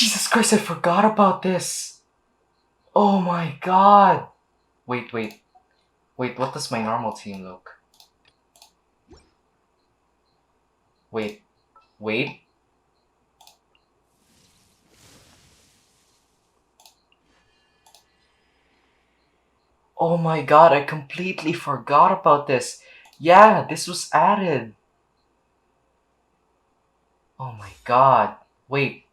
Jesus Christ, I forgot about this. Oh my god. Wait, what does my normal team look? Wait. Oh my god, I completely forgot about this. Yeah, this was added. Oh my god. Wait,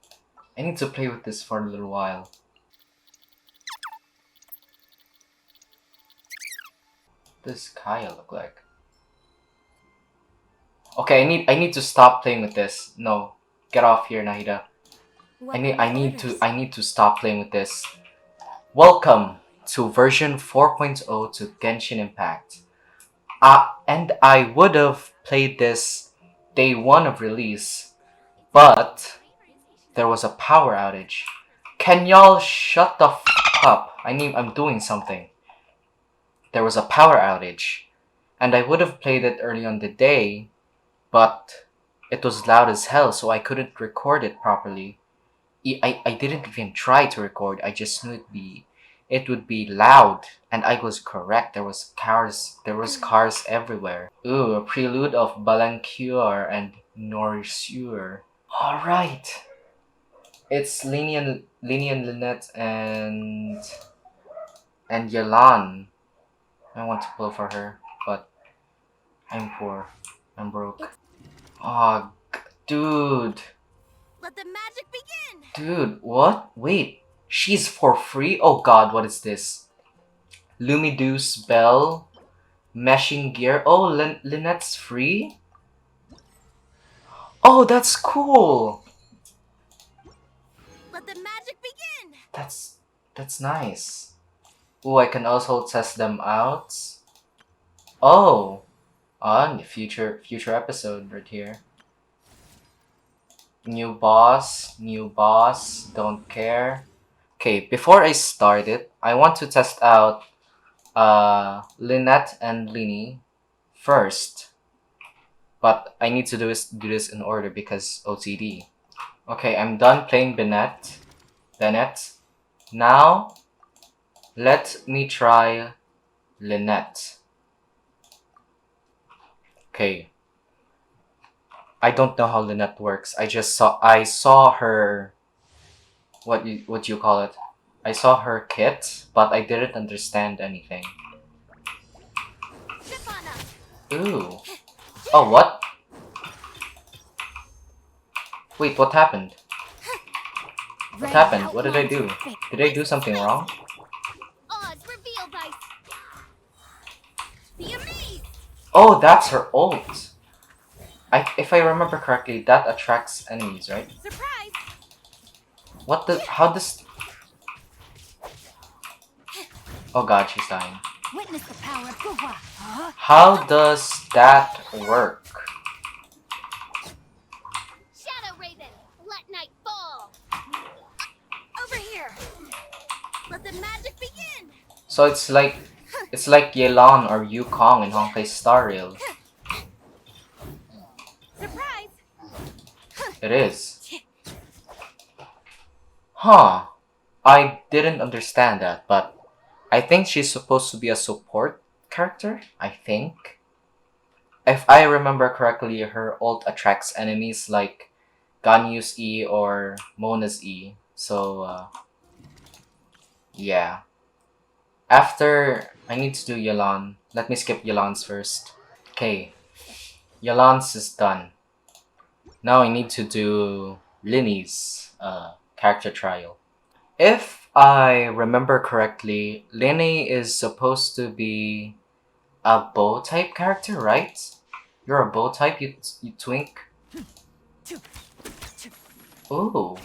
I need to play with this for a little while. What does Kaya look like? Okay, I need to stop playing with this. No. Get off here, Nahida. I need to stop playing with this. Welcome to version 4.0 to Genshin Impact. And I would have played this day 1 of release, but there was a power outage. Can y'all shut the f up? I'm doing something. There was a power outage, and I would have played it early on the day, but it was loud as hell, so I couldn't record it properly. I didn't even try to record. I just knew it would be loud, and I was correct. There was cars everywhere. Ooh, a prelude of Balancure and Norsure. All right, it's Linian Lynette and Yalan. I want to pull for her, but I'm poor. I'm broke. Oh, dude. Let the magic begin! Dude, what? Wait, she's for free? Oh god, what is this? Lumiduce Bell, Meshing Gear. Oh, Lynette's free? Oh, that's cool! Let the magic begin! That's nice. Oh, I can also test them out. Oh, on future episode right here. New boss, don't care. Okay, before I start it, I want to test out Lynette and Lini first. But I need to do this in order because OCD. Okay, I'm done playing Bennett. Now, let me try Lynette. Okay. I don't know how Lynette works. I saw her what you call it? I saw her kit, but I didn't understand anything. Ooh. Oh, what? Wait, what happened? What happened? What did I do? Did I do something wrong? Odds revealed by... Be amazed! Oh, that's her ult. If I remember correctly, that attracts enemies, right? Surprise! How does... Oh god, she's dying. Witness the power of Guhua. Huh? How does that work? Shadow Raven, let night fall! Over here! Let the magic begin! So it's like Yelan or Yukong in Honkai Star Rail. Surprise! It is. Huh. I didn't understand that, but I think she's supposed to be a support character, I think. If I remember correctly, her ult attracts enemies like Ganyu's E or Mona's E. So, yeah. After, I need to do Yelan. Let me skip Yelan's first. Okay. Yelan's is done. Now I need to do Linny's character trial. If I remember correctly, Linny is supposed to be a bow type character, right? You're a bow type, you twink. Ooh,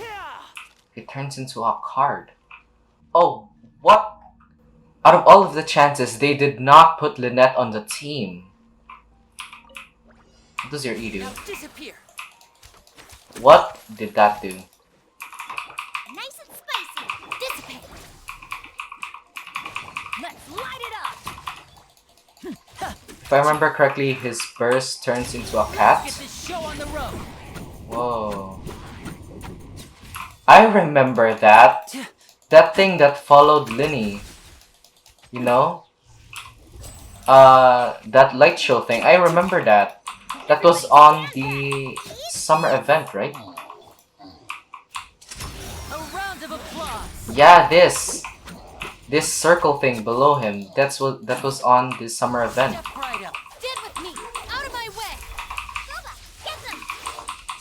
it turns into a card. Oh, what? Out of all of the chances, they did not put Lynette on the team. What does your E do? Disappear. What did that do? Nice and spicy. Dissipate. Let's light it up. If I remember correctly, his burst turns into a cat. Get this show on the road. Whoa. I remember that. That thing that followed Linny. You know? That light show thing. I remember that. That was on the summer event, right? A round of applause. Yeah, this circle thing below him. That was on the summer event. Step right up. Stand with me. Out of my way. Boba, get them.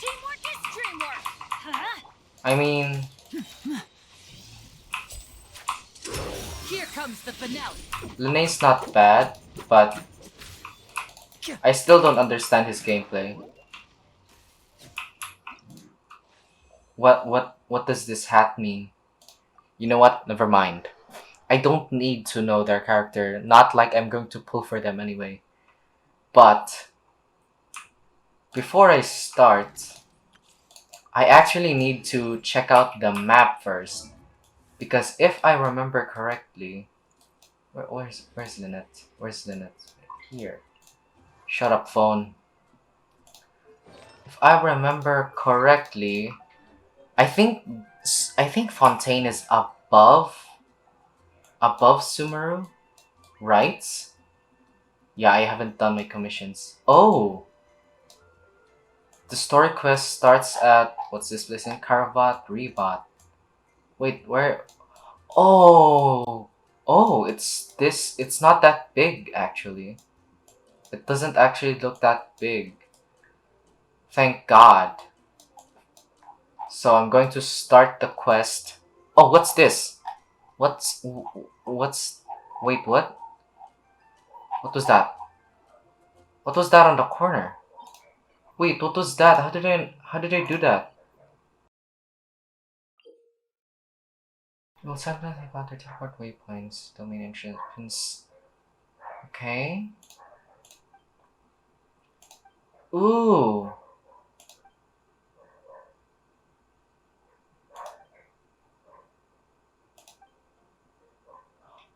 Teamwork is dreamwork. Huh? I mean, Here comes the finale. Linne's not bad, but I still don't understand his gameplay. What does this hat mean? You know what? Never mind. I don't need to know their character. Not like I'm going to pull for them anyway. But before I start, I actually need to check out the map first. Because if I remember correctly, where's Lynette? Where's Lynette? Here. Shut up, phone. If I remember correctly, I think I think Fontaine is above Sumeru, right? Yeah, I haven't done my commissions. Oh, the story quest starts at what's this place in Karavat Rebat. Wait, where? Oh, oh, it's this. It's not that big actually. It doesn't actually look that big. Thank God. So I'm going to start the quest. Oh, what's this? What's? Wait, what? What was that? What was that on the corner? Wait, what was that? How did I do that? Well, sometimes I got to teleport waypoints, domain entrance. Okay. Ooh.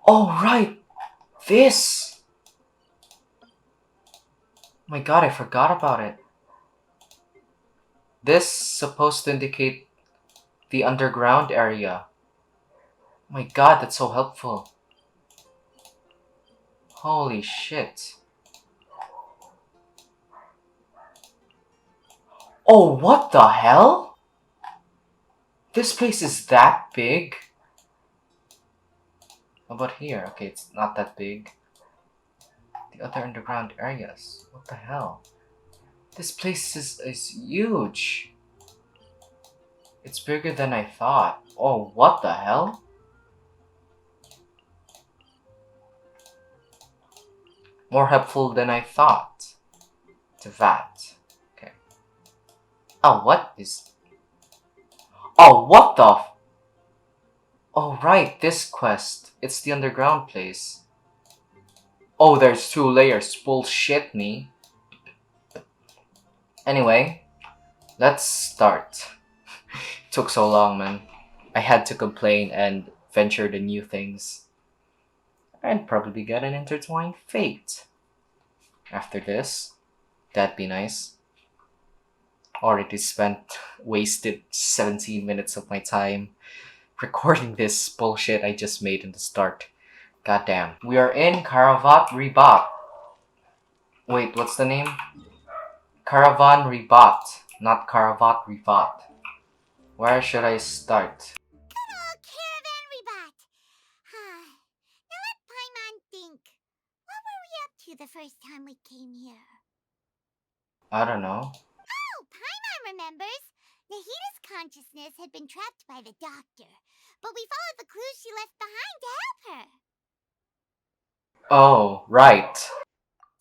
Oh right, this. My God, I forgot about it. This supposed to indicate the underground area. My God, that's so helpful. Holy shit. Oh, what the hell? This place is that big? How about here? Okay, it's not that big. The other underground areas. What the hell? This place is huge. It's bigger than I thought. Oh, what the hell? More helpful than I thought. To that. Okay. Oh, what is... Oh, what the... Oh, right, this quest. It's the underground place. Oh, there's 2 layers. Bullshit me. Anyway, let's start. Took so long, man. I had to complain and venture the new things. And probably get an intertwined fate. After this, that'd be nice. Already wasted 17 minutes of my time recording this bullshit I just made in the start. Goddamn. We are in Karavat Rebat. Wait, what's the name? Caravan Rebat, not Karavat Rebat. Where should I start? Good old caravan rebat. Now let Paimon think. What were we up to the first time we came here? I don't know. Oh, Paimon remembers. Nahita's consciousness had been trapped by the doctor, but we followed the clues she left behind to help her. Oh, right.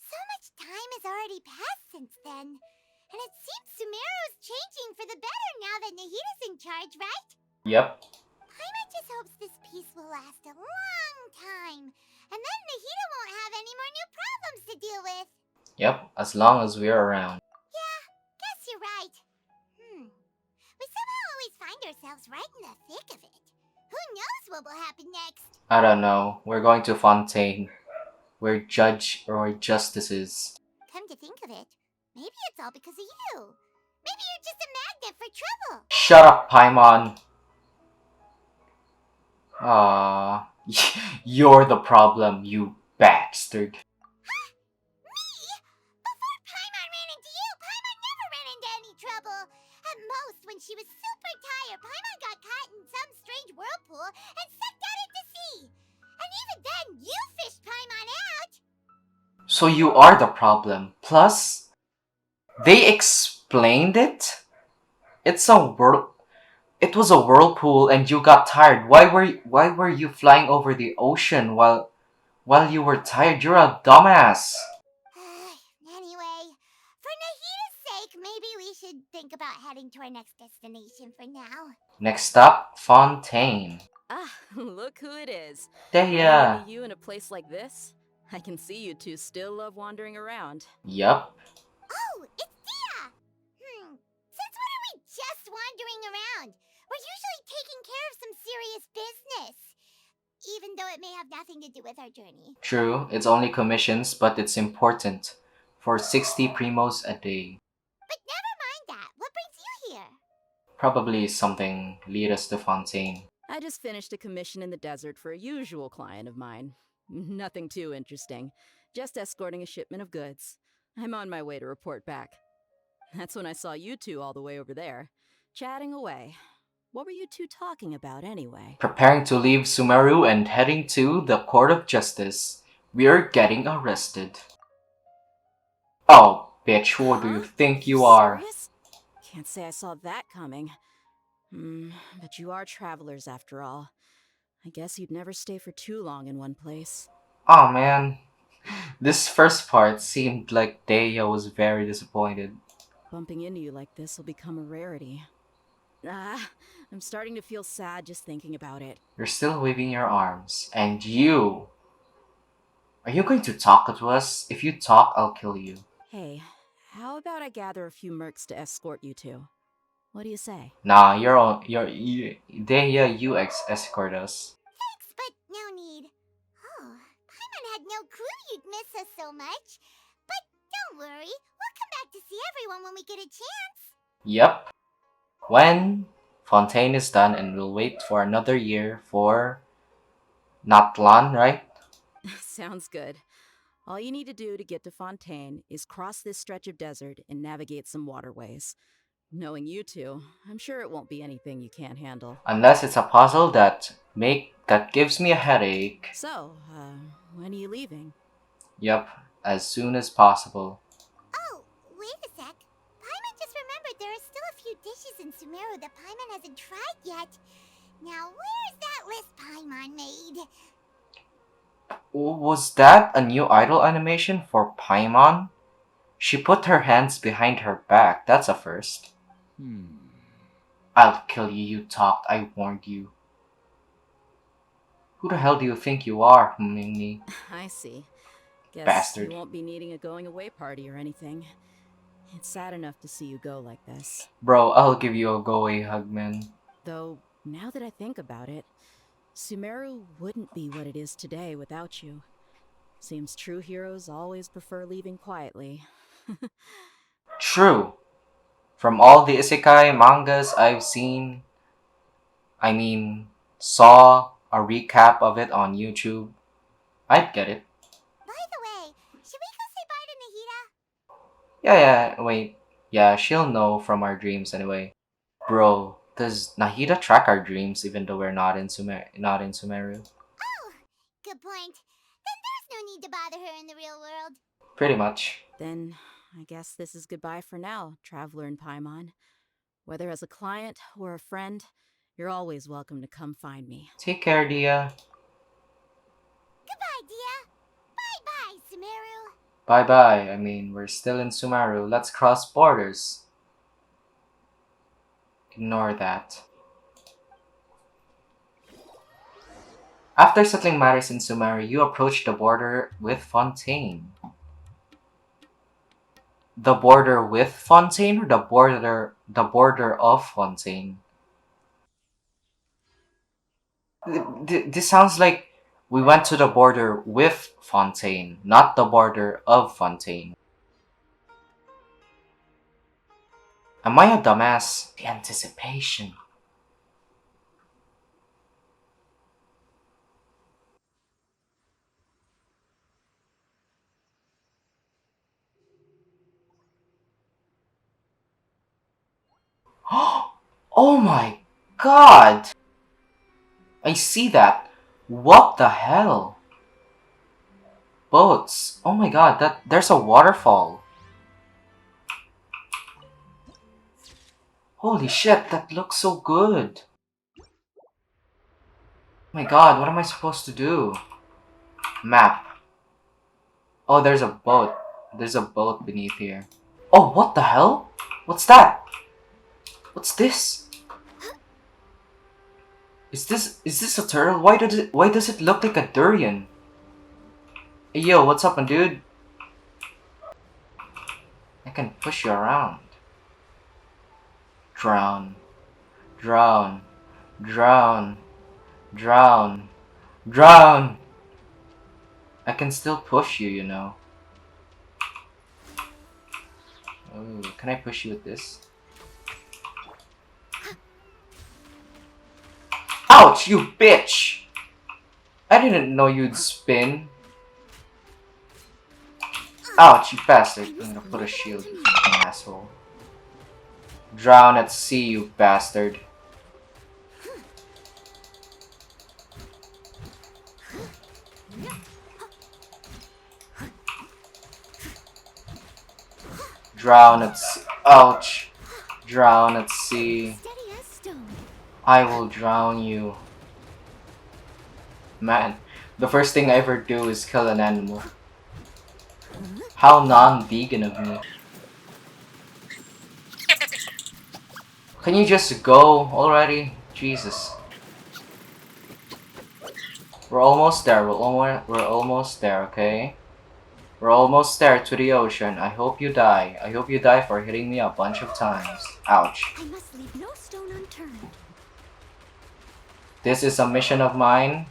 So much time has already passed since then, and it seems Sumeru's changing for the better now that Nahita's in charge, right? Yep. Paimon just hopes this peace will last a long time, and then Nahita won't have any more new problems to deal with. Yep, as long as we're around. Yeah, guess you're right. We somehow always find ourselves right in the thick of it. Who knows what will happen next? I don't know. We're going to Fontaine. We're judge or justices. Come to think of it, maybe it's all because of you. Maybe you're just a magnet for trouble. Shut up, Paimon. Ah, you're the problem, you bastard. Me? Before Paimon ran into you, Paimon never ran into any trouble. At most, when she was super tired, Paimon got caught in some strange whirlpool and sucked out into sea. And even then, you fished Paimon out. So you are the problem. Plus, they explained it? It's a whirl. It was a whirlpool and you got tired. Why were you flying over the ocean while you were tired? You're a dumbass. Anyway, for Nahita's sake, maybe we should think about heading to our next destination for now. Next stop, Fontaine. Ah, look who it is. Running into Deya. you in a place like this? I can see you two still love wandering around. Yup. Oh, it's Dia! Since when are we just wandering around? We're usually taking care of some serious business. Even though it may have nothing to do with our journey. True, it's only commissions, but it's important. For 60 primos a day. But never mind that. What brings you here? Probably something lead us to Fontaine. I just finished a commission in the desert for a usual client of mine. Nothing too interesting. Just escorting a shipment of goods. I'm on my way to report back. That's when I saw you two all the way over there, chatting away. What were you two talking about anyway? Preparing to leave Sumeru and heading to the Court of Justice. We're getting arrested. Oh, bitch, who do you Huh? think you are? Serious? Can't say I saw that coming. But you are travelers after all. I guess you'd never stay for too long in one place. Oh man, this first part seemed like Deya was very disappointed. Bumping into you like this will become a rarity. Ah, I'm starting to feel sad just thinking about it. You're still waving your arms, and you. Are you going to talk to us? If you talk, I'll kill you. Hey, how about I gather a few mercs to escort you two? What do you say? Nah, Deya, you escort us. Thanks, but no need. Oh, Paimon had no clue you'd miss us so much. But don't worry, we'll come back to see everyone when we get a chance. Yep. When Fontaine is done, and we'll wait for another year for Natlan, right? Sounds good. All you need to do to get to Fontaine is cross this stretch of desert and navigate some waterways. Knowing you two, I'm sure it won't be anything you can't handle. Unless it's a puzzle that gives me a headache. So, when are you leaving? Yep, as soon as possible. Oh, wait a sec. Paimon just remembered there are still a few dishes in Sumeru that Paimon hasn't tried yet. Now, where's that list Paimon made? Was that a new idol animation for Paimon? She put her hands behind her back. That's a first. I'll kill you, you talked. I warned you. Who the hell do you think you are, Mimi? I see. Guess Bastard. you won't be needing a going away party or anything. It's sad enough to see you go like this. Bro, I'll give you a go away hug, man. Though, now that I think about it, Sumeru wouldn't be what it is today without you. Seems true heroes always prefer leaving quietly. True. From all the isekai mangas I've seen, saw a recap of it on YouTube, I'd get it. By the way, should we go say bye to Nahida? Wait. Yeah, she'll know from our dreams anyway. Bro, does Nahida track our dreams even though we're not in Sumeru? Oh, good point. Then there's no need to bother her in the real world. Pretty much. Then, I guess this is goodbye for now, Traveler and Paimon. Whether as a client or a friend, you're always welcome to come find me. Take care, Dia. Goodbye, Dia. Bye-bye, Sumeru. Bye bye. We're still in Sumeru. Let's cross borders. Ignore that. After settling matters in Sumeru, you approach the border with Fontaine. The border with Fontaine or the border of Fontaine? This sounds like we went to the border with Fontaine, not the border of Fontaine. Am I a dumbass? The anticipation. Oh my god! I see that. What the hell? Boats. Oh my god, there's a waterfall. Holy shit, that looks so good. Oh my god, what am I supposed to do? Map. Oh, there's a boat. There's a boat beneath here. Oh, what the hell? What's that? What's this? Is this a turtle? Why does it look like a durian? Hey yo, what's up, my dude? I can push you around. Drown. Drown. Drown. Drown. Drown! I can still push you, you know. Oh, can I push you with this? Ouch, you bitch! I didn't know you'd spin. Ouch, you bastard. I'm gonna put a shield, you fucking asshole. Drown at sea, you bastard. Drown at sea. Ouch. Drown at sea. Steady as stone. I will drown you. Man, the first thing I ever do is kill an animal. How non-vegan of me. Can you just go already? Jesus. We're almost there. We're almost there, okay? We're almost there to the ocean. I hope you die. I hope you die for hitting me a bunch of times. Ouch. I must leave no stone unturned. This is a mission of mine.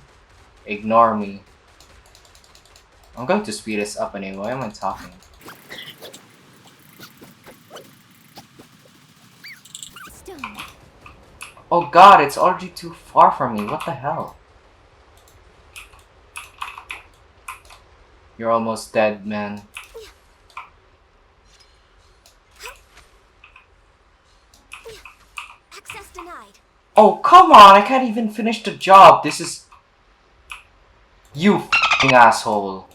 Ignore me. I'm going to speed this up anyway. Why am I talking? Stone. Oh god, it's already too far from me. What the hell? You're almost dead, man. Access denied. Oh, come on! I can't even finish the job. This is... You f***ing asshole.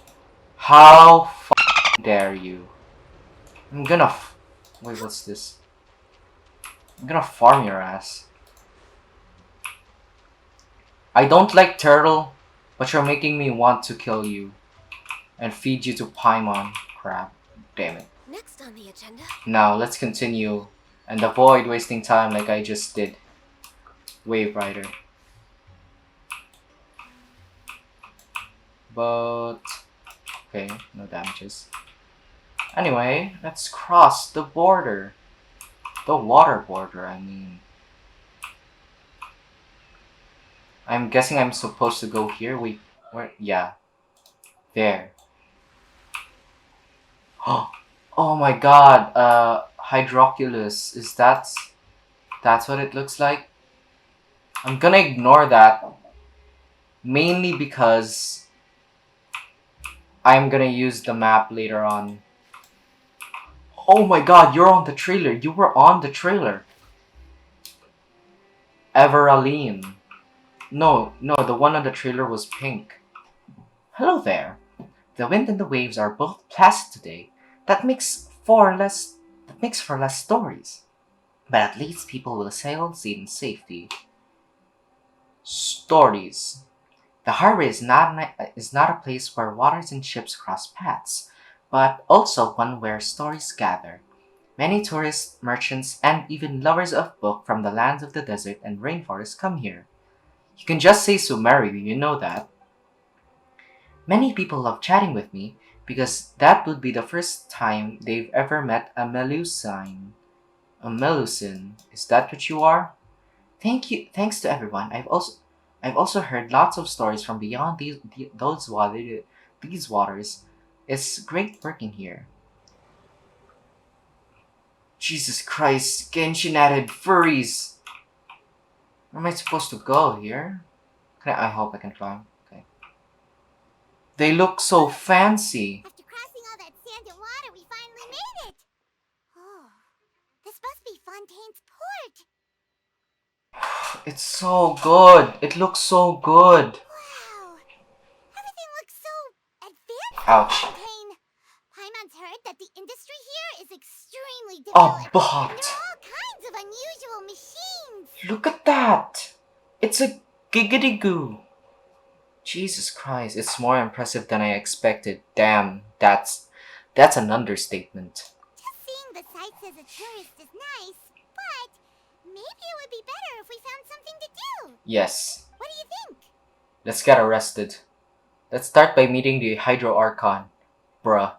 How f***ing dare you? I'm gonna Wait, what's this? I'm gonna farm your ass. I don't like turtle, but you're making me want to kill you. And feed you to Paimon. Crap. Damn it. Next on the agenda. Now, let's continue and avoid wasting time like I just did. Wave Rider. But... okay, no damages. Anyway, let's cross the border. The water border, I mean. I'm guessing I'm supposed to go here. Wait, where? Yeah. There. Oh my god, Hydroculus. That's what it looks like? I'm gonna ignore that. Mainly because I'm gonna use the map later on. Oh my god, you're on the trailer. You were on the trailer. Everaline. No, the one on the trailer was pink. Hello there. The wind and the waves are both placid today. That makes for less stories. But at least people will sail in safety. Stories. The harbor is not a place where waters and ships cross paths, but also one where stories gather. Many tourists, merchants, and even lovers of book from the lands of the desert and rainforest come here. You can just say Sumeru, you know that. Many people love chatting with me because that would be the first time they've ever met a Melusine. A Melusin, is that what you are? Thanks to everyone. I've also heard lots of stories from beyond these waters. It's great working here. Jesus Christ, Genshin added furries. Where am I supposed to go here? I hope I can climb. Okay. They look so fancy. After crossing all that sand and water, we finally made it. Oh, this must be Fontain's port. It's so good. It looks so good. Wow! Everything looks so advanced in Ouch. Fontaine. Paimon's heard that the industry here is extremely A developed, and there bot. are all kinds of unusual machines. Look at that. It's a giggity goo. Jesus Christ, it's more impressive than I expected. Damn, that's an understatement. Just seeing the sights as a tourist is nice, but maybe it would be better if we found something to do. Yes. What do you think? Let's get arrested. Let's start by meeting the Hydro Archon. Bruh.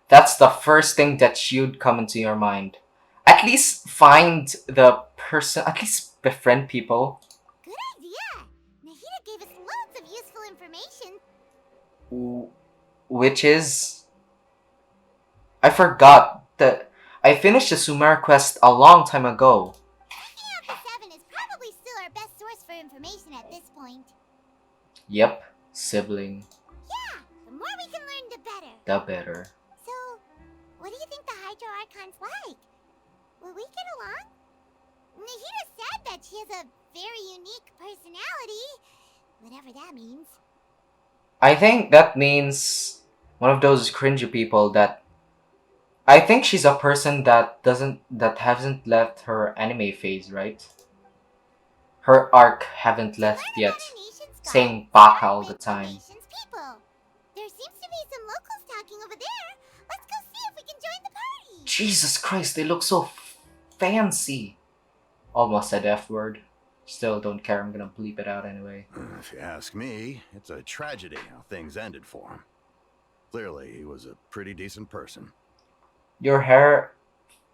That's the first thing that should come into your mind. At least find the person, at least befriend people. Good idea. Nahida gave us loads of useful information. Which is... I forgot that I finished the Sumer quest a long time ago. Checking out the 7 is probably still our best source for information at this point. Yep, sibling. Yeah, the more we can learn, the better. The better. So, what do you think the Hydro Archon's like? Will we get along? Nahida said that she has a very unique personality, whatever that means. I think that means one of those cringy people that... I think she's a person that hasn't left her anime phase, right? Her arc haven't left Learn yet. about our nation's Saying gods, baka start all the with time. nation's people. There seems to be some locals talking over there. Let's go see if we can join the party. Jesus Christ, they look so fancy. Almost said F word. Still don't care, I'm gonna bleep it out anyway. If you ask me, it's a tragedy how things ended for him. Clearly, he was a pretty decent person. Your hair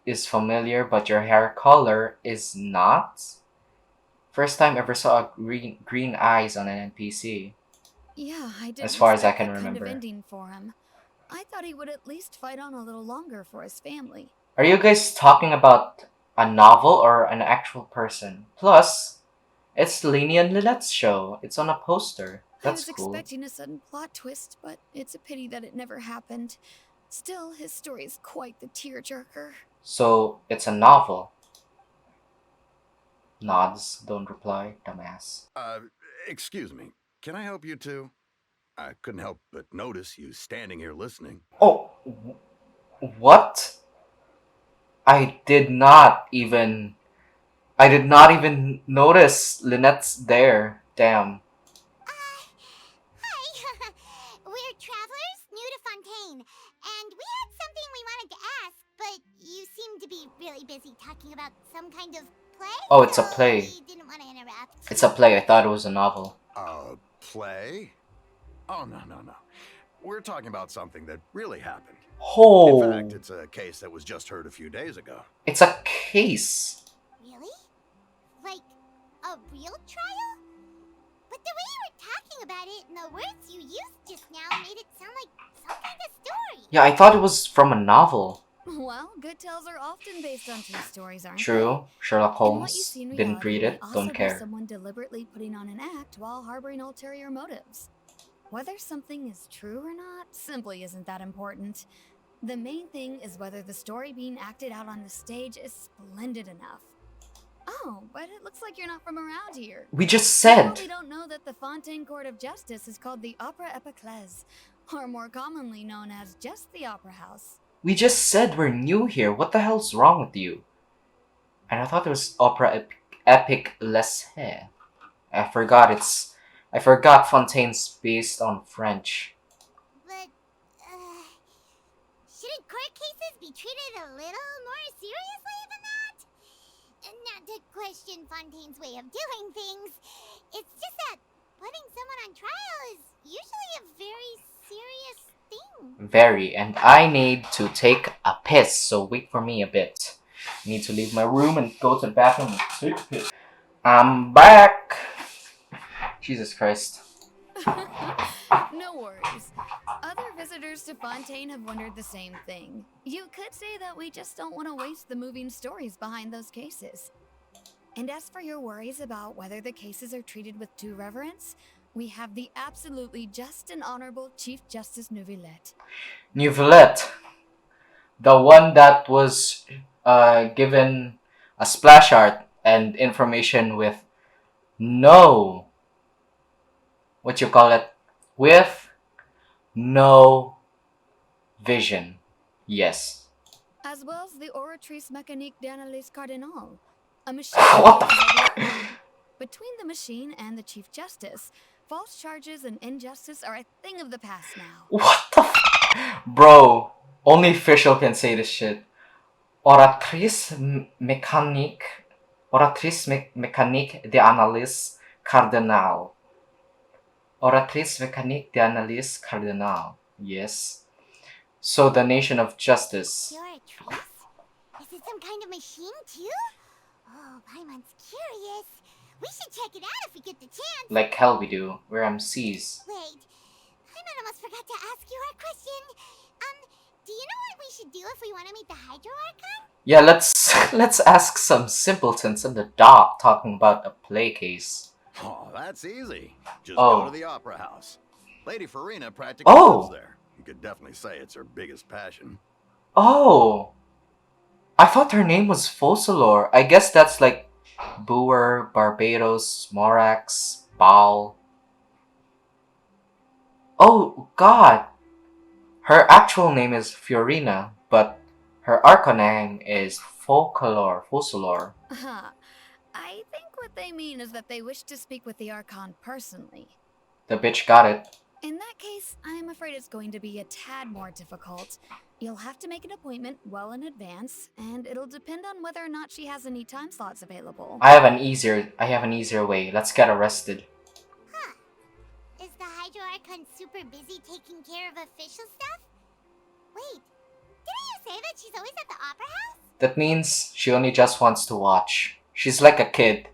is familiar, but your hair color is not? First time ever saw a green eyes on an NPC. Yeah, I didn't As far as I expect can that kind remember. of ending for him. I thought he would at least fight on a little longer for his family. Are you guys talking about a novel or an actual person? Plus, it's Lainey and Lilette's show. It's on a poster. That's I was cool. expecting a sudden plot twist, but it's a pity that it never happened. Still, his story is quite the tearjerker. So, it's a novel. Nods, don't reply, dumbass. Excuse me. Can I help you two? I couldn't help but notice you standing here listening. Oh, what? I did not even notice Lynette's there. Damn. Hi. We're travelers new to Fontaine, and we had something we wanted to ask, but you seem to be really busy talking about some kind of play. Oh, it's a so play. We didn't want to interrupt. It's a play. I thought it was a novel. Play? Oh, no. We're talking about something that really happened. Oh, In fact, it's a case that was just heard a few days ago. it's a case. Really? Like a real trial? But the way you were talking about it and the words you used just now made it sound like some kind of story. Yeah, I thought it was from a novel. Well, good tales are often based on true stories, aren't True. Sherlock they? And what you Holmes. see in Didn't reality read may it. also Don't be care. someone deliberately putting on an act while harboring ulterior motives. Whether something is true or not simply isn't that important. The main thing is whether the story being acted out on the stage is splendid enough. Oh, but it looks like you're not from around here. We just You said. probably don't know that the Fontaine Court of Justice is called the Opera Epiclese, or more commonly known as just the Opera House. We just said we're new here. What the hell's wrong with you? And I thought it was opera epic less hair. I forgot Fontaine's based on French. But, shouldn't court cases be treated a little more seriously than that? Not to question Fontaine's way of doing things. It's just that putting someone on trial is usually a very serious thing. Very, and I need to take a piss, so wait for me a bit. I need to leave my room and go to the bathroom and take a piss. I'm back! Jesus Christ. No worries. Other visitors to Fontaine have wondered the same thing. You could say that we just don't want to waste the moving stories behind those cases. And as for your worries about whether the cases are treated with due reverence, we have the absolutely just and honorable Chief Justice Neuvillette. Neuvillette. The one that was given a splash art and information with no, what you call it, with no vision. Yes. As well as the Oratrice Mécanique d'Analyse Cardinal, a machine What the controlled by fuck? the Archon. Between the machine and the Chief Justice, false charges and injustice are a thing of the past now. What the bro, only official can say this shit. Oratrice mécanique, mécanique d'analyse cardinal. Oratrice mécanique d'analyse cardinal. Yes. So the nation of justice. You're a trace? Is it some kind of machine too? Oh, Paimon's curious. We should check it out if we get the chance. Like hell we do. We're MCs. Wait, Paimon almost forgot to ask you our question. Do you know what we should do if we want to meet the Hydro Archon? Yeah, let's ask some simpletons in the dock talking about a play case. Oh, that's easy. Just Oh. go to the Opera House. Lady Farina practically lives there. You could definitely say it's her biggest passion. Oh, I thought her name was Focalor. I guess that's like Boer, Barbados, Morax, Baal. Oh God, her actual name is Fiorina, but her Archon name is Focalor. I think what they mean is that they wish to speak with the Archon personally. The bitch got it. In that case, I'm afraid it's going to be a tad more difficult. You'll have to make an appointment well in advance, and it'll depend on whether or not she has any time slots available. I have an easier way. Let's get arrested. Huh. Is the Hydro Archon super busy taking care of official stuff? Wait, didn't you say that she's always at the Opera House? That means she only just wants to watch. She's like a kid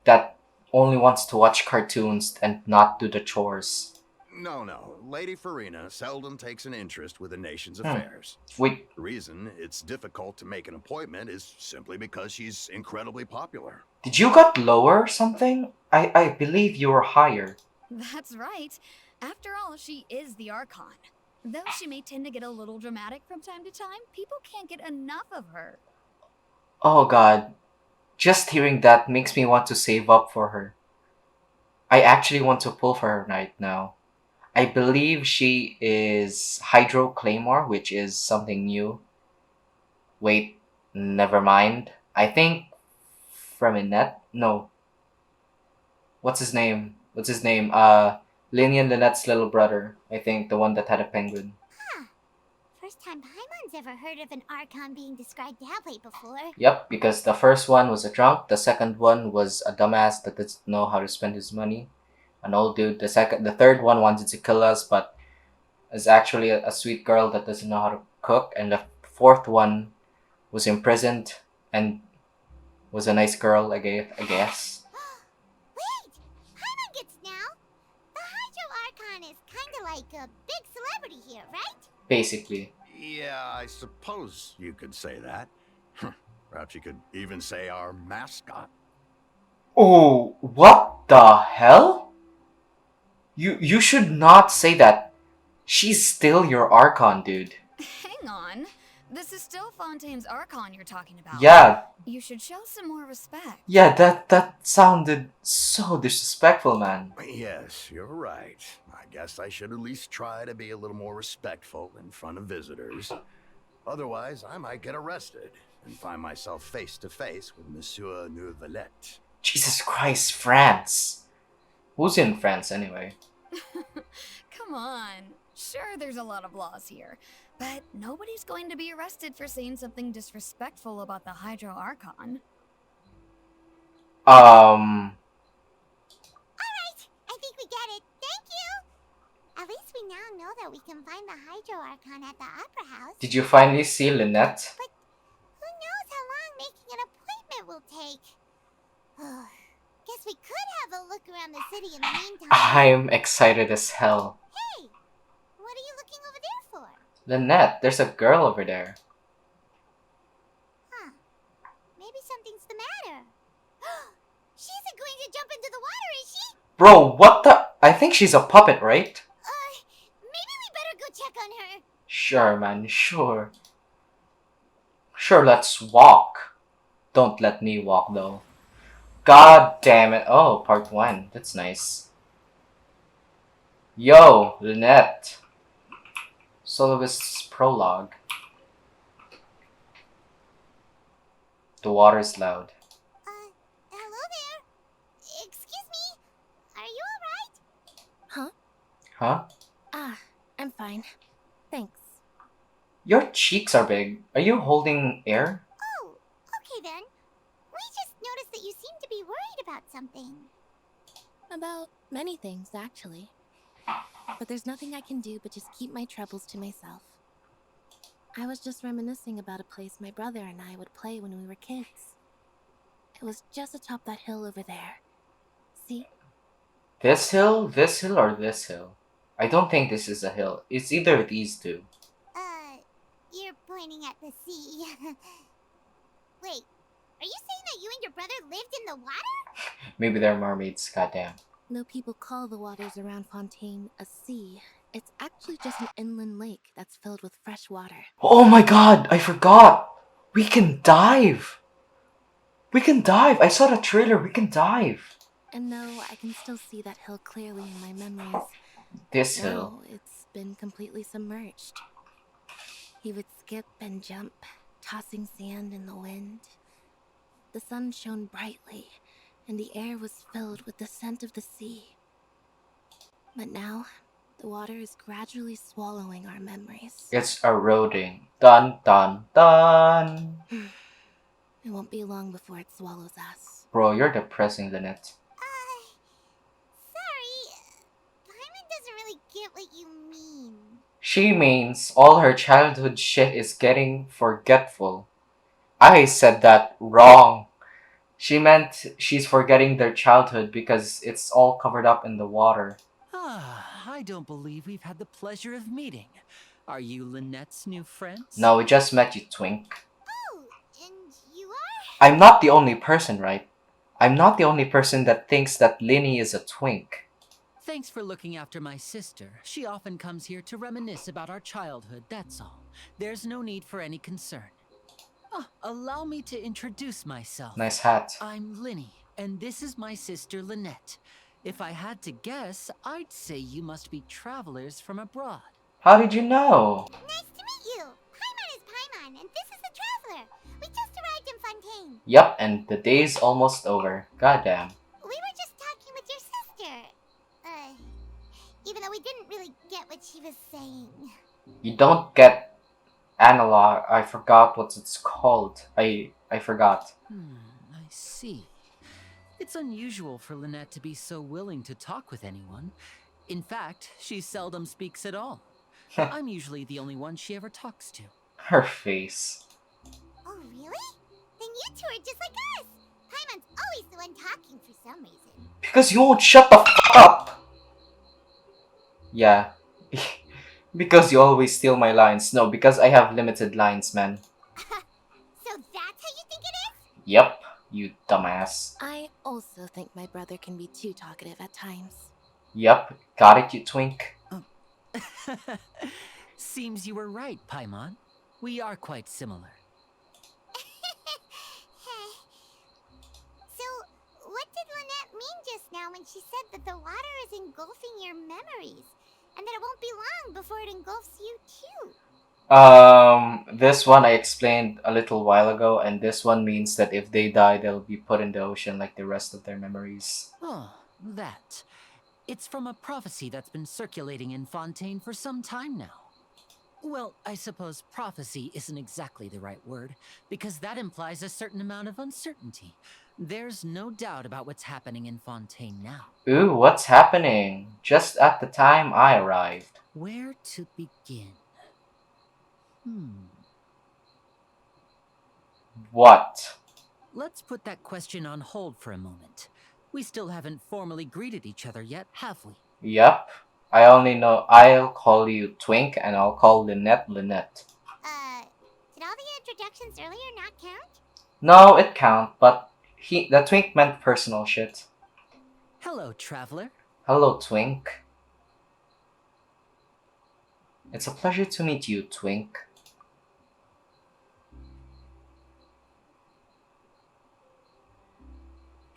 that only wants to watch cartoons and not do the chores. No. Lady Farina seldom takes an interest with the nation's affairs. Wait, The reason it's difficult to make an appointment is simply because she's incredibly popular. did you got lower or something? I believe you were higher. That's right. After all, she is the Archon. Though she may tend to get a little dramatic from time to time, people can't get enough of her. Oh God. Just hearing that makes me want to save up for her. I actually want to pull for her right now. I believe she is Hydro Claymore, which is something new. Wait, never mind. I think Freminet? No. What's his name? Linian Lynette's little brother. I think the one that had a penguin. Huh. First time Paimon's ever heard of an Archon being described that way before. Yep, because the first one was a drunk, the second one was a dumbass that doesn't know how to spend his money. An old dude. The third one wanted to kill us, but is actually a sweet girl that doesn't know how to cook. And the fourth one was imprisoned and was a nice girl, I guess. Wait, Paimon gets now. The Hydro Archon is kind of like a big celebrity here, right? Basically. Yeah, I suppose you could say that. Perhaps you could even say our mascot. Oh, what the hell? You should not say that. She's still your Archon, dude. Hang on. This is still Fontaine's Archon you're talking about. Yeah, You should show some more respect. that sounded so disrespectful, man. Yes, you're right. I guess I should at least try to be a little more respectful in front of visitors. Otherwise, I might get arrested and find myself face to face with Monsieur Neuvillette. Jesus Christ, France. Who's in France anyway? Come on. Sure, there's a lot of laws here, but nobody's going to be arrested for saying something disrespectful about the Hydro Archon. Alright, I think we get it. Thank you! At least we now know that we can find the Hydro Archon at the Opera House. Did you finally see Lynette? Who knows how long making an appointment will take? Guess we could have a look around the city in the meantime. I'm excited as hell. Hey! What are you looking over there for? Lynette, there's a girl over there. Huh. Maybe something's the matter. She isn't going to jump into the water, is she? Bro, what the? I think she's a puppet, right? Maybe we better go check on her. Sure, man, sure. Sure, let's walk. Don't let me walk, though. God damn it. Oh, part 1. That's nice. Yo, Lynette. Soloist's prologue. The water's loud. Hello there. Excuse me. Are you alright? Huh? Huh? Ah, I'm fine. Thanks. Your cheeks are big. Are you holding air? Oh, okay then. We just noticed that you seem to be worried about something. About many things, actually. But there's nothing I can do but just keep my troubles to myself. I was just reminiscing about a place my brother and I would play when we were kids. It was just atop that hill over there. See? This hill, or this hill? I don't think this is a hill. It's either these two. You're pointing at the sea. Wait, are you saying that you and your brother lived in the water? Maybe they're mermaids, goddamn. Though people call the waters around Fontaine a sea, it's actually just an inland lake that's filled with fresh water. Oh my god, I forgot! We can dive! We can dive! I saw the trailer, we can dive! And though I can still see that hill clearly in my memories, This hill. now it's been completely submerged. He would skip and jump, tossing sand in the wind. The sun shone brightly, and the air was filled with the scent of the sea. But now, the water is gradually swallowing our memories. It's eroding. Dun dun dun! It won't be long before it swallows us. Bro, you're depressing, Lynette. Sorry. Paimon doesn't really get what you mean. She means all her childhood shit is getting forgetful. I said that wrong. She meant she's forgetting their childhood because it's all covered up in the water. I don't believe we've had the pleasure of meeting. Are you Lynette's new friends? No, we just met you, Twink. Oh, and you are? I'm not the only person, right? I'm not the only person that thinks that Linny is a twink. Thanks for looking after my sister. She often comes here to reminisce about our childhood, that's all. There's no need for any concern. Allow me to introduce myself. Nice hat. I'm Linny, and this is my sister Lynette. If I had to guess, I'd say you must be travelers from abroad. How did you know? Nice to meet you. Paimon is Paimon, and this is the Traveler. We just arrived in Fontaine. Yup, and the day's almost over. Goddamn. We were just talking with your sister. Even though we didn't really get what she was saying. You don't get analog. I forgot what it's called. I forgot. I see. It's unusual for Lynette to be so willing to talk with anyone. In fact, she seldom speaks at all. I'm usually the only one she ever talks to. Her face. Oh, really? Then you two are just like us. Paimon's always the one talking for some reason. Because you won't shut the f up! Yeah. Because you always steal my lines. No, because I have limited lines, man. So that's how you think it is? Yep, you dumbass. I also think my brother can be too talkative at times. Yep, got it, you twink. Seems you were right, Paimon. We are quite similar. So, what did Lynette mean just now when she said that the water is engulfing your memories? And that it won't be long before it engulfs you too? This one I explained a little while ago, and this one means that if they die, they'll be put in the ocean like the rest of their memories. Oh, that. It's from a prophecy that's been circulating in Fontaine for some time now. Well, I suppose prophecy isn't exactly the right word, because that implies a certain amount of uncertainty. There's no doubt about what's happening in Fontaine now. Ooh, what's happening? Just at the time I arrived. Where to begin? What? Let's put that question on hold for a moment. We still haven't formally greeted each other yet, have we? Yep. I only know I'll call you Twink and I'll call Lynette Lynette. Did all the introductions earlier not count? No, it count, but the Twink meant personal shit. Hello, traveler. Hello, Twink. It's a pleasure to meet you, Twink.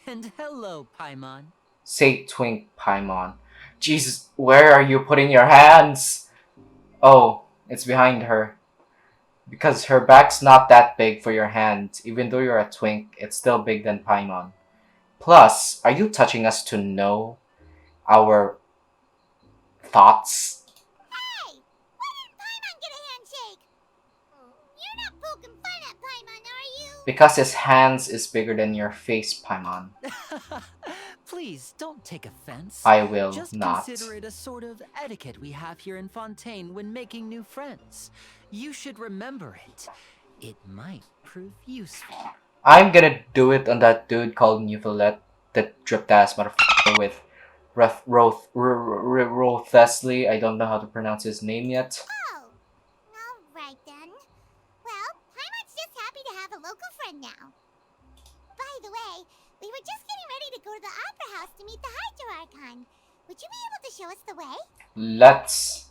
And hello, Paimon. Say twink, Paimon. Jesus, where are you putting your hands? Oh, it's behind her. Because her back's not that big for your hand. Even though you're a twink, it's still big than Paimon. Plus, are you touching us to know our thoughts? Hey! Why didn't Paimon get a handshake? You're not poking fun at Paimon, are you? Because his hands is bigger than your face, Paimon. Please don't take offense. I will Just not. consider it a sort of etiquette we have here in Fontaine when making new friends. You should remember it. It might prove useful. I'm gonna do it on that dude called Newfoundland, that dripped ass motherfucker with Rothesly. I don't know how to pronounce his name yet. Oh, alright then. Well, Paimon's just happy to have a local friend now. By the way, we were just getting ready to go to the Opera House to meet the Hydro-Archon. Would you be able to show us the way? Let's.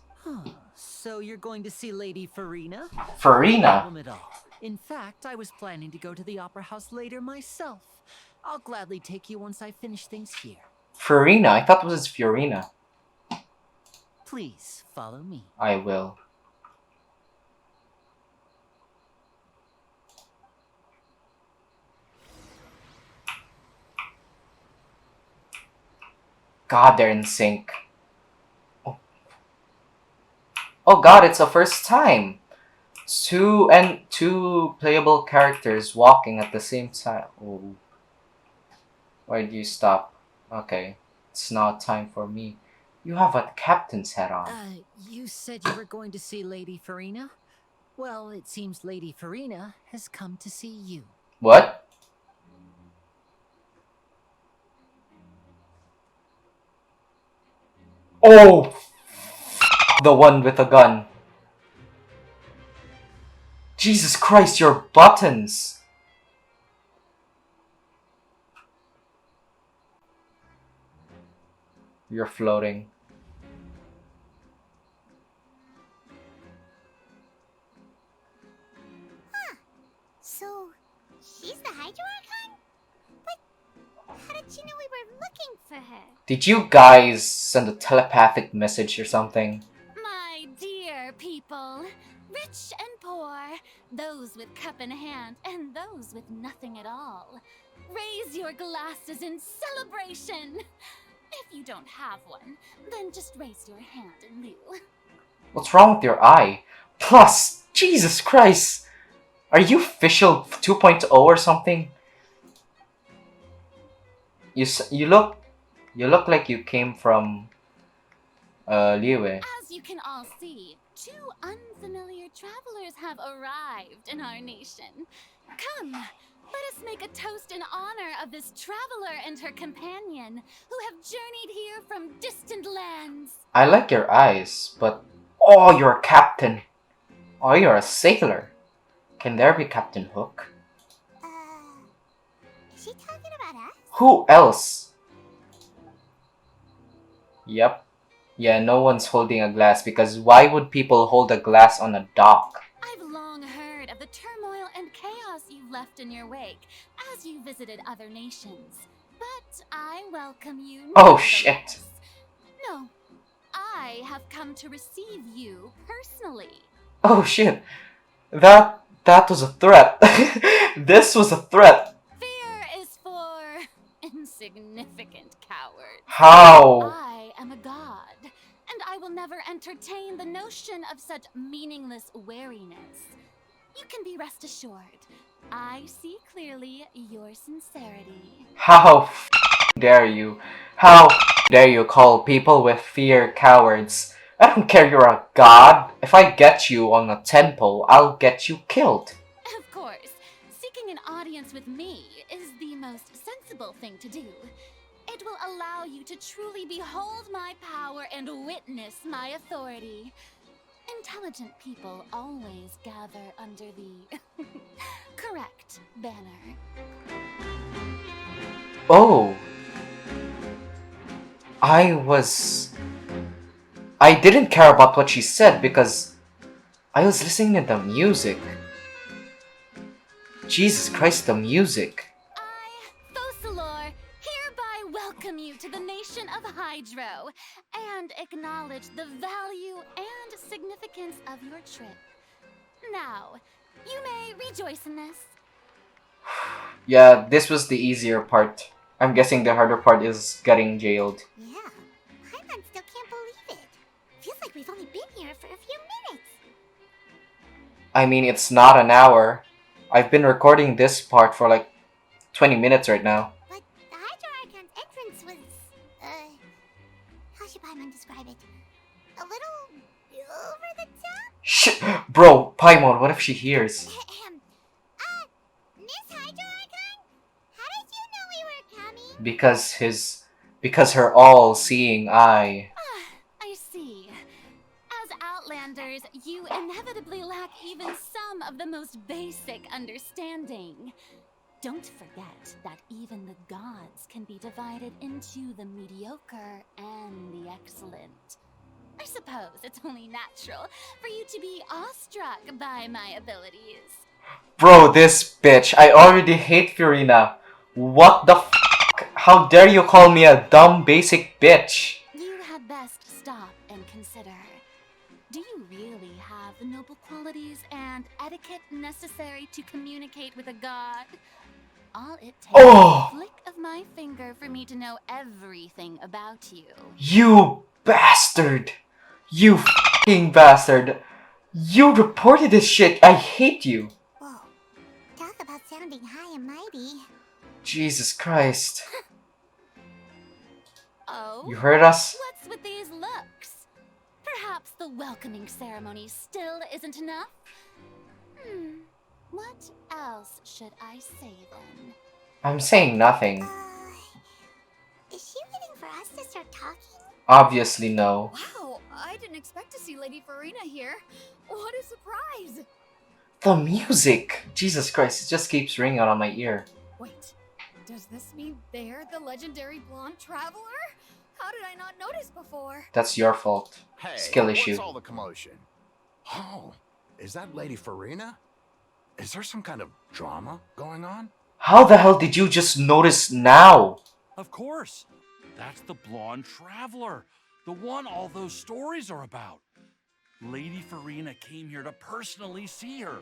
So you're going to see Lady Farina? No Farina. problem at all. In fact, I was planning to go to the Opera House later myself. I'll gladly take you once I finish things here. Farina? I thought it was Fiorina. Please follow me. I will. God, they're in sync. Oh god, it's the first time. Two playable characters walking at the same time. Oh. Why do you stop? Okay, it's not time for me. You have a captain's hat on. You said you were going to see Lady Farina? Well, it seems Lady Farina has come to see you. What? Oh! The one with a gun. Jesus Christ, your buttons! You're floating. So, she's the Hydro-Archon? But how did she know we were looking for her? Did you guys send a telepathic message or something? My dear people, rich and poor, those with cup in hand and those with nothing at all, raise your glasses in celebration. If you don't have one, then just raise your hand in lieu. What's wrong with your eye? Plus, Jesus Christ! Are you official 2.0 or something? You look like you came from Liue. As you can all see, two unfamiliar travelers have arrived in our nation. Come, let us make a toast in honor of this traveler and her companion who have journeyed here from distant lands. I like your eyes, but oh, you're a captain. Oh, you're a sailor. Can there be Captain Hook? Is she talking about us? Who else? Yep. Yeah, no one's holding a glass because why would people hold a glass on a dock? I've long heard of the turmoil and chaos you left in your wake as you visited other nations. But I welcome you. Oh, nevertheless. shit. No, I have come to receive you personally. Oh shit. That was a threat. This was a threat. Fear is for insignificant cowards. How? I am a god, and I will never entertain the notion of such meaningless wariness. You can be rest assured, I see clearly your sincerity. How dare you? How dare you call people with fear cowards? I don't care you're a god. If I get you on a temple, I'll get you killed. Of course, seeking an audience with me is the most sensible thing to do. It will allow you to truly behold my power and witness my authority. Intelligent people always gather under the correct banner. Oh. I didn't care about what she said because I was listening to the music. Jesus Christ, the music. I, Thosalor, welcome you to the nation of Hydro and acknowledge the value and significance of your trip. Now, you may rejoice in this. Yeah, this was the easier part. I'm guessing the harder part is getting jailed. Yeah, Paimon still can't believe it. Feels like we've only been here for a few minutes. I mean, it's not an hour. I've been recording this part for like 20 minutes right now. But the Hydro Archon's entrance was, how should Paimon describe it? A little over the top? Shit! Bro, Paimon, what if she hears? Miss Hydro Archon? How did you know we were coming? Because her all-seeing eye. I see. As Outlanders, you inevitably lack even some of the most basic understanding. Don't forget that even the gods can be divided into the mediocre and the excellent. I suppose it's only natural for you to be awestruck by my abilities. Bro, this bitch. I already hate Furina. What the f***? How dare you call me a dumb basic bitch? You had best stop and consider. Do you really have the noble qualities and etiquette necessary to communicate with a god? All it takes is a flick of my finger for me to know everything about you. You bastard! You f***ing bastard! You reported this shit! I hate you! Whoa, talk about sounding high and mighty. Jesus Christ. Oh? You heard us? What's with these looks? Perhaps the welcoming ceremony still isn't enough? What else should I say then? I'm saying nothing. Is she waiting for us to start talking? Obviously no. Wow, I didn't expect to see Lady Farina here. What a surprise! The music! Jesus Christ, it just keeps ringing out on my ear. Wait, does this mean they're the legendary blonde traveler? How did I not notice before? That's your fault. Hey, Skill issue. what's all the commotion? Oh, is that Lady Farina? Is there some kind of drama going on? How the hell did you just notice now? Of course. That's the blonde traveler. The one all those stories are about. Lady Farina came here to personally see her.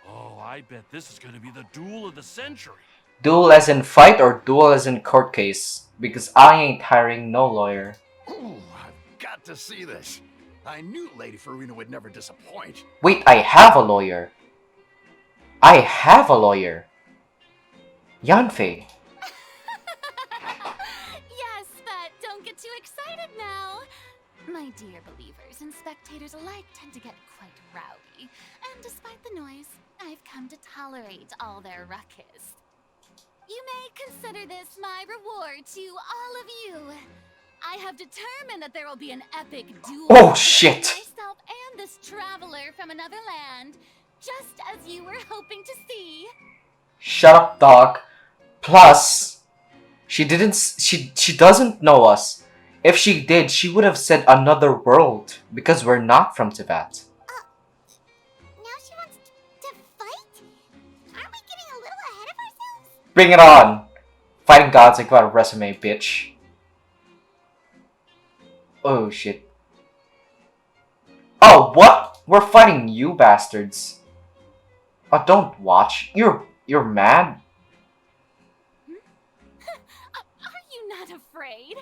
Oh, I bet this is going to be the duel of the century. Duel as in fight or duel as in court case? Because I ain't hiring no lawyer. Ooh, I've got to see this. I knew Lady Farina would never disappoint. Wait, I have a lawyer. I have a lawyer. Yanfei. Yes, but don't get too excited now. My dear believers and spectators alike tend to get quite rowdy, and despite the noise, I've come to tolerate all their ruckus. You may consider this my reward to all of you. I have determined that there will be an epic duel Oh shit! between myself and this traveler from another land, just as you were hoping to see. Shut up, dog. Plus, she doesn't know us. If she did, she would have said another world, because we're not from Tibet. Now she wants to fight? Aren't we getting a little ahead of ourselves? Bring it on! Fighting gods, I got a resume, bitch. Oh shit. Oh, what? We're fighting you bastards. Oh, don't watch. You're mad? Are you not afraid?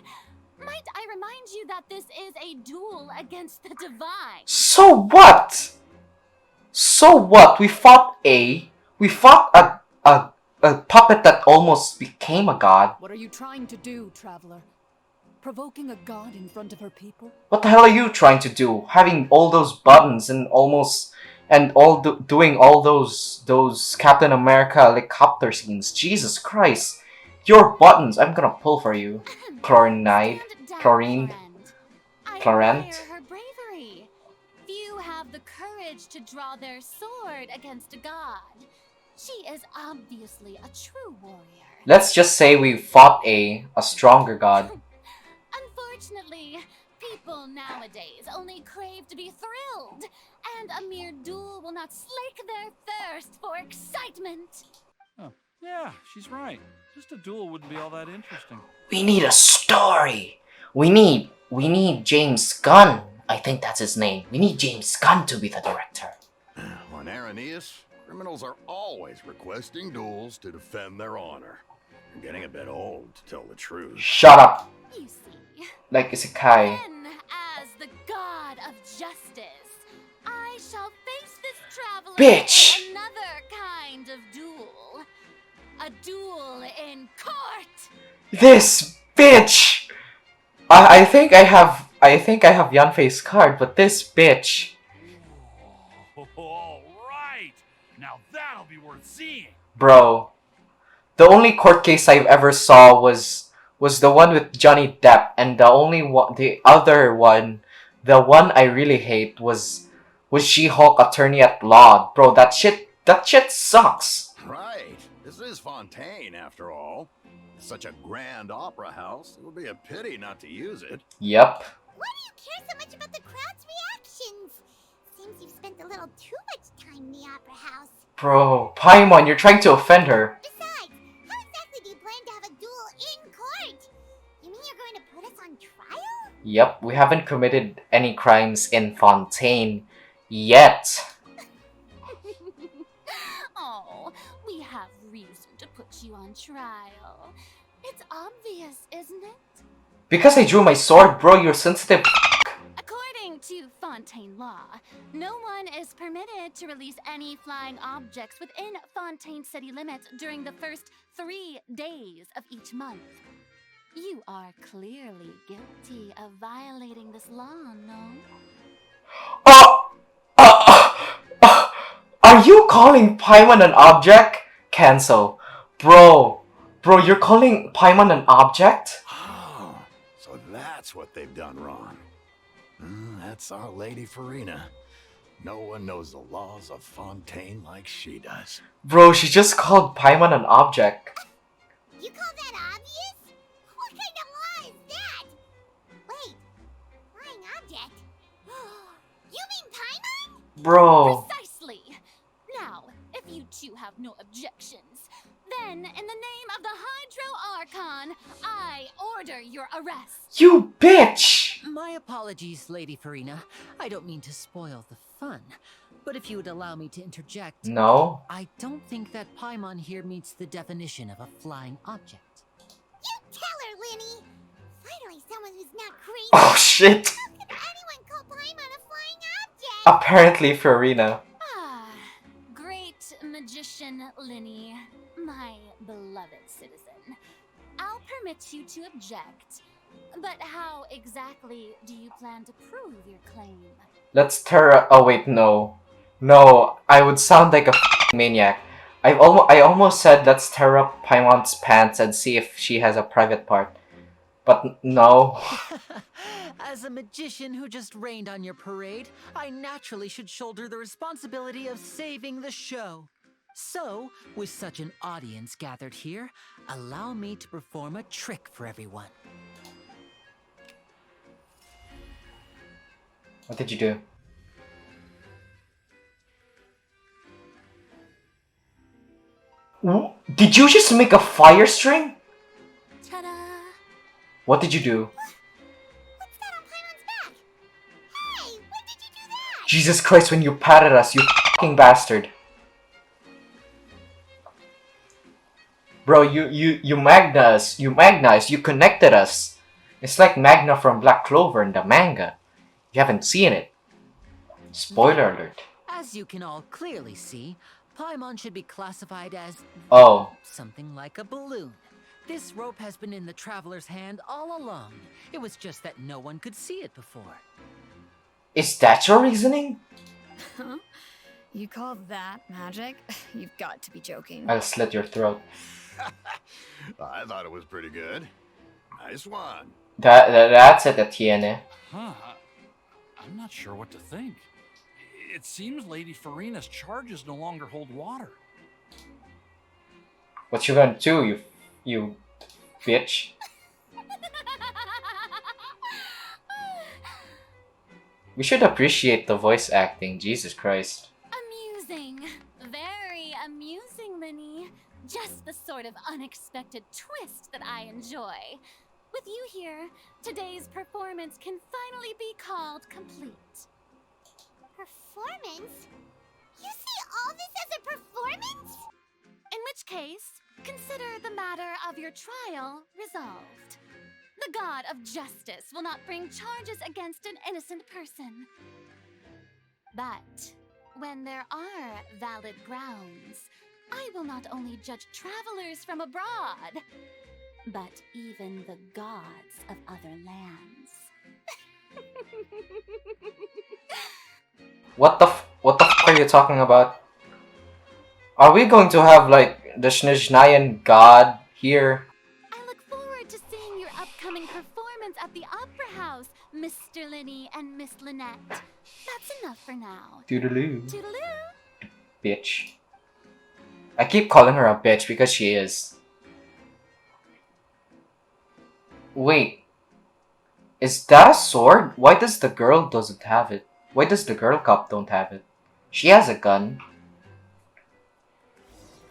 Might I remind you that this is a duel against the divine? So what? So what? We fought a puppet that almost became a god. What are you trying to do, traveler? Provoking a god in front of her people? What the hell are you trying to do? Having all those buttons and doing all those Captain America helicopter scenes. Jesus Christ. Your buttons, I'm gonna pull for you. Chlorinide. Stand down, Chlorine. friend. I Chlorant. admire her bravery. Few have the courage to draw their sword against a god. She is obviously a true warrior. Let's just say we fought a stronger god. Unfortunately, people nowadays only crave to be thrilled, and a mere duel will not slake their thirst for excitement. Yeah, she's right. Just a duel wouldn't be all that interesting. We need a story. We need James Gunn. I think that's his name. We need James Gunn to be the director. On Arrhenius, criminals are always requesting duels to defend their honor. I'm getting a bit old, to tell the truth. Shut up. You see, Like isekai. then, as the god of justice, I shall face this traveler Bitch! in another kind of duel. A duel in court! This bitch. I think I have Yanfei's card, but this bitch. All right. Now that'll be worth seeing. Bro. The only court case I've ever saw was the one with Johnny Depp, and the other one, the one I really hate was She-Hulk Attorney at Law. Bro, that shit sucks. Right. This is Fontaine, after all. It's such a grand opera house. It would be a pity not to use it. Yep. Why do you care so much about the crowd's reactions? Seems you've spent a little too much time in the opera house. Bro, Paimon, you're trying to offend her. Besides, how exactly do you plan to have a duel in court? You mean you're going to put us on trial? Yep, we haven't committed any crimes in Fontaine yet. Oh, we have reason to put you on trial. It's obvious, isn't it? Because I drew my sword, bro, you're sensitive. According to Fontaine law, no one is permitted to release any flying objects within Fontaine city limits during the first 3 days of each month. You are clearly guilty of violating this law, no? Are you calling Paimon an object? Cancel. Bro, you're calling Paimon an object? Oh, so that's what they've done wrong. That's our Lady Farina. No one knows the laws of Fontaine like she does. Bro, she just called Paimon an object. You call that obvious? What kind of law is that? Wait, flying object? You mean Paimon? Bro. Precisely! Now, if you two have no objections, then in the name of the Hydro Archon, I order your arrest. You bitch! My apologies, Lady Farina. I don't mean to spoil the fun. But if you would allow me to interject... No? I don't think that Paimon here meets the definition of a flying object. You tell her, Linny! Finally someone who's not crazy. Oh shit! How could anyone call Paimon a flying object? Apparently Farina. Ah, great magician Linny, my beloved citizen. I'll permit you to object. But how exactly do you plan to prove your claim? Let's Terra. Oh wait, no. No, I would sound like a maniac. I almost said let's tear up Paimon's pants and see if she has a private part. But no. As a magician who just rained on your parade, I naturally should shoulder the responsibility of saving the show. So, with such an audience gathered here, allow me to perform a trick for everyone. What did you do? Did you just make a fire string? Ta-da! What did you do? What's that on Paimon's back? Hey, when did you do that? Jesus Christ, when you patted us, you fucking bastard. Bro, you Magna us. You connected us. It's like Magna from Black Clover in the manga. You haven't seen it. Spoiler alert. As you can all clearly see, Paimon should be classified as... Oh. something like a balloon. This rope has been in the traveler's hand all along. It was just that no one could see it before. Is that your reasoning? Huh? You call that magic? You've got to be joking. I'll slit your throat. I thought it was pretty good. Nice one. That's it, Etienne. Huh. I'm not sure what to think. It seems Lady Farina's charges no longer hold water. What you gonna do, you bitch? We should appreciate the voice acting, Jesus Christ. Amusing. Very amusing, Linny. Just the sort of unexpected twist that I enjoy. With you here, today's performance can finally be called complete. Performance? You see all this as a performance? In which case, consider the matter of your trial resolved. The god of justice will not bring charges against an innocent person. But when there are valid grounds, I will not only judge travelers from abroad, but even the gods of other lands. What the f are you talking about? Are we going to have like the Snezhnayan god here? I look forward to seeing your upcoming performance at the Opera House, Mr. Linny and Miss Lynette. That's enough for now. Toodaloo. Toodaloo! Bitch. I keep calling her a bitch because she is. Wait. Is that a sword? Why does the girl doesn't have it? Why does the girl cop don't have it? She has a gun.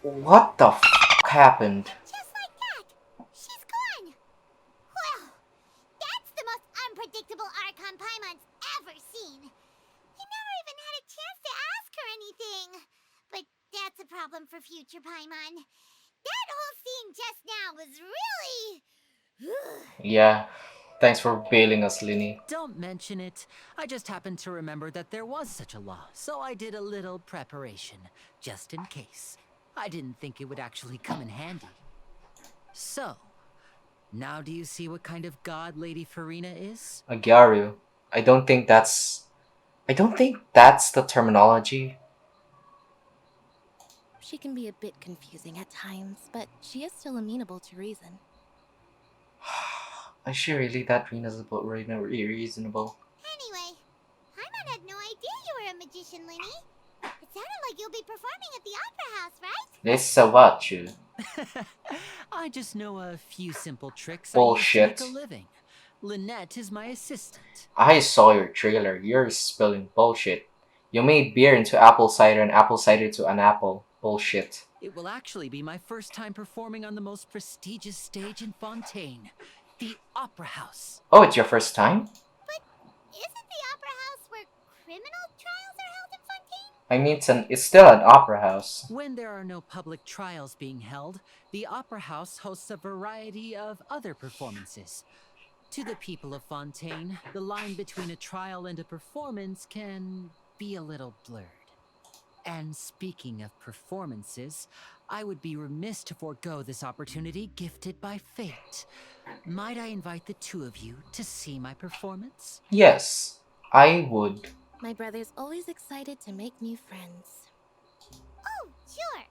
What the f happened? Just like that. She's gone. Well, that's the most unpredictable Archon Paimon's ever seen. He never even had a chance to ask her anything. But that's a problem for future Paimon. That whole scene just now was really... Yeah. Thanks for bailing us, Linny. Don't mention it. I just happened to remember that there was such a law, so I did a little preparation, just in case. I didn't think it would actually come in handy. So, now do you see what kind of god Lady Farina is? A Gyaru. I don't think that's the terminology. She can be a bit confusing at times, but she is still amenable to reason. Is she really that reasonable? Reasonable? Anyway, Paimon had no idea you were a magician, Linny. It sounded like you'll be performing at the Opera House, right? This is what you. I just know a few simple tricks Bullshit. I use to make a living. Lynette is my assistant. I saw your trailer. You're spilling bullshit. You made beer into apple cider and apple cider to an apple. Bullshit. It will actually be my first time performing on the most prestigious stage in Fontaine, the Opera House. Oh, it's your first time? But isn't the Opera House where criminal trials are held in Fontaine? I mean, it's still an opera house. When there are no public trials being held, the Opera House hosts a variety of other performances. To the people of Fontaine, the line between a trial and a performance can be a little blurred. And speaking of performances, I would be remiss to forego this opportunity gifted by fate. Might I invite the two of you to see my performance? Yes, I would. My brother's always excited to make new friends. Oh, sure.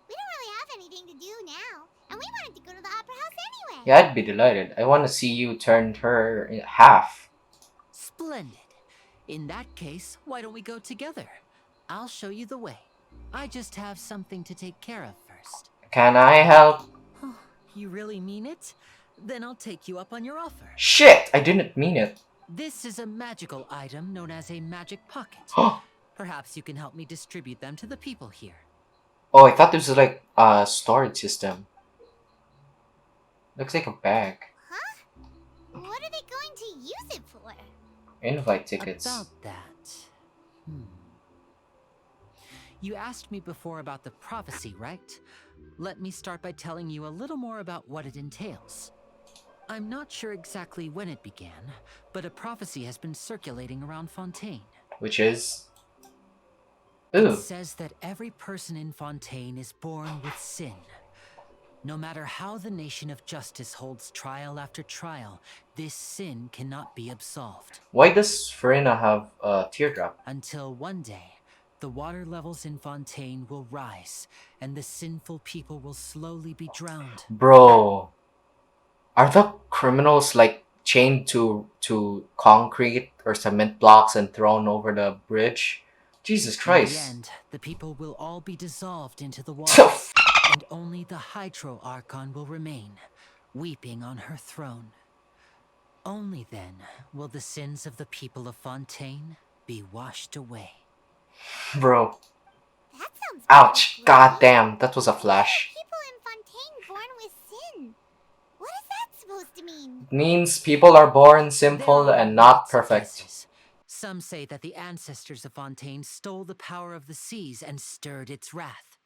We don't really have anything to do now, and we wanted to go to the Opera House anyway. Yeah, I'd be delighted. I want to see you turn her in half. Splendid. In that case, why don't we go together? I'll show you the way. I just have something to take care of first. Can I help? You really mean it? Then I'll take you up on your offer. Shit, I didn't mean it. This is a magical item known as a magic pocket. Perhaps you can help me distribute them to the people here. Oh, I thought this was like a storage system. Looks like a bag. Huh? What are they going to use it for? Invite tickets. About that. You asked me before about the prophecy, right? Let me start by telling you a little more about what it entails. I'm not sure exactly when it began, but a prophecy has been circulating around Fontaine. Which is? It Ooh. says that every person in Fontaine is born with sin. No matter how the nation of justice holds trial after trial, this sin cannot be absolved. Why does Farina have a teardrop? Until one day, the water levels in Fontaine will rise, and the sinful people will slowly be drowned. Bro, are the criminals like chained to concrete or cement blocks and thrown over the bridge? Jesus Christ. In the end, the people will all be dissolved into the waters, and only the Hydro Archon will remain, weeping on her throne. Only then will the sins of the people of Fontaine be washed away. Bro. That sounds Ouch. pretty God gloomy. damn, that was a flash. People in Fontaine supposed to mean? It means people are born simple There are and not lots of perfect. guesses. Some say that the ancestors of Fontaine stole the power of the seas and stirred its wrath.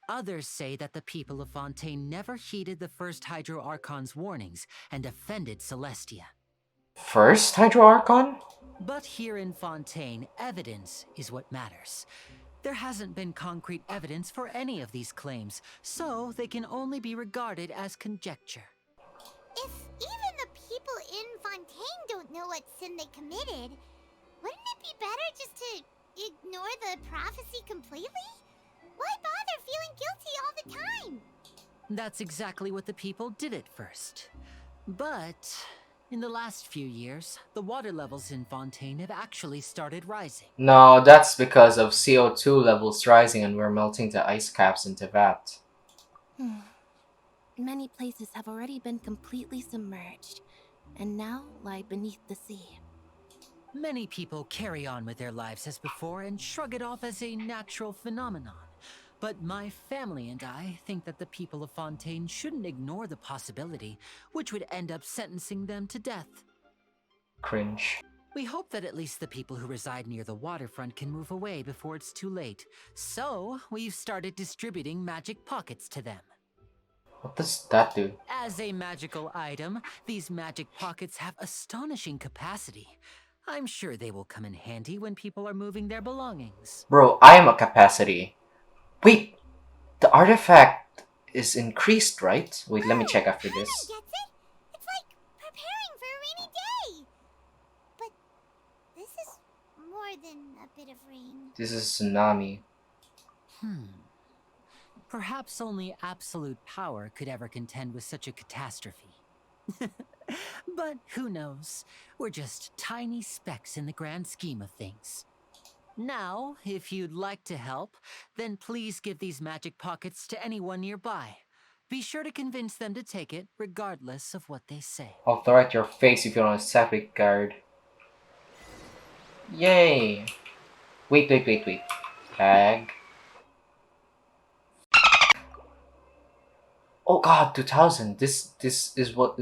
Others say that the people of Fontaine never heeded the first Hydro Archon's warnings and offended Celestia. First Hydro Archon? But here in Fontaine, evidence is what matters. There hasn't been concrete evidence for any of these claims, so they can only be regarded as conjecture. If even the people in Fontaine don't know what sin they committed, wouldn't it be better just to ignore the prophecy completely? Why bother feeling guilty all the time? That's exactly what the people did at first. But in the last few years, the water levels in Fontaine have actually started rising. No, that's because of CO2 levels rising and we're melting the ice caps into that. Many places have already been completely submerged, and now lie beneath the sea. Many people carry on with their lives as before and shrug it off as a natural phenomenon. But my family and I think that the people of Fontaine shouldn't ignore the possibility, which would end up sentencing them to death. Cringe. We hope that at least the people who reside near the waterfront can move away before it's too late. So, we've started distributing magic pockets to them. What does that do? As a magical item, these magic pockets have astonishing capacity. I'm sure they will come in handy when people are moving their belongings. Bro, I am a capacity. Wait, the artifact is increased, right? Wait, let me check after Paimon this. gets it? It's like preparing for a rainy day. But this is more than a bit of rain. This is tsunami. Perhaps only absolute power could ever contend with such a catastrophe. But who knows? We're just tiny specks in the grand scheme of things. Now, if you'd like to help, then please give these magic pockets to anyone nearby. Be sure to convince them to take it, regardless of what they say. I'll throw at your face if you don't accept it, guard. Yay! Wait. Tag. Oh god, 2000. This is what...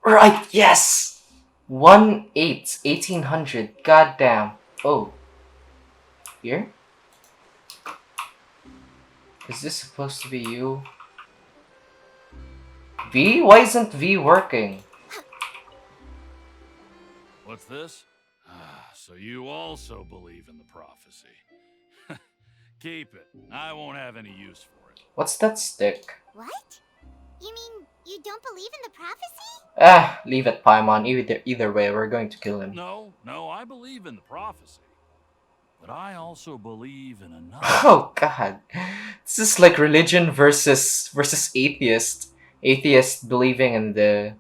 Right, yes! 1800. Goddamn. Oh. Here? Is this supposed to be you? V? Why isn't V working? What's this? So you also believe in the prophecy. Keep it. I won't have any use for it. What's that stick? What? You mean you don't believe in the prophecy? Ah, leave it, Paimon. Either way, we're going to kill him. No, I believe in the prophecy. But I also believe in another. Oh god. This is like religion versus atheist. Atheist believing in the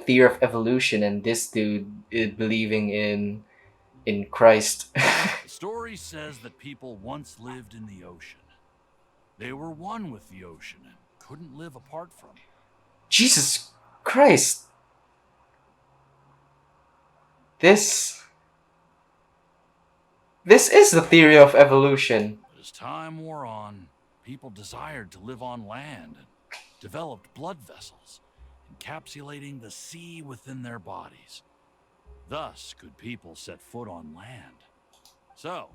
theory of evolution, and this dude is believing in Christ. The story says that people once lived in the ocean. They were one with the ocean and couldn't live apart from it. Jesus Christ. This is the theory of evolution. But as time wore on, people desired to live on land and developed blood vessels, encapsulating the sea within their bodies. Thus could people set foot on land. So,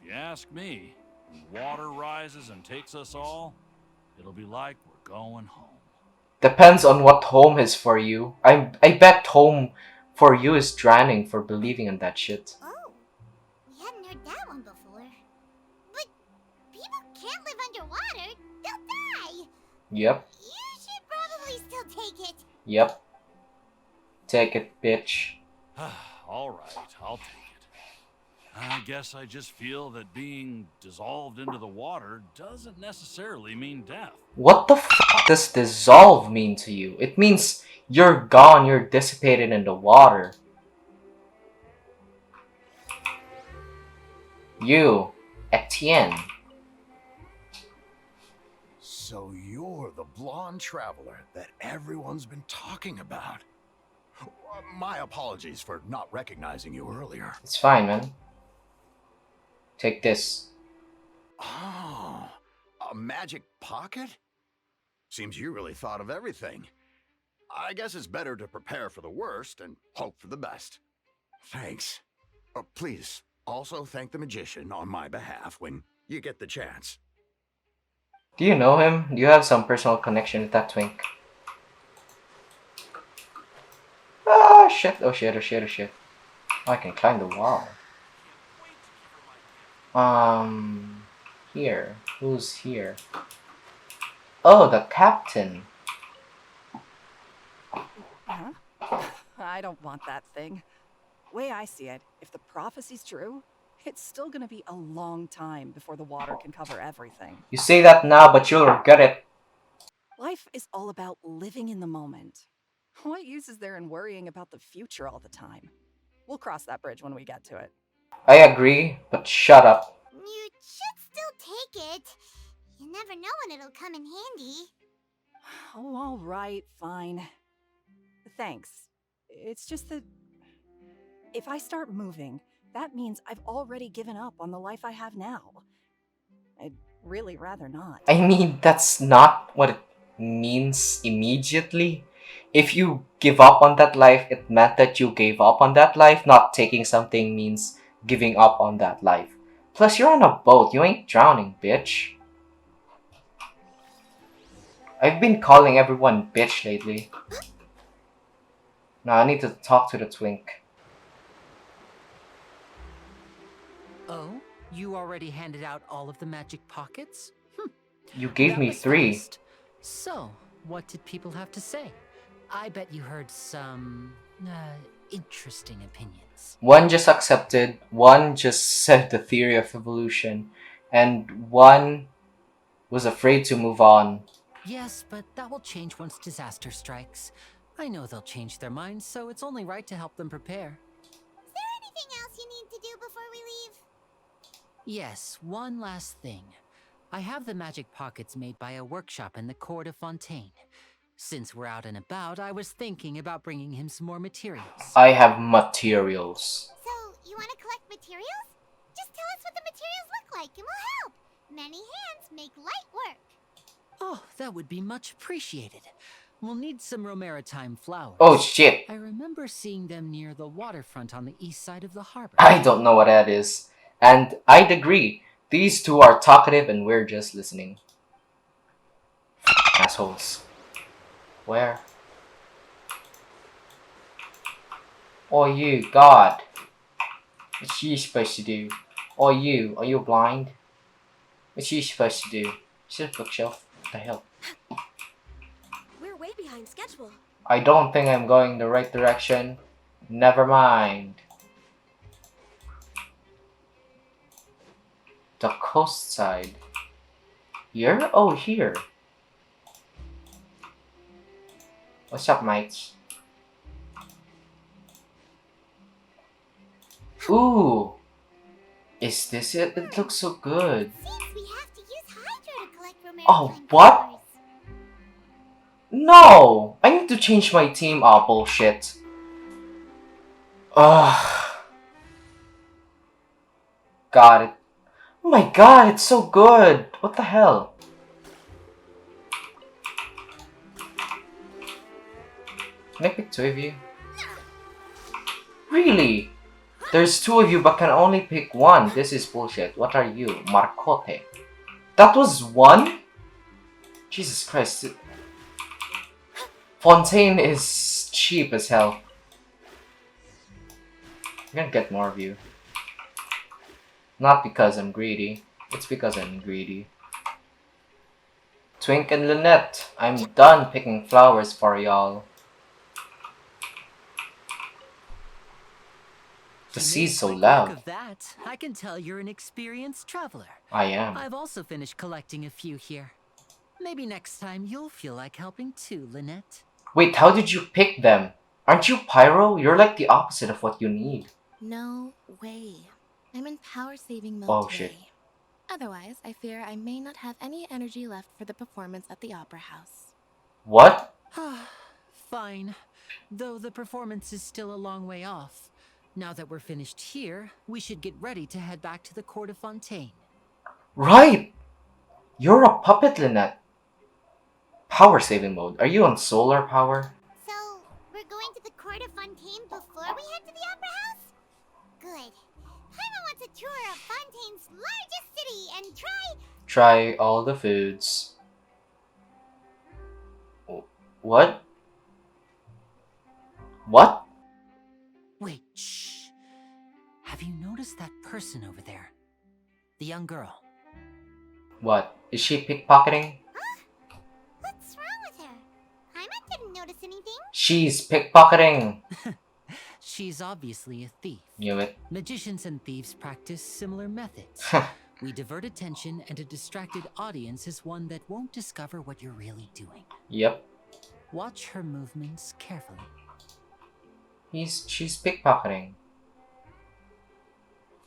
if you ask me, when the water rises and takes us all, it'll be like we're going home. Depends on what home is for you. I bet home for you is drowning for believing in that shit. Oh, we hadn't heard that one before. But people can't live underwater. They'll die. Yep. You should probably still take it. Yep. Take it, bitch. All right, I'll take it. I guess I just feel that being dissolved into the water doesn't necessarily mean death. What the fuck does dissolve mean to you? It means you're gone, you're dissipated in the water. You, Etienne. So you're the blonde traveler that everyone's been talking about. My apologies for not recognizing you earlier. It's fine, man. Take this. Oh, a magic pocket? Seems you really thought of everything. I guess it's better to prepare for the worst and hope for the best. Thanks. Please, also thank the magician on my behalf when you get the chance. Do you know him? Do you have some personal connection with that twink? Ah, shit. Oh shit, oh shit, oh shit. Oh, I can climb the wall. Here. Who's here? Oh, the captain. Huh? I don't want that thing. Way I see it, if the prophecy's true, it's still gonna be a long time before the water can cover everything. You say that now, but you'll regret it. Life is all about living in the moment. What use is there in worrying about the future all the time? We'll cross that bridge when we get to it. I agree, but shut up. You should still take it. You never know when it'll come in handy. Oh, all right, fine. Thanks. It's just that if I start moving, that means I've already given up on the life I have now. I'd really rather not. I mean, that's not what it means immediately. If you give up on that life, it meant that you gave up on that life. Not taking something means giving up on that life. Plus, you're on a boat. You ain't drowning, bitch. I've been calling everyone bitch lately. Now I need to talk to the twink. Oh, you already handed out all of the magic pockets? You gave That me was 3. fast. So, what did people have to say? I bet you heard some interesting opinions. One just accepted, one just said the theory of evolution, and one was afraid to move on. Yes, but that will change once disaster strikes. I know they'll change their minds, so it's only right to help them prepare. Is there anything else you need to do before we leave? Yes, one last thing. I have the magic pockets made by a workshop in the court of Fontain. Since we're out and about, I was thinking about bringing him some more materials. I have materials. So, you want to collect materials? Just tell us what the materials look like and we'll help. Many hands make light work. Oh, that would be much appreciated. We'll need some romaritime flowers. Oh shit. I remember seeing them near the waterfront on the east side of the harbor. I don't know what that is. And I'd agree. These two are talkative and we're just listening. Assholes. Where? Oh you, God. What's she supposed to do? Oh you, are you blind? What's she supposed to do? She's a bookshelf. What the hell? We're way behind schedule. I don't think I'm going the right direction. Never mind. The coast side. Here? Oh, here. What's up, mates? Ooh. Is this it? It looks so good. Seems we have to use Hydra to collect romaritime Oh, what? flowers. No! I need to change my team. Oh, bullshit. Ugh. Got it. Oh my god, it's so good! What the hell? Can I pick 2 of you? Really? There's 2 of you but can only pick 1. This is bullshit. What are you? Marcote. That was 1? Jesus Christ. Fontaine is cheap as hell. I'm gonna get more of you. Not because I'm greedy. It's because I'm greedy. Twink and Lynette, I'm done picking flowers for y'all. The You sea's made so quick work loud. of that. I can tell you're an experienced traveler. I am. I've also finished collecting a few here. Maybe next time you'll feel like helping too, Lynette. Wait, how did you pick them? Aren't you Pyro? You're like the opposite of what you need. No way. I'm in power saving mode Oh, today. shit. Otherwise, I fear I may not have any energy left for the performance at the Opera House. What? Fine. Though the performance is still a long way off. Now that we're finished here, we should get ready to head back to the court of Fontaine. Right! You're a puppet, Lynette. Power saving mode. Are you on solar power? So, we're going to the court of Fontaine before we head to the opera house? Good. Paimon wants a tour of Fontaine's largest city and Try all the foods. What? What? Wait, shh. Have you noticed that person over there? The young girl. What? Is she pickpocketing? What's wrong with her? Paimon didn't notice anything. She's pickpocketing! She's obviously a thief. Knew it. Magicians and thieves practice similar methods. We divert attention, and a distracted audience is one that won't discover what you're really doing. Yep. Watch her movements carefully. She's pickpocketing.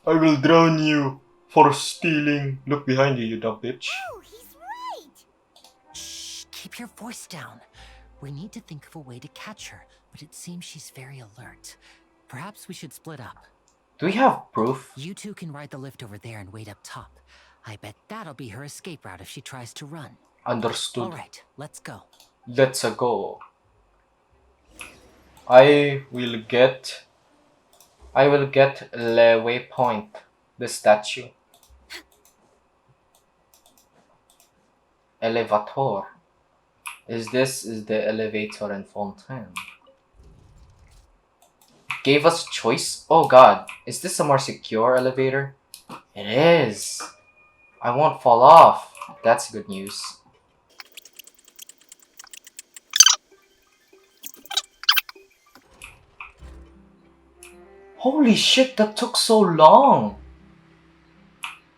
I will drown you for stealing. Look behind you, you dumb bitch. Oh, he's right. Shh, keep your voice down. We need to think of a way to catch her, but it seems she's very alert. Perhaps we should split up. Do we have proof? You two can ride the lift over there and wait up top. I bet that'll be her escape route if she tries to run. Understood. Alright, let's go. Let's go. I will get Le Waypoint, the statue. Elevator. Is the elevator in Fontaine? Gave us choice? Oh god, is this a more secure elevator? It is. I won't fall off. That's good news. Holy shit, that took so long!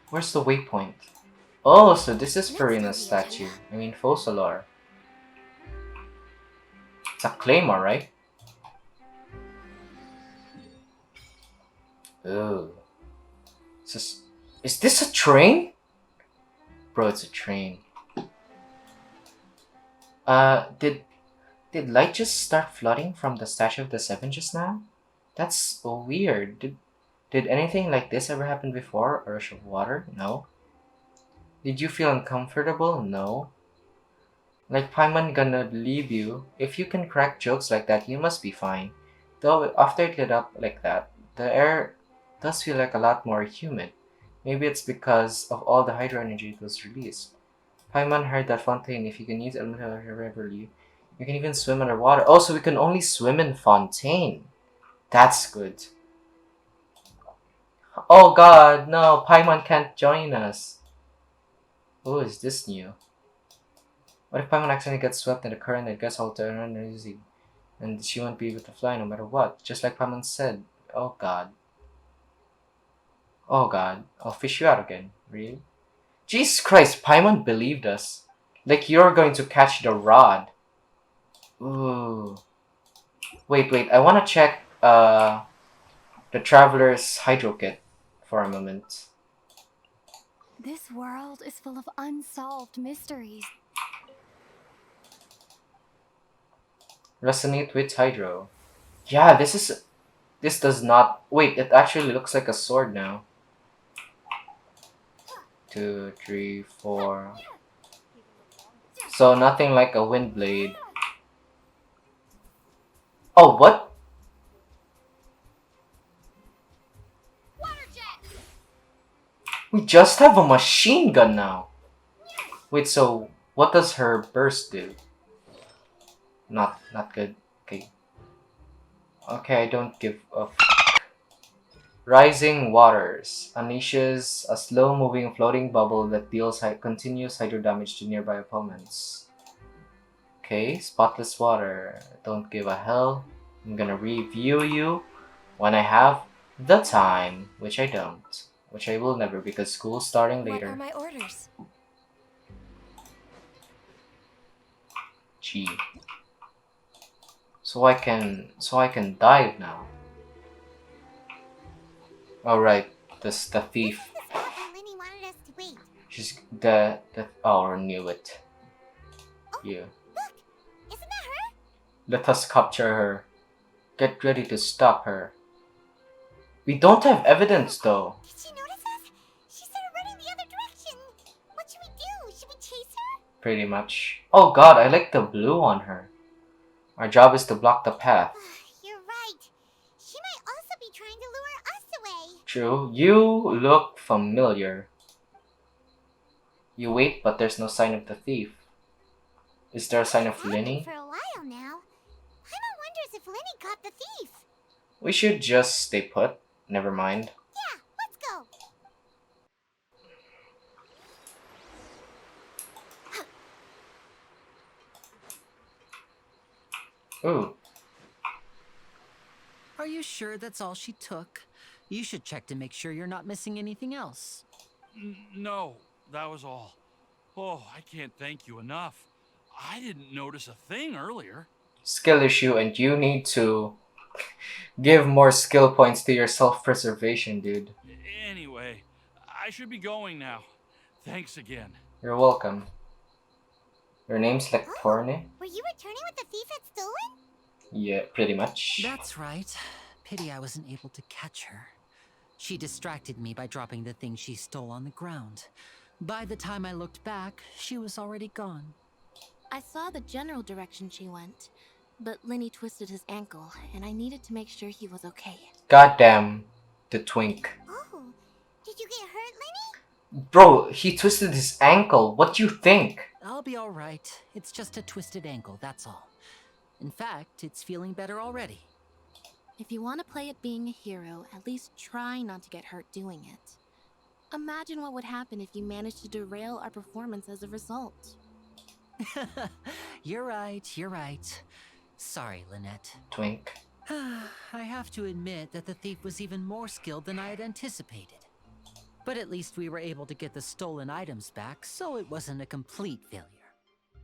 Where's the waypoint? Oh, so this is Farina's statue. I mean, Fossolar. It's a claymore, right? Oh. Is this a train? Bro, it's a train. Did light just start flooding from the Statue of the Seven just now? That's so weird. Did anything like this ever happen before? A rush of water? No. Did you feel uncomfortable? No. Like Paimon gonna leave you? If you can crack jokes like that, you must be fine. Though after it lit up like that, the air does feel like a lot more humid. Maybe it's because of all the hydro energy it was released. Paimon heard that Fontaine, if you can use elemental regularly, you can even swim underwater. Oh, so we can only swim in Fontaine. That's good. Oh god, no, Paimon can't join us. Oh, is this new? What if Paimon accidentally gets swept in the current and gets all turned uneasy? And she won't be able to fly no matter what, just like Paimon said. Oh god. Oh god, I'll fish you out again. Really? Jesus Christ, Paimon believed us. Like you're going to catch the rod. Ooh. Wait, I wanna check the Traveler's Hydro Kit for a moment. This world is full of unsolved mysteries. Resonate with Hydro. Yeah, this does not... Wait, it actually looks like a sword now. 2, 3, 4. So nothing like a wind blade. Oh, what? We just have a machine gun now. Wait, so what does her burst do? Not good. Okay. Okay, I don't give a f. Rising Waters unleashes a slow-moving floating bubble that deals continuous hydro damage to nearby opponents. Okay, Spotless Water. Don't give a hell. I'm gonna review you when I have the time, which I don't. Which I will never because school's starting later. What are my orders? G. So I can dive now. Alright, this the thief. This is the spot where Lenny wanted us to wait. She's the oh, I knew it. You. Look! Isn't that her? Let us capture her. Get ready to stop her. We don't have evidence though. Did she notice us? She started running the other direction. What should we do? Should we chase her? Pretty much. Oh god, I like the blue on her. Our job is to block the path. You're right. She might also be trying to lure us away. True. You look familiar. You wait, but there's no sign of the thief. Is there a sign of It's happened Linny? for a while now. Paimon wonders if Linny caught the thief. We should just stay put. Never mind. Yeah, let's go. Ooh. Are you sure that's all she took? You should check to make sure you're not missing anything else. No, that was all. Oh, I can't thank you enough. I didn't notice a thing earlier. Skill issue, and you need to give more skill points to your self-preservation, dude. Anyway, I should be going now. Thanks again. You're welcome. Your name's Oh, Lectorne? were you returning what the thief had stolen? Yeah, pretty much. That's right. Pity I wasn't able to catch her. She distracted me by dropping the thing she stole on the ground. By the time I looked back, she was already gone. I saw the general direction she went, but Lenny twisted his ankle, and I needed to make sure he was okay. Goddamn, the twink. Oh, did you get hurt, Lenny? Bro, he twisted his ankle. What do you think? I'll be alright. It's just a twisted ankle, that's all. In fact, it's feeling better already. If you want to play at being a hero, at least try not to get hurt doing it. Imagine what would happen if you managed to derail our performance as a result. You're right. Sorry, Lynette. Twink. I have to admit that the thief was even more skilled than I had anticipated. But at least we were able to get the stolen items back, so it wasn't a complete failure.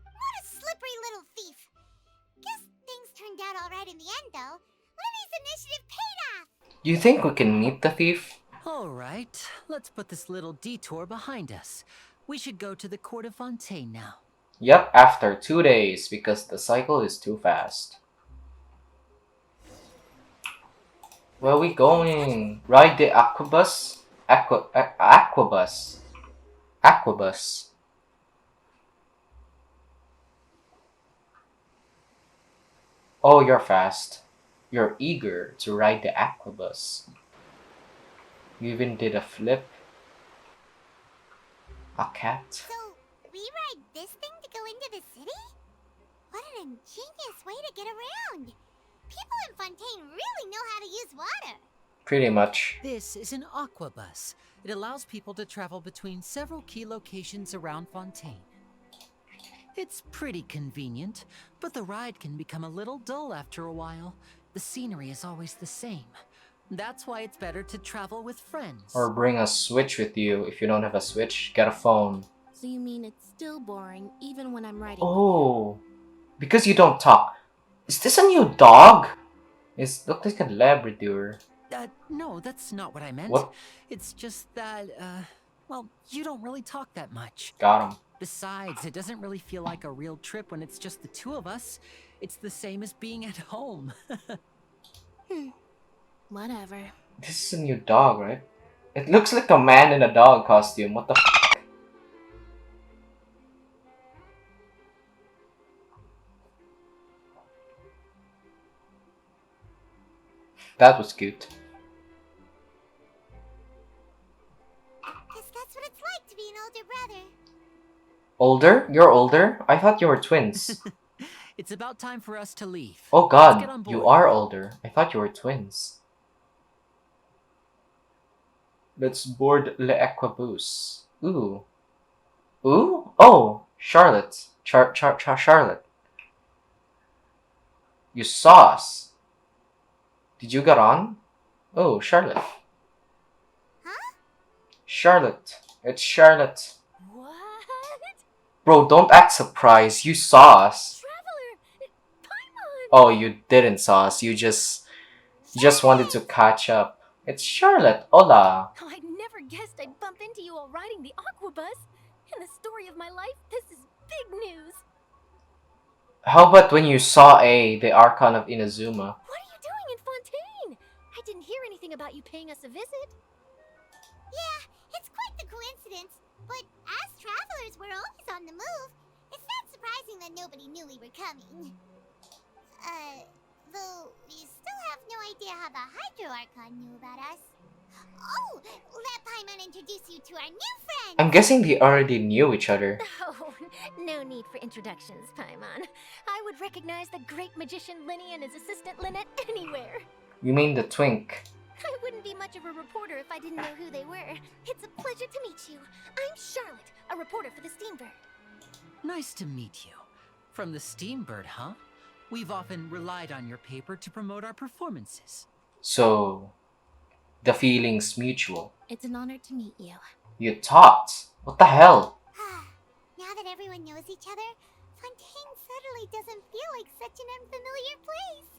What a slippery little thief. Guess things turned out all right in the end, though. Lenny's initiative paid off. Do you think we can meet the thief? Alright, let's put this little detour behind us. We should go to the court of Fontain now. Yep, after 2 days, because the cycle is too fast. Where are we going? Ride the aquabus? Aquabus. Aquabus. Oh, you're fast. You're eager to ride the aquabus. You even did a flip. A cat. So, we ride this thing to go into the city? What an ingenious way to get around. People in Fontaine really know how to use water. Pretty much. This is an aquabus. It allows people to travel between several key locations around Fontaine. It's pretty convenient, but the ride can become a little dull after a while. The scenery is always the same. That's why it's better to travel with friends. Or bring a Switch with you. If you don't have a Switch, get a phone. So you mean it's still boring even when I'm riding? Oh, because you don't talk. Is this a new dog? It looks like a Labrador. No, that's not what I meant. What? It's just that, well, you don't really talk that much. Got him. Besides, it doesn't really feel like a real trip when it's just the two of us. It's the same as being at home. Whatever. This is a new dog, right? It looks like a man in a dog costume. What the f? That was cute. Guess that's what it's like to be an older brother. Older? You're older? I thought you were twins. It's about time for us to leave. Oh Let's get on god, board. you are older. I thought you were twins. Let's board Le Aquabus. Ooh. Ooh? Oh, Charlotte. Charlotte. You saw us. Did you get on? Oh, Charlotte. Huh? Charlotte. It's Charlotte. What? Bro, don't act surprised. You saw us. Traveler! Paimon! Oh, you didn't saw us. You just wanted to catch up. It's Charlotte. Hola. Oh, I'd never guessed I'd bump into you while riding the aquabus. In the story of my life, this is big news. How about when you saw the Archon of Inazuma? What are you doing in Fontaine? I didn't hear anything about you paying us a visit. Yeah, it's quite the coincidence. But as travelers, we're always on the move. surprising that nobody knew we were coming. Though we still have no idea how the Hydro Archon knew about us. Oh, let Paimon introduce you to our new friend! I'm guessing they already knew each other. Oh, no need for introductions, Paimon. I would recognize the great magician Linny and his assistant Lynette anywhere. You mean the twink? I wouldn't be much of a reporter if I didn't know who they were. It's a pleasure to meet you. I'm Charlotte, a reporter for the Steambird. Nice to meet you. From the Steambird, huh? We've often relied on your paper to promote our performances. So, the feeling's mutual. It's an honor to meet you. You thought? What the hell? Now that everyone knows each other, Fontaine suddenly doesn't feel like such an unfamiliar place.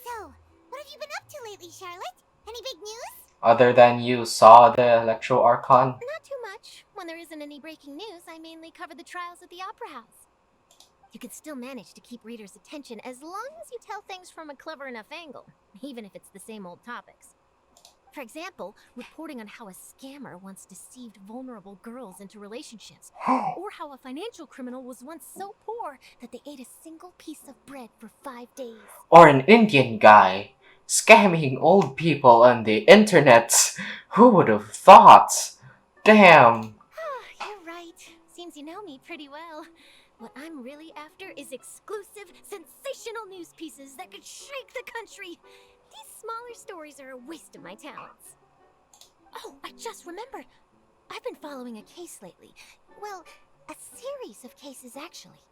So, what have you been up to lately, Charlotte? Any big news? Other than you saw the Electro Archon? Not too much. When there isn't any breaking news, I mainly cover the trials at the Opera House. You can still manage to keep readers' attention as long as you tell things from a clever enough angle, even if it's the same old topics. For example, reporting on how a scammer once deceived vulnerable girls into relationships, or how a financial criminal was once so poor that they ate a single piece of bread for 5 days. Or an Indian guy scamming old people on the internet. Who would have thought? Damn. You're right. Seems you know me pretty well. What I'm really after is exclusive, sensational news pieces that could shake the country. These smaller stories are a waste of my talents. Oh, I just remembered. I've been following a case lately. Well, a series of cases, actually.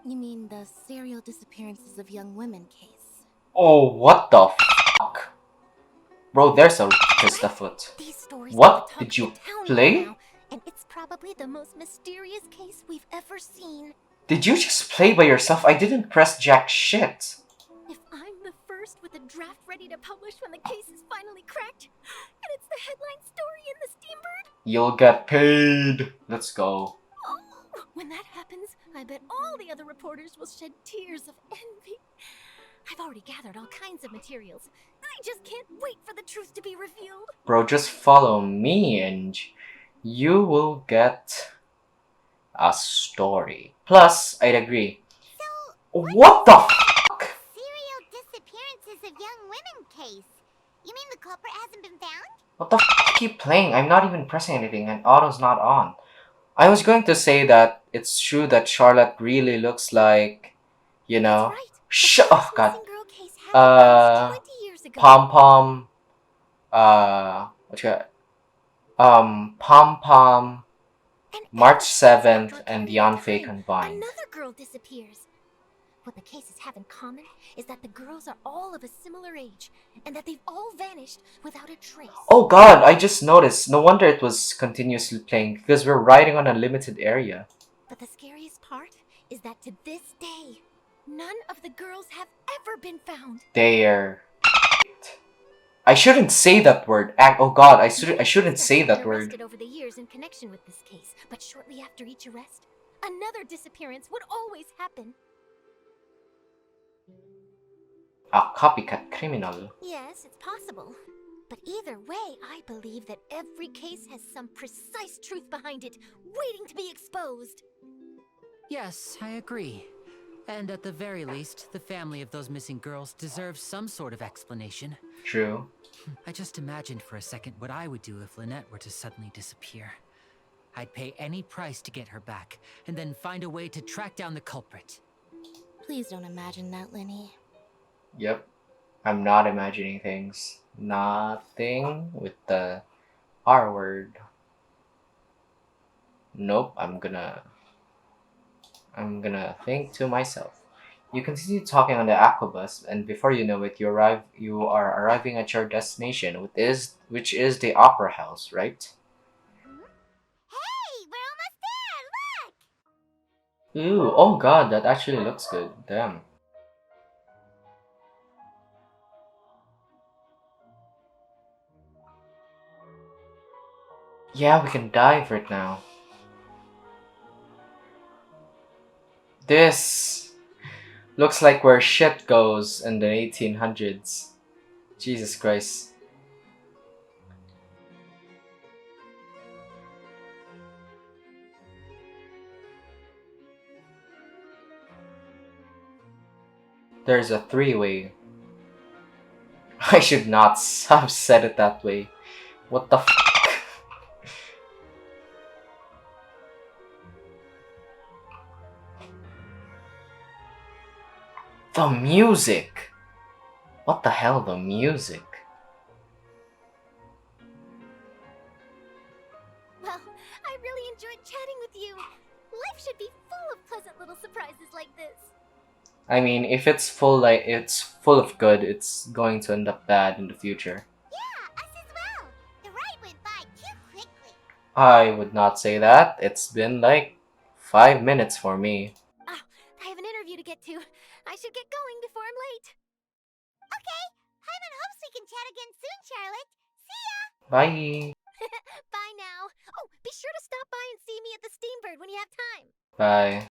You mean the serial disappearances of young women case? Oh, what the fuck? Bro, there's a rapist afoot. These stories What? are the talk Did of you the town play? right now, and it's probably the most mysterious case we've ever seen. Did you just play by yourself? I didn't press jack shit. If I'm the first with a draft ready to publish when the case is finally cracked, and it's the headline story in the Steambird, You'll get paid. Let's go. oh, when that happens, I bet all the other reporters will shed tears of envy. I've already gathered all kinds of materials. I just can't wait for the truth to be revealed. Bro, just follow me and you will get a story. Plus, I'd agree. So, What the fuck? serial disappearances of young women case? You mean the culprit hasn't been found? What the fuck? Keep playing. I'm not even pressing anything and auto's not on. I was going to say that it's true that Charlotte really looks like, you know. That's right. Oh god. Missing girl case happened almost 20 years ago. Pom Pom. What you got? Pom Pom. And March after 7th a and period of Beyonce time, combined. Another girl disappears. What the cases have in common is that the girls are all of a similar age, and that they've all vanished without a trace. Oh god, I just noticed. No wonder it was continuously playing because we're riding on a limited area. But the scariest part is that to this day, none of the girls have ever been found. They're... I shouldn't say that word. Oh god, I shouldn't say Been that word. arrested over the years in connection with this case, but shortly after each arrest, another disappearance would always happen. A copycat criminal. Yes, it's possible. But either way, I believe that every case has some precise truth behind it, waiting to be exposed. Yes, I agree. And at the very least, the family of those missing girls deserves some sort of explanation. True. I just imagined for a second what I would do if Lynette were to suddenly disappear. I'd pay any price to get her back, and then find a way to track down the culprit. Please don't imagine that, Linny. Yep. I'm not imagining things. Nothing with the R word. Nope, I'm gonna think to myself. You continue talking on the aquabus, and before you know it, you are arriving at your destination, which is the opera house, right? Hey, we're almost there! Look! Ooh, oh god, that actually looks good. Damn. Yeah, we can dive right now. This looks like where shit goes in the 1800s. Jesus Christ. There's a three-way. I should not have said it that way. What the f? The music! What the hell, the music? Well, I really enjoyed chatting with you. Life should be full of pleasant little surprises like this. I mean, if it's full of good, it's going to end up bad in the future. Yeah, us as well. The ride went by too quickly. I would not say that. It's been like 5 minutes for me. Ah, I have an interview to get to. I should get going before I'm late. Okay, Paimon hopes we can chat again soon, Charlotte. See ya! Bye. Bye now. Oh, be sure to stop by and see me at the Steambird when you have time. Bye.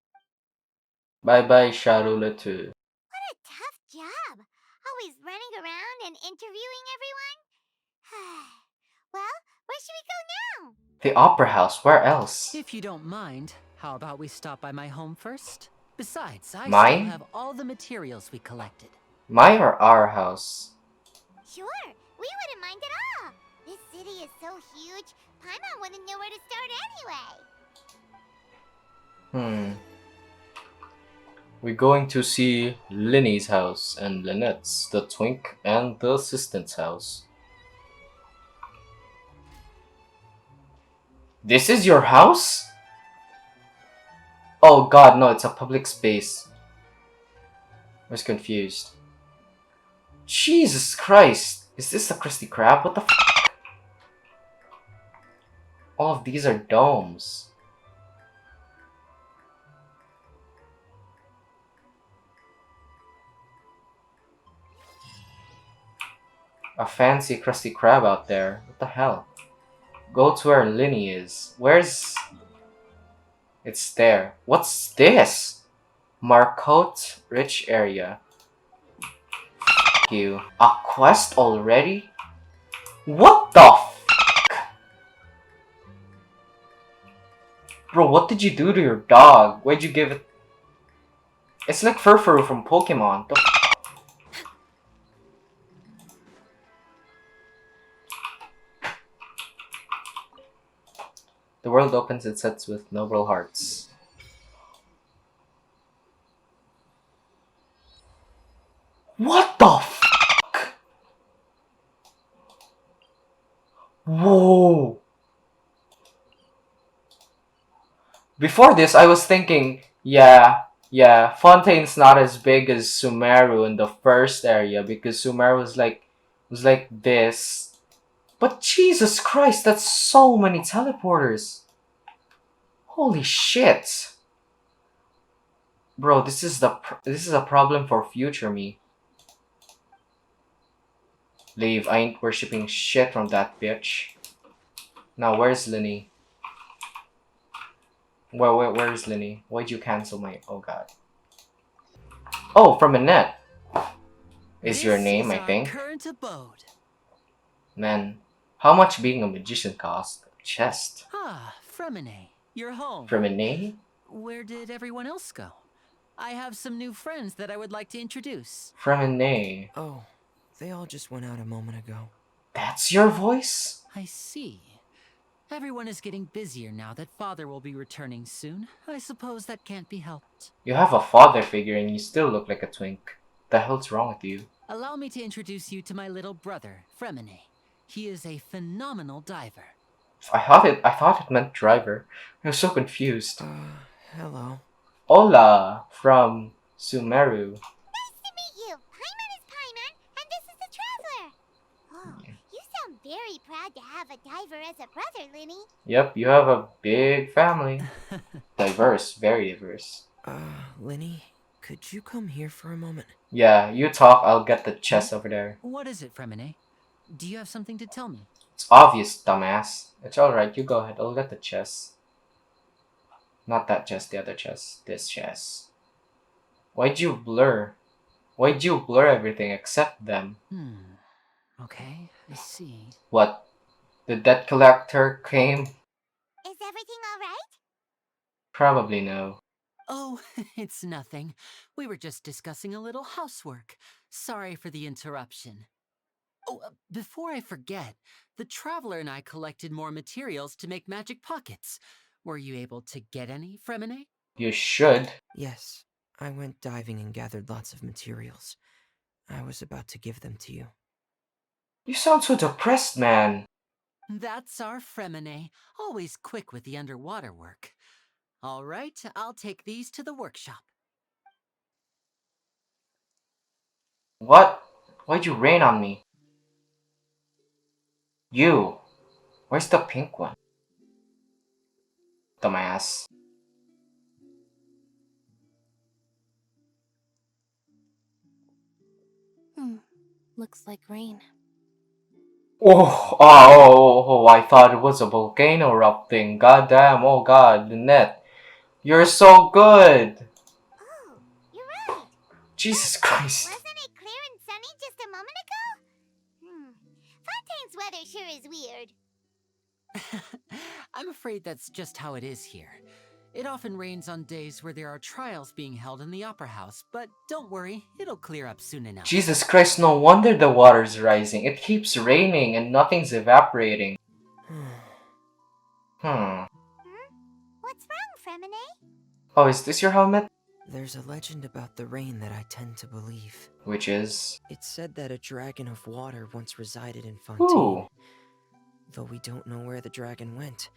Bye bye, Charlotte too. What a tough job. Always running around and interviewing everyone. Well, where should we go now? The Opera House, where else? If you don't mind, how about we stop by my home first? Besides, I Mine? still have all the materials we collected. My or our house? Sure, we wouldn't mind at all. This city is so huge, Paimon wouldn't know where to start anyway. We're going to see Linny's house and Lynette's, the twink, and the assistant's house. This is your house? Oh god, no, it's a public space. I was confused. Jesus Christ! Is this a Krusty Krab? What the f? All of these are domes. A fancy Krusty Krab out there. What the hell? Go to where Linny is. Where's... It's there. What's this? Marcotte Rich Area. F you. A quest already? What the f? Bro, what did you do to your dog? Why'd you give it... It's like Furfuru from Pokemon. The f. The world opens its sets with noble hearts. What the fuck? Whoa! Before this, I was thinking, yeah, Fontaine's not as big as Sumeru in the first area because Sumeru was like this. But Jesus Christ, that's so many teleporters. Holy shit. Bro, this is a problem for future me. Leave, I ain't worshipping shit from that bitch. Now, where's Linny? Where's Linny? Why'd you cancel my... Oh god. Oh, from Annette. Is your name, I think. Current abode. Man, how much being a magician cost? Chest. Ah, Fremine, you're home. Fremine? Where did everyone else go? I have some new friends that I would like to introduce. Fremine. Oh, they all just went out a moment ago. That's your voice? I see. Everyone is getting busier now that Father will be returning soon. I suppose that can't be helped. You have a father figure and you still look like a twink. The hell's wrong with you? Allow me to introduce you to my little brother, Fremine. He is a phenomenal diver. I thought it meant driver. I was so confused. Hello. Hola, from Sumeru. Nice to meet you. Paimon is Paimon, and this is the Traveler. Oh, you sound very proud to have a diver as a brother, Linny. Yep, you have a big family. Diverse, very diverse. Linny, could you come here for a moment? Yeah, you talk, I'll get the chest over there. What is it, Fremine? Do you have something to tell me? It's obvious, dumbass. It's alright, you go ahead, I'll get the chest. Not that chest, the other chest. This chest. Why'd you blur? Why'd you blur everything except them? Okay, I see. What? The debt collector came? Is everything alright? Probably no. Oh, it's nothing. We were just discussing a little housework. Sorry for the interruption. Oh, before I forget, the Traveler and I collected more materials to make magic pockets. Were you able to get any, Fremine? You should. Yes, I went diving and gathered lots of materials. I was about to give them to you. You sound so depressed, man. That's our Fremine, always quick with the underwater work. All right, I'll take these to the workshop. What? Why'd you rain on me? You. Where's the pink one? Dumbass. Looks like rain. I thought it was a volcano erupting. God damn, oh god, Lynette. You're so good! Oh, you're right. Jesus Christ. Wasn't it clear and sunny just a moment ago? Fontaine's weather sure is weird. I'm afraid that's just how it is here. It often rains on days where there are trials being held in the Opera House, but don't worry, it'll clear up soon enough. Jesus Christ, no wonder the water's rising. It keeps raining and nothing's evaporating. What's wrong, Fremine? Oh, is this your helmet? There's a legend about the rain that I tend to believe. Which is? It's said that a dragon of water once resided in Fontain. Ooh. Though we don't know where the dragon went,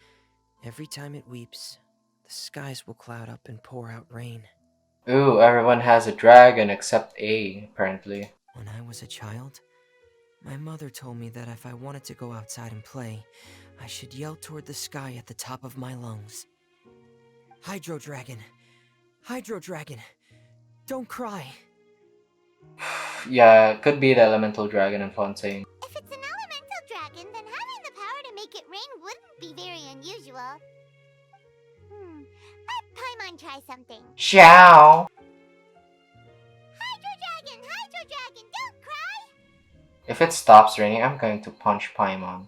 every time it weeps, the skies will cloud up and pour out rain. Ooh, everyone has a dragon except A, apparently. When I was a child, my mother told me that if I wanted to go outside and play, I should yell toward the sky at the top of my lungs. Hydro Dragon! Hydro Dragon! Don't cry! Yeah, could be the elemental dragon in Fontaine. If it's an elemental dragon, then having the power to make it rain wouldn't be very unusual. Let Paimon try something. Ciao! Hydro Dragon, don't cry! If it stops raining, I'm going to punch Paimon.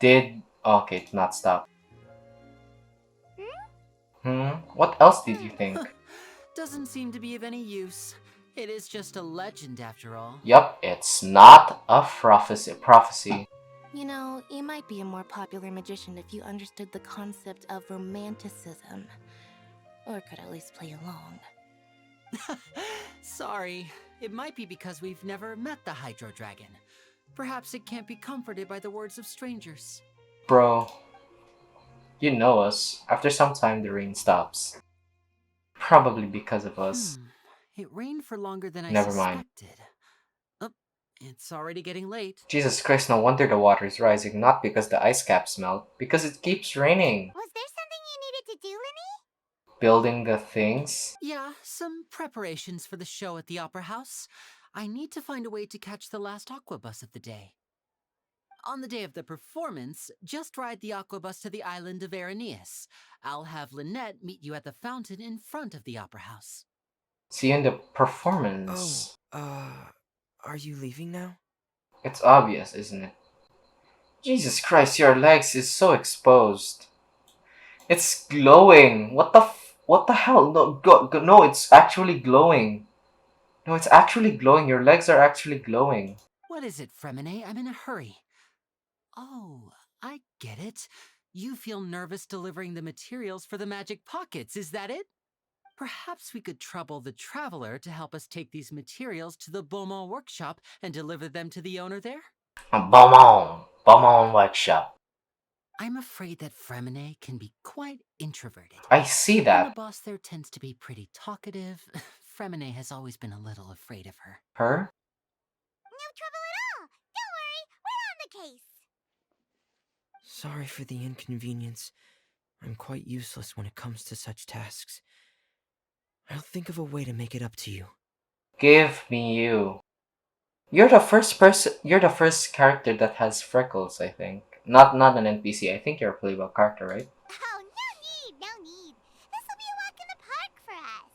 Okay, it not stop. What else did you think? Doesn't seem to be of any use. It is just a legend after all. Yup, it's not a prophecy. You know, you might be a more popular magician if you understood the concept of romanticism. Or could at least play along. Sorry, it might be because we've never met the Hydro Dragon. Perhaps it can't be comforted by the words of strangers. Bro, you know us. After some time, the rain stops. Probably because of us. It rained for longer than I Never suspected. mind. Oh, it's already getting late. Jesus Christ, no wonder the water is rising. Not because the ice caps melt, because it keeps raining. Was there something you needed to do, Linny? Building the things? Yeah, some preparations for the show at the Opera House. I need to find a way to catch the last aqua bus of the day. On the day of the performance, just ride the aqua bus to the island of Araneus. I'll have Lynette meet you at the fountain in front of the Opera House. See you in the performance. Are you leaving now? It's obvious, isn't it? Jesus Christ, your legs is so exposed. It's glowing. What the hell? No, it's actually glowing. No, it's actually glowing. Your legs are actually glowing. What is it, Fremine? I'm in a hurry. Oh, I get it. You feel nervous delivering the materials for the magic pockets, is that it? Perhaps we could trouble the Traveler to help us take these materials to the Beaumont workshop and deliver them to the owner there? Beaumont workshop. I'm afraid that Fremine can be quite introverted. I see And that. the boss there tends to be pretty talkative. Fremine has always been a little afraid of her. Her? No trouble at all. Don't worry, we're on the case. Sorry for the inconvenience. I'm quite useless when it comes to such tasks. I'll think of a way to make it up to you. Give me you. You're the first character that has freckles, I think. Not an NPC. I think you're a playable character, right? Oh, no need. This will be a walk in the park for us.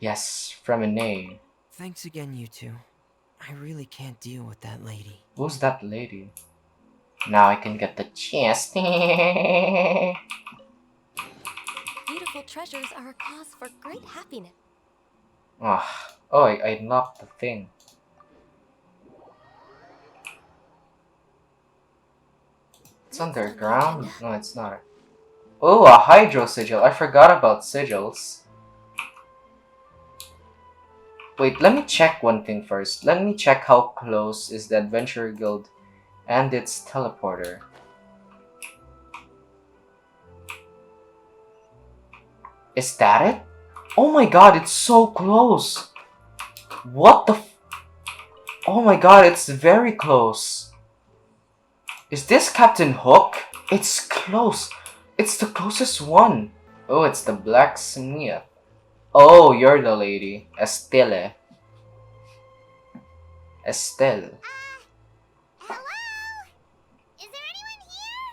Yes, Fremine. Thanks again, you two. I really can't deal with that lady. Who's that lady? Now I can get the chest. colossal treasures are a cause for great happiness. Ah, oh, I knocked the thing. It's Next on the underground? agenda. No, it's not. Oh, a hydro sigil. I forgot about sigils. Wait, let me check one thing first. Let me check how close is the Adventurer Guild and its teleporter. Is that it? Oh my god, it's so close! What the Oh my god, it's very close. Is this Captain Hook? It's close. It's the closest one. Oh, it's the blacksmith. Oh, you're the lady. Estelle. Estelle. Hello? Is there anyone here?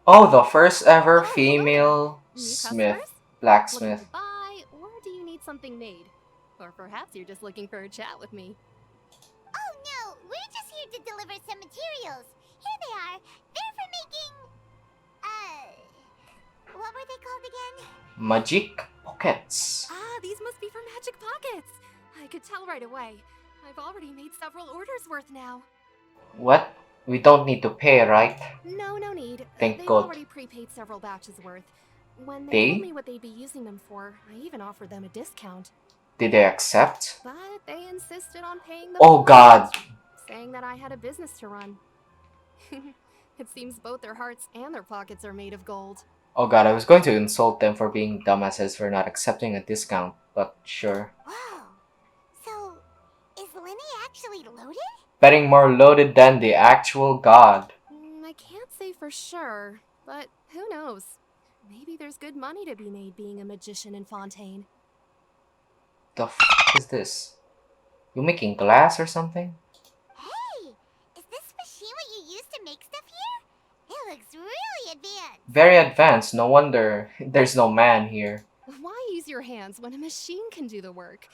Oh, the first ever Oh, hello there. female New smith. customers? Looking Blacksmith. to buy, or do you need something made? Or perhaps you're just looking for a chat with me. Oh no, we're just here to deliver some materials. Here they are. They're for making... what were they called again? Magic pockets. Ah, these must be for Magic Pockets. I could tell right away. I've already made several orders worth now. What? We don't need to pay, right? No need. Thank They've God. already prepaid several batches worth. When they They? told me what they'd be using them for, I even offered them a discount. Did they accept? But they insisted on paying the Oh full god. amount, saying that I had a business to run. It seems both their hearts and their pockets are made of gold. Oh god, I was going to insult them for being dumbasses for not accepting a discount, but sure. Whoa. So, is Lenny actually loaded? Betting more loaded than the actual god. I can't say for sure, but who knows? Maybe there's good money to be made being a magician in Fontaine. The f is this? You making glass or something? Hey, is this machine what you use to make stuff here? It looks really advanced. Very advanced, no wonder there's no man here. Why use your hands when a machine can do the work?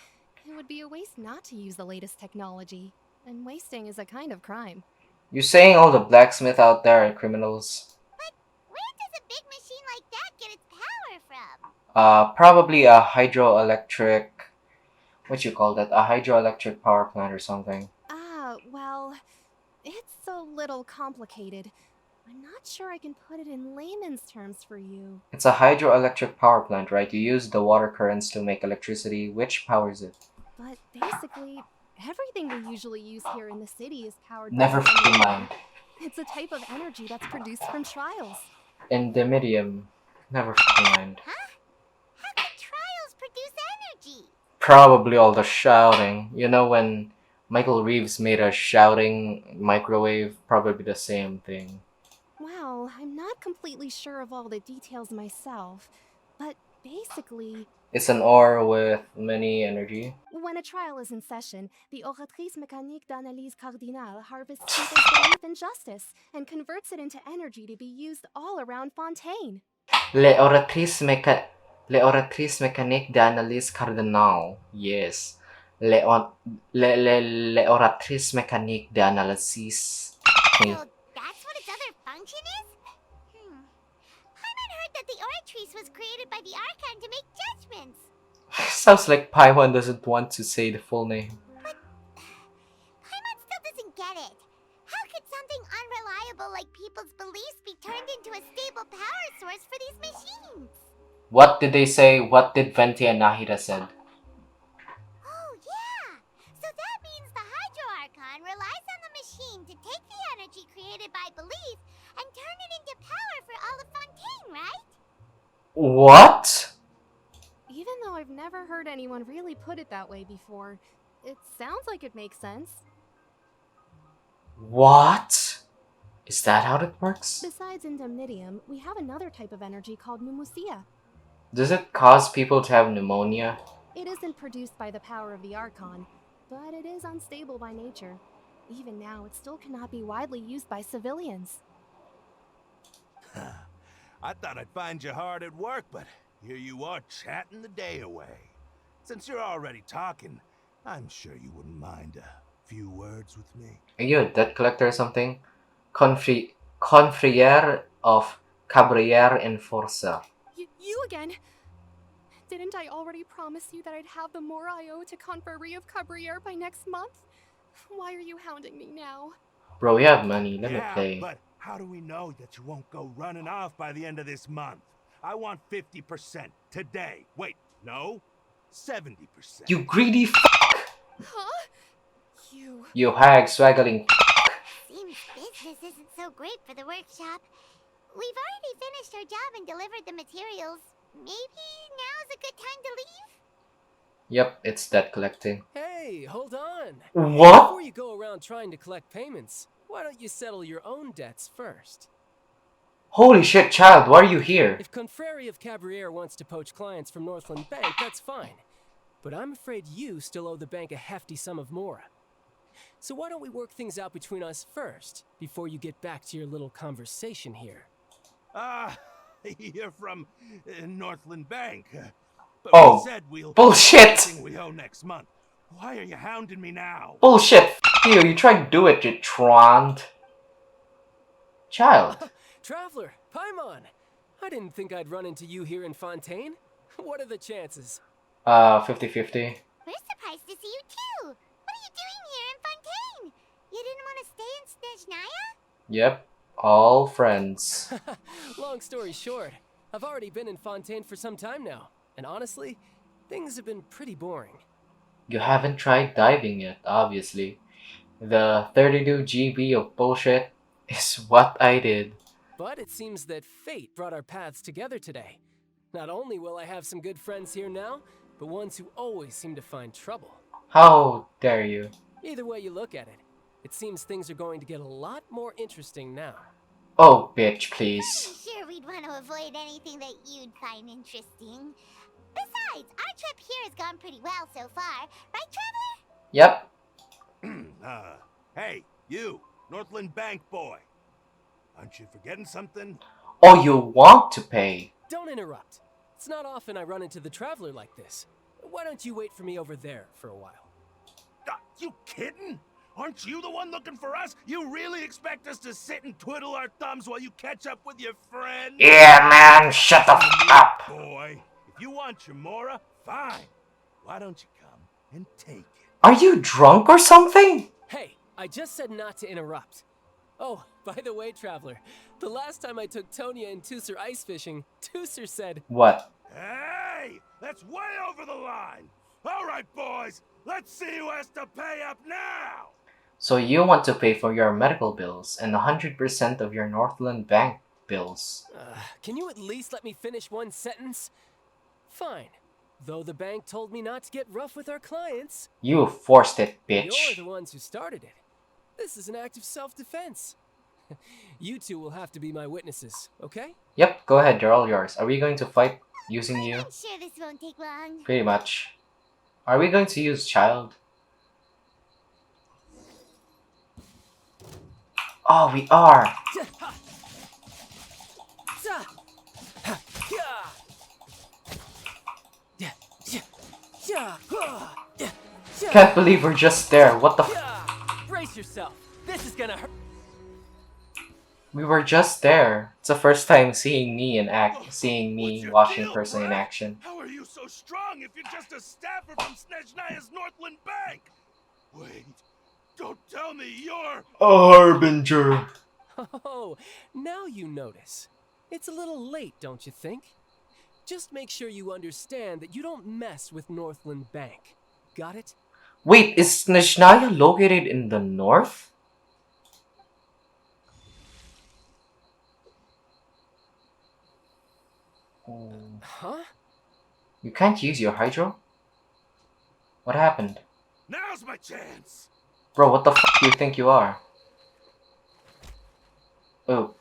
It would be a waste not to use the latest technology, and wasting is a kind of crime. You saying all the blacksmiths out there are criminals? But where does a big machine like that get its power from? Probably a hydroelectric... What you call that? A hydroelectric power plant or something. Ah, well, it's a little complicated. I'm not sure I can put it in layman's terms for you. It's a hydroelectric power plant, right? You use the water currents to make electricity, which powers it. But basically, everything we usually use here in the city is powered Never by fucking mind. It's a type of energy that's produced from trials. Endemedium. Never fucking mind. Huh? How can trials produce energy? Probably all the shouting. You know when Michael Reeves made a shouting microwave? Probably the same thing. Well, I'm not completely sure of all the details myself, but basically... It's an ore with many energy. When a trial is in session, the oratrice mécanique d'analyse cardinale harvests people's belief in justice and converts it into energy to be used all around Fontaine. Les oratrices mécaniques d'analyse cardinale. Yes. Les oratrices mécaniques d'analyse. So that's what its other function is? Paimon heard that the Oratrice was created by the Archon to make judgments. Sounds like Paimon doesn't want to say the full name. But Paimon still doesn't get it. How could something unreliable like people's beliefs be turned into a stable power source for these machines? What did they say? What did Venti and Nahida said? Oh, yeah! So that means the Hydro Archon relies on the machine to take the energy created by belief and turn it into power for all of Fontaine, right? What? Even though I've never heard anyone really put it that way before, it sounds like it makes sense. What? Is that how it works? Besides indemnitium, we have another type of energy called pneumosia. Does it cause people to have pneumonia? It isn't produced by the power of the Archon, but it is unstable by nature. Even now, it still cannot be widely used by civilians. I thought I'd find you hard at work, but here you are chatting the day away. Since you're already talking, I'm sure you wouldn't mind a few words with me. Are you a debt collector or something? Confriere of Cabrier Enforcer. You again? Didn't I already promise you that I'd have the more I owe to Confrérie of Cabrier by next month? Why are you hounding me now? Bro, we have money. Let me Yeah, play. but how do we know that you won't go running off by the end of this month? I want 50% today. Wait, no? 70%. You greedy Huh? You... You hag swaggling Seems business isn't so great for the workshop. We've already finished our job and delivered the materials. Maybe now's a good time to leave? Yep, it's debt collecting. Hey, hold on. What? Before you go around trying to collect payments, why don't you settle your own debts first? Holy shit, child, why are you here? If Confrérie of Cabrier wants to poach clients from Northland Bank, that's fine. But I'm afraid you still owe the bank a hefty sum of mora. So why don't we work things out between us first, before you get back to your little conversation here? You're from Northland Bank. But Oh, we said we'll bullshit! everything we owe next month. Why are you hounding me now? Bullshit! You tried to do it, you trond. Child. Traveler, Paimon! I didn't think I'd run into you here in Fontaine. What are the chances? 50-50. We're surprised to see you too. What are you doing here in Fontaine? You didn't want to stay in Snezhnaya? Yep, all friends. Long story short, I've already been in Fontaine for some time now, and honestly, things have been pretty boring. You haven't tried diving yet, obviously. The 32 GB of bullshit is what I did. But it seems that fate brought our paths together today. Not only will I have some good friends here now, but ones who always seem to find trouble. How dare you? Either way you look at it, it seems things are going to get a lot more interesting now. Oh, bitch, please. Sure, we'd want to avoid anything that you'd find interesting. Besides, our trip here has gone pretty well so far. Right, Traveler? Yep. Hey, you, Northland Bank boy. Aren't you forgetting something? Oh, you want to pay? Don't interrupt. It's not often I run into the Traveler like this. Why don't you wait for me over there for a while? You kidding? Aren't you the one looking for us? You really expect us to sit and twiddle our thumbs while you catch up with your friend? Yeah, man, shut the f up. Boy, if you want your mora, fine. Why don't you come and take it? Are you drunk or something? Hey, I just said not to interrupt. Oh, by the way, Traveler, the last time I took Tonya and Tusser ice fishing, Tusser said... What? Hey, that's way over the line. All right, boys, let's see who has to pay up now. So you want to pay for your medical bills and 100% of your Northland Bank bills. Can you at least let me finish one sentence? Fine. Though the bank told me not to get rough with our clients. You forced it, bitch. You're the ones who started it. This is an act of self-defense. You two will have to be my witnesses, okay? Yep, go ahead, they're all yours. Are we going to fight using you? I'm sure this won't take long. Pretty much. Are we going to use child? Oh, we are. Can't believe we're just there. What the f- Brace yourself. This is gonna hurt. We were just there. It's the first time seeing me watching a person in action. How are you so strong if you're just a staffer from Snezhnaya's Northland Bank? Wait, don't tell me you're... A harbinger. Oh, now you notice. It's a little late, don't you think? Just make sure you understand that you don't mess with Northland Bank. Got it? Wait, is Snezhnaya located in the north? Huh? You can't use your hydro? What happened? Now's my chance! Bro, what the f do you think you are? Oh.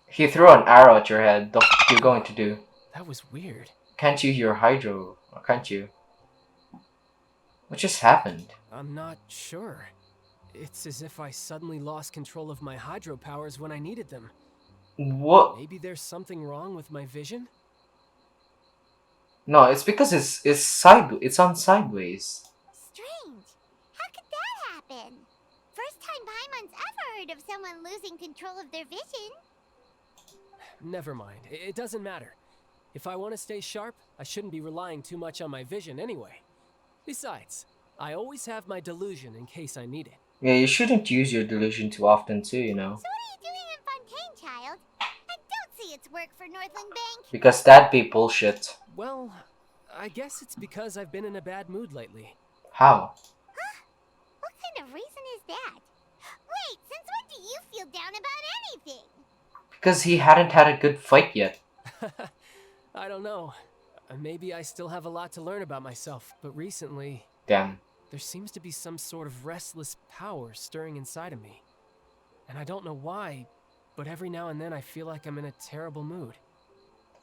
He threw an arrow at your head. The f you going to do? That was weird. Can't use your hydro, can't you? What just happened? I'm not sure. It's as if I suddenly lost control of my hydro powers when I needed them. What? Maybe there's something wrong with my vision? No, it's because it's on sideways. Strange. How could that happen? First time Paimon's ever heard of someone losing control of their vision. never mind. It doesn't matter. If I want to stay sharp, I shouldn't be relying too much on my vision anyway. Besides, I always have my delusion in case I need it. Yeah, you shouldn't use your delusion too often too, you know. So what are you doing in Fontaine, child? I don't see its work for Northland Bank. Because that'd be bullshit. Well, I guess it's because I've been in a bad mood lately. How? Huh? What kind of reason is that? Wait, since when do you feel down about anything? Because he hadn't had a good fight yet. I don't know. Maybe I still have a lot to learn about myself, but recently... Damn. There seems to be some sort of restless power stirring inside of me. And I don't know why, but every now and then I feel like I'm in a terrible mood.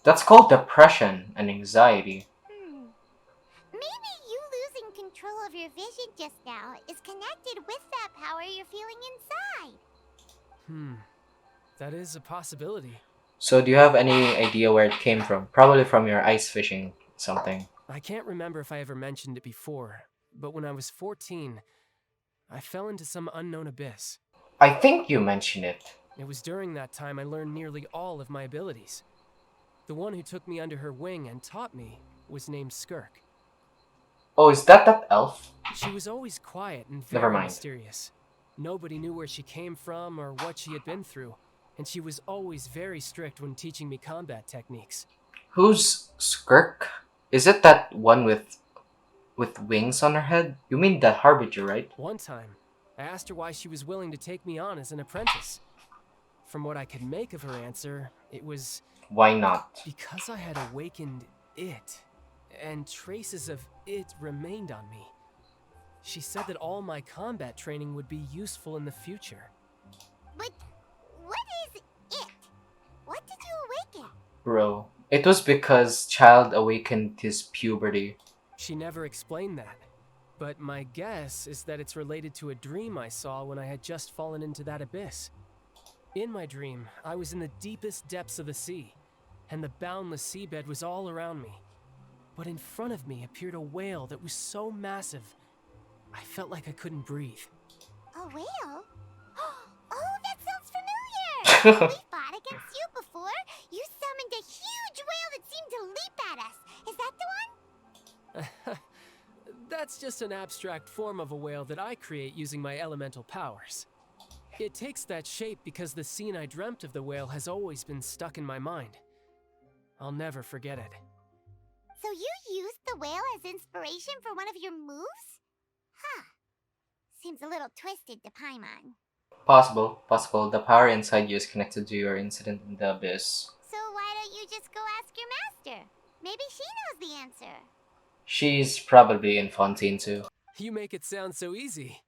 That's called depression and anxiety. Maybe you losing control of your vision just now is connected with that power you're feeling inside. That is a possibility. So do you have any idea where it came from? Probably from your ice fishing something. I can't remember if I ever mentioned it before, but when I was 14, I fell into some unknown abyss. I think you mentioned it. It was during that time I learned nearly all of my abilities. The one who took me under her wing and taught me was named Skirk. Oh, is that elf? She was always quiet and Never very mind. mysterious. Nobody knew where she came from or what she had been through, and she was always very strict when teaching me combat techniques. Who's Skirk? Is it that one with wings on her head? You mean that Harbinger, right? One time, I asked her why she was willing to take me on as an apprentice. From what I could make of her answer, it was... Why not? Because I had awakened it, and traces of it remained on me. She said that all my combat training would be useful in the future. But what is it? What did you awaken? Bro, it was because child awakened his puberty. She never explained that, but my guess is that it's related to a dream I saw when I had just fallen into that abyss. In my dream, I was in the deepest depths of the sea, and the boundless seabed was all around me. But in front of me appeared a whale that was so massive, I felt like I couldn't breathe. A whale? Oh, that sounds familiar! We fought against you before. You summoned a huge whale that seemed to leap at us. Is that the one? That's just an abstract form of a whale that I create using my elemental powers. It takes that shape because the scene I dreamt of the whale has always been stuck in my mind. I'll never forget it. So you used the whale as inspiration for one of your moves? Huh. Seems a little twisted to Paimon. Possible. The power inside you is connected to your incident in the abyss. So why don't you just go ask your master? Maybe she knows the answer. She's probably in Fontaine too. You make it sound so easy.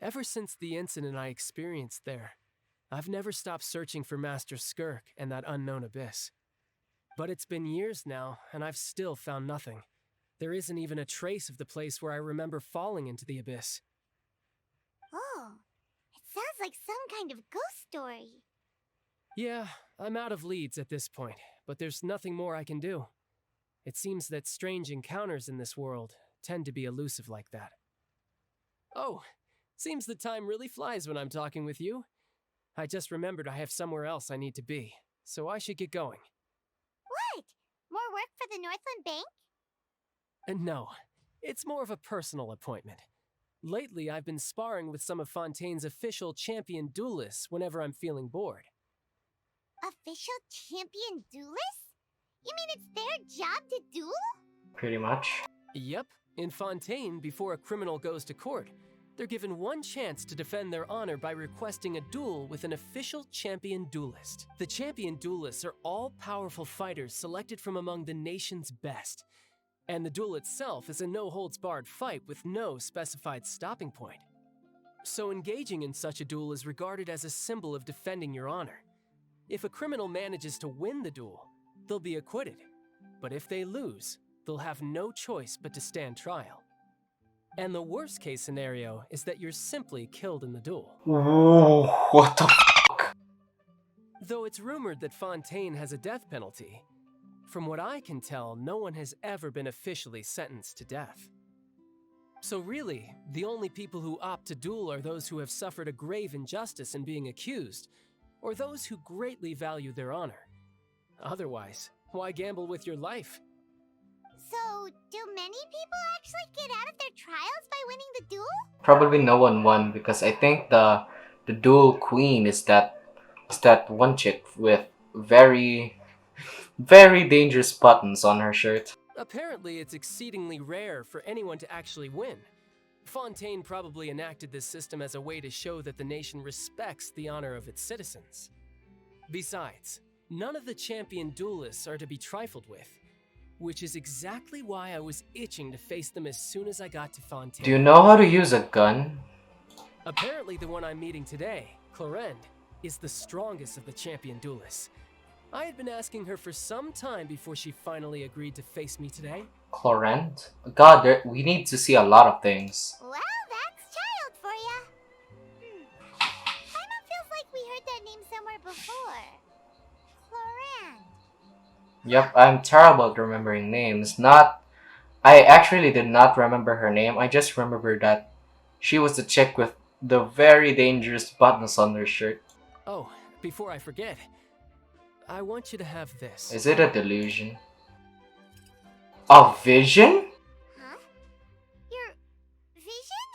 Ever since the incident I experienced there, I've never stopped searching for Master Skirk and that unknown abyss. But it's been years now, and I've still found nothing. There isn't even a trace of the place where I remember falling into the abyss. Oh, it sounds like some kind of ghost story. Yeah, I'm out of leads at this point, but there's nothing more I can do. It seems that strange encounters in this world tend to be elusive like that. Oh, seems the time really flies when I'm talking with you. I just remembered I have somewhere else I need to be, so I should get going. What? More work for the Northland Bank? And no, it's more of a personal appointment. Lately, I've been sparring with some of Fontaine's official champion duelists whenever I'm feeling bored. Official champion duelists? You mean it's their job to duel? Pretty much. Yep, in Fontaine, before a criminal goes to court, they're given one chance to defend their honor by requesting a duel with an official champion duelist. The champion duelists are all-powerful fighters selected from among the nation's best. And the duel itself is a no-holds-barred fight with no specified stopping point. So engaging in such a duel is regarded as a symbol of defending your honor. If a criminal manages to win the duel, they'll be acquitted. But if they lose, they'll have no choice but to stand trial. And the worst-case scenario is that you're simply killed in the duel. Ooh, what the fuck? Though it's rumored that Fontaine has a death penalty, from what I can tell, no one has ever been officially sentenced to death. So really, the only people who opt to duel are those who have suffered a grave injustice in being accused, or those who greatly value their honor, Otherwise, why gamble with your life? So, do many people actually get out of their trials by winning the duel? Probably no one won because I think the dual queen is that one chick with very very dangerous buttons on her shirt. Apparently, it's exceedingly rare for anyone to actually win. Fontaine probably enacted this system as a way to show that the nation respects the honor of its citizens. Besides, none of the champion duelists are to be trifled with, which is exactly why I was itching to face them as soon as I got to Fontaine. Do you know how to use a gun? Apparently, the one I'm meeting today, Clorend, is the strongest of the champion duelists. I had been asking her for some time before she finally agreed to face me today. Clorent? God, we need to see a lot of things. Well, that's child for ya. Paimon feels like we heard that name somewhere before. Cloran. Yep, I'm terrible at remembering names. I actually did not remember her name. I just remember that she was the chick with the very dangerous buttons on her shirt. Oh, before I forget, I want you to have this. Is it a delusion? A vision? Huh? Your vision?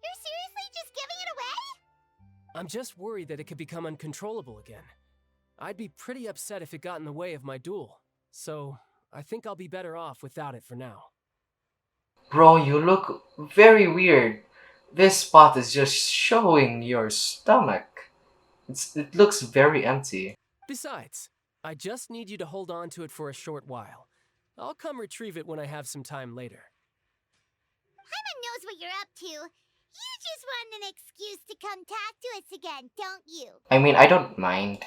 You're seriously just giving it away? I'm just worried that it could become uncontrollable again. I'd be pretty upset if it got in the way of my duel, so I think I'll be better off without it for now. Bro, you look very weird. This spot is just showing your stomach. It looks very empty. Besides, I just need you to hold on to it for a short while. I'll come retrieve it when I have some time later. Paimon knows what you're up to. You just want an excuse to come talk to us again, don't you? I mean, I don't mind.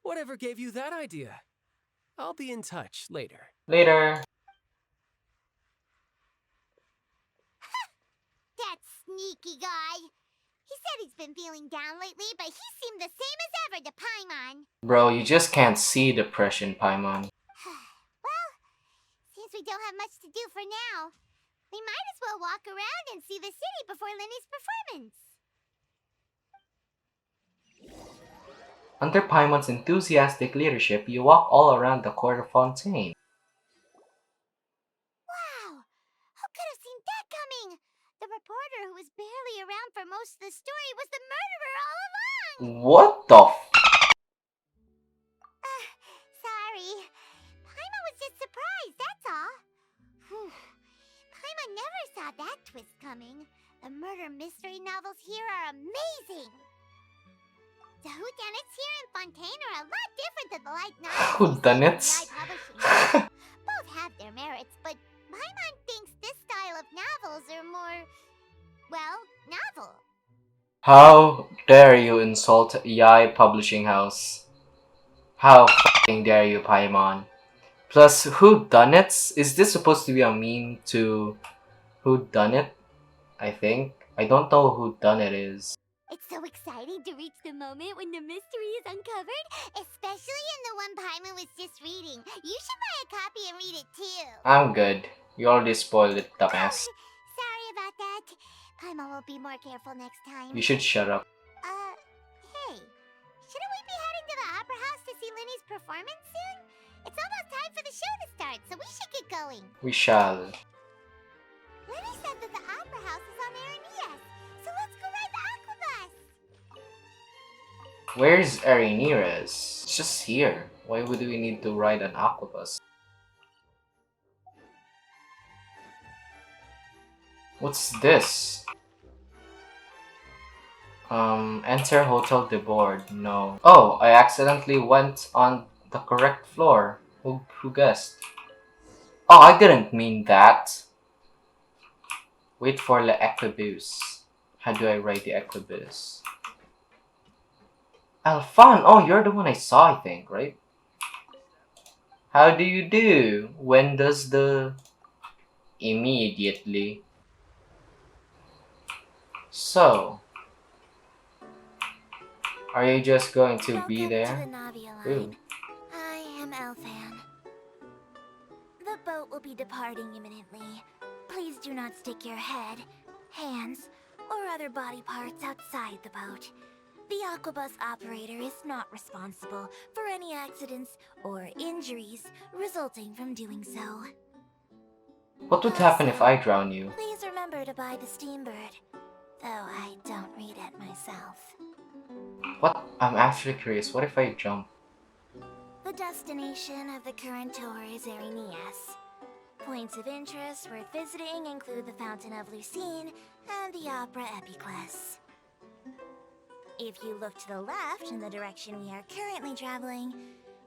Whatever gave you that idea? I'll be in touch later. Later. That sneaky guy. He said he's been feeling down lately, but he seemed the same as ever to Paimon. Bro, you just can't see depression, Paimon. Well, since we don't have much to do for now, we might as well walk around and see the city before Linny's performance. Under Paimon's enthusiastic leadership, you walk all around the court of Fontaine. Wow! Who could have seen that coming? The reporter who was barely around for most of the story was the murderer all along! What the Sorry. Paimon was just surprised, that's all. Whew. Paimon never saw that twist coming. The murder mystery novels here are amazing! The whodunits here in Fontaine are a lot different than the light novels. Whodunits? Both have their merits, but Paimon thinks this style of novels are more, well, novel. How dare you insult Yai Publishing House? How f***ing dare you, Paimon? Plus, whodunits? Is this supposed to be a meme to whodunit? I think. I don't know who done it is. It's so exciting to reach the moment when the mystery is uncovered, especially in the one Paimon was just reading. You should buy a copy and read it too. I'm good. You already spoiled it, dumbass. Sorry about that. Paimon will be more careful next time. You should shut up. Hey, shouldn't we be heading to the opera house to see Linny's performance soon? It's almost time for the show to start, so we should get going. We shall. Linny said that the opera house is on Arenias, so let's go ride the aquabus. Where's Arenira's? It's just here. Why would we need to ride an aquabus? What's this? Enter Hotel de Board. No. Oh, I accidentally went on the correct floor. Who guessed? Oh, I didn't mean that. Wait for the equibus. How do I ride the equibus? Alfan! Oh, you're the one I saw, I think, right? How do you do? When does the... Immediately. So... Are you just going to be there? Ooh. I am Elfan. The boat will be departing imminently. Please do not stick your head, hands, or other body parts outside the boat. The Aquabus operator is not responsible for any accidents or injuries resulting from doing so. What would happen if I drown you? Please remember to buy the Steambird, though I don't read it myself. What? I'm actually curious. What if I jump? The destination of the current tour is Erinias. Points of interest worth visiting include the Fountain of Lucine and the Opera Epiclese. If you look to the left in the direction we are currently traveling,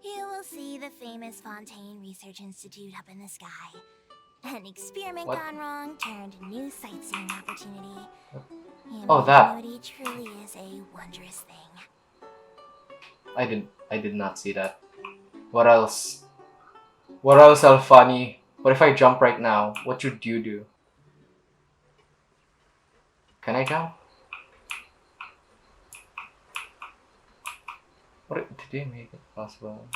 you will see the famous Fontain Research Institute up in the sky. An experiment gone wrong turned new sightseeing opportunity. Oh, that. Ingenuity truly is a wondrous thing. I did not see that. What else? What else, Alfani? What if I jump right now? What should you do? Can I jump? What did they make it possible?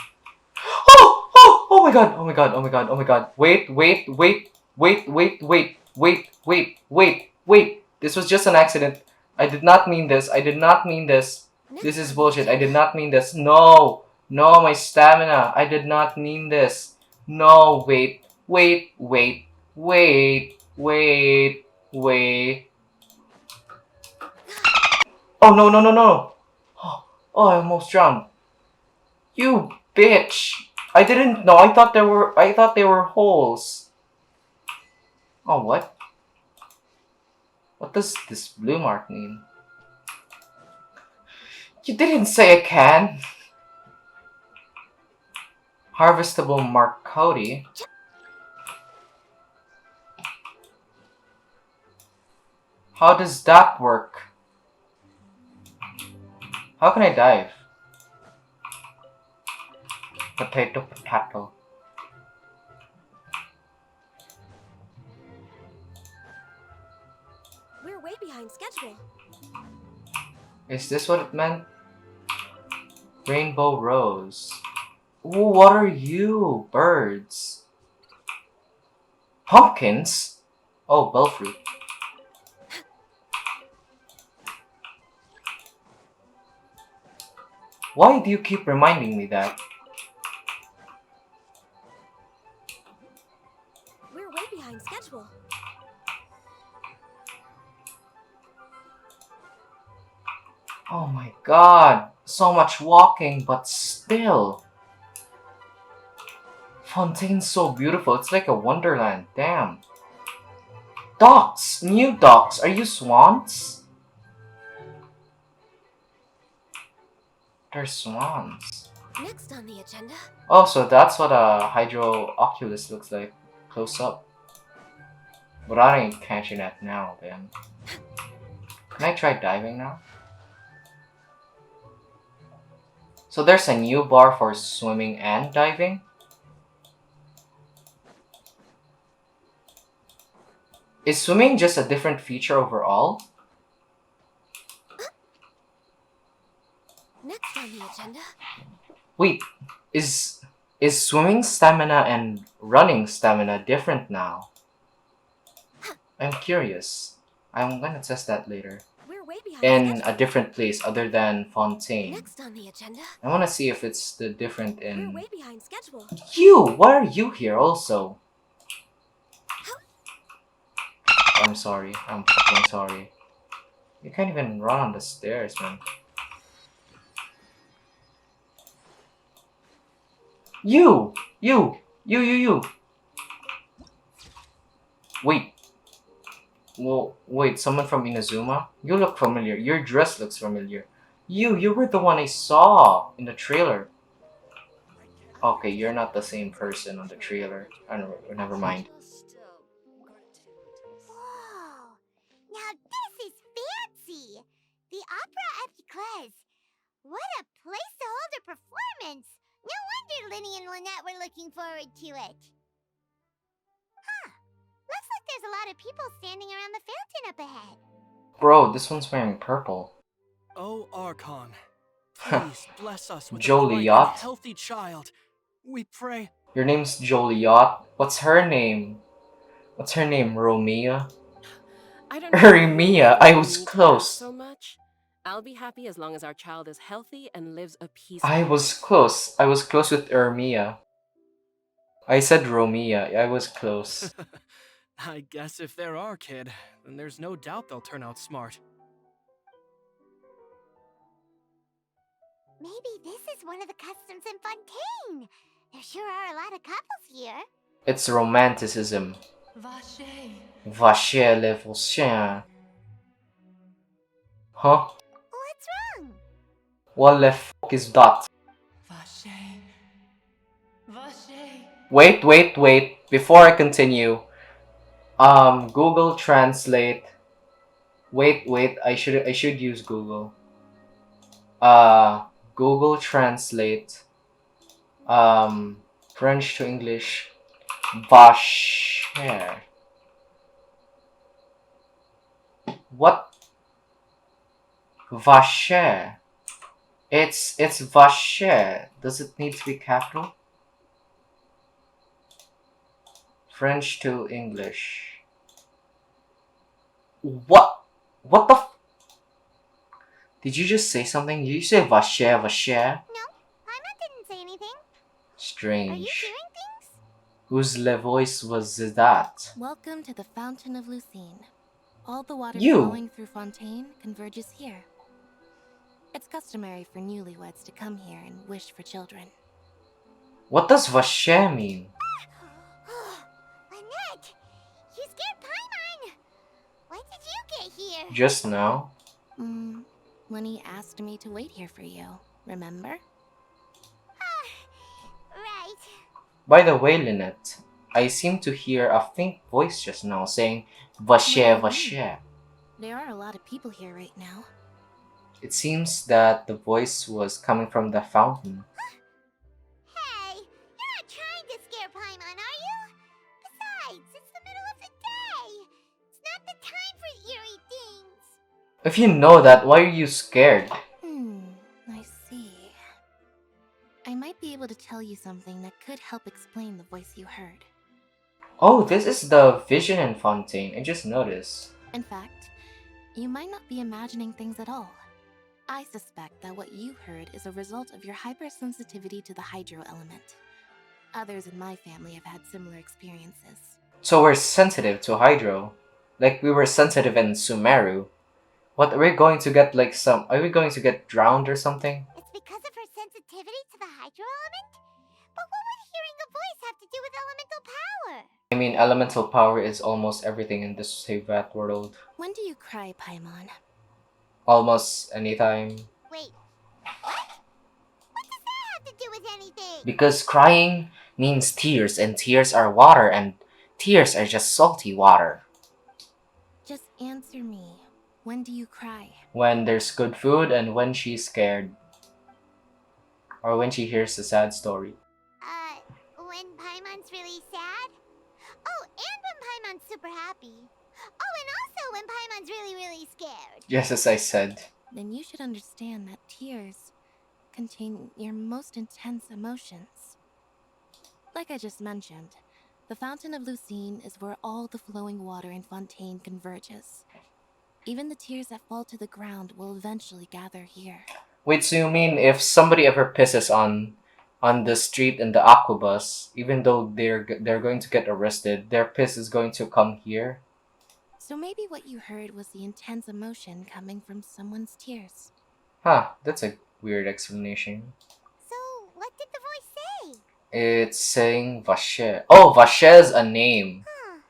Oh! Oh! Oh my god! Oh my god! Oh my god! Oh my god! Wait! Wait! Wait! Wait! Wait! Wait! Wait! Wait! Wait! Wait! This was just an accident. I did not mean this. I did not mean this. This is bullshit. I did not mean this. No! No, my stamina. I did not mean this. No, wait. Wait, wait, wait, wait, wait. Oh, no, no, no, no. Oh, I almost drowned. You bitch. I didn't know. I thought they were holes. Oh, what? What does this blue mark mean? You didn't say I can. Harvestable Mark Cody. How does that work? How can I dive? Potato, potato. We're way behind schedule. Is this what it meant? Rainbow Rose. Ooh, what are you? Birds. Pumpkins? Oh, bellfruit. Why do you keep reminding me that? We're way behind schedule. Oh my god. So much walking, but still. Fontaine's so beautiful. It's like a wonderland. Damn. Docks! New docks. Are you swans? They're swans. Next on the agenda. Oh, so that's what a Hydro Oculus looks like. Close up. But I ain't catching that now, then. Can I try diving now? So there's a new bar for swimming and diving? Is swimming just a different feature overall? Next on the agenda. Wait, is swimming stamina and running stamina different now? I'm curious. I'm gonna test that later. We're way behind In schedule. a different place other than Fontaine. Next on the agenda. I wanna see if it's the different We're in... way behind schedule. You! Why are you here also? I'm sorry. I'm fucking sorry. You can't even run on the stairs, man. You! You! Wait. Well, wait, someone from Inazuma? You look familiar. Your dress looks familiar. You were the one I saw in the trailer. Okay, you're not the same person on the trailer. I don't know, never mind. Whoa! Now this is fancy! The Opera Epiclese. What a place to hold a performance! No wonder Linny and Lynette were looking forward to it. Huh. Looks like there's a lot of people standing around the fountain up ahead. Bro, this one's wearing purple. Oh, Archon, please bless us with a Joliet? bright and healthy child. We pray. Your name's Joliet? What's her name? What's her name? Romea? I don't know Remia, I was need to ask close. so much. I'll be happy as long as our child is healthy and lives a peaceful I life. was close. I was close with Ermia. I said Romia. I was close. I guess if they're our kid, then there's no doubt they'll turn out smart. Maybe this is one of the customs in Fontaine. There sure are a lot of couples here. It's romanticism. Vache. Vacher le Vacher. Huh? What's wrong? What the fuck is that? Vache. Vache. Wait. Before I continue, Google Translate. Wait. I should use Google. Google Translate. French to English. Vacher. What? Vacher. It's Vacher. Does it need to be capital? French to English. What? What the Did you just say something? Did you say Vacher? No, Paimon didn't say anything. Strange. Are you hearing things? Whose le voice was that? Welcome to the Fountain of Lucine. All the water You. flowing through Fontaine converges here. It's customary for newlyweds to come here and wish for children. What does Vacher mean? Lynette, you scared Paimon. When did you get here? Just now? When he asked me to wait here for you, remember? Right. By the way, Lynette, I seem to hear a faint voice just now saying Vacher. There are a lot of people here right now. It seems that the voice was coming from the fountain. Hey, you're not trying to scare Paimon, are you? Besides, it's the middle of the day. It's not the time for eerie things. If you know that, why are you scared? I see. I might be able to tell you something that could help explain the voice you heard. Oh, this is the vision in Fontaine. I just noticed. In fact, you might not be imagining things at all. I suspect that what you heard is a result of your hypersensitivity to the hydro element. Others in my family have had similar experiences. So we're sensitive to hydro. Like we were sensitive in Sumeru. What, are we going to get are we going to get drowned or something? It's because of her sensitivity to the hydro element? But what would hearing a voice have to do with elemental power? I mean, elemental power is almost everything in this Save That world. When do you cry, Paimon? Almost anytime. Wait, what? What does that have to do with anything? Because crying means tears, and tears are water, and tears are just salty water. Just answer me. When do you cry? When there's good food and when she's scared. Or when she hears a sad story. When Paimon's really sad? Oh, and when Paimon's super happy. Oh, and also when Paimon's really scared. Just as I said. Then you should understand that tears contain your most intense emotions. Like I just mentioned, the Fountain of Lucine is where all the flowing water in Fontaine converges. Even the tears that fall to the ground will eventually gather here. Wait, so you mean if somebody ever pisses on the street in the aquabus, even though they're going to get arrested, their piss is going to come here? So maybe what you heard was the intense emotion coming from someone's tears. Huh, that's a weird explanation. So, what did the voice say? It's saying Vacher. Oh, Vacher's a name. Huh.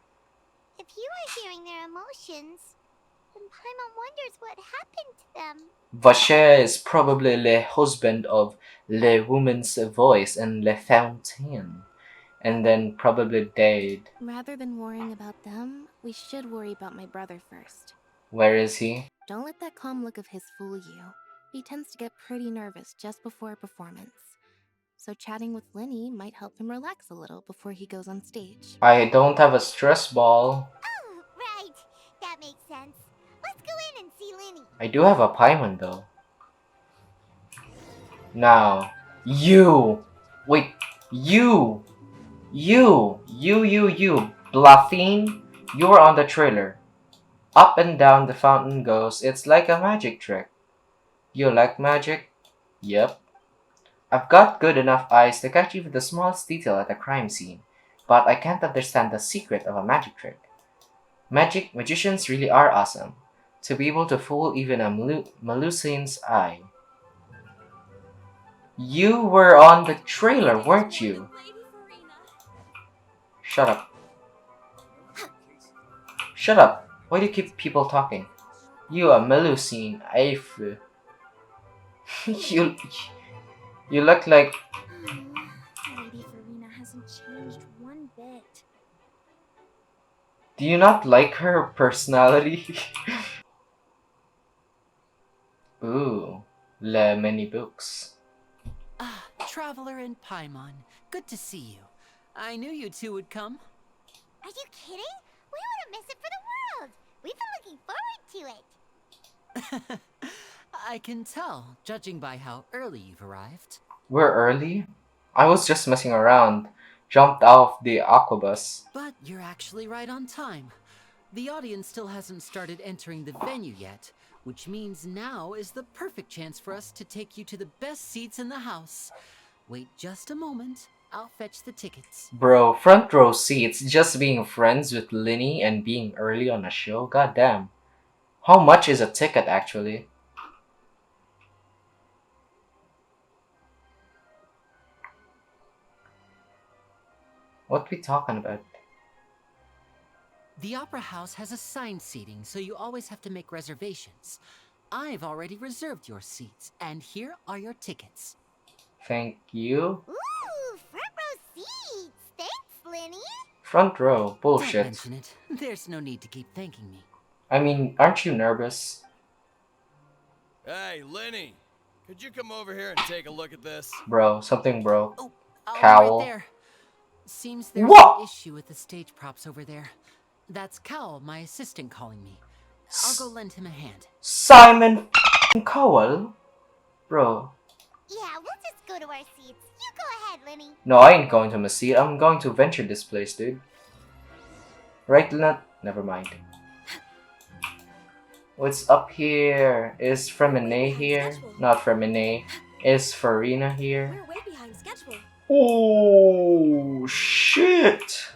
If you are hearing their emotions, then Paimon wonders what happened to them. Vacher is probably le husband of le woman's voice in Le Fontaine. And then probably died. Rather than worrying about them, we should worry about my brother first. Where is he? Don't let that calm look of his fool you. He tends to get pretty nervous just before a performance. So chatting with Linny might help him relax a little before he goes on stage. I don't have a stress ball. Oh, right. That makes sense. Let's go in and see Linny. I do have a Paimon though. Now, you! Wait, you! Bluffing? You were on the trailer. Up and down the fountain goes, it's like a magic trick. You like magic? Yep. I've got good enough eyes to catch even the smallest detail at a crime scene, but I can't understand the secret of a magic trick. Magicians really are awesome. To be able to fool even a Melusine's eye. You were on the trailer, weren't you? Shut up. Shut up. Why do you keep people talking? You a Melusine, I've... you... You look like... Lady Farina hasn't changed one bit. Do you not like her personality? Ooh, many books. Ah, Traveler and Paimon. Good to see you. I knew you two would come. Are you kidding? We wouldn't miss it for the world. We've been looking forward to it. I can tell, judging by how early you've arrived. We're early? I was just messing around. Jumped off the aquabus. But you're actually right on time. The audience still hasn't started entering the venue yet, which means now is the perfect chance for us to take you to the best seats in the house. Wait just a moment. I'll fetch the tickets. Bro, front row seats, just being friends with Linny and being early on a show? Goddamn. How much is a ticket actually? What we talking about? The Opera House has assigned seating, so you always have to make reservations. I've already reserved your seats, and here are your tickets. Thank you. Ooh, front row seats. Thanks, Linny. Front row, bullshit. Don't mention it. There's no need to keep thanking me. I mean, aren't you nervous? Hey, Linny, could you come over here and take a look at this? Bro, something broke. Oh, I'll be Cowl. right there. Seems there's What? an issue with the stage props over there. That's Cowl, my assistant, calling me. I'll go lend him a hand. Simon Cowell? Bro. Yeah, we'll just go to our seats. You go ahead, Linny. No, I ain't going to my seat. I'm going to venture this place, dude. Right, Lynette? Never mind. What's up here? Is Fremine here? Not Fremine. Is Farina here? We're way behind schedule. Oh, shit!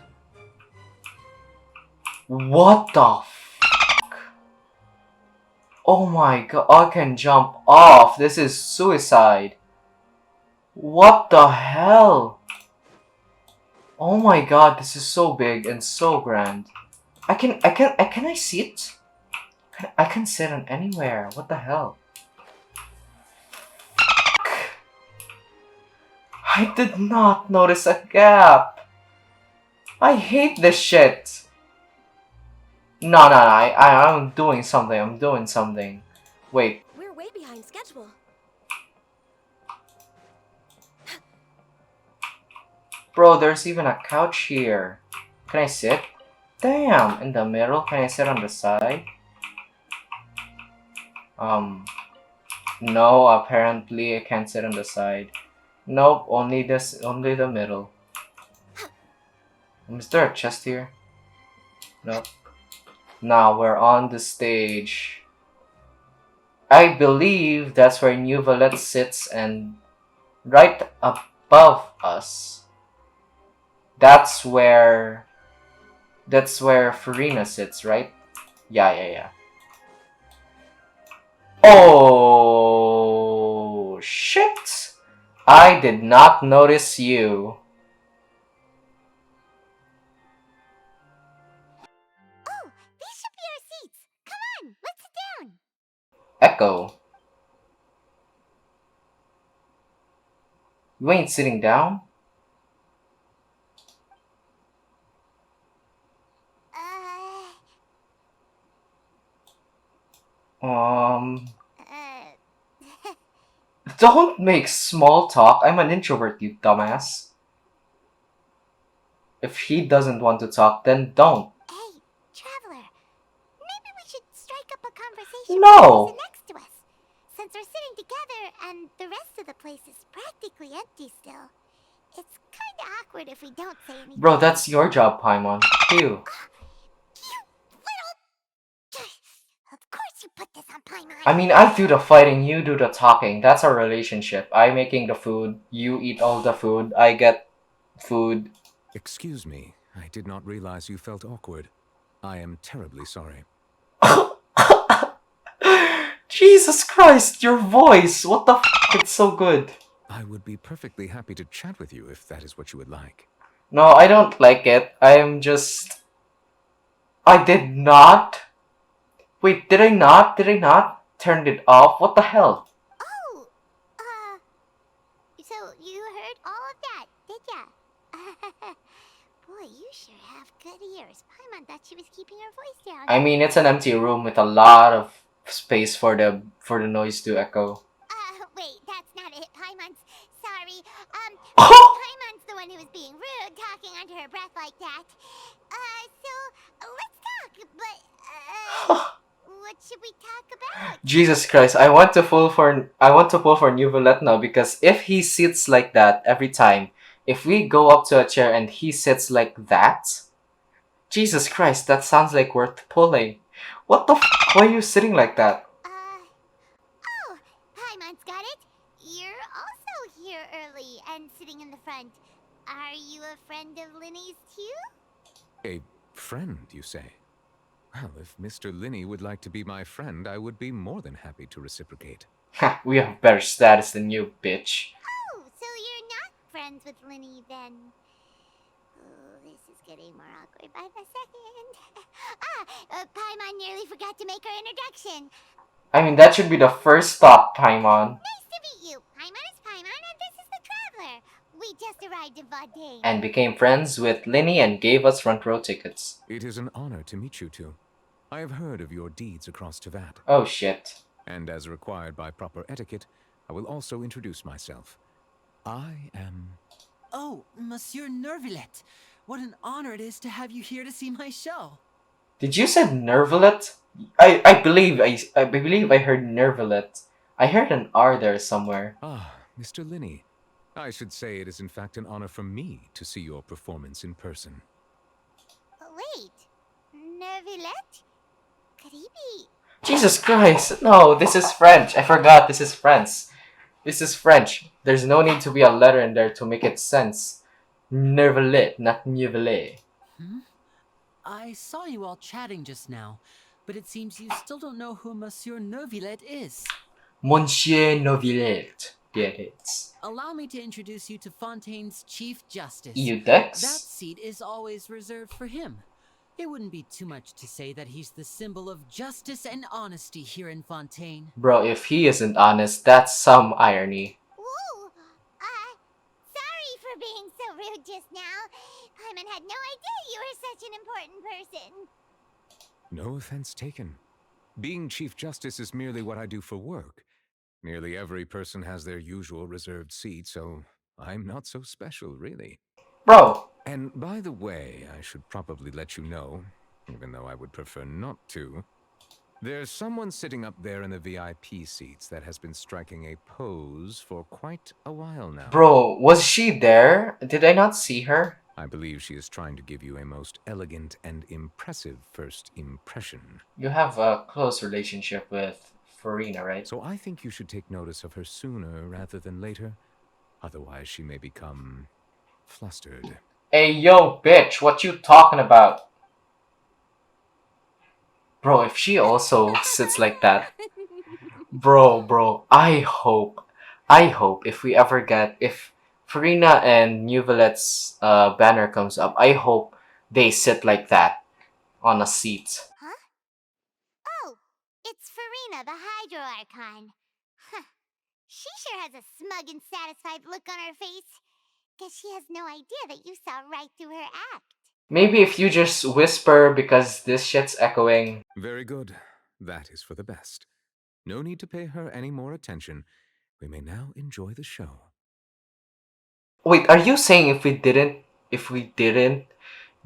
What the fuck? Oh my god, I can jump off. This is suicide. What the hell? Oh my god, this is so big and so grand. Can I sit? I can sit on anywhere. What the hell? I did not notice a gap. I hate this shit. No, I'm doing something. I'm doing something. Wait. We're way behind schedule. Bro, there's even a couch here. Can I sit? Damn, in the middle. Can I sit on the side? No, apparently I can't sit on the side. Nope, only the middle. Is there a chest here? Nope. Now we're on the stage. I believe that's where New Valette sits, and right above us, that's where Farina sits, right? Yeah. Oh shit! I did not notice you. Oh, these should be our seats. Come on, let's sit down. Echo. You ain't sitting down? Don't make small talk. I'm an introvert, you dumbass. If he doesn't want to talk, then don't. Hey, Traveler. Maybe we should strike up a conversation No. with the person next to us. Since we're sitting together and the rest of the place is practically empty still. It's kinda awkward if we don't say anything. Bro, that's your job, Paimon. You. You little... Of course you put this on Paimon. I mean, I do the fighting, you do the talking. That's our relationship. I making the food, you eat all the food, I get food. Excuse me, I did not realize you felt awkward. I am terribly sorry. Jesus Christ, your voice! What the f? It's so good. I would be perfectly happy to chat with you if that is what you would like. No, I don't like it. I am just. I did not. Wait, did I not? Did I not turn it off? What the hell? Oh, so you heard all of that, did ya? Boy, you sure have good ears. Paimon thought she was keeping her voice down. I mean, it's an empty room with a lot of space for the noise to echo. Wait, that's not it. Paimon's sorry. Paimon's the one who was being rude, talking under her breath like that. So let's talk. But what should we talk about? Jesus Christ, I want to pull for New Violet now, because if he sits like that every time, if we go up to a chair and he sits like that, Jesus Christ, that sounds like worth pulling. What the f? Why are you sitting like that? Oh, Paimon's got it. You're also here early and sitting in the front. Are you a friend of Linny's too? A friend, you say? Well, if Mr. Linney would like to be my friend, I would be more than happy to reciprocate. Ha, we have better status than you, bitch. Oh, so you're not friends with Linny then? Oh, this is getting more awkward by the second. Paimon nearly forgot to make her introduction. I mean, that should be the first stop, Paimon. Nice to meet you. Paimon is Paimon, and this is the Traveler. We just arrived in Fontain. And became friends with Linny and gave us front row tickets. It is an honor to meet you two. I have heard of your deeds across Tevat. Oh shit. And as required by proper etiquette, I will also introduce myself. I am... Oh, Monsieur Nervillet. What an honor it is to have you here to see my show. Did you say Nervillet? I believe I heard Nervillet. I heard an R there somewhere. Ah, Mr. Linney. I should say it is in fact an honor for me to see your performance in person. Wait, Nervillet? Could he be? Jesus Christ! No, this is French. I forgot this is French. This is French. There's no need to be a letter in there to make it sense. Nervillet, not Nervillet. I saw you all chatting just now, but it seems you still don't know who Monsieur Nervillet is. Monsieur Nervillet. Get it. Allow me to introduce you to Fontaine's Chief Justice. Eudex? That seat is always reserved for him. It wouldn't be too much to say that he's the symbol of justice and honesty here in Fontaine. Bro, if he isn't honest, that's some irony. Whoa! Sorry for being so rude just now. Paimon had no idea you were such an important person. No offense taken. Being Chief Justice is merely what I do for work. Nearly every person has their usual reserved seat, so I'm not so special, really. Bro! And by the way, I should probably let you know, even though I would prefer not to, there's someone sitting up there in the VIP seats that has been striking a pose for quite a while now. Bro, was she there? Did I not see her? I believe she is trying to give you a most elegant and impressive first impression. You have a close relationship with Farina, right? So I think you should take notice of her sooner rather than later. Otherwise, she may become flustered. Hey, yo, bitch, what you talking about? Bro, if she also sits like that. Bro, I hope if Farina and New Violet's banner comes up, I hope they sit like that on a seat. Huh? Oh, it's Farina, the Hydro Archon. Huh. She sure has a smug and satisfied look on her face. Guess she has no idea that you saw right through her act. Maybe if you just whisper because this shit's echoing. Very good. That is for the best. No need to pay her any more attention. We may now enjoy the show. Wait, are you saying if we didn't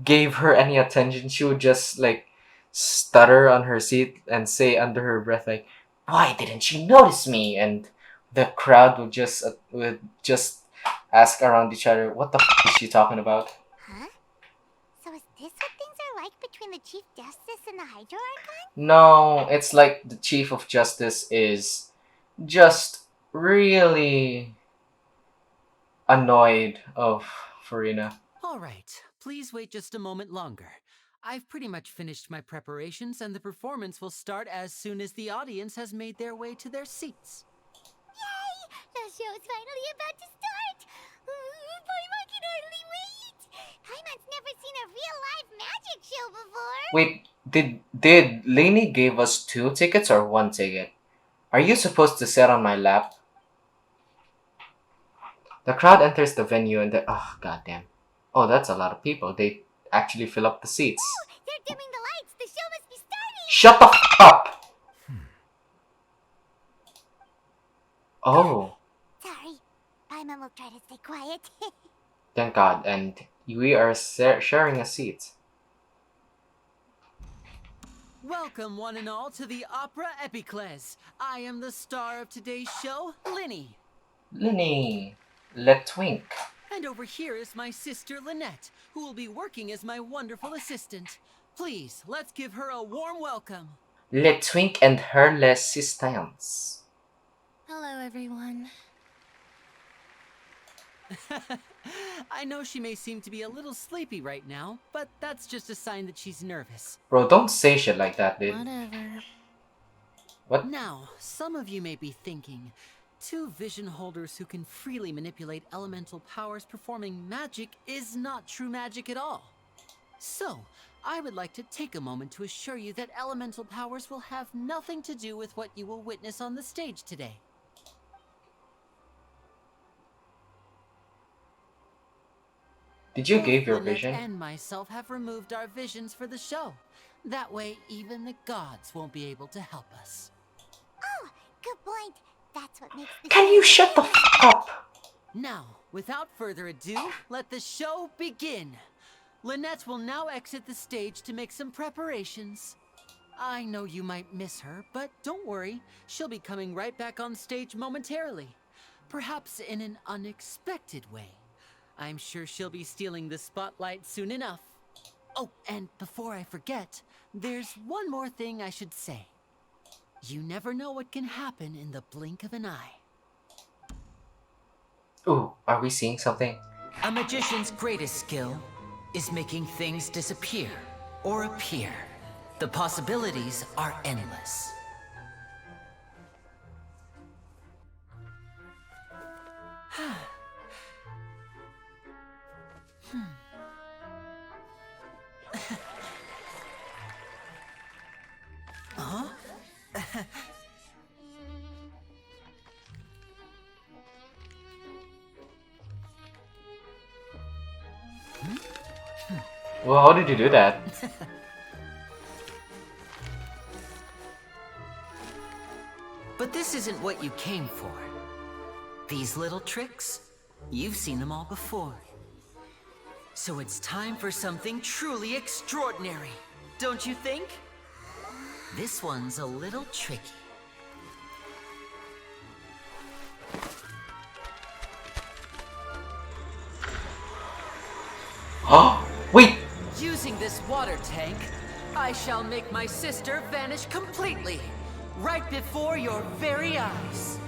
give her any attention, she would just like stutter on her seat and say under her breath like, "Why didn't she notice me?" And the crowd would just ask around each other, "What the f is she talking about?" Huh? So is this what things are like between between the Chief Justice and the Hydro Archon? No, it's like the Chief of Justice is just really annoyed of Farina. All right, please wait just a moment longer. I've pretty much finished my preparations, and the performance will start as soon as the audience has made their way to their seats. Yay! The show's finally about to start! Paimon can hardly wait! Paimon's never seen a real live magic show before! Wait, did Lainey gave us 2 tickets or 1 ticket? Are you supposed to sit on my lap? The crowd enters the venue and oh goddamn. Oh, that's a lot of people. They actually fill up the seats. Oh, they're dimming the lights! The show must be starting! Shut the up! Oh, Sorry. Paimon will try to stay quiet. thank God. And we are sharing a seat. Welcome, one and all, to the Opera Epiclese. I am the star of today's show, Linny. Linny, let twink. And over here is my sister, Lynette, who will be working as my wonderful assistant. Please, let's give her a warm welcome. Let twink and her assistants. Hello, everyone. I know she may seem to be a little sleepy right now, but that's just a sign that she's nervous. Bro, don't say shit like that, dude. Whatever. What? Now, some of you may be thinking, 2 vision holders who can freely manipulate elemental powers performing magic is not true magic at all. So, I would like to take a moment to assure you that elemental powers will have nothing to do with what you will witness on the stage today. Did you give your Lynette vision? and myself have removed our visions for the show. That way, even the gods won't be able to help us. Oh, good point. That's what makes the Can show you shut the up? Now, without further ado, let the show begin. Lynette will now exit the stage to make some preparations. I know you might miss her, but don't worry. She'll be coming right back on stage momentarily. Perhaps in an unexpected way. I'm sure she'll be stealing the spotlight soon enough. Oh, and before I forget, there's one more thing I should say. You never know what can happen in the blink of an eye. Ooh, are we seeing something? A magician's greatest skill is making things disappear or appear. The possibilities are endless. Huh? Well, how did you do that? But this isn't what you came for. These little tricks, you've seen them all before. So it's time for something truly extraordinary, don't you think? This one's a little tricky. Oh, wait! Using this water tank, I shall make my sister vanish completely, right before your very eyes.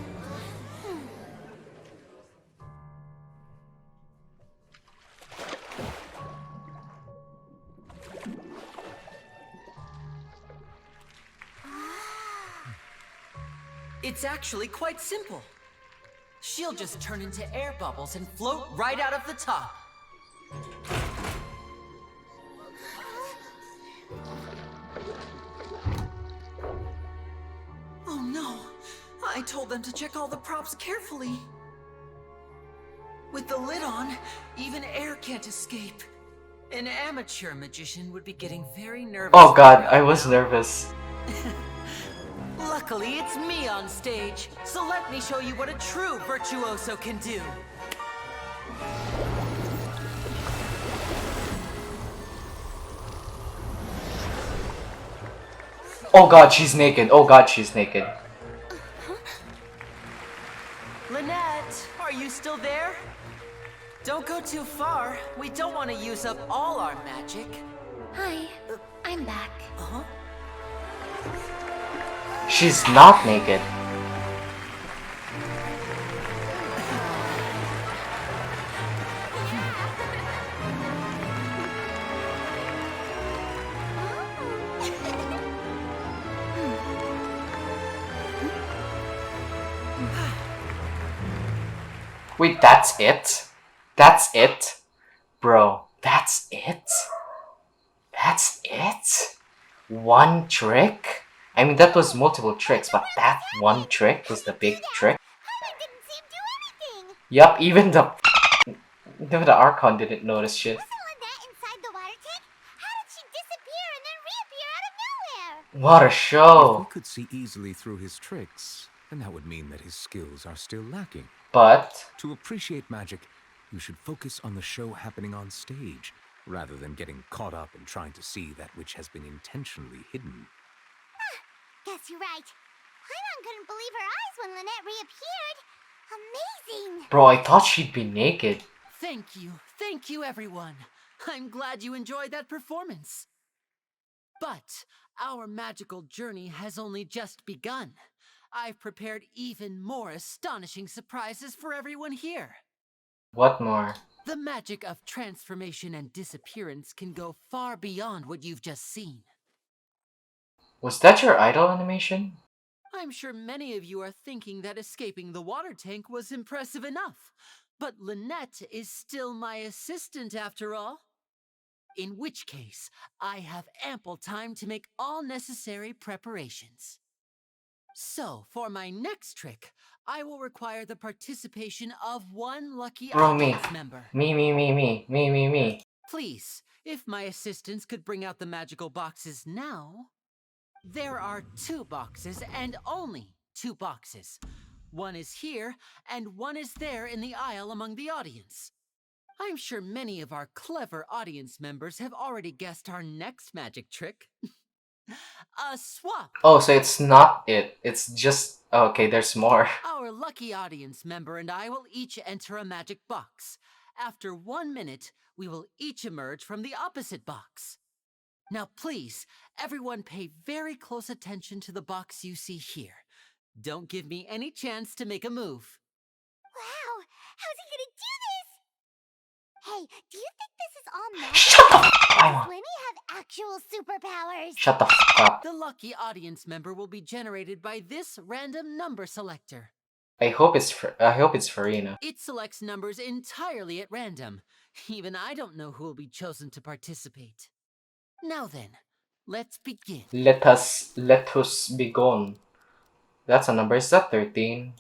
It's actually quite simple. She'll just turn into air bubbles and float right out of the top. Oh no! I told them to check all the props carefully. With the lid on, even air can't escape. An amateur magician would be getting very nervous. Oh god, I was nervous. Luckily, it's me on stage, so let me show you what a true virtuoso can do. Oh god, she's naked. Oh god, she's naked. Lynette, are you still there? Don't go too far. We don't want to use up all our magic. Hi. I'm back. Uh-huh. She's not naked. Wait, that's it? That's it? Bro, that's it? That's it? One trick? I mean, that was multiple tricks, but that one trick was the big trick? Yup, even the Archon didn't notice shit. What a If we show! could see easily through his tricks, then that would mean that his skills are still lacking. But to appreciate magic, you should focus on the show happening on stage, rather than getting caught up in trying to see that which has been intentionally hidden. Guess you're right. Paimon couldn't believe her eyes when Lynette reappeared. Amazing! bro, I thought she'd be naked. Thank you, everyone. I'm glad you enjoyed that performance. But our magical journey has only just begun. I've prepared even more astonishing surprises for everyone here. What more? The magic of transformation and disappearance can go far beyond what you've just seen. Was that your idol animation? I'm sure many of you are thinking that escaping the water tank was impressive enough, but Lynette is still my assistant after all. In which case, I have ample time to make all necessary preparations. So, for my next trick, I will require the participation of one lucky Bro, me. audience member. Me. Please, if my assistants could bring out the magical boxes now. There are 2 boxes and only 2 boxes. One is here and one is there in the aisle among the audience. I'm sure many of our clever audience members have already guessed our next magic trick. A swap! Oh, so it's not it. It's just... okay, there's more. Our lucky audience member and I will each enter a magic box. After 1 minute, we will each emerge from the opposite box. Now please, everyone pay very close attention to the box you see here. Don't give me any chance to make a move. Wow, how's he gonna do this? Hey, do you think this is all magic? Shut the f Does Winnie have actual superpowers? Shut the f up. The lucky audience member will be generated by this random number selector. I hope it's Farina. It selects numbers entirely at random. Even I don't know who will be chosen to participate. Now then, let's begin. Let us be gone. That's a number. Is that 13?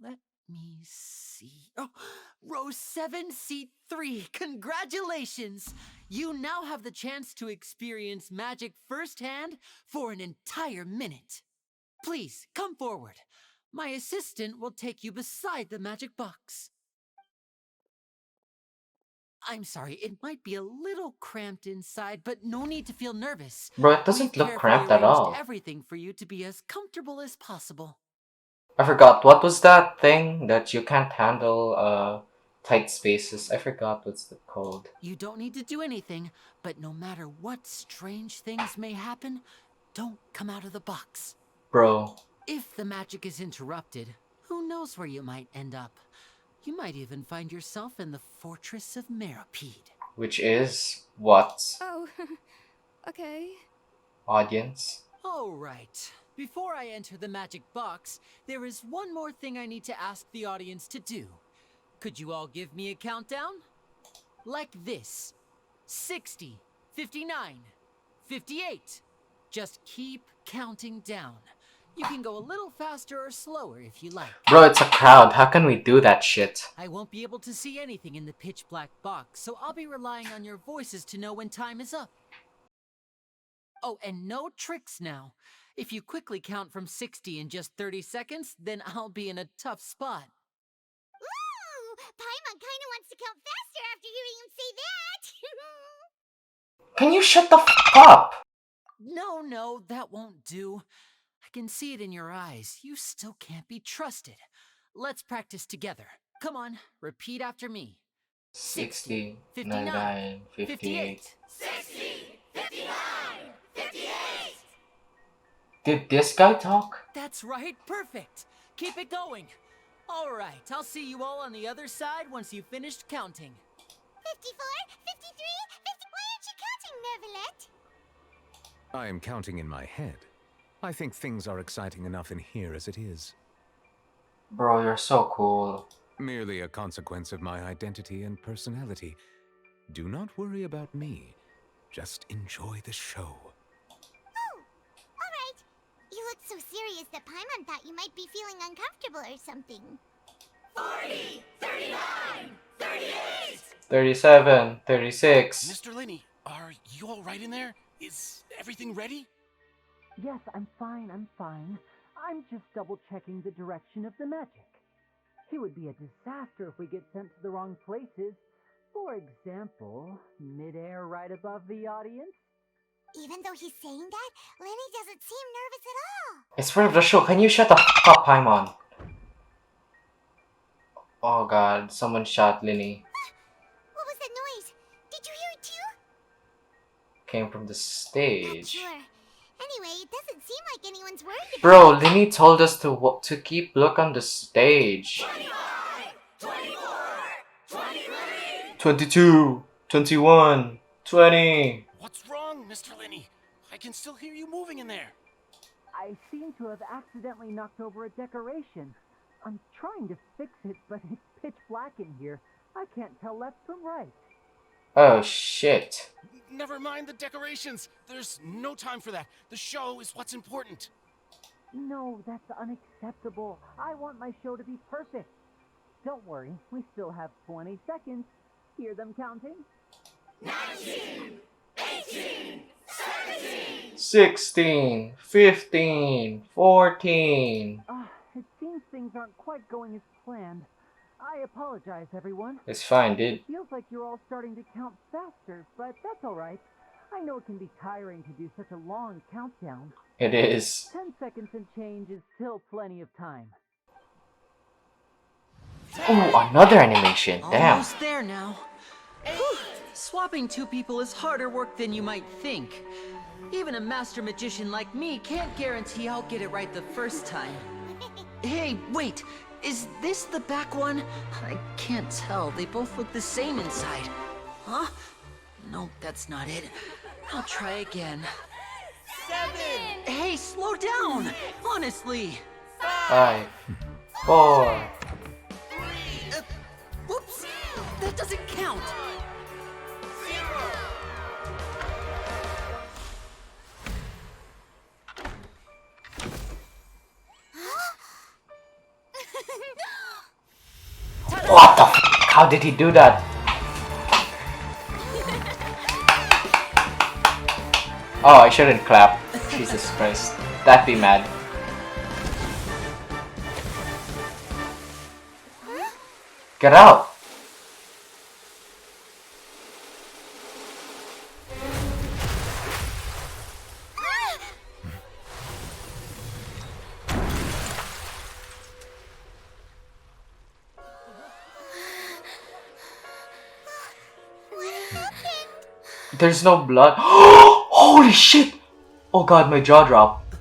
Let me see. Oh, row 7, seat 3. Congratulations! You now have the chance to experience magic firsthand for an entire minute. Please, come forward. My assistant will take you beside the magic box. I'm sorry, it might be a little cramped inside, but no need to feel nervous. Bro, it doesn't We've look cramped at carefully all. arranged everything for you to be as comfortable as possible. I forgot. What was that thing that you can't handle tight spaces? I forgot what's it called. You don't need to do anything, but no matter what strange things may happen, don't come out of the box. Bro. If the magic is interrupted, who knows where you might end up? You might even find yourself in the Fortress of Meropide. Which is what? Oh, okay. Audience? All right. Before I enter the magic box, there is one more thing I need to ask the audience to do. Could you all give me a countdown? Like this. 60, 59, 58. Just keep counting down. You can go a little faster or slower if you like. Bro, it's a crowd. How can we do that shit? I won't be able to see anything in the pitch black box, so I'll be relying on your voices to know when time is up. Oh, and no tricks now. If you quickly count from 60 in just 30 seconds, then I'll be in a tough spot. Ooh, Paimon kinda wants to count faster after hearing him say that. Can you shut the f up? No, that won't do. I can see it in your eyes. You still can't be trusted. Let's practice together. Come on, repeat after me. 60, 59, 99, 58. 60, 59, 58! Did this guy talk? That's right, perfect. Keep it going. All right, I'll see you all on the other side once you've finished counting. 54, 53, 50. Why aren't you counting, Nervalet? I am counting in my head. I think things are exciting enough in here as it is. Bro, you're so cool. Merely a consequence of my identity and personality. Do not worry about me. Just enjoy the show. Oh, alright. You look so serious that Paimon thought you might be feeling uncomfortable or something. 40, 39, 38! 37, 36. Mr. Linney, are you all right in there? Is everything ready? Yes, I'm fine. I'm just double-checking the direction of the magic. It would be a disaster if we get sent to the wrong places. For example, midair right above the audience. Even though he's saying that, Lenny doesn't seem nervous at all. It's part of the show. Can you shut the f up, Paimon? Oh god, someone shot Linny. What was that noise? Did you hear it too? Came from the Not stage. sure. Anyway, it doesn't seem like anyone's worried about Bro, it. Linny told us to keep look on the stage. 22, 21, 20. What's wrong, Mr. Linney? I can still hear you moving in there. I seem to have accidentally knocked over a decoration. I'm trying to fix it, but it's pitch black in here. I can't tell left from right. Oh shit. Never mind the decorations. There's no time for that. The show is what's important. No, that's unacceptable. I want my show to be perfect. Don't worry, we still have 20 seconds. Hear them counting? 19, 18, 17. 16, 15, 14. It seems things aren't quite going as planned. I apologize, everyone. It's fine, dude. It feels like you're all starting to count faster, but that's alright. I know it can be tiring to do such a long countdown. It is. 10 seconds and change is still plenty of time. Ooh, another animation. Damn. Almost there now. Whew. Swapping two people is harder work than you might think. Even a master magician like me can't guarantee I'll get it right the first time. Hey, wait! Is this the back one? I can't tell. They both look the same inside. Huh? No, that's not it. I'll try again. 7. Hey, slow down! Honestly! 5, 4. Whoops! That doesn't count! What the f? How did he do that? Oh, I shouldn't clap. Jesus Christ. That'd be mad. Get out! There's no blood. Holy shit! Oh god, my jaw dropped.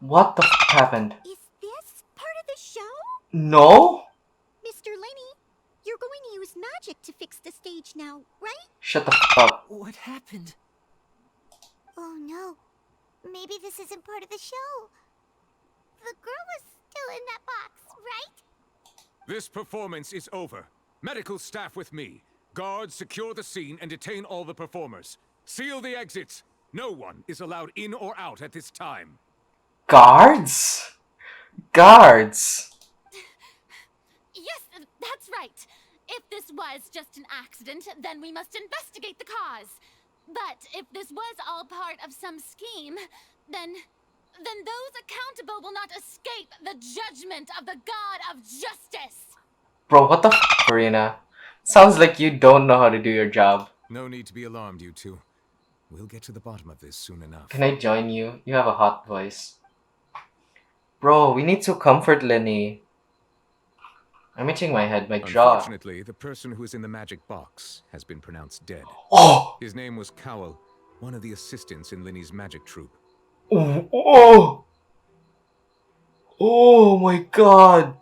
What the f happened? Is this part of the show? No? Mr. Lenny, you're going to use magic to fix the stage now, right? Shut the f up. What happened? Oh no. Maybe this isn't part of the show. The girl was still in that box, right? This performance is over. Medical staff with me. Guards secure the scene and detain all the performers. Seal the exits. No one is allowed in or out at this time. Guards? Guards. Yes, that's right. If this was just an accident, then we must investigate the cause. But if this was all part of some scheme, then those accountable will not escape the judgment of the God of Justice. Bro, what the f, Karina? Sounds like you don't know how to do your job. No need to be alarmed, you two. We'll get to the bottom of this soon enough. Can I join you? You have a hot voice. Bro, we need to comfort Lenny. I'm itching my head, my jaw. Unfortunately, the person who is in the magic box has been pronounced dead. Oh! His name was Cowell, one of the assistants in Linny's magic troupe. Oh! Oh! Oh my god!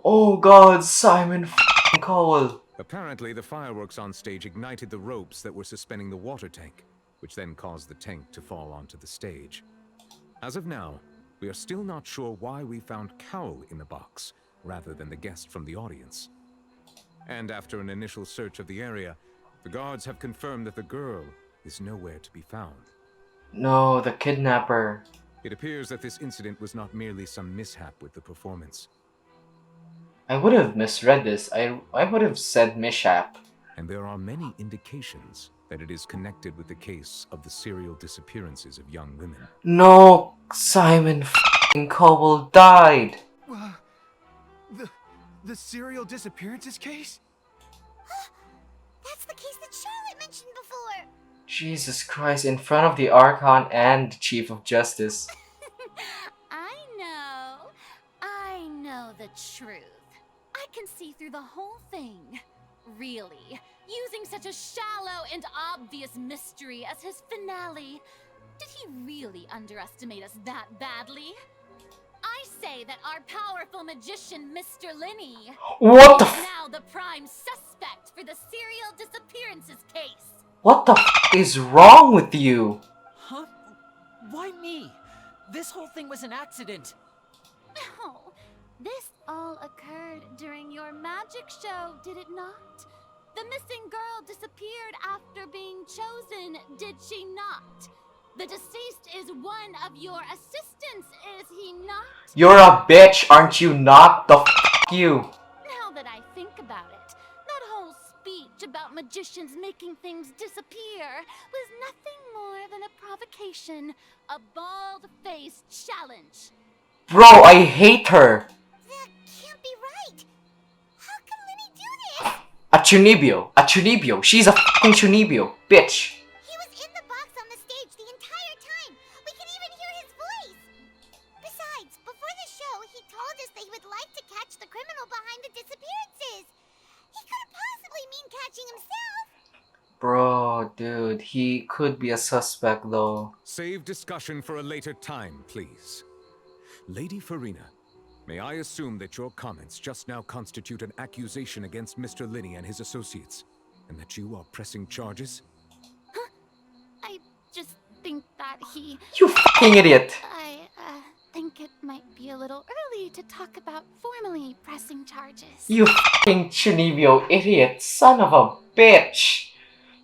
Oh god, Simon f***ing Cowell. Apparently, the fireworks on stage ignited the ropes that were suspending the water tank, which then caused the tank to fall onto the stage. As of now, we are still not sure why we found Cowell in the box, rather than the guest from the audience. And after an initial search of the area, the guards have confirmed that the girl is nowhere to be found. No, the kidnapper. It appears that this incident was not merely some mishap with the performance. I would have misread this. I would have said mishap. And there are many indications that it is connected with the case of the serial disappearances of young women. No, Simon f***ing Cowell died. The serial disappearances case? That's the case that Charlotte mentioned before. Jesus Christ, in front of the Archon and the Chief of Justice. I know the truth. I can see through the whole thing. Really, using such a shallow and obvious mystery as his finale. Did he really underestimate us that badly? I say that our powerful magician, Mr. Linny, What the is f- now the prime suspect for the serial disappearances case. What the f is wrong with you? Huh? Why me? This whole thing was an accident. Oh, this all occurred during your magic show, did it not? The missing girl disappeared after being chosen, did she not? The deceased is one of your assistants, is he not? You're a bitch, aren't you not? The f you. Now that I think about it, that whole speech about magicians making things disappear was nothing more than a provocation, a bald-faced challenge. Bro, I hate her. That can't be right. How can Linny do this? A Chunibyo. She's a f***ing Chunibyo, bitch. He was in the box on the stage the entire time. We can even hear his voice. Besides, before the show, he told us that he would like to catch the criminal behind the disappearances. He couldn't possibly mean catching himself. Bro, dude, he could be a suspect though. Save discussion for a later time, please. Lady Farina, may I assume that your comments just now constitute an accusation against Mr. Linny and his associates, and that you are pressing charges? I just think that he... You f***ing idiot. I think it might be a little early to talk about formally pressing charges. You f***ing Chunibyo idiot, son of a bitch.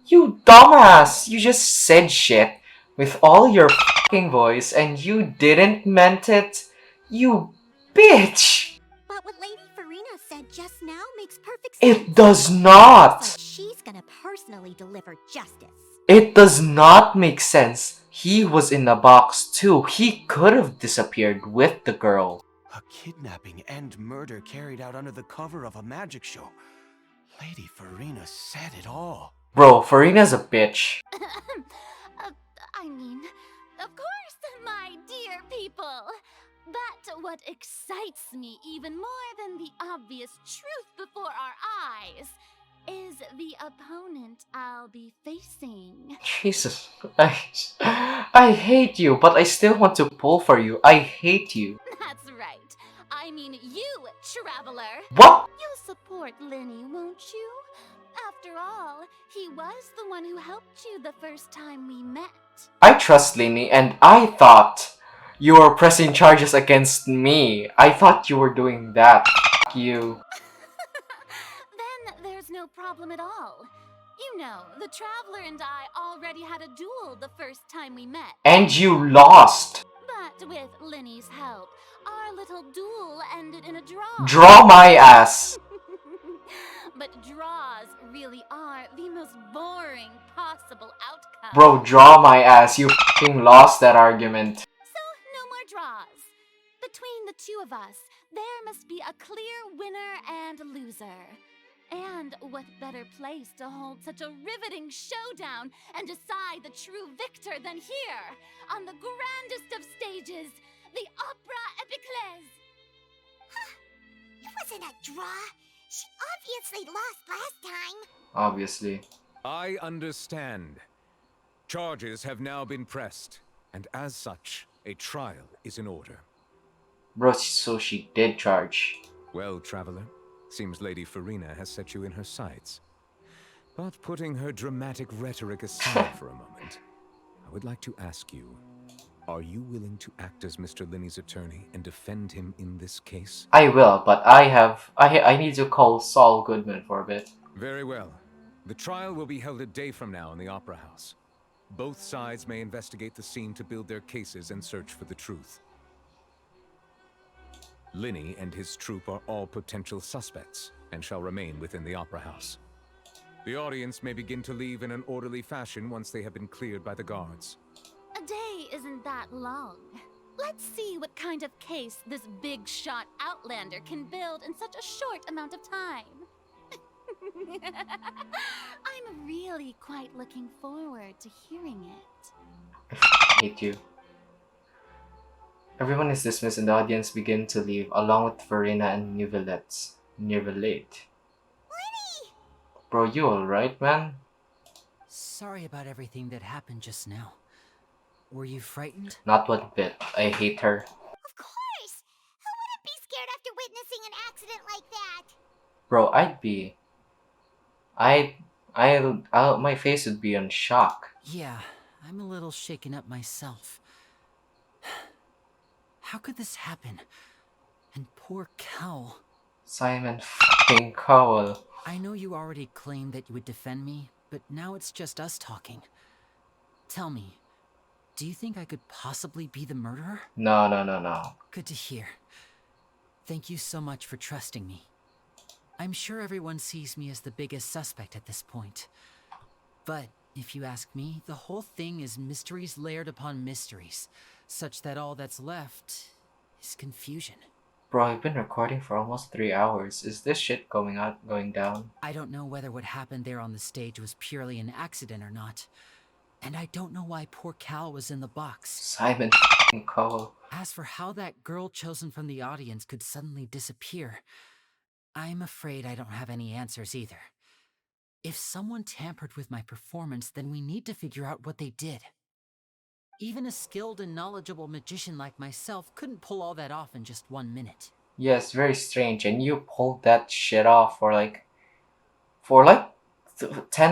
You dumbass. You just said shit with all your f***ing voice and you didn't meant it. You bitch. But what Lady Farina said just now makes perfect sense. It does not. Like she's gonna personally deliver justice. It does not make sense. He was in the box too. He could have disappeared with the girl. A kidnapping and murder carried out under the cover of a magic show. Lady Farina said it all. Bro, Farina's a bitch. I mean, of course, my dear people. But what excites me even more than the obvious truth before our eyes is the opponent I'll be facing. Jesus. I hate you, but I still want to pull for you. I hate you. That's right. I mean you, traveler. What? You'll support Linny, won't you? After all, he was the one who helped you the first time we met. I trust Linny, and I thought you were pressing charges against me. I thought you were doing that. F you. Then there's no problem at all. You know, the Traveler and I already had a duel the first time we met. And you lost. But with Linny's help, our little duel ended in a draw. Draw my ass. But draws really are the most boring possible outcome. Bro, draw my ass. You f***ing lost that argument. So, no more draws. Between the two of us, there must be a clear winner and loser. And what better place to hold such a riveting showdown and decide the true victor than here, on the grandest of stages, the Opera Epiclese? It wasn't a draw. She obviously lost last time. Obviously. I understand. Charges have now been pressed, and as such, a trial is in order. Bro, so she did charge. Well, Traveler, seems Lady Farina has set you in her sights. But putting her dramatic rhetoric aside for a moment, I would like to ask you, are you willing to act as Mr. Linney's attorney and defend him in this case? I will, but I need to call Saul Goodman for a bit. Very well. The trial will be held a day from now in the Opera House. Both sides may investigate the scene to build their cases and search for the truth. Linney and his troupe are all potential suspects and shall remain within the Opera House. The audience may begin to leave in an orderly fashion once they have been cleared by the guards. A day isn't that long. Let's see what kind of case this big shot outlander can build in such a short amount of time. I'm really quite looking forward to hearing it. I hate you. Everyone is dismissed and the audience begin to leave, along with Farina and Nivelate. Bro, you alright, man? Sorry about everything that happened just now. Were you frightened? Not one bit. I hate her. Of course! Who wouldn't be scared after witnessing an accident like that? Bro, I'd be... my face would be in shock. Yeah, I'm a little shaken up myself. How could this happen? And poor Cowell. Simon f***ing Cowell. I know you already claimed that you would defend me, but now it's just us talking. Tell me, do you think I could possibly be the murderer? No. Good to hear. Thank you so much for trusting me. I'm sure everyone sees me as the biggest suspect at this point. But if you ask me, the whole thing is mysteries layered upon mysteries, such that all that's left is confusion. Bro, I've been recording for almost 3 hours. Is this shit going down? I don't know whether what happened there on the stage was purely an accident or not. And I don't know why poor Cal was in the box. Simon f***ing Cowell. As for how that girl chosen from the audience could suddenly disappear, I'm afraid I don't have any answers either. If someone tampered with my performance, then we need to figure out what they did. Even a skilled and knowledgeable magician like myself couldn't pull all that off in just 1 minute. Yes, very strange. And you pulled that shit off for 10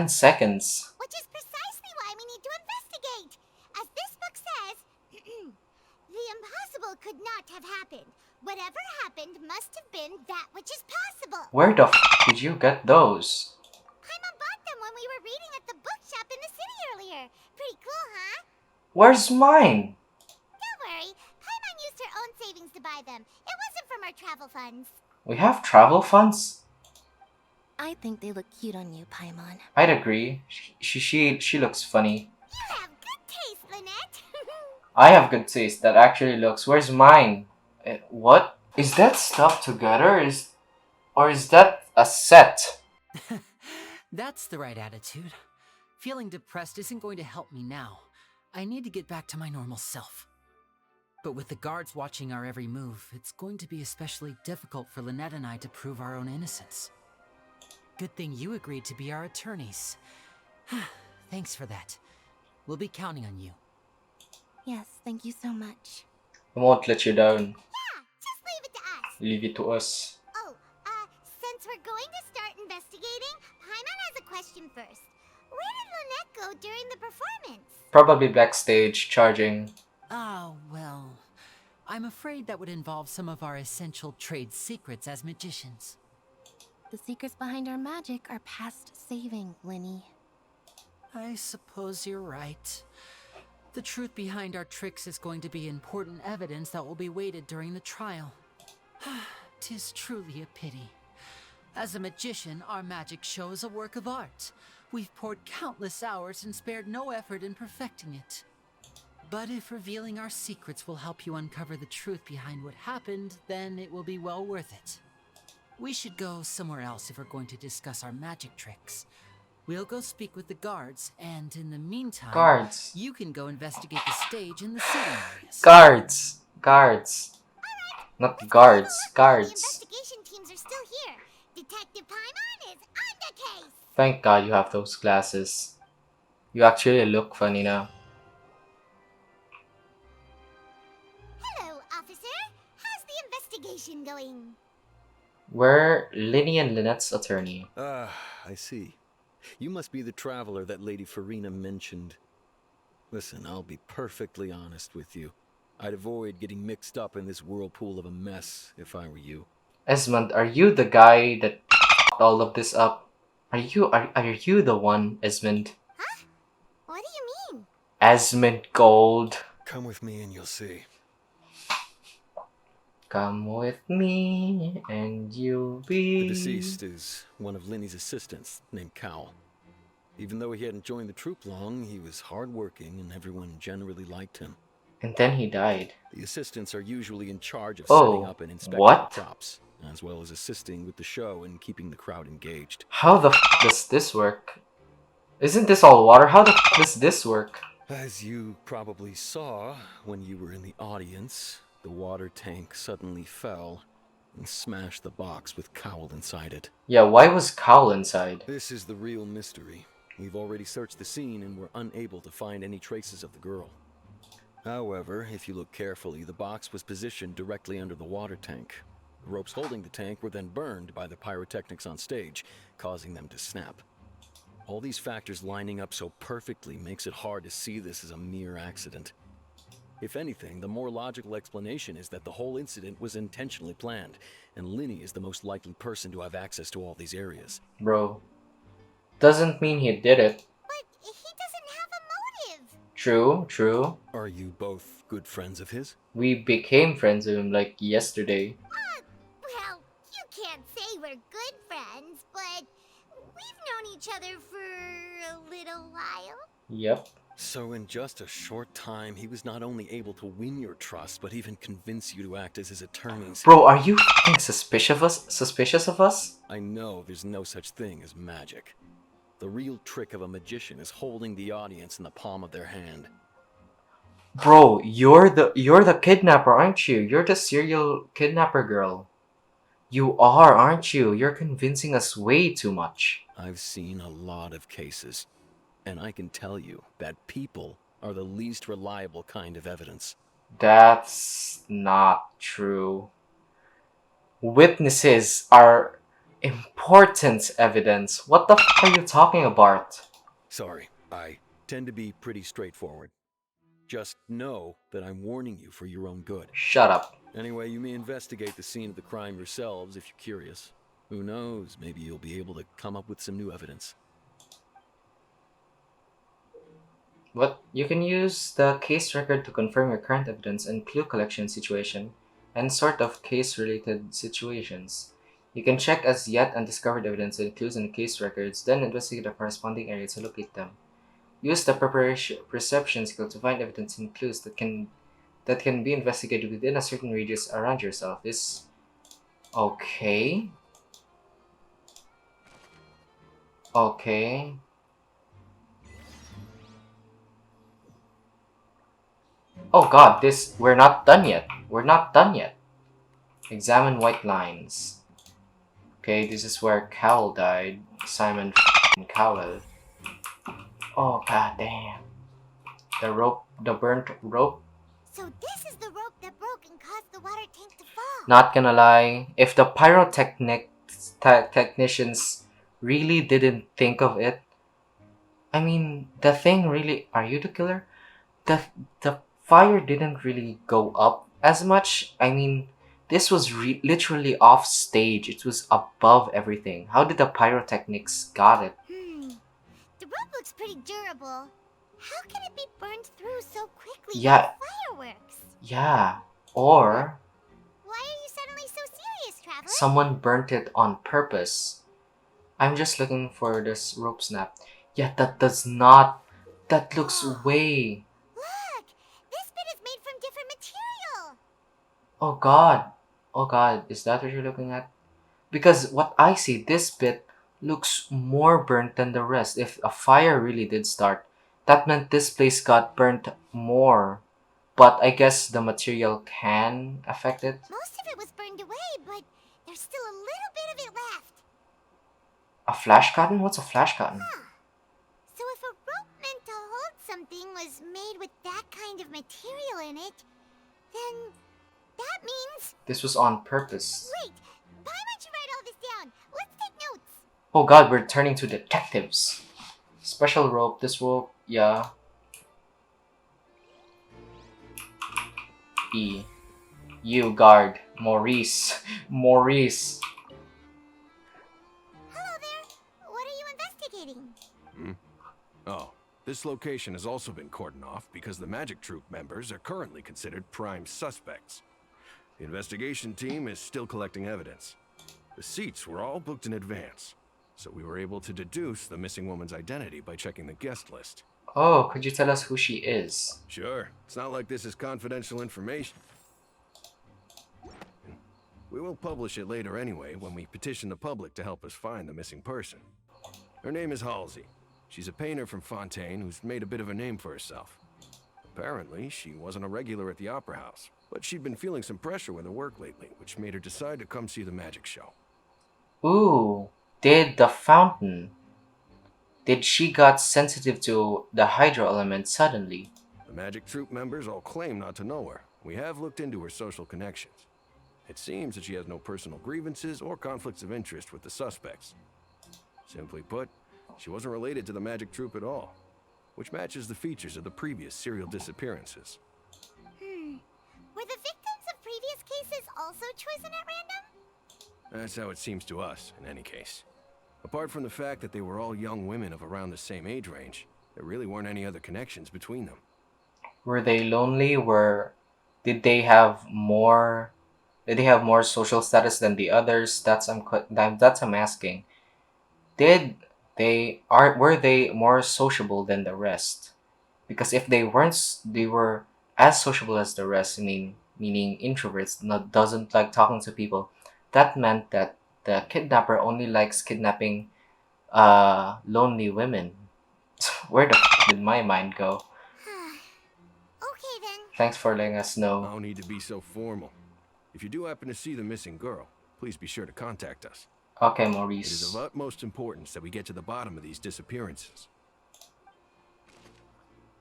seconds. Which is precisely why we need to investigate. As this book says, the impossible could not have happened. Whatever happened must have been that which is possible. Where the f*** did you get those? Paimon bought them when we were reading at the bookshop in the city earlier. Pretty cool, huh? Where's mine? Don't worry. Paimon used her own savings to buy them. It wasn't from our travel funds. We have travel funds? I think they look cute on you, Paimon. I'd agree. She looks funny. You have good taste, Lynette. I have good taste. That actually looks... Where's mine? What? Is that stuff together? Or is that a set? That's the right attitude. Feeling depressed isn't going to help me now. I need to get back to my normal self. But with the guards watching our every move, it's going to be especially difficult for Lynette and I to prove our own innocence. Good thing you agreed to be our attorneys. Thanks for that. We'll be counting on you. Yes, thank you so much. I won't let you down. Yeah, just leave it to us. Leave it to us. Oh, since we're going to start investigating, Paimon has a question first. Where did Lynette go during the performance? Probably backstage, charging. Oh, well, I'm afraid that would involve some of our essential trade secrets as magicians. The secrets behind our magic are past saving, Linny. I suppose you're right. The truth behind our tricks is going to be important evidence that will be weighted during the trial. 'Tis truly a pity. As a magician, our magic show is a work of art. We've poured countless hours and spared no effort in perfecting it. But if revealing our secrets will help you uncover the truth behind what happened, then it will be well worth it. We should go somewhere else if we're going to discuss our magic tricks. We'll go speak with the guards, and in the meantime, Guards. you can go investigate the stage in the seating areas. Guards. Guards. Not guards. The Guards. investigation teams are still here. Detective Paimon is on the case. Thank God you have those glasses. You actually look funny now. Hello, officer. How's the investigation going? We're Linny and Lynette's attorney. Ah, I see. You must be the traveler that Lady Farina mentioned. Listen, I'll be perfectly honest with you. I'd avoid getting mixed up in this whirlpool of a mess if I were you. Esmond, are you the guy that f***ed all of this up? Are you the one, Esmond? Huh? What do you mean? Esmond Gold. Come with me and you'll see. Come with me and you'll be... The deceased is one of Linny's assistants named Cowell. Even though he hadn't joined the troop long, he was hardworking and everyone generally liked him. And then he died. The assistants are usually in charge of setting up and inspecting the props, as well as assisting with the show and keeping the crowd engaged. How the f does this work? Isn't this all water? How the f does this work? As you probably saw when you were in the audience, the water tank suddenly fell and smashed the box with Cowell inside it. Yeah, why was Cowell inside? This is the real mystery. We've already searched the scene and were unable to find any traces of the girl. However, if you look carefully, the box was positioned directly under the water tank. The ropes holding the tank were then burned by the pyrotechnics on stage, causing them to snap. All these factors lining up so perfectly makes it hard to see this as a mere accident. If anything, the more logical explanation is that the whole incident was intentionally planned, and Linny is the most likely person to have access to all these areas. Bro, doesn't mean he did it. But he doesn't have a motive. True, true. Are you both good friends of his? We became friends with him like yesterday. Well, you can't say we're good friends, but we've known each other for a little while. Yep. So in just a short time, he was not only able to win your trust, but even convince you to act as his attorneys. Bro, are you f***ing suspicious of us? I know there's no such thing as magic. The real trick of a magician is holding the audience in the palm of their hand. Bro, you're the kidnapper, aren't you? You're the serial kidnapper girl. You are, aren't you? You're convincing us way too much. I've seen a lot of cases, and I can tell you that people are the least reliable kind of evidence. That's not true. Witnesses are important evidence. What the f are you talking about? Sorry, I tend to be pretty straightforward. Just know that I'm warning you for your own good. Shut up. Anyway, you may investigate the scene of the crime yourselves if you're curious. Who knows, maybe you'll be able to come up with some new evidence. But you can use the case record to confirm your current evidence and clue collection situation and sort of case-related situations. You can check as yet undiscovered evidence and clues in the case records, then investigate the corresponding area to locate them. Use the perception skill to find evidence and clues that can be investigated within a certain radius around yourself. Is okay. Okay. Oh god, we're not done yet. We're not done yet. Examine white lines. Okay, this is where Cowell died. Simon Cowell. Oh god damn. The burnt rope. So this is the rope that broke and caused the water tank to fall. Not gonna lie, if the technicians really didn't think of it, I mean, the thing really, are you the killer? The fire didn't really go up as much. I mean, this was literally off stage. It was above everything. How did the pyrotechnics got it? The rope looks pretty durable. How can it be burned through so quickly Yeah. by fireworks? Yeah, or Why are you suddenly so serious, Traveler? someone burnt it on purpose. I'm just looking for this rope snap. Yeah, that does not. That looks way. Look! This bit is made from different material! Oh god. Oh god, is that what you're looking at? Because what I see, this bit looks more burnt than the rest. If a fire really did start, that meant this place got burnt more. But I guess the material can affect it. Most of it was burned away, but there's still a little bit of it left. A flash cotton? What's a flash cotton? So if a rope meant to hold something was made with that kind of material in it, then that means... This was on purpose. Wait! Paimon should write all this down. Let's take notes. Oh god, we're turning to detectives. Special rope, this rope, yeah. E. You guard. Maurice. Maurice. Hello there. What are you investigating? Oh, this location has also been cordoned off because the Magic Troop members are currently considered prime suspects. The investigation team is still collecting evidence. The seats were all booked in advance, so we were able to deduce the missing woman's identity by checking the guest list. Oh, could you tell us who she is? Sure, it's not like this is confidential information. We will publish it later anyway when we petition the public to help us find the missing person. Her name is Halsey. She's a painter from Fontain who's made a bit of a name for herself. Apparently, she wasn't a regular at the Opera House, but she'd been feeling some pressure with her work lately, which made her decide to come see the magic show. Ooh, did the fountain. Did she got sensitive to the hydro element suddenly? The Magic Troop members all claim not to know her. We have looked into her social connections. It seems that she has no personal grievances or conflicts of interest with the suspects. Simply put, she wasn't related to the Magic Troop at all, which matches the features of the previous serial disappearances. Were the victims of previous cases also chosen at random? That's how it seems to us, in any case. Apart from the fact that they were all young women of around the same age range, there really weren't any other connections between them. Were they lonely? Did they have more social status than the others? That's I'm asking. Were they more sociable than the rest? Because if they weren't, they were as sociable as the rest. I mean, meaning introverts, not doesn't like talking to people. That meant that the kidnapper only likes kidnapping lonely women. Where the did my mind go? Okay then. Thanks for letting us know. No need to be so formal. If you do happen to see the missing girl, please be sure to contact us. Okay, Maurice. It is of utmost importance that we get to the bottom of these disappearances.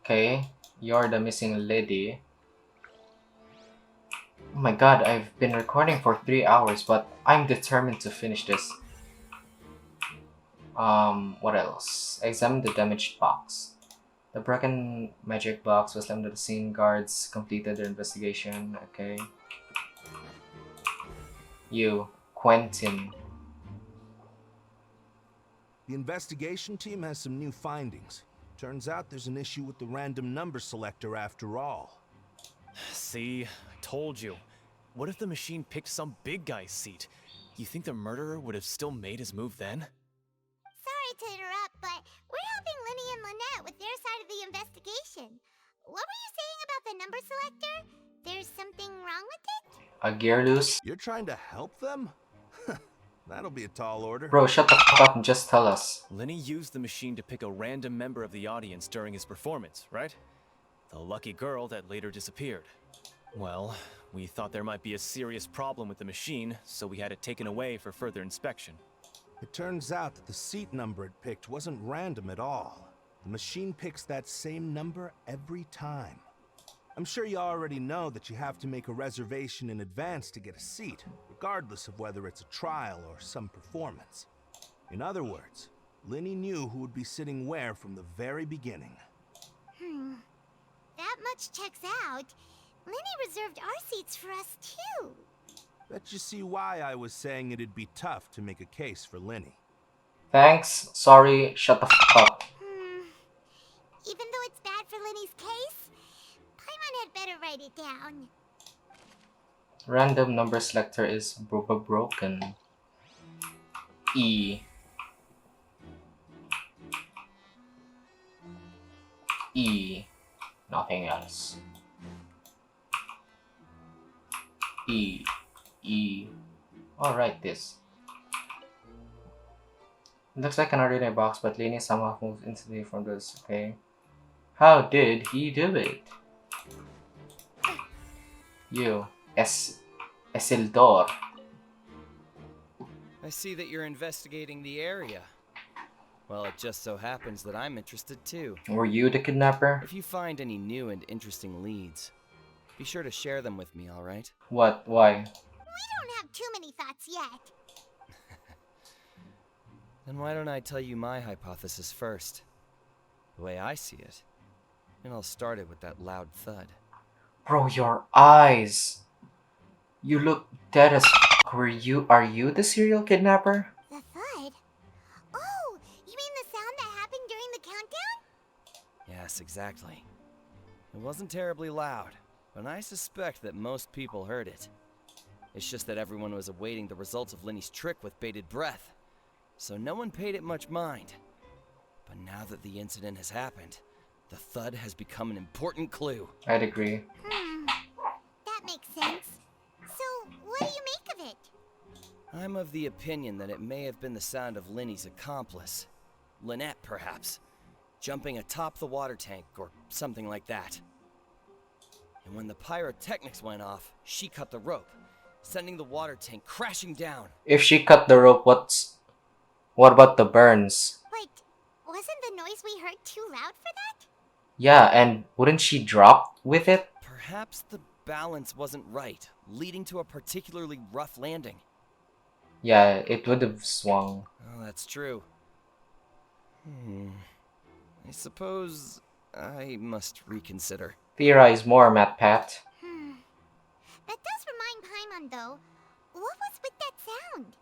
Okay, you're the missing lady. Oh my god, I've been recording for 3 hours, but I'm determined to finish this. What else? Examine the damaged box. The broken magic box was left at the scene. Guards completed their investigation. Okay. You, Quentin. The investigation team has some new findings. Turns out there's an issue with the random number selector after all. See, I told you. What if the machine picked some big guy's seat? You think the murderer would have still made his move then? Sorry to interrupt, but we're helping Linny and Lynette with their side of the investigation. What were you saying about the number selector? There's something wrong with it? A gear loose? You're trying to help them? That'll be a tall order. Bro, shut the fuck up and just tell us. Lenny used the machine to pick a random member of the audience during his performance, right? The lucky girl that later disappeared. Well, we thought there might be a serious problem with the machine, so we had it taken away for further inspection. It turns out that the seat number it picked wasn't random at all. The machine picks that same number every time. I'm sure you already know that you have to make a reservation in advance to get a seat, regardless of whether it's a trial or some performance. In other words, Linny knew who would be sitting where from the very beginning. That much checks out. Linny reserved our seats for us too. Bet you see why I was saying it'd be tough to make a case for Linny. Thanks. Sorry. Shut the fuck up. Even though it's bad for Linny's case, Paimon had better write it down. Random number selector is broken. E. E. Nothing else. E. E. I'll write this. Looks like an ordinary box, but Lenny somehow moved instantly from this. Okay. How did he do it? You. Esildor. I see that you're investigating the area. Well, it just so happens that I'm interested too. Were you the kidnapper? If you find any new and interesting leads, be sure to share them with me, alright? What? Why? We don't have too many thoughts yet. Then why don't I tell you my hypothesis first? The way I see it. And I'll start it with that loud thud. Bro, your eyes. You look dead as f. Are you the serial kidnapper? The thud? Oh, you mean the sound that happened during the countdown? Yes, exactly. It wasn't terribly loud, but I suspect that most people heard it. It's just that everyone was awaiting the results of Lenny's trick with bated breath, so no one paid it much mind. But now that the incident has happened, the thud has become an important clue. I'd agree. That makes sense. So, what do you make of it? I'm of the opinion that it may have been the sound of Lenny's accomplice. Lynette, perhaps. Jumping atop the water tank, or something like that. And when the pyrotechnics went off, she cut the rope, sending the water tank crashing down. If she cut the rope, what about the burns? Wait, wasn't the noise we heard too loud for that? Yeah, and wouldn't she drop with it? Perhaps the balance wasn't right, leading to a particularly rough landing. Yeah, it would have swung. Oh, that's true. I suppose I must reconsider. Theorize more, MatPat. That does remind Paimon, though. What was with that sound?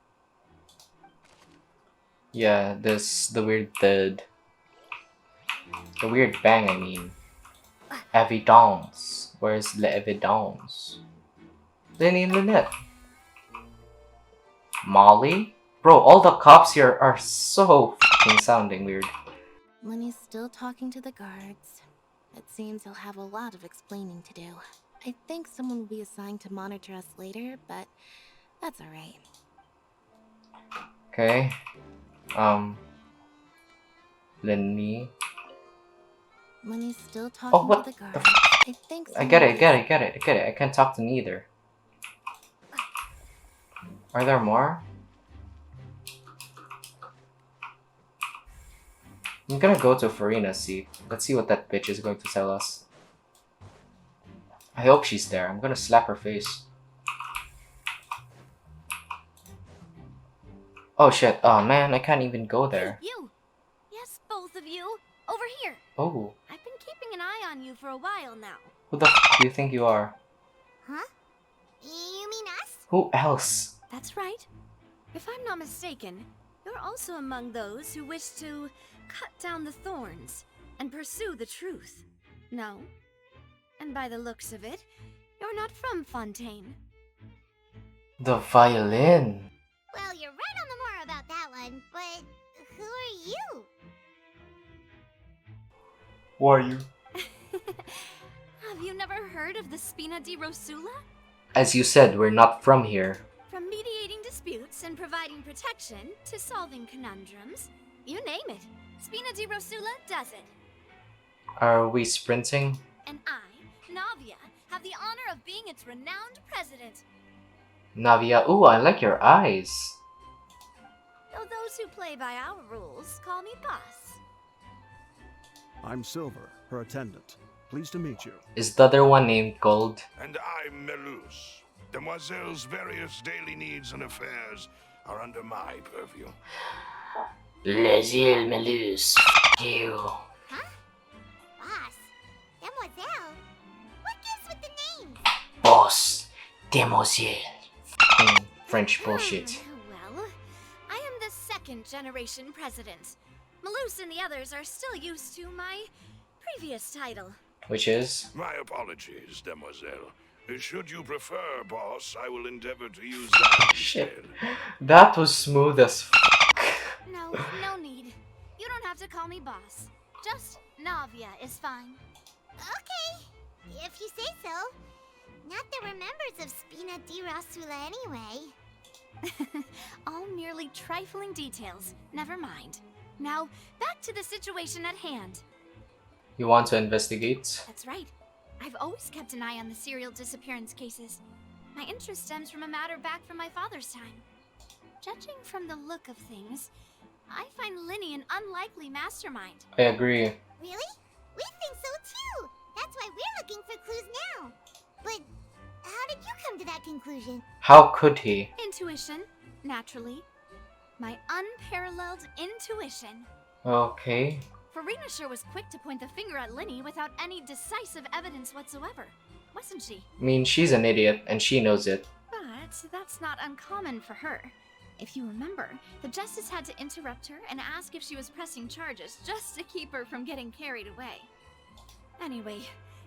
Yeah, the weird thud. The weird bang, I mean. Evidence. Where's the evidence? Lenny and Lynette. Molly? Bro, all the cops here are so f***ing sounding weird. Lenny's still talking to the guards. It seems he'll have a lot of explaining to do. I think someone will be assigned to monitor us later, but that's alright. Okay. Lenny. Lenny's still talking Oh, what to the the guards. I think I get it. I can't talk to neither. Are there more? I'm gonna go to Farina's seat. Let's see what that bitch is going to tell us. I hope she's there. I'm gonna slap her face. Oh shit. Oh man, I can't even go there. You! Yes, both of you! Over here! Oh. I've been keeping an eye on you for a while now. Who the f do you think you are? Huh? You mean us? Who else? That's right. If I'm not mistaken, you're also among those who wish to cut down the thorns and pursue the truth. No? And by the looks of it, you're not from Fontain. The violin. Well, you're right on the more about that one, but who are you? Who are you? Have you never heard of the Spina di Rosula? As you said, we're not from here. From mediating disputes and providing protection to solving conundrums, you name it, Spina di Rosula does it. Are we sprinting? And I, Navia, have the honor of being its renowned president. Navia, ooh, I like your eyes. Though those who play by our rules call me boss. I'm Silver, her attendant. Pleased to meet you. Is the other one named Gold? And I'm Melus. Demoiselle's various daily needs and affairs are under my purview. Les îles Melus. You. Huh? Boss? Demoiselle? What gives with the names? Boss. Demoiselle. French bullshit. Well, I am the second generation president. Malus and the others are still used to my previous title. Which is? My apologies, Demoiselle. Should you prefer, boss, I will endeavor to use that Shit. instead. That was smooth as f. No, no need. You don't have to call me boss. Just Navia is fine. Okay, if you say so. Not that we're members of Spina di Rosula anyway. All merely trifling details. Never mind. Now, back to the situation at hand. You want to investigate? That's right. I've always kept an eye on the serial disappearance cases. My interest stems from a matter back from my father's time. Judging from the look of things, I find Linny an unlikely mastermind. I agree. Really? We think so too! That's why we're looking for clues now. But how did you come to that conclusion? How could he? Intuition, naturally. My unparalleled intuition. Okay. Farina sure was quick to point the finger at Linny without any decisive evidence whatsoever, wasn't she? I mean, she's an idiot, and she knows it. But that's not uncommon for her. If you remember, the Justice had to interrupt her and ask if she was pressing charges just to keep her from getting carried away. Anyway,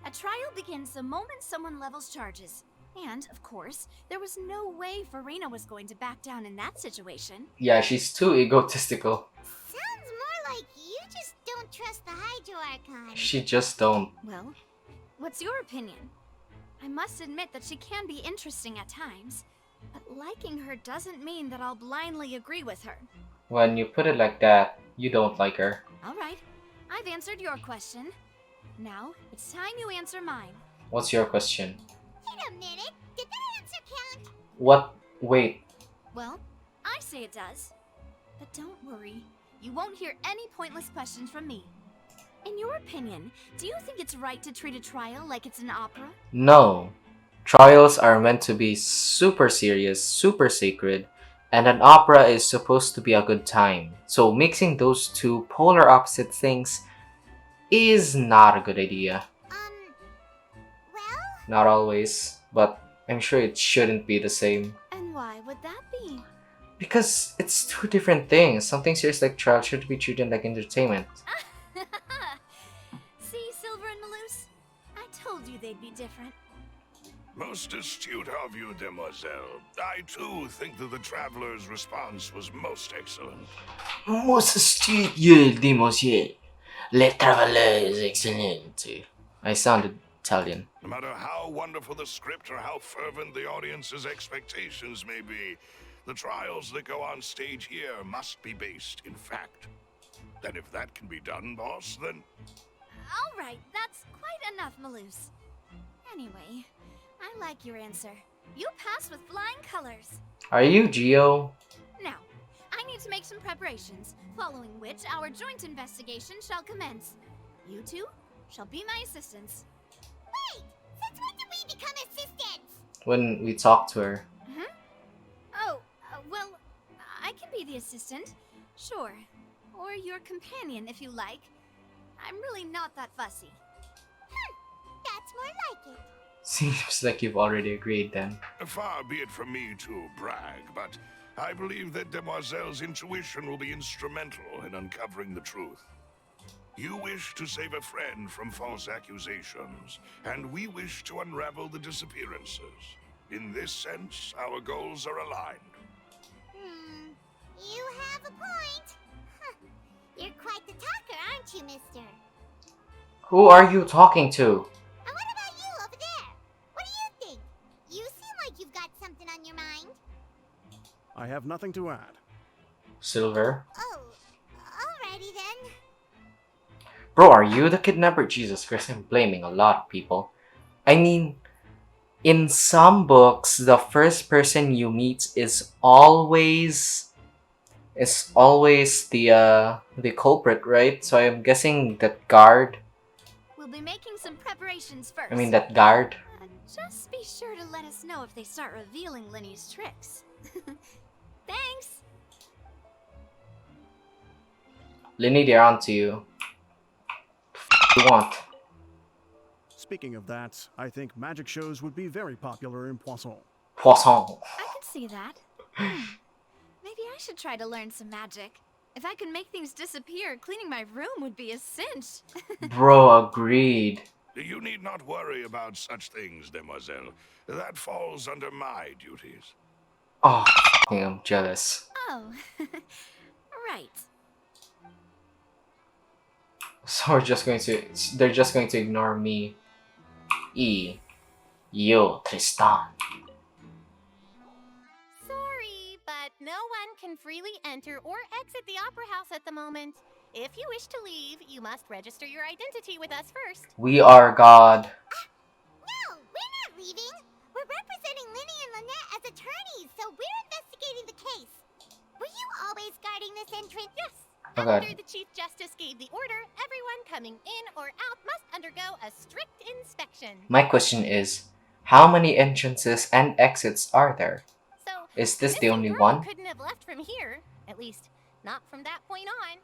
a trial begins the moment someone levels charges. And, of course, there was no way Farina was going to back down in that situation. Yeah, she's too egotistical. Sounds more like you just don't trust the Hydro Archon. She just don't. Well, what's your opinion? I must admit that she can be interesting at times, but liking her doesn't mean that I'll blindly agree with her. When you put it like that, you don't like her. Alright, I've answered your question. Now, it's time you answer mine. What's your question? Wait a minute, did that answer count? What? Wait. Well, I say it does. But don't worry, you won't hear any pointless questions from me. In your opinion, do you think it's right to treat a trial like it's an opera? No. Trials are meant to be super serious, super sacred, and an opera is supposed to be a good time. So mixing those two polar opposite things is not a good idea. Well? Not always, but I'm sure it shouldn't be the same. And why would that be? Because it's two different things. Something serious like trial should be treated like entertainment. See, Silver and Maloose? I told you they'd be different. Most astute of you, demoiselle. I too think that the traveler's response was most excellent. Most astute, demoiselle. Le travailleur is excellent. I sounded Italian. No matter how wonderful the script or how fervent the audience's expectations may be, the trials that go on stage here must be based in fact. And if that can be done, boss, then... Alright, that's quite enough, Maloose. Anyway, I like your answer. You pass with flying colors. Are you Geo? Now, I need to make some preparations, following which our joint investigation shall commence. You two shall be my assistants. Wait! Since when did we become assistants? When we talked to her. Oh, well, I can be the assistant. Sure. Or your companion, if you like. I'm really not that fussy. That's more like it. Seems like you've already agreed then. Far be it from me to brag, but I believe that Demoiselle's intuition will be instrumental in uncovering the truth. You wish to save a friend from false accusations, and we wish to unravel the disappearances. In this sense, our goals are aligned. You have a point. You're quite the talker, aren't you, mister? Who are you talking to? And what about you over there? What do you think? You seem like you've got something on your mind. I have nothing to add. Silver? Oh, alrighty then. Bro, are you the kidnapper? Jesus Christ, I'm blaming a lot of people. I mean, in some books, the first person you meet is always the culprit, right? So I'm guessing that guard. We'll be making some preparations first. I mean that guard. Just be sure to let us know if they start revealing Linny's tricks. Thanks! Linny, they're onto you. What you want? Speaking of that, I think magic shows would be very popular in Poisson. Poisson. I can see that. Maybe I should try to learn some magic. If I could make things disappear, cleaning my room would be a cinch. Bro, agreed. You need not worry about such things, demoiselle. That falls under my duties. Oh, I'm jealous. Oh, right. So they're just going to ignore me. Yo, Tristan. Sorry, but can freely enter or exit the Opera House at the moment. If you wish to leave, you must register your identity with us first. We are God. No, we're not leaving. We're representing Linny and Lynette as attorneys, so we're investigating the case. Were you always guarding this entrance? Yes. Okay. After the Chief Justice gave the order, everyone coming in or out must undergo a strict inspection. My question is, how many entrances and exits are there? So, Is this the missing only girl one? couldn't have left from here. At least, not from that point on.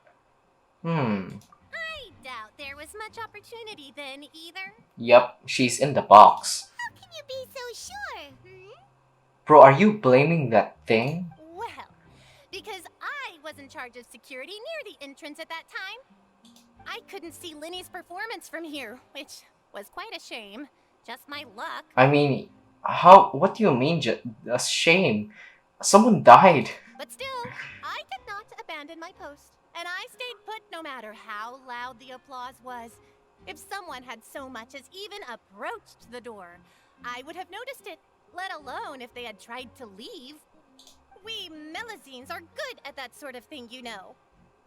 I doubt there was much opportunity then, either. Yep, she's in the box. How can you be so sure, Bro, are you blaming that thing? Well, because I was in charge of security near the entrance at that time. I couldn't see Linny's performance from here, which was quite a shame. Just my luck. I mean, what do you mean, a shame? Someone died. But still, I did not abandon my post, and I stayed put no matter how loud the applause was. If someone had so much as even approached the door, I would have noticed it, let alone if they had tried to leave. We Melusines are good at that sort of thing, you know.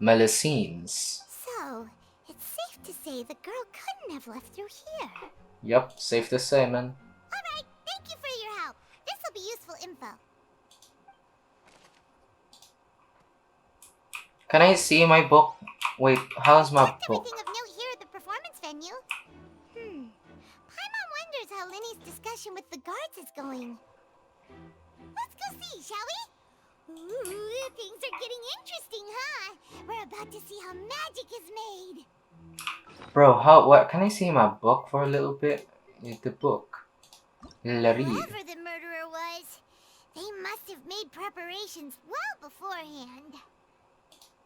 Melusines. So, it's safe to say the girl couldn't have left through here. Yep, safe to say, man. Alright, thank you for your help. This'll be useful info. Can I see my book? Wait, how's my book? Everything of note here at the performance venue. Paimon wonders how Linny's discussion with the guards is going. Let's go see, shall we? Ooh, things are getting interesting, huh? We're about to see how magic is made. Bro, what? Can I see my book for a little bit? The book. Read. Whoever the murderer was, they must have made preparations well beforehand.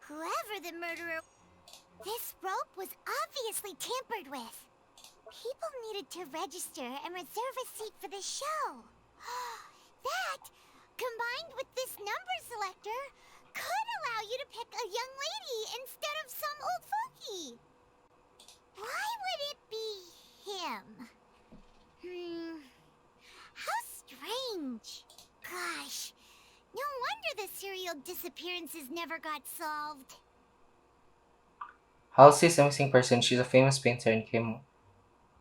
Whoever the murderer... This rope was obviously tampered with. People needed to register and reserve a seat for the show. That, combined with this number selector, could allow you to pick a young lady instead of some old fogey. Why would it be him? How strange. Gosh, no wonder the serial disappearances never got solved. Halsey's a missing person. She's a famous painter and came...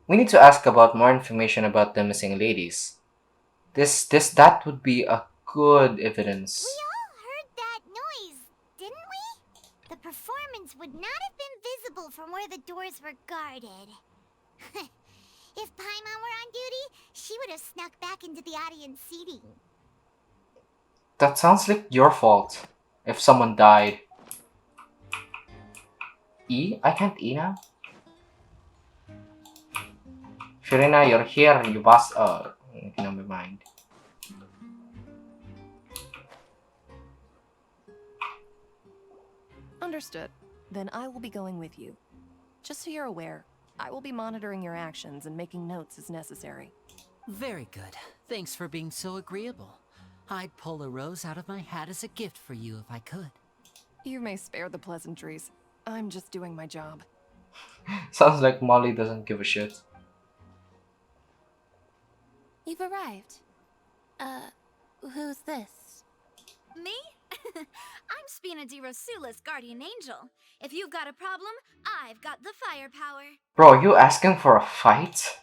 We need to ask about more information about the missing ladies. That would be a good evidence. We all heard that noise, didn't we? The performance would not have been visible from where the doors were guarded. If Paimon were on duty, she would have snuck back into the audience seating. That sounds like your fault. If someone died. E? I can't E now? Shirina, you're here. You pass. Okay, never mind. Understood. Then I will be going with you. Just so you're aware, I will be monitoring your actions and making notes as necessary. Very good. Thanks for being so agreeable. I'd pull a rose out of my hat as a gift for you if I could. You may spare the pleasantries. I'm just doing my job. Sounds like Molly doesn't give a shit. You've arrived. Who's this? Me? I'm Spina di Rosula's guardian angel. If you've got a problem, I've got the firepower. Bro, are you asking for a fight?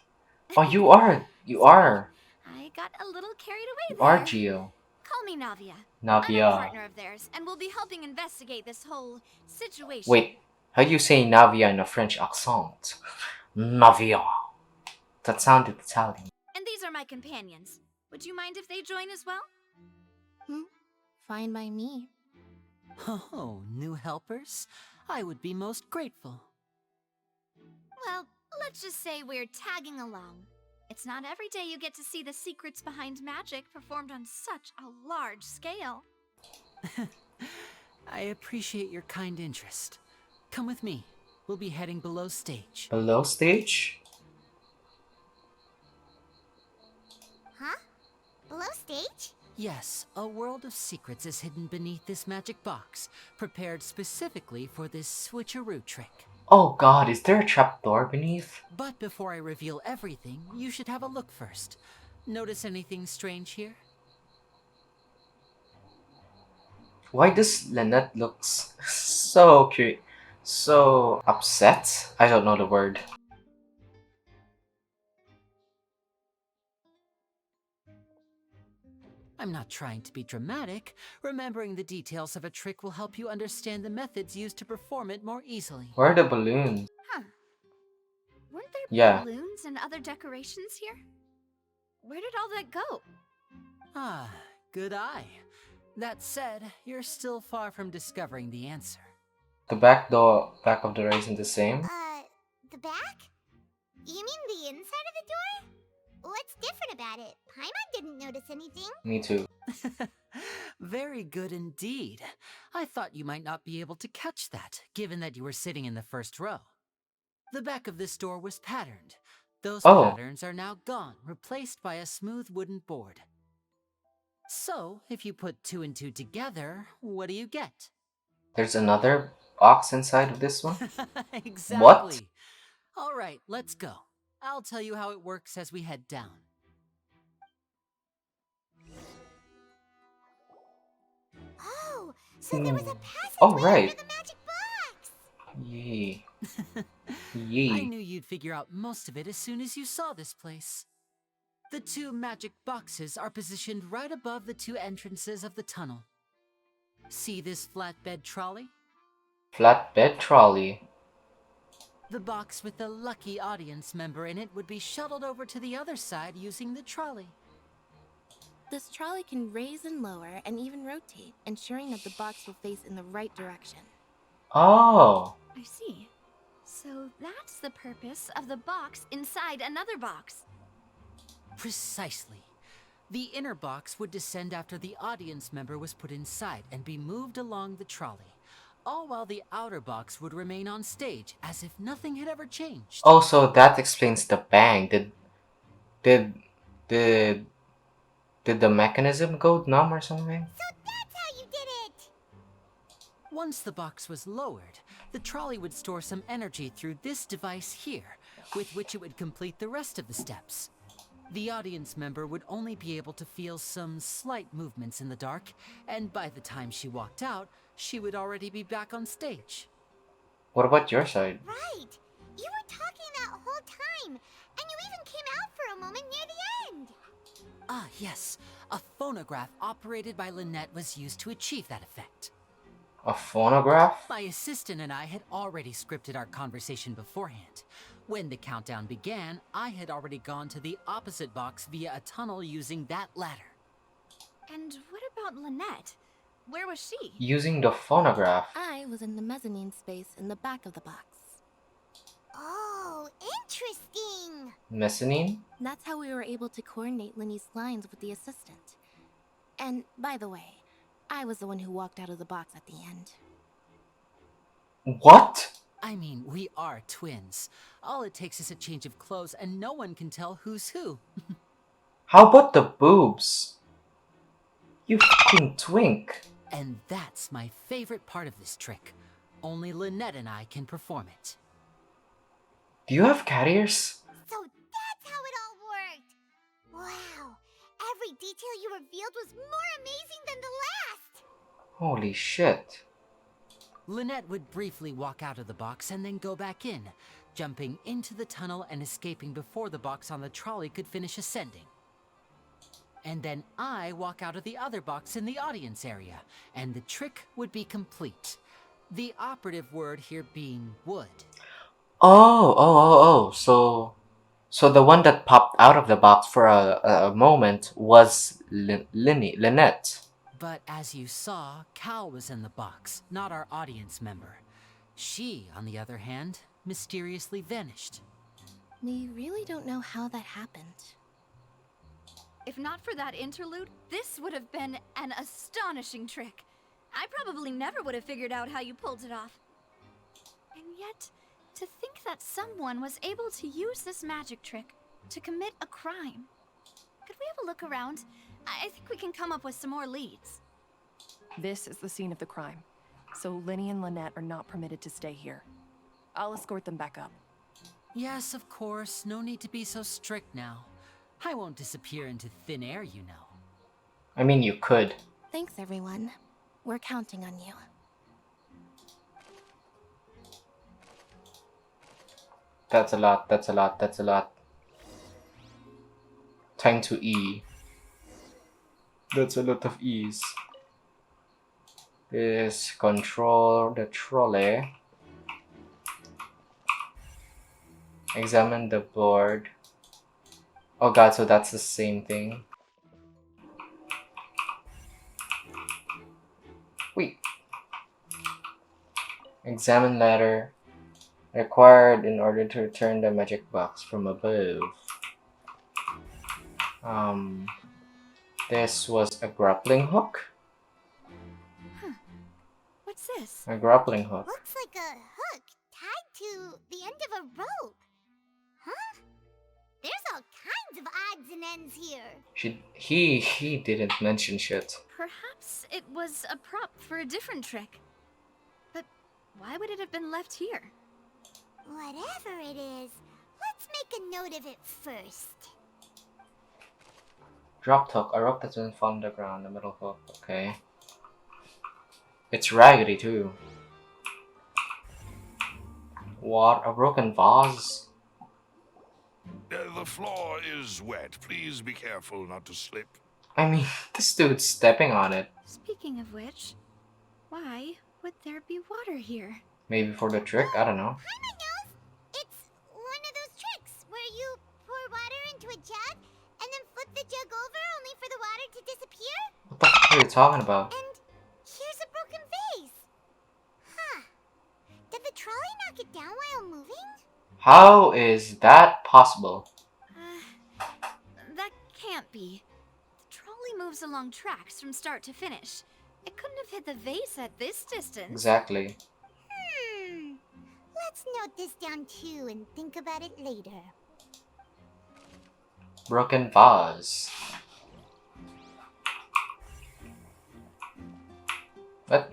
Oh, you are. You are. I got a little carried away You there. are Gio. Call me Navia. Navia. I'm a partner of theirs, and we'll be helping investigate this whole situation. Wait, how do you say Navia in a French accent? Navia. That sounded Italian. And these are my companions. Would you mind if they join as well? Fine by me. Oh, new helpers? I would be most grateful. Well, let's just say we're tagging along. It's not every day you get to see the secrets behind magic performed on such a large scale. I appreciate your kind interest. Come with me. We'll be heading below stage. Below stage? Huh? Below stage? Yes, a world of secrets is hidden beneath this magic box, prepared specifically for this switcheroo trick. Oh god, is there a trapdoor beneath? But before I reveal everything, you should have a look first. Notice anything strange here? Why does Lynette looks so cute, so upset? I don't know the word. I'm not trying to be dramatic. Remembering the details of a trick will help you understand the methods used to perform it more easily. Where are the balloons? Huh. Weren't there Yeah. balloons and other decorations here? Where did all that go? Ah, good eye. That said, you're still far from discovering the answer. The back of the door isn't the same. The back? You mean the inside of the door? What's different about it? Paimon didn't notice anything. Me too. Very good indeed. I thought you might not be able to catch that, given that you were sitting in the first row. The back of this door was patterned. Those Oh. patterns are now gone, replaced by a smooth wooden board. So, if you put 2 and 2 together, what do you get? There's another box inside of this one? Exactly. What? All right, let's go. I'll tell you how it works as we head down. Oh, so there was a passageway Oh, right. under the magic box! Yee. I Yee. knew you'd figure out most of it as soon as you saw this place. The 2 magic boxes are positioned right above the 2 entrances of the tunnel. See this flatbed trolley? Flatbed trolley. The box with the lucky audience member in it would be shuttled over to the other side using the trolley. This trolley can raise and lower and even rotate, ensuring that the box will face in the right direction. Oh. I see. So that's the purpose of the box inside another box. Precisely. The inner box would descend after the audience member was put inside and be moved along the trolley, all while the outer box would remain on stage as if nothing had ever changed. Oh, so that explains the bang. Did did did the mechanism go numb or something? So that's how you did it! Once the box was lowered, the trolley would store some energy through this device here, with which it would complete the rest of the steps. The audience member would only be able to feel some slight movements in the dark, and by the time she walked out, she would already be back on stage. What about your side? Right! You were talking that whole time, and you even came out for a moment near the end! Ah, yes. A phonograph operated by Lynette was used to achieve that effect. A phonograph? My assistant and I had already scripted our conversation beforehand. When the countdown began, I had already gone to the opposite box via a tunnel using that ladder. And what about Lynette? Where was she? Using the phonograph. I was in the mezzanine space in the back of the box. Oh, interesting! Mezzanine? That's how we were able to coordinate Linny's lines with the assistant. And, by the way, I was the one who walked out of the box at the end. What? I mean, we are twins. All it takes is a change of clothes and no one can tell who's who. How about the boobs? You fucking twink. And that's my favorite part of this trick. Only Lynette and I can perform it. Do you have cat ears? So that's how it all worked! Wow! Every detail you revealed was more amazing than the last! Holy shit. Lynette would briefly walk out of the box and then go back in, jumping into the tunnel and escaping before the box on the trolley could finish ascending. And then I walk out of the other box in the audience area, and the trick would be complete. The operative word here being would. So the one that popped out of the box for a moment was Lynette. But as you saw, Cal was in the box, not our audience member. She, on the other hand, mysteriously vanished. We really don't know how that happened. If not for that interlude, this would have been an astonishing trick. I probably never would have figured out how you pulled it off. And yet, to think that someone was able to use this magic trick to commit a crime. Could we have a look around? I think we can come up with some more leads. This is the scene of the crime, so Linny and Lynette are not permitted to stay here. I'll escort them back up. Yes, of course. No need to be so strict now. I won't disappear into thin air, you know. I mean, you could. Thanks, everyone. We're counting on you. That's a lot, that's a lot, that's a lot. Time to E. That's a lot of E's. This control the trolley. Examine the board. Oh god, so that's the same thing. Wait. Examine ladder. Required in order to return the magic box from above. This was a grappling hook? What's this? A grappling hook. Looks like a hook tied to the end of a rope. Huh? There's all kinds of odds and ends here. He didn't mention shit. Perhaps it was a prop for a different trick. But why would it have been left here? Whatever it is, let's make a note of it first. Dropped hook, a rope that's been found on the ground, the middle hook, okay. It's raggedy too. What? A broken vase? The floor is wet. Please be careful not to slip. I mean, this dude's stepping on it. Speaking of which, why would there be water here? Maybe for the trick? I don't know. Paimon knows! It's one of those tricks where you pour water into a jug and then flip the jug over only for the water to disappear. What the f are you talking about? And here's a broken vase. Huh. Did the trolley knock it down while moving? How is that possible? That can't be. The trolley moves along tracks from start to finish. It couldn't have hit the vase at this distance. Exactly. Let's note this down too and think about it later. Broken vase. What?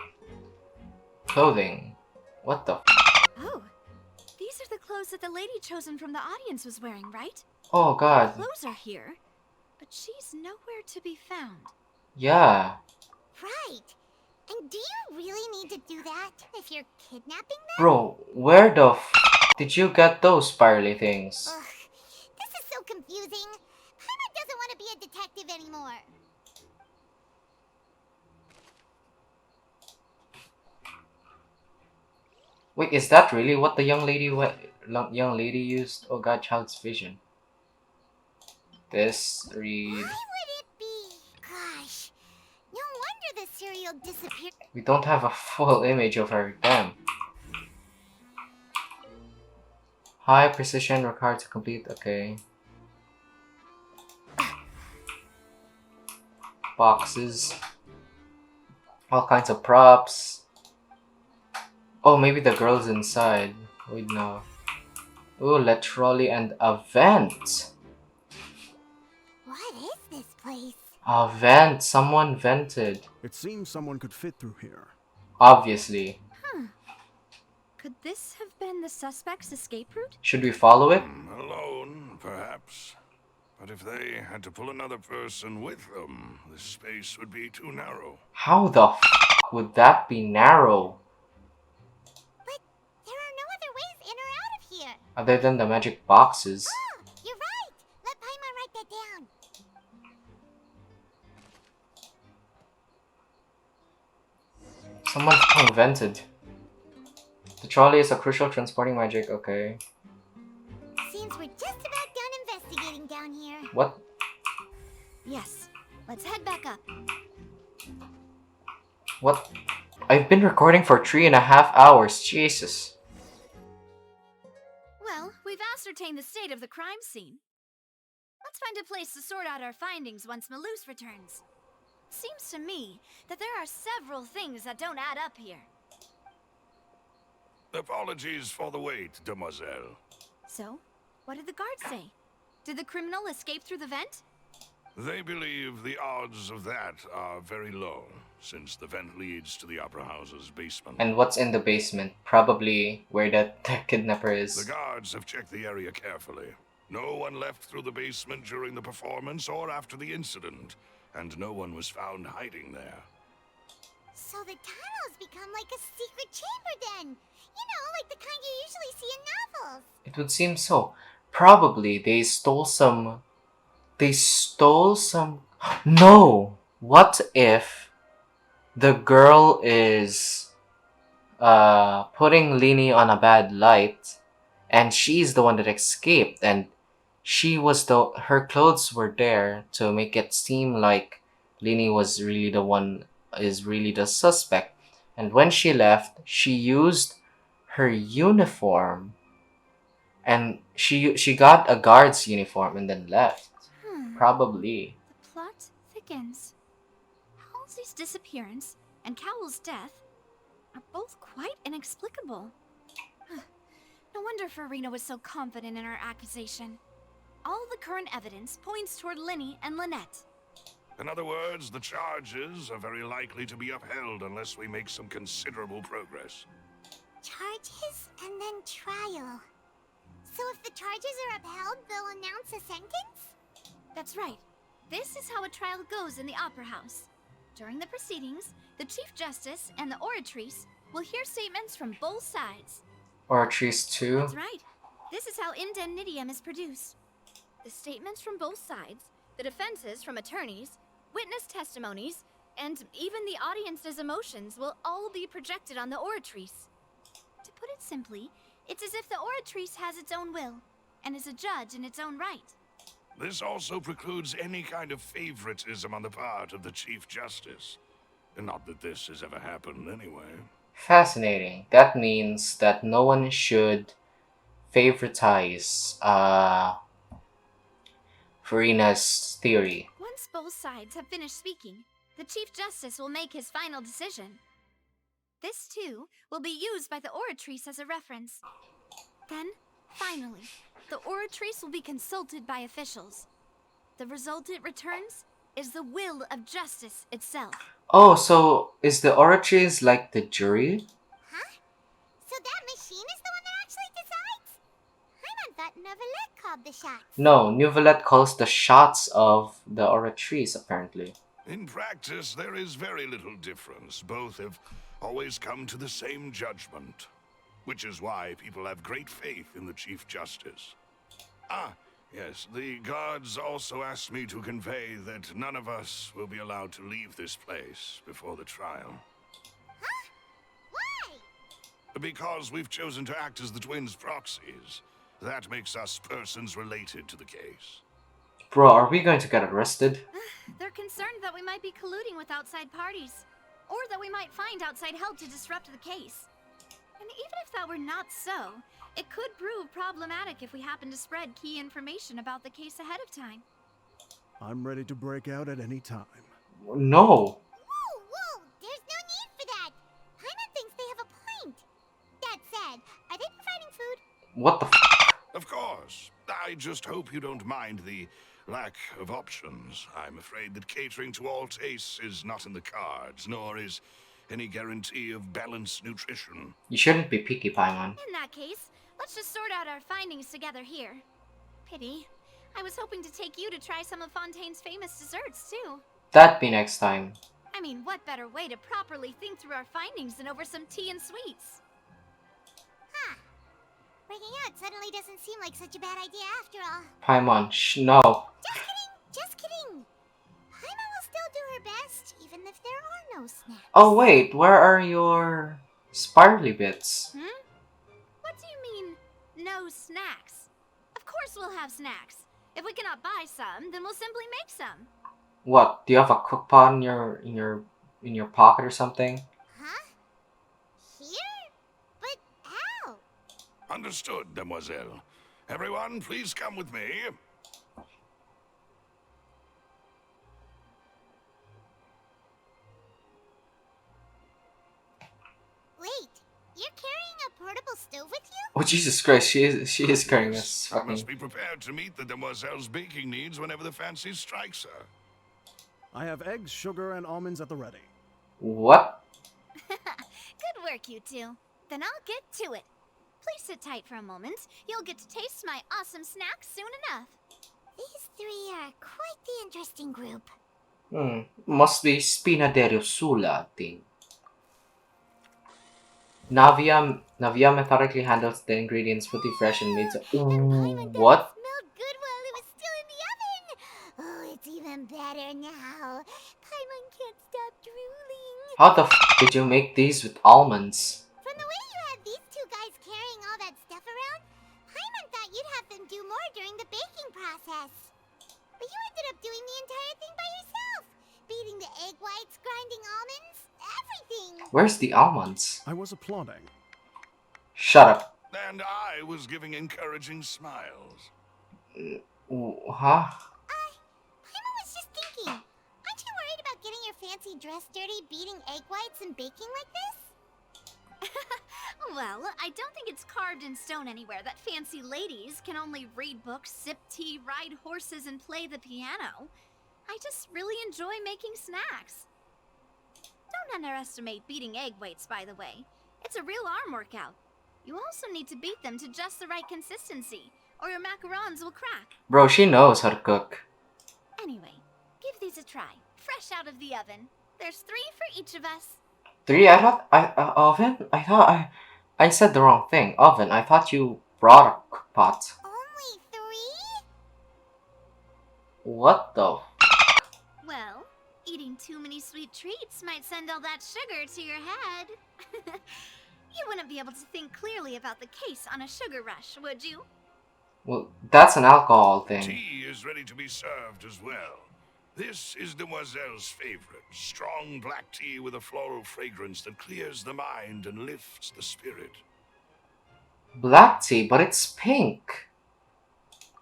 Clothing. What the f? Oh, these are the clothes that the lady chosen from the audience was wearing, right? Oh god. The clothes are here, but she's nowhere to be found. Yeah. Right. And do you really need to do that if you're kidnapping them? Bro, where the f did you get those spirally things? Ugh, this is so confusing. Paimon doesn't want to be a detective anymore. Wait, is that really what the young lady used? Oh god, child's vision. This read. Why would it be? Gosh, no wonder the cereal disappeared. We don't have a full image of her. Damn. High precision required to complete. Okay. Boxes. All kinds of props. Oh, maybe the girl's inside. Wait, no. Ooh, let trolley and a vent. What is this place? A vent. Someone vented. It seems someone could fit through here. Obviously. Could this have been the suspect's escape route? Should we follow it? Alone, perhaps. But if they had to pull another person with them, the space would be too narrow. How the f would that be narrow? But there are no other ways in or out of here. Other than the magic boxes. Oh, you're right. Let Paimon write that down. Someone f***ing vented. The trolley is a crucial transporting magic. Okay. Seems we're just about done investigating down here. What? Yes. Let's head back up. What? I've been recording for 3.5 hours. Jesus. Well, we've ascertained the state of the crime scene. Let's find a place to sort out our findings once Malus returns. Seems to me that there are several things that don't add up here. Apologies for the wait, demoiselle. So, what did the guards say? Did the criminal escape through the vent? They believe the odds of that are very low, since the vent leads to the Opera House's basement. And what's in the basement? Probably where the kidnapper is. The guards have checked the area carefully. No one left through the basement during the performance or after the incident, and no one was found hiding there. So the tunnels become like a secret chamber then. You know, like the kind you usually see in novels. It would seem so. Probably they stole some. They stole some. No! What if the girl is putting Lini on a bad light and she's the one that escaped and her clothes were there to make it seem like Lini was really the one is really the suspect, and when she left she used her uniform and she got a guard's uniform and then left. Probably. The plot thickens. Halsey's disappearance and Cowell's death are both quite inexplicable. No wonder Farina was so confident in her accusation. All the current evidence points toward Linny and Lynette. In other words, the charges are very likely to be upheld unless we make some considerable progress. Charges and then trial. So if the charges are upheld, they'll announce a sentence? That's right. This is how a trial goes in the Opera House. During the proceedings, the Chief Justice and the Oratrice will hear statements from both sides. Oratrice too? That's right. This is how indemnitium is produced. The statements from both sides, the defenses from attorneys, witness testimonies, and even the audience's emotions will all be projected on the Oratrice. To put it simply, it's as if the Oratrice has its own will, and is a judge in its own right. This also precludes any kind of favoritism on the part of the Chief Justice. Not that this has ever happened anyway. Fascinating. That means that no one should favoritize Farina's theory. Once both sides have finished speaking, the Chief Justice will make his final decision. This, too, will be used by the Oratrice as a reference. Then, finally, the Oratrice will be consulted by officials. The result it returns is the will of justice itself. Oh, so is the Oratrice like the jury? So that machine is the one that actually decides? I thought Neuvillette called the shots. No, Neuvillette calls the shots of the Oratrice, apparently. In practice, there is very little difference. Both have always come to the same judgment, which is why people have great faith in the Chief Justice. Yes, the guards also asked me to convey that none of us will be allowed to leave this place before the trial. Why? Because we've chosen to act as the twins' proxies. That makes us persons related to the case. Bro, are we going to get arrested? They're concerned that we might be colluding with outside parties, or that we might find outside help to disrupt the case. And even if that were not so, it could prove problematic if we happen to spread key information about the case ahead of time. I'm ready to break out at any time. No. Whoa, there's no need for that. Paimon thinks they have a point. That said, are they providing food? What the Of course. I just hope you don't mind the lack of options. I'm afraid that catering to all tastes is not in the cards, nor is any guarantee of balanced nutrition. You shouldn't be picky, Paimon. In that case, let's just sort out our findings together here. Pity. I was hoping to take you to try some of Fontaine's famous desserts, too. That'd be next time. I mean, what better way to properly think through our findings than over some tea and sweets? Breaking out suddenly doesn't seem like such a bad idea after all. Paimon, no. Just kidding. Paimon will still do her best, even if there are no snacks. Oh wait, where are your sparkly bits? What do you mean, no snacks? Of course we'll have snacks. If we cannot buy some, then we'll simply make some. What? Do you have a cook pot in your pocket or something? Here? But how? Understood, demoiselle. Everyone, please come with me. Wait, you're carrying a portable stove with you? Oh Jesus Christ, she is carrying this I fucking. must be prepared to meet the demoiselle's baking needs whenever the fancy strikes her. I have eggs, sugar, and almonds at the ready. What? Good work, you two. Then I'll get to it. Please sit tight for a moment. You'll get to taste my awesome snacks soon enough. These three are quite the interesting group. Must be Spina de Rosula thing. Navia methodically handles the ingredients fully fresh and made to. Ooh, what? Smelled good while it was still in the oven. Oh, it's even better now. Paimon can't stop drooling. How the did you make these with almonds? From the way you had these two guys carrying all that stuff around, Paimon thought you'd have them do more during the baking process. But you ended up doing the entire thing by yourself. Beating the egg whites, grinding almonds, everything. Where's the almonds? I was applauding. Shut up. And I was giving encouraging smiles. Huh? Paimon was just thinking. Aren't you worried about getting your fancy dress dirty beating egg whites and baking like this? Well, I don't think it's carved in stone anywhere that fancy ladies can only read books, sip tea, ride horses, and play the piano. I just really enjoy making snacks. Don't underestimate beating egg whites, by the way. It's a real arm workout. You also need to beat them to just the right consistency, or your macarons will crack. Bro, she knows how to cook. Anyway, give these a try, fresh out of the oven. There's 3 for each of us. 3? I thought oven? I said the wrong thing. Oven. I thought you brought a cook pot. Only 3? What the? Well, eating too many sweet treats might send all that sugar to your head. You wouldn't be able to think clearly about the case on a sugar rush, would you? Well, that's an alcohol thing. Tea is ready to be served as well. This is Demoiselle's favorite, strong black tea with a floral fragrance that clears the mind and lifts the spirit. Black tea, but it's pink.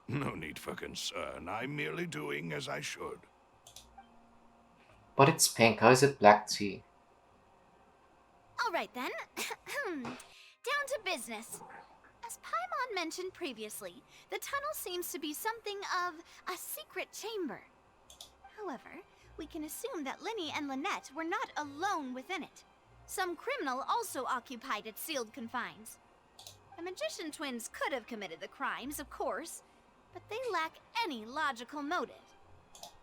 No need for concern. I'm merely doing as I should. But it's pink. How is it black tea? All right then. Down to business. As Paimon mentioned previously, the tunnel seems to be something of a secret chamber. However, we can assume that Linny and Lynette were not alone within it. Some criminal also occupied its sealed confines. The magician twins could have committed the crimes, of course, but they lack any logical motive.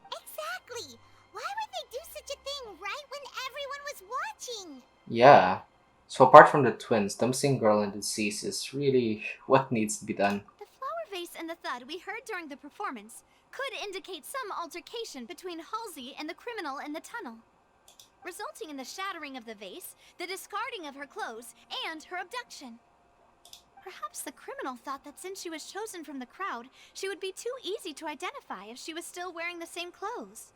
Exactly! Why would they do such a thing right when everyone was watching? Yeah. So apart from the twins, the missing girl and the deceased is really what needs to be done. The flower vase and the thud we heard during the performance could indicate some altercation between Halsey and the criminal in the tunnel, resulting in the shattering of the vase, the discarding of her clothes, and her abduction. Perhaps the criminal thought that since she was chosen from the crowd, she would be too easy to identify if she was still wearing the same clothes.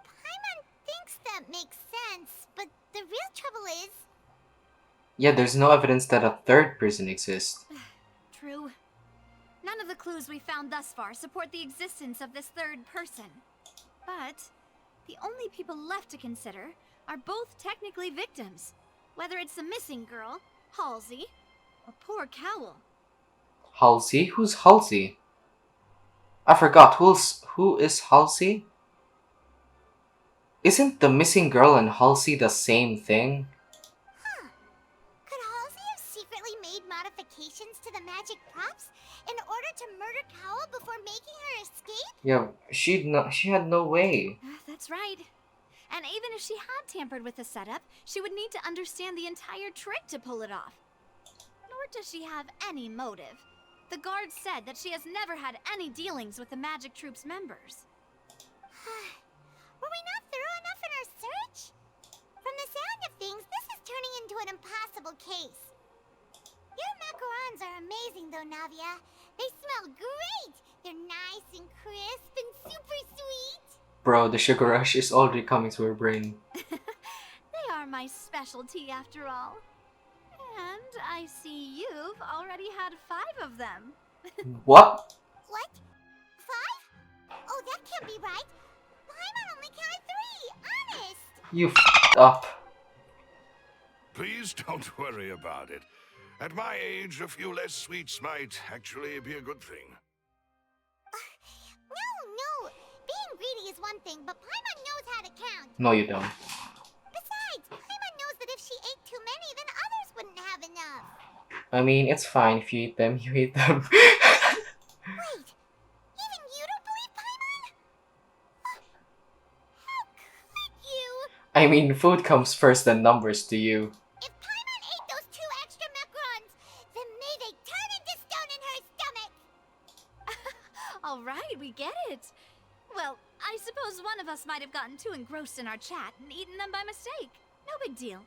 Paimon thinks that makes sense, but the real trouble is... Yeah, there's no evidence that a third person exists. True. None of the clues we found thus far support the existence of this third person. But the only people left to consider are both technically victims, whether it's the missing girl, Halsey, or poor Cowell. Halsey? Who's Halsey? I forgot. Who is Halsey? Isn't the missing girl and Halsey the same thing? Could Halsey have secretly made modifications to the magic props in order to murder Cowell before making her escape? Yeah, she had no way. That's right. And even if she had tampered with the setup, she would need to understand the entire trick to pull it off. Nor does she have any motive. The guard said that she has never had any dealings with the Magic Troop's members. Were we not thorough enough in our search? From the sound of things, this is turning into an impossible case. Your macarons are amazing though, Navia. They smell great! They're nice and crisp and super sweet! Bro, the sugar rush is already coming to her brain. They are my specialty after all. And I see you've already had 5 of them. What? What? 5? Oh, that can't be right. Paimon only counted 3, honest! You f***ed up. Please don't worry about it. At my age, a few less sweets might actually be a good thing. No. Being greedy is one thing, but Paimon knows how to count. No, you don't. Besides, Paimon knows that if she ate too many, then others wouldn't have enough. I mean, it's fine if you eat them, you eat them. Wait, even you don't believe Paimon? How could you? I mean, food comes first, then numbers to you. If Paimon ate those 2 Suppose one of us might have gotten too engrossed in our chat and eaten them by mistake. No big deal.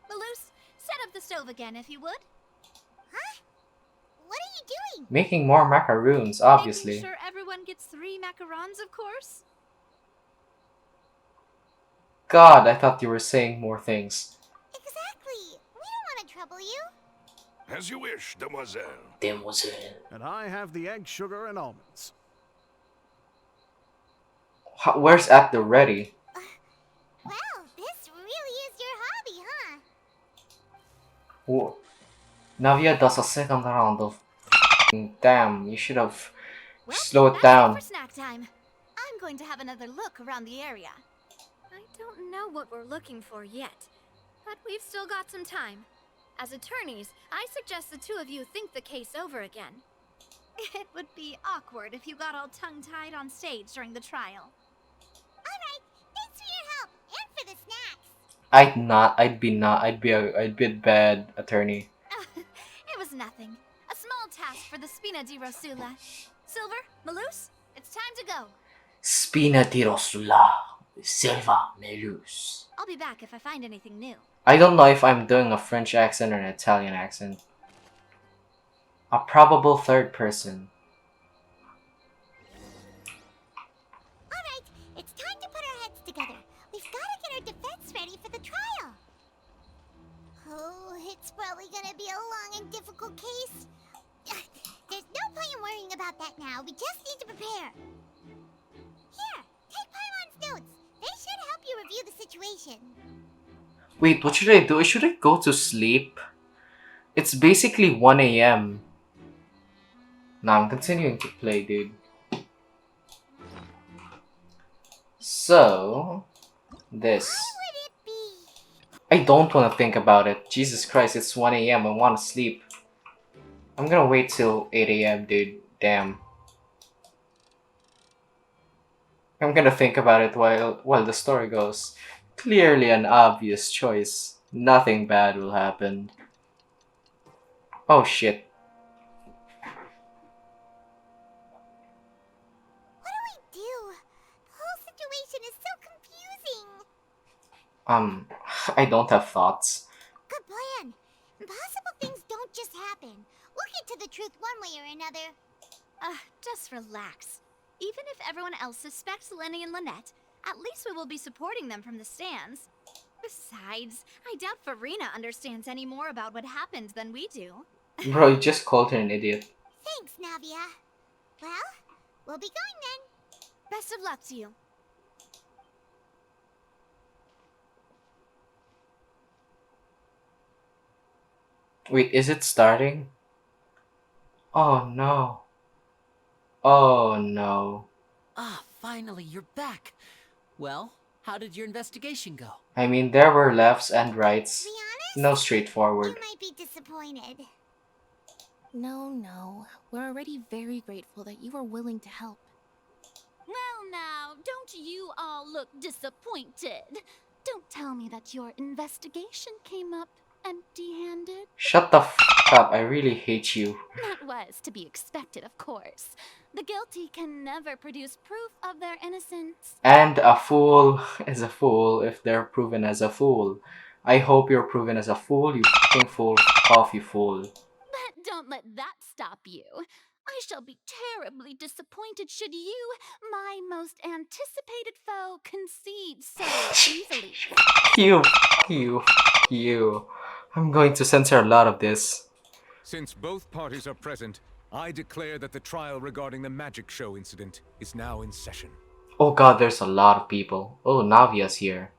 Maloose, set up the stove again if you would. Huh? What are you doing? Making more macaroons, obviously. Making sure everyone gets 3 macarons, of course. God, I thought you were saying more things. Exactly. We don't want to trouble you. As you wish, demoiselle. Demoiselle. And I have the egg, sugar, and almonds. Where's at the ready? Well, this really is your hobby, huh? Whoa. Navia does a second round of. Damn, you should have slowed it down. For snack time. I'm going to have another look around the area. I don't know what we're looking for yet, but we've still got some time. As attorneys, I suggest the two of you think the case over again. It would be awkward if you got all tongue-tied on stage during the trial. Alright, thanks for your help, and for the snacks. I'd be a bad attorney. It was nothing. A small task for the Spina di Rosula. Silver, Maloose, it's time to go. Spina di Rosula, Silva Melus. I'll be back if I find anything new. I don't know if I'm doing a French accent or an Italian accent. A probable third person. Alright, it's time to put our heads together. We've got to get our defense ready for the trial. Oh, it's probably gonna be a long and difficult case. There's no point in worrying about that now. We just need to prepare. Here, take Paimon's notes. They should help you review the situation. Wait, what should I do? Should I go to sleep? It's basically 1 a.m. Nah, I'm continuing to play, dude. So, this. I don't want to think about it. Jesus Christ, it's 1 a.m. I want to sleep. I'm gonna wait till 8 a.m., dude. Damn. I'm gonna think about it while the story goes. Clearly an obvious choice. Nothing bad will happen. Oh shit. What do we do? The whole situation is so confusing. I don't have thoughts. Good plan. Impossible things don't just happen. We'll get to the truth one way or another. Just relax. Even if everyone else suspects Lenny and Lynette, at least we will be supporting them from the stands. Besides, I doubt Farina understands any more about what happened than we do. Bro, you just called her an idiot. Thanks, Navia. Well, we'll be going then. Best of luck to you. Wait, is it starting? Oh no. Oh no. Ah, finally, you're back. Well, how did your investigation go? I mean, there were lefts and rights. To be honest, No straightforward. you might be disappointed. No. We're already very grateful that you were willing to help. Well now, don't you all look disappointed? Don't tell me that your investigation came up empty-handed. Shut the f up, I really hate you. That was to be expected, of course. The guilty can never produce proof of their innocence. And a fool is a fool if they're proven as a fool. I hope you're proven as a fool, you f***ing fool. F off, you fool. But don't let that stop you. I shall be terribly disappointed should you, my most anticipated foe, concede so easily. You. I'm going to censor a lot of this. Since both parties are present, I declare that the trial regarding the magic show incident is now in session. Oh god, there's a lot of people. Oh, Navia's here.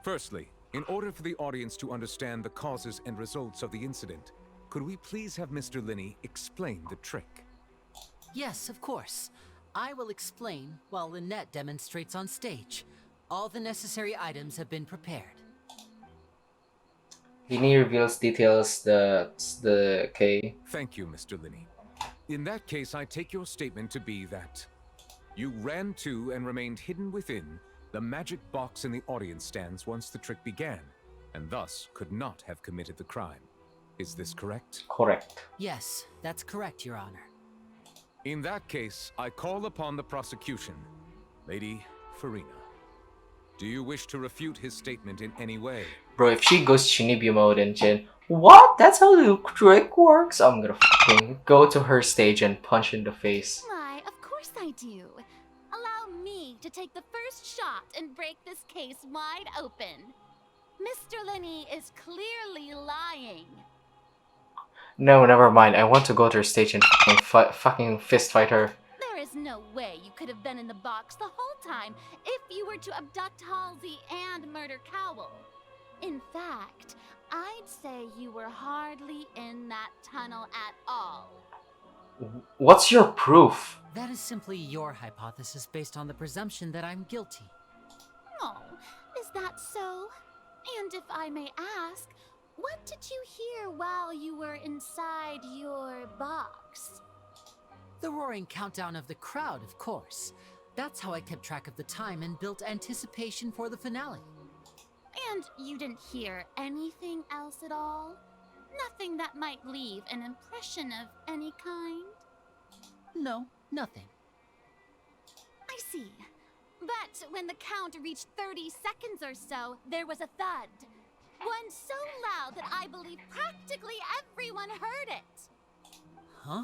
Firstly, in order for the audience to understand the causes and results of the incident, could we please have Mr. Linney explain the trick? Yes, of course. I will explain while Lynette demonstrates on stage. All the necessary items have been prepared. Linney reveals details the K. Thank you, Mr. Linney. In that case, I take your statement to be that you ran to and remained hidden within the magic box in the audience stands once the trick began, and thus could not have committed the crime. Is this correct? Correct. Yes, that's correct, Your Honor. In that case, I call upon the prosecution. Lady, Farina. Do you wish to refute his statement in any way? Bro, if she goes Shinibyo mode and Jin, what? That's how the trick works? I'm gonna fucking go to her stage and punch in the face. Why, of course I do. Allow me to take the first shot and break this case wide open. Mr. Linney is clearly lying. No, never mind. I want to go to her stage and fucking fist fight her. There is no way you could have been in the box the whole time if you were to abduct Halsey and murder Cowell. In fact, I'd say you were hardly in that tunnel at all. What's your proof? That is simply your hypothesis based on the presumption that I'm guilty. Oh, is that so? And if I may ask, what did you hear while you were inside your box? The roaring countdown of the crowd, of course. That's how I kept track of the time and built anticipation for the finale. And you didn't hear anything else at all? Nothing that might leave an impression of any kind? No, nothing. I see. But when the count reached 30 seconds or so, there was a thud. One so loud that I believe practically everyone heard it. Huh?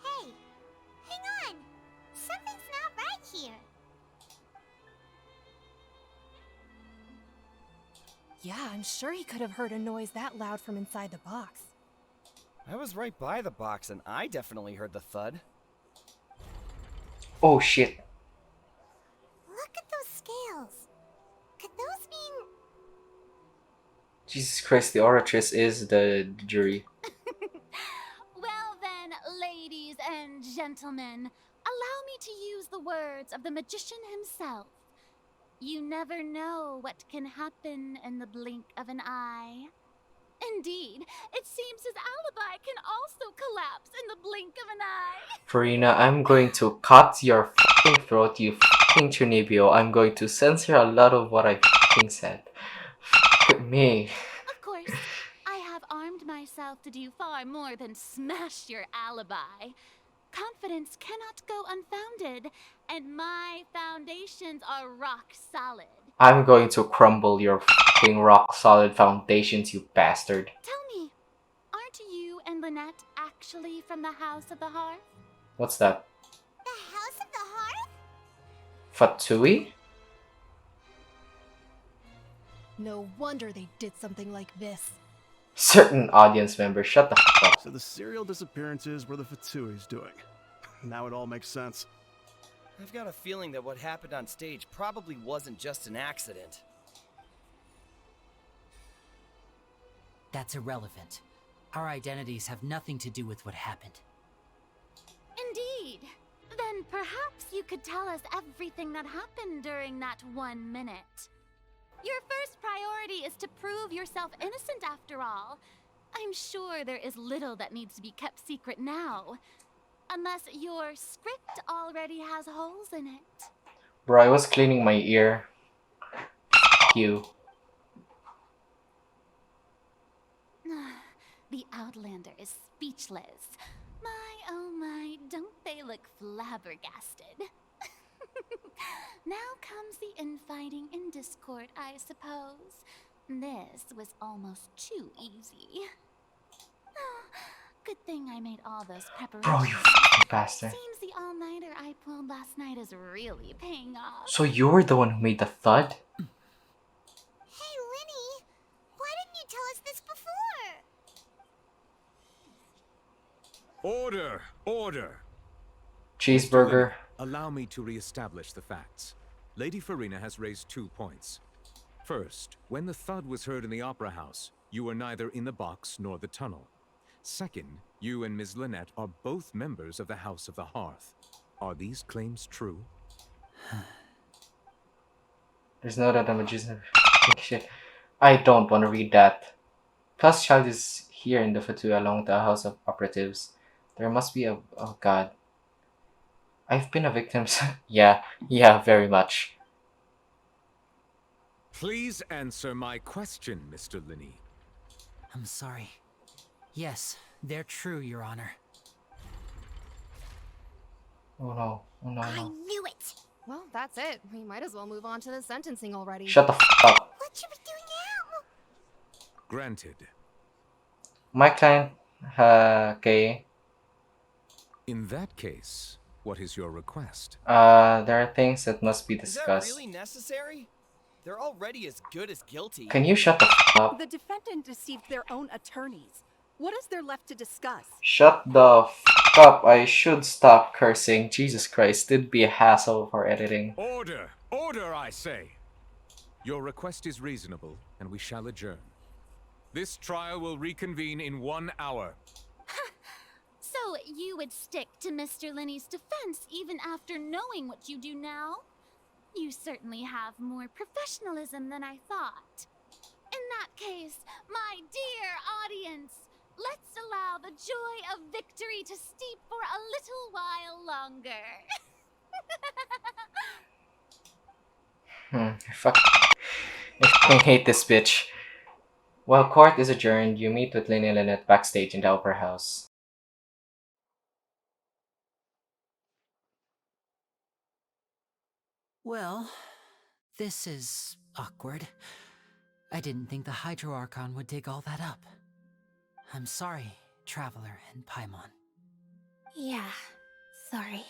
Hey, hang on. Something's not right here. Yeah, I'm sure he could have heard a noise that loud from inside the box. I was right by the box and I definitely heard the thud. Oh shit. Look at those scales. Could those mean... Jesus Christ, the oratress is the jury. Well then, ladies and gentlemen, allow me to use the words of the magician himself. You never know what can happen in the blink of an eye. Indeed, it seems his alibi can also collapse in the blink of an eye. Farina, I'm going to cut your fucking throat, you fucking Chunibyo. I'm going to censor a lot of what I fucking said. Fuck me. Of course, I have armed myself to do far more than smash your alibi. Confidence cannot go unfounded, and my foundations are rock solid. I'm going to crumble your fucking rock solid foundations, you bastard. Tell me, aren't you and Lynette actually from the House of the Hearth? What's that? The House of the Hearth? Fatui? No wonder they did something like this. Certain audience members, shut the fuck up. So the serial disappearances were the Fatui's doing. Now it all makes sense. I've got a feeling that what happened on stage probably wasn't just an accident. That's irrelevant. Our identities have nothing to do with what happened. Indeed. Then perhaps you could tell us everything that happened during that 1 minute. Your first priority is to prove yourself innocent after all. I'm sure there is little that needs to be kept secret now. Unless your script already has holes in it. Bro, I was cleaning my ear. F you. The Outlander is speechless. My, oh my, don't they look flabbergasted? Now comes the infighting in Discord, I suppose. This was almost too easy. Good thing I made all those preparations. Bro, you fucking bastard. Seems the all-nighter I pulled last night is really paying off. So you were the one who made the thud? Hey, Linny. Why didn't you tell us this before? Order! Order! Cheeseburger. Allow me to re-establish the facts. Lady Farina has raised 2 points. First, when the thud was heard in the Opera House, you were neither in the box nor the tunnel. Second, you and Ms. Lynette are both members of the House of the Hearth. Are these claims true? There's no doubt I'm a magician. Shit. I don't want to read that. Plus, Child is here in the Fatui along with the House of Operatives. There must be a... Oh god. I've been a victim. Yeah, very much. Please answer my question, Mr. Linney. I'm sorry. Yes, they're true, Your Honor. Oh no, oh no, I no. knew it. Well, that's it. We might as well move on to the sentencing already. Shut the up. What should we do now? Granted. My client, okay. In that case, what is your request? There are things that must be Is that discussed. really necessary? They're already as good as guilty. Can you shut the up? The defendant deceived their own attorneys. What is there left to discuss? Shut the up. I should stop cursing. Jesus Christ, it'd be a hassle for editing. Order! Order, I say! Your request is reasonable, and we shall adjourn. This trial will reconvene in 1 hour. So you would stick to Mr. Linney's defense even after knowing what you do now? You certainly have more professionalism than I thought. In that case, my dear audience, let's allow the joy of victory to steep for a little while longer. I fucking hate this bitch. While court is adjourned, you meet with Lynn and Lynette backstage in the Opera House. Well, this is awkward. I didn't think the Hydro Archon would dig all that up. I'm sorry, Traveler and Paimon. Yeah, sorry.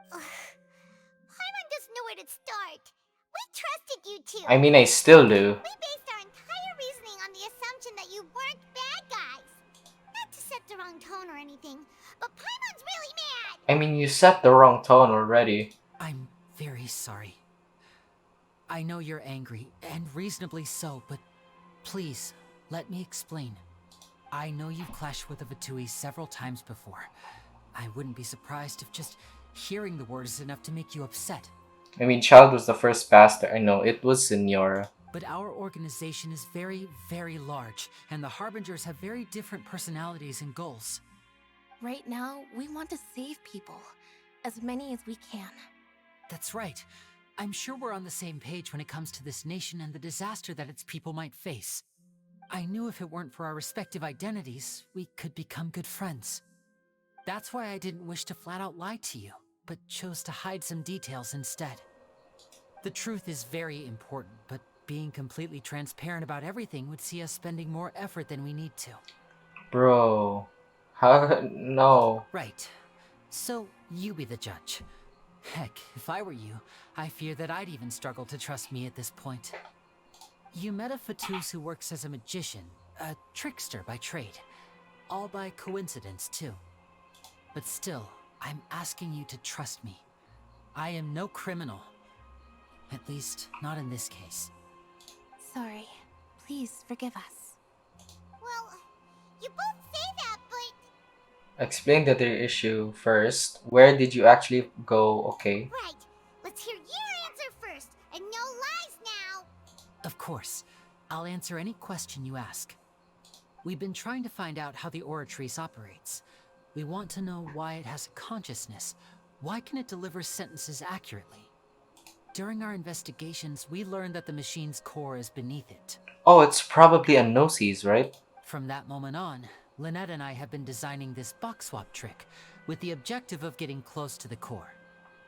Paimon doesn't know where to start. We trusted you two. I mean, I still do. We based our entire reasoning on the assumption that you weren't bad guys. Not to set the wrong tone or anything, but Paimon's really mad. I mean, you set the wrong tone already. I'm very sorry. I know you're angry, and reasonably so, but please, let me explain. I know you've clashed with the Vatui several times before. I wouldn't be surprised if just hearing the word is enough to make you upset. I mean, Child was the first pastor. I know, it was Senora. But our organization is very, very large, and the Harbingers have very different personalities and goals. Right now, we want to save people. As many as we can. That's right. I'm sure we're on the same page when it comes to this nation and the disaster that its people might face. I knew if it weren't for our respective identities, we could become good friends. That's why I didn't wish to flat out lie to you, but chose to hide some details instead. The truth is very important, but being completely transparent about everything would see us spending more effort than we need to. Bro. How? No. Right. So, you be the judge. Heck, if I were you, I fear that I'd even struggle to trust me at this point. You met a Fatus who works as a magician, a trickster by trade. All by coincidence, too. But still, I'm asking you to trust me. I am no criminal. At least, not in this case. Sorry. Please forgive us. Well, you both say that, but... Explain the other issue first. Where did you actually go, okay? Right. Let's hear your answer first, and no lies now. Of course. I'll answer any question you ask. We've been trying to find out how the Oratrice operates. We want to know why it has a consciousness. Why can it deliver sentences accurately? During our investigations, we learned that the machine's core is beneath it. Oh, it's probably a Gnosis, right? From that moment on, Lynette and I have been designing this box swap trick, with the objective of getting close to the core.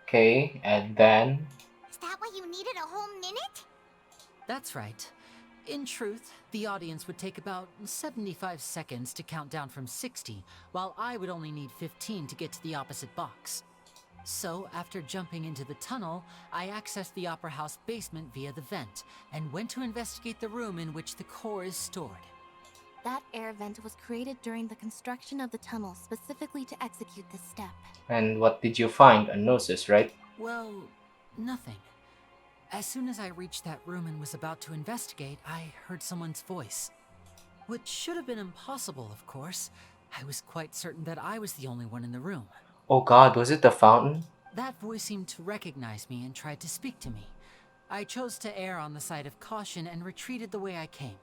Okay, and then... Is that why you needed a whole minute? That's right. In truth, the audience would take about 75 seconds to count down from 60, while I would only need 15 to get to the opposite box. So, after jumping into the tunnel, I accessed the Opera House basement via the vent, and went to investigate the room in which the core is stored. That air vent was created during the construction of the tunnel specifically to execute this step. And what did you find? A Gnosis, right? Well, nothing. As soon as I reached that room and was about to investigate, I heard someone's voice. Which should have been impossible, of course. I was quite certain that I was the only one in the room. Oh god, was it the fountain? That voice seemed to recognize me and tried to speak to me. I chose to err on the side of caution and retreated the way I came.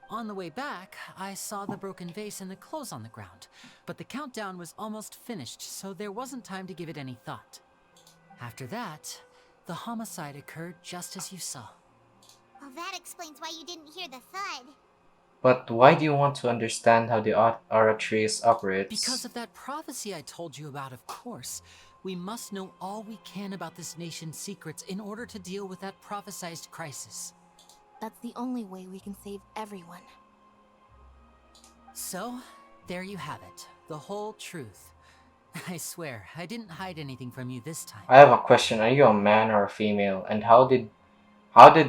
On the way back, I saw the broken vase and the clothes on the ground, but the countdown was almost finished, so there wasn't time to give it any thought. After that, the homicide occurred just as you saw. Well, that explains why you didn't hear the thud. But why do you want to understand how the Oratrice operates? Because of that prophecy I told you about, of course. We must know all we can about this nation's secrets in order to deal with that prophesized crisis. That's the only way we can save everyone. So, there you have it. The whole truth. I swear, I didn't hide anything from you this time. I have a question. Are you a man or a female? And how did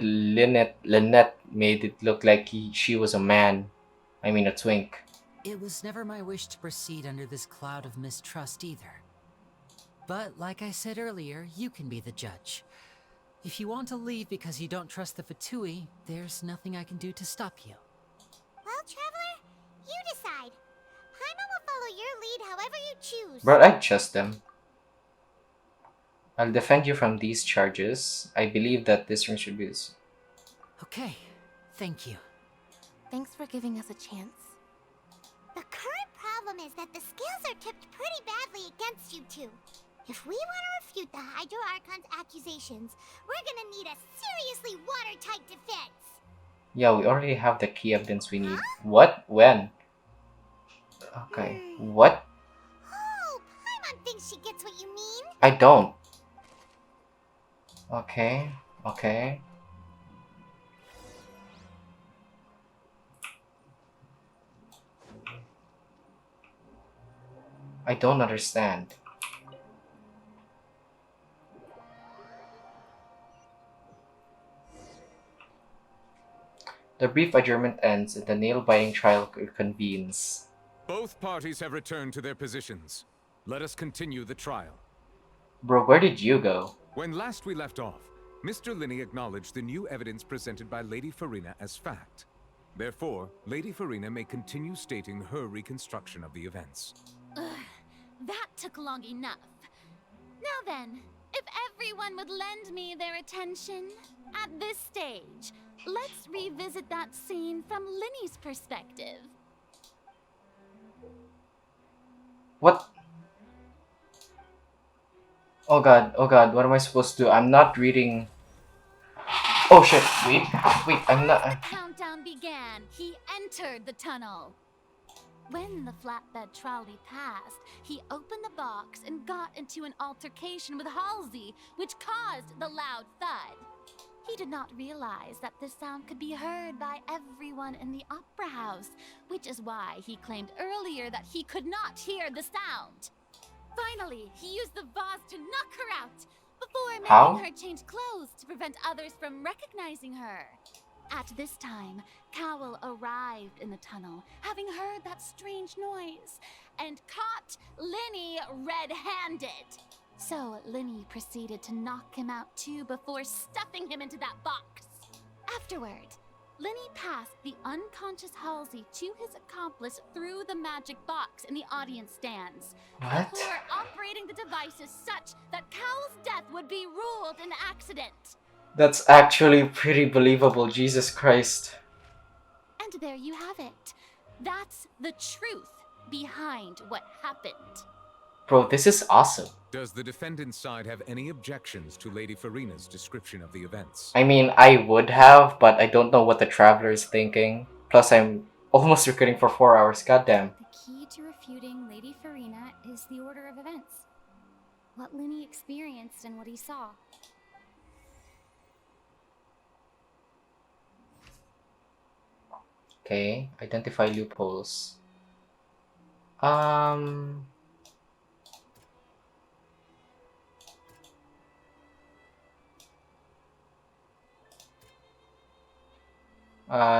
Lynette made it look like she was a man? I mean a twink. It was never my wish to proceed under this cloud of mistrust either. But like I said earlier, you can be the judge. If you want to leave because you don't trust the Fatui, there's nothing I can do to stop you. Well, Traveler, you decide. Paimon will follow your lead however you choose. But I trust them. I'll defend you from these charges. I believe that this ring should be this. Okay, thank you. Thanks for giving us a chance. The current problem is that the scales are tipped pretty badly against you two. If we want to refute the Hydro Archon's accusations, we're gonna need a seriously watertight defense. Yeah, we already have the key evidence we need. What? When? Okay. What? Oh, Paimon thinks she gets what you mean. I don't. Okay. Okay. I don't understand. The brief adjournment ends and the nail-biting trial convenes. Both parties have returned to their positions. Let us continue the trial. Bro, where did you go? When last we left off, Mr. Linney acknowledged the new evidence presented by Lady Farina as fact. Therefore, Lady Farina may continue stating her reconstruction of the events. Ugh, that took long enough. Now then, if everyone would lend me their attention, at this stage, let's revisit that scene from Linney's perspective. What? Oh god, what am I supposed to do? I'm not reading. Oh shit, wait, I'm not. The countdown began. He entered the tunnel. When the flatbed trolley passed, he opened the box and got into an altercation with Halsey, which caused the loud thud. He did not realize that the sound could be heard by everyone in the opera house, which is why he claimed earlier that he could not hear the sound. Finally, he used the vase to knock her out, before making How? her change clothes to prevent others from recognizing her. At this time, Cowell arrived in the tunnel, having heard that strange noise, and caught Linney red-handed. So Linney proceeded to knock him out too before stuffing him into that box. Afterward, Linney passed the unconscious Halsey to his accomplice through the magic box in the audience stands. What? Before operating the devices such that Cowell's death would be ruled an accident. That's actually pretty believable, Jesus Christ. And there you have it. That's the truth behind what happened. Bro, this is awesome. Does the defendant's side have any objections to Lady Farina's description of the events? I mean, I would have, but I don't know what the Traveler is thinking. Plus, I'm almost recording for 4 hours, goddamn. The key to refuting Lady Farina is the order of events. What Linney experienced and what he saw. Okay, identify loopholes.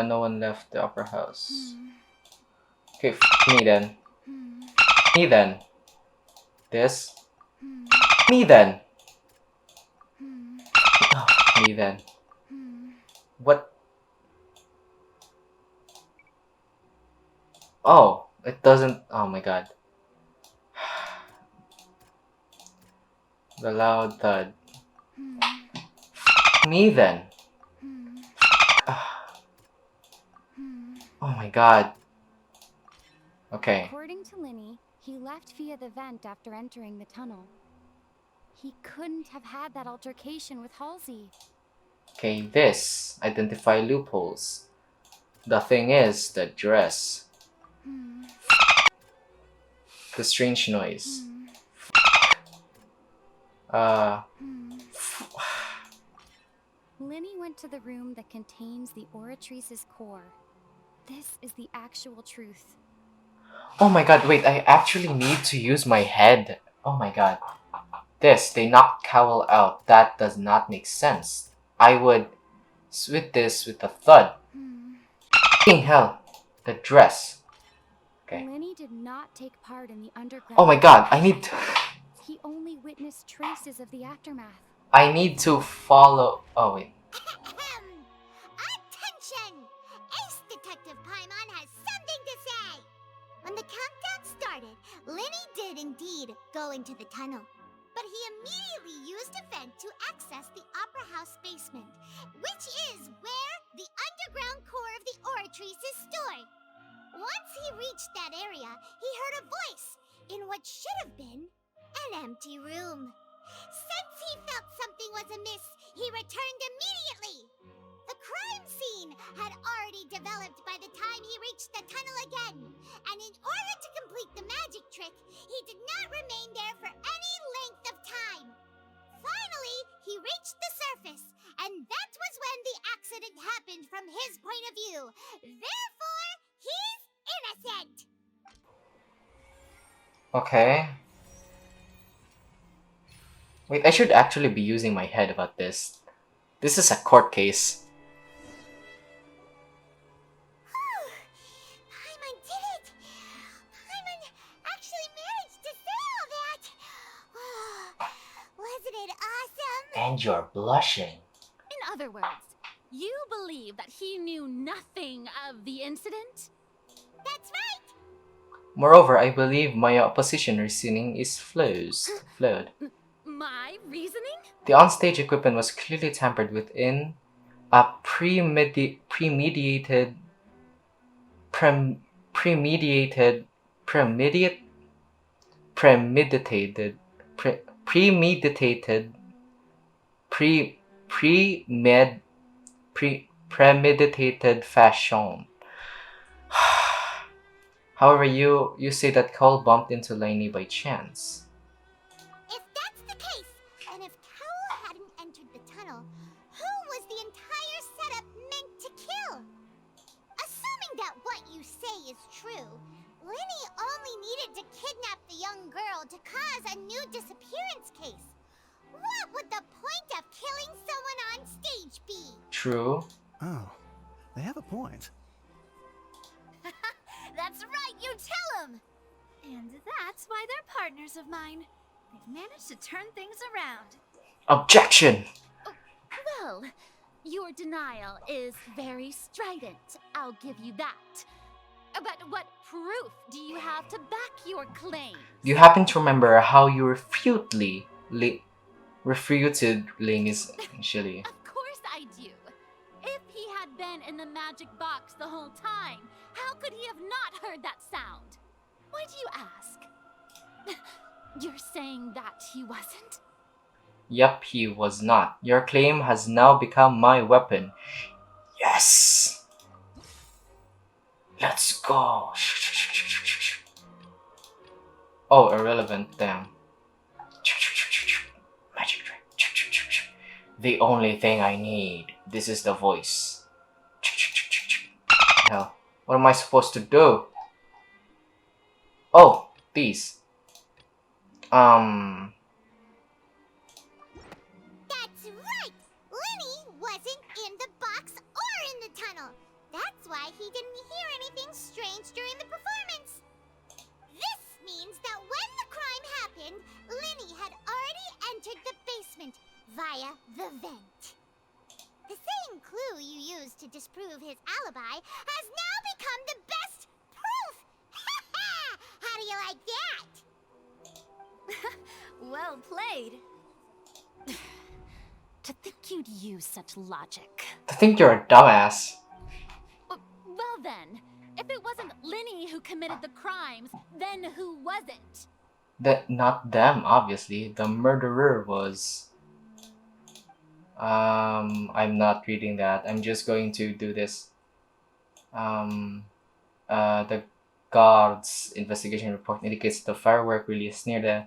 No one left the opera house. Okay, me then. Me then. This. Me then. Oh, me then. What? Oh, it doesn't. Oh my god. The loud thud. Me then. Oh my god. Okay. According to Linney, he left via the vent after entering the tunnel. He couldn't have had that altercation with Halsey. Okay, this. Identify loopholes. The thing is, the dress. The strange noise. Uh, Linny went to the room that contains the Oratrice's core. This is the actual truth. oh my god, wait, I actually need to use my head. Oh my god. They knocked Cowell out. That does not make sense. I would with this with a thud. Fucking hell. The dress. Okay. Linny did not take part in the underground. Oh my god, I need to. He only witnessed traces of the aftermath. I need to follow. Oh wait. Attention! Ace Detective Paimon has something to say! When the countdown started, Linny did indeed go into the tunnel. But he immediately used a vent to access the Opera House basement, which is where the underground core of the Oratrice is stored. Once he reached that area, he heard a voice in what should have been an empty room. Since he felt something was amiss, he returned immediately. The crime scene had already developed by the time he reached the tunnel again, and in order to complete the magic trick, he did not remain there for any length of time. Finally, he reached the surface, and that was when the accident happened from his point of view. Therefore, he's innocent. Okay. Wait, I should actually be using my head about this. This is a court case. Paimon did it! Paimon actually managed to say all that! Wasn't it awesome? And you're blushing. In other words, you believe that he knew nothing of the incident? That's right! Moreover, I believe my opposition reasoning is flawed. My reasoning? The onstage equipment was clearly tampered within a premeditated premeditated fashion. However, you say that Cole bumped into Lainey by chance. If that's the case, then if Cowell hadn't entered the tunnel, who was the entire setup meant to kill? Assuming that what you say is true, Linny only needed to kidnap the young girl to cause a new disappearance case. What would the point of killing someone on stage be? True. Oh, they have a point. That's right, you tell them! And that's why they're partners of mine. They've managed to turn things around. Objection! Well, your denial is very strident, I'll give you that. But what proof do you have to back your claim? Do you happen to remember how you refuted Lainey's initially? Of course I do. If he had been in the magic box the whole time, how could he have not heard that sound? Why do you ask? You're saying that he wasn't? Yep, he was not. Your claim has now become my weapon. Yes! Let's go! Oh, irrelevant, damn. Magic trick. The only thing I need. This is the voice. Hell, what am I supposed to do? Oh, these. That's right! Linny wasn't in the box or in the tunnel. That's why he didn't hear anything strange during the performance. This means that when the crime happened, Linny had already entered the basement via the vent. The same clue you used to disprove his alibi has now become the best proof! How do you like that? Well played. To think you'd use such logic. I think you're a dumbass. Well then, if it wasn't Linny who committed the crimes, then who was it? Not them, obviously. The murderer was... I'm not reading that. I'm just going to do this. The guard's investigation report indicates the firework released near the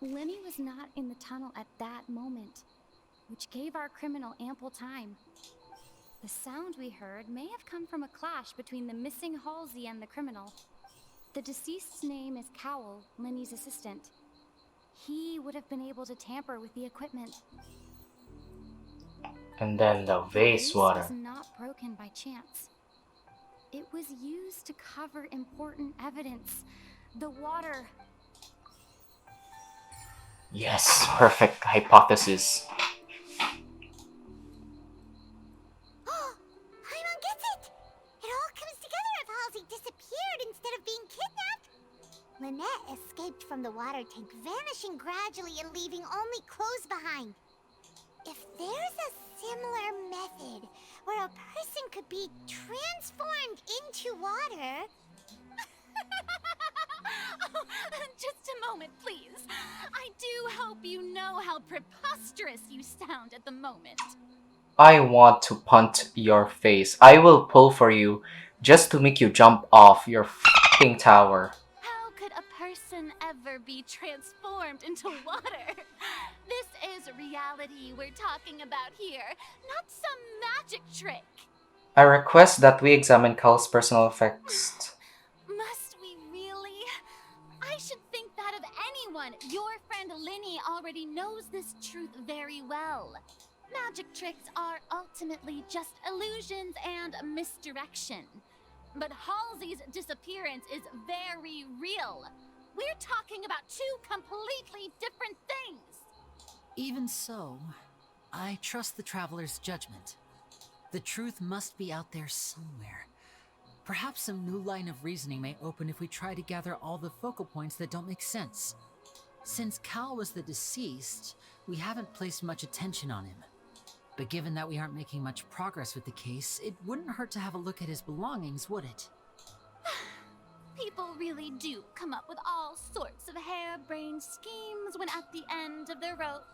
Lenny was not in the tunnel at that moment, which gave our criminal ample time. The sound we heard may have come from a clash between the missing Halsey and the criminal. The deceased's name is Cowell, Lenny's assistant. He would have been able to tamper with the equipment. And then the vase water. Was not broken by chance. It was used to cover important evidence. The water. Yes, perfect hypothesis. Paimon gets it! It all comes together if Halsey disappeared instead of being kidnapped. Lynette escaped from the water tank, vanishing gradually and leaving only clothes behind. If there's a similar method where a person could be transformed into water... Oh, just a moment, please. I do hope you know how preposterous you sound at the moment. I want to punt your face. I will pull for you just to make you jump off your fucking tower. How could a person ever be transformed into water? This is reality we're talking about here, not some magic trick. I request that we examine Cal's personal effects. Must we really? I should think that of anyone. Your friend Linny already knows this truth very well. Magic tricks are ultimately just illusions and misdirection. But Halsey's disappearance is very real. We're talking about two completely different things. Even so, I trust the Traveler's judgment. The truth must be out there somewhere. Perhaps some new line of reasoning may open if we try to gather all the focal points that don't make sense. Since Cal was the deceased, we haven't placed much attention on him. But given that we aren't making much progress with the case, it wouldn't hurt to have a look at his belongings, would it? People really do come up with all sorts of harebrained schemes when at the end of the rope.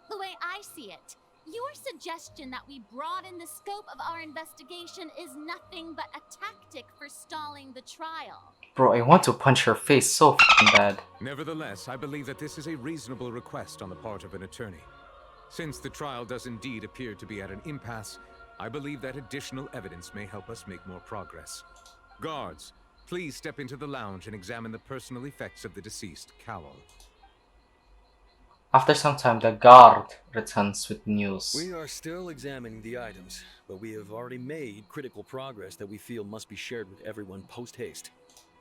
The way I see it, your suggestion that we broaden the scope of our investigation is nothing but a tactic for stalling the trial. Bro, I want to punch her face so f***ing bad. Nevertheless, I believe that this is a reasonable request on the part of an attorney. Since the trial does indeed appear to be at an impasse, I believe that additional evidence may help us make more progress. Guards, please step into the lounge and examine the personal effects of the deceased, Cowell. After some time, the guard returns with news. We are still examining the items, but we have already made critical progress that we feel must be shared with everyone post-haste.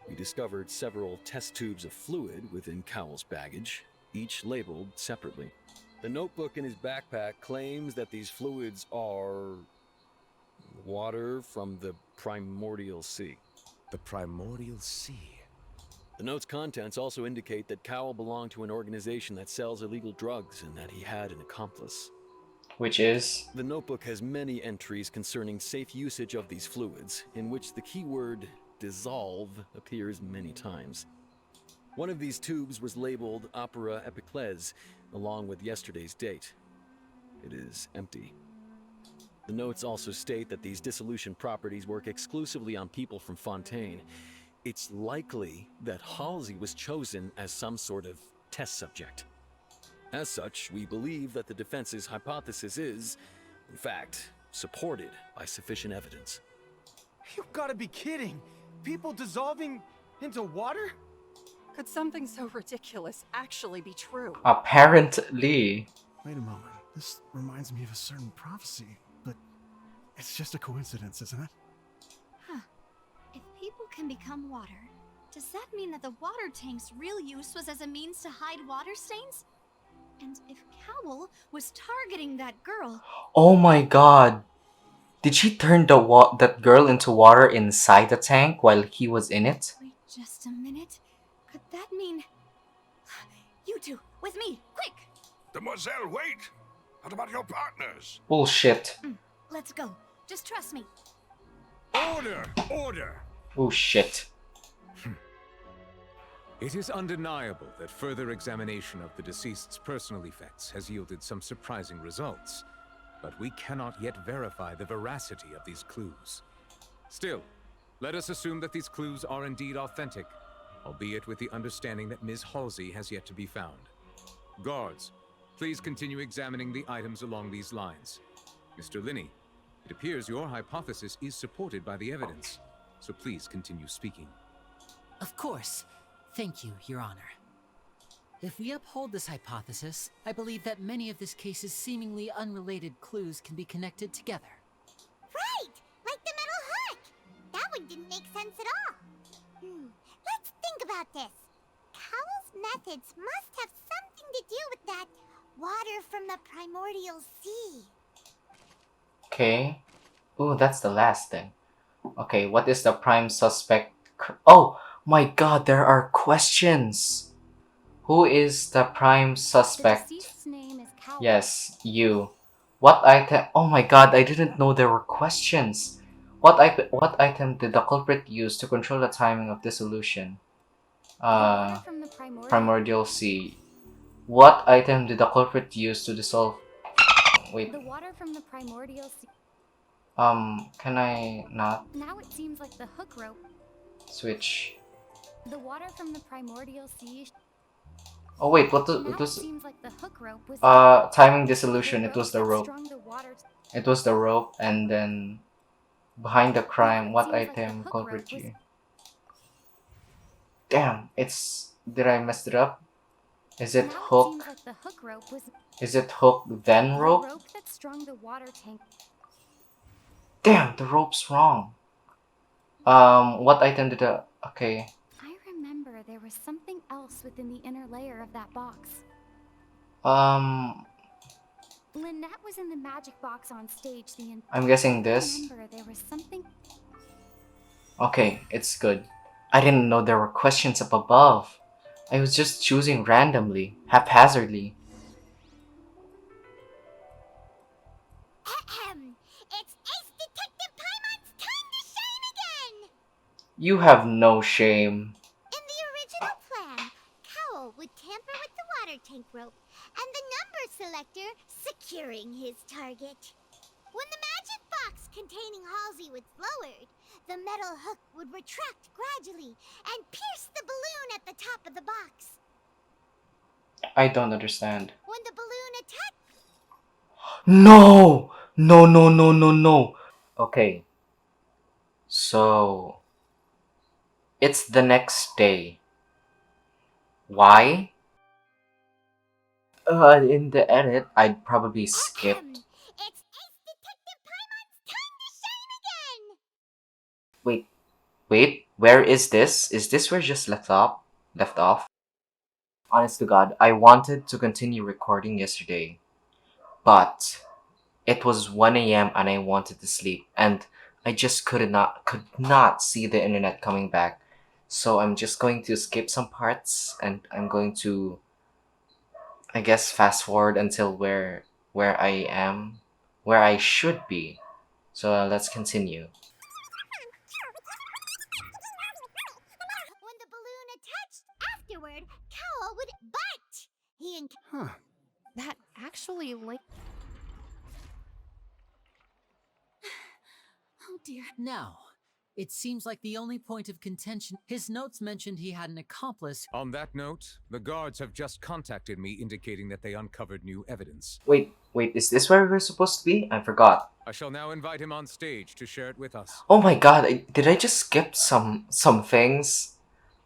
We discovered several test tubes of fluid within Cowell's baggage, each labeled separately. The notebook in his backpack claims that these fluids are water from the primordial sea. The primordial sea? The note's contents also indicate that Cowell belonged to an organization that sells illegal drugs and that he had an accomplice. Which is? The notebook has many entries concerning safe usage of these fluids, in which the keyword dissolve appears many times. One of these tubes was labeled Opera Epiclese, along with yesterday's date. It is empty. The notes also state that these dissolution properties work exclusively on people from Fontain. It's likely that Halsey was chosen as some sort of test subject. As such, we believe that the defense's hypothesis is, in fact, supported by sufficient evidence. You've got to be kidding! People dissolving into water? Could something so ridiculous actually be true? Apparently. Wait a moment. This reminds me of a certain prophecy, but it's just a coincidence, isn't it? Huh. If people can become water, does that mean that the water tank's real use was as a means to hide water stains? And if Cowell was targeting that girl... Oh my god. Did she turn that girl into water inside the tank while he was in it? Wait just a minute. Could that mean... You two, with me, quick! Demoiselle, wait! What about your partners? Bullshit. Let's go. Just trust me. Order! Order! Oh shit. It is undeniable that further examination of the deceased's personal effects has yielded some surprising results, but we cannot yet verify the veracity of these clues. Still, let us assume that these clues are indeed authentic, albeit with the understanding that Ms. Halsey has yet to be found. Guards, please continue examining the items along these lines. Mr. Linney, it appears your hypothesis is supported by the evidence, so please continue speaking. Of course. Thank you, Your Honor. If we uphold this hypothesis, I believe that many of this case's seemingly unrelated clues can be connected together. Right! Like the metal hook! That one didn't make sense at all. Let's think about this. Cowell's methods must have something to do with that water from the primordial sea. Okay. Ooh, that's the last thing. Okay, what is the prime suspect? Oh my god, there are questions! Who is the prime suspect? The deceased's name is Cowell. Yes, you. What item? Oh my god, I didn't know there were questions. What item did the culprit use to control the timing of dissolution? From the Primordial sea. What item did the culprit use to dissolve? Wait. The water from the primordial sea. Can I not Now it seems like the hook rope. switch? The water from the primordial sea. Oh wait, what Now it was? it seems like the hook rope was Timing dissolution. It was the that rope. strung the water. It was the rope, and then behind the crime, what seems like the item hook culprit rope was- you? Damn, did I mess it up? Is it Now it hook? seems like the hook rope was Is it hook then the rope? rope that strung the water tank. Damn, the rope's wrong. What item did the okay? I remember there was something else within the inner layer of that box. Lynette was in the magic box on stage the entire I'm guessing this. I remember there was something. Okay, it's good. I didn't know there were questions up above. I was just choosing randomly, haphazardly. It's Ace Detective Paimon's time to shine again! You have no shame. In the original plan, Cowell would tamper with the water tank rope and the number selector securing his target. When the magic box containing Halsey was lowered, the metal hook would retract gradually and pierce the balloon at the top of the box. I don't understand. When the balloon attacked... No! No, no, no, no, no. Okay. So, it's the next day. Why? In the edit, I'd probably skip. It's Ace Detective Paimon's time to shine again! Wait, where is this? Is this where just left off? Honest to God, I wanted to continue recording yesterday, but it was 1 a.m. and I wanted to sleep, and I just could not see the internet coming back. So I'm just going to skip some parts, and I'm going to, I guess, fast forward until where I am, where I should be. So let's continue. When the balloon attached afterward, Cowell would bite! Huh. That actually Oh dear. Now, it seems like the only point of contention. His notes mentioned he had an accomplice. On that note, the guards have just contacted me indicating that they uncovered new evidence. Wait, is this where we're supposed to be? I forgot. I shall now invite him on stage to share it with us. Oh my god, did I just skip some things?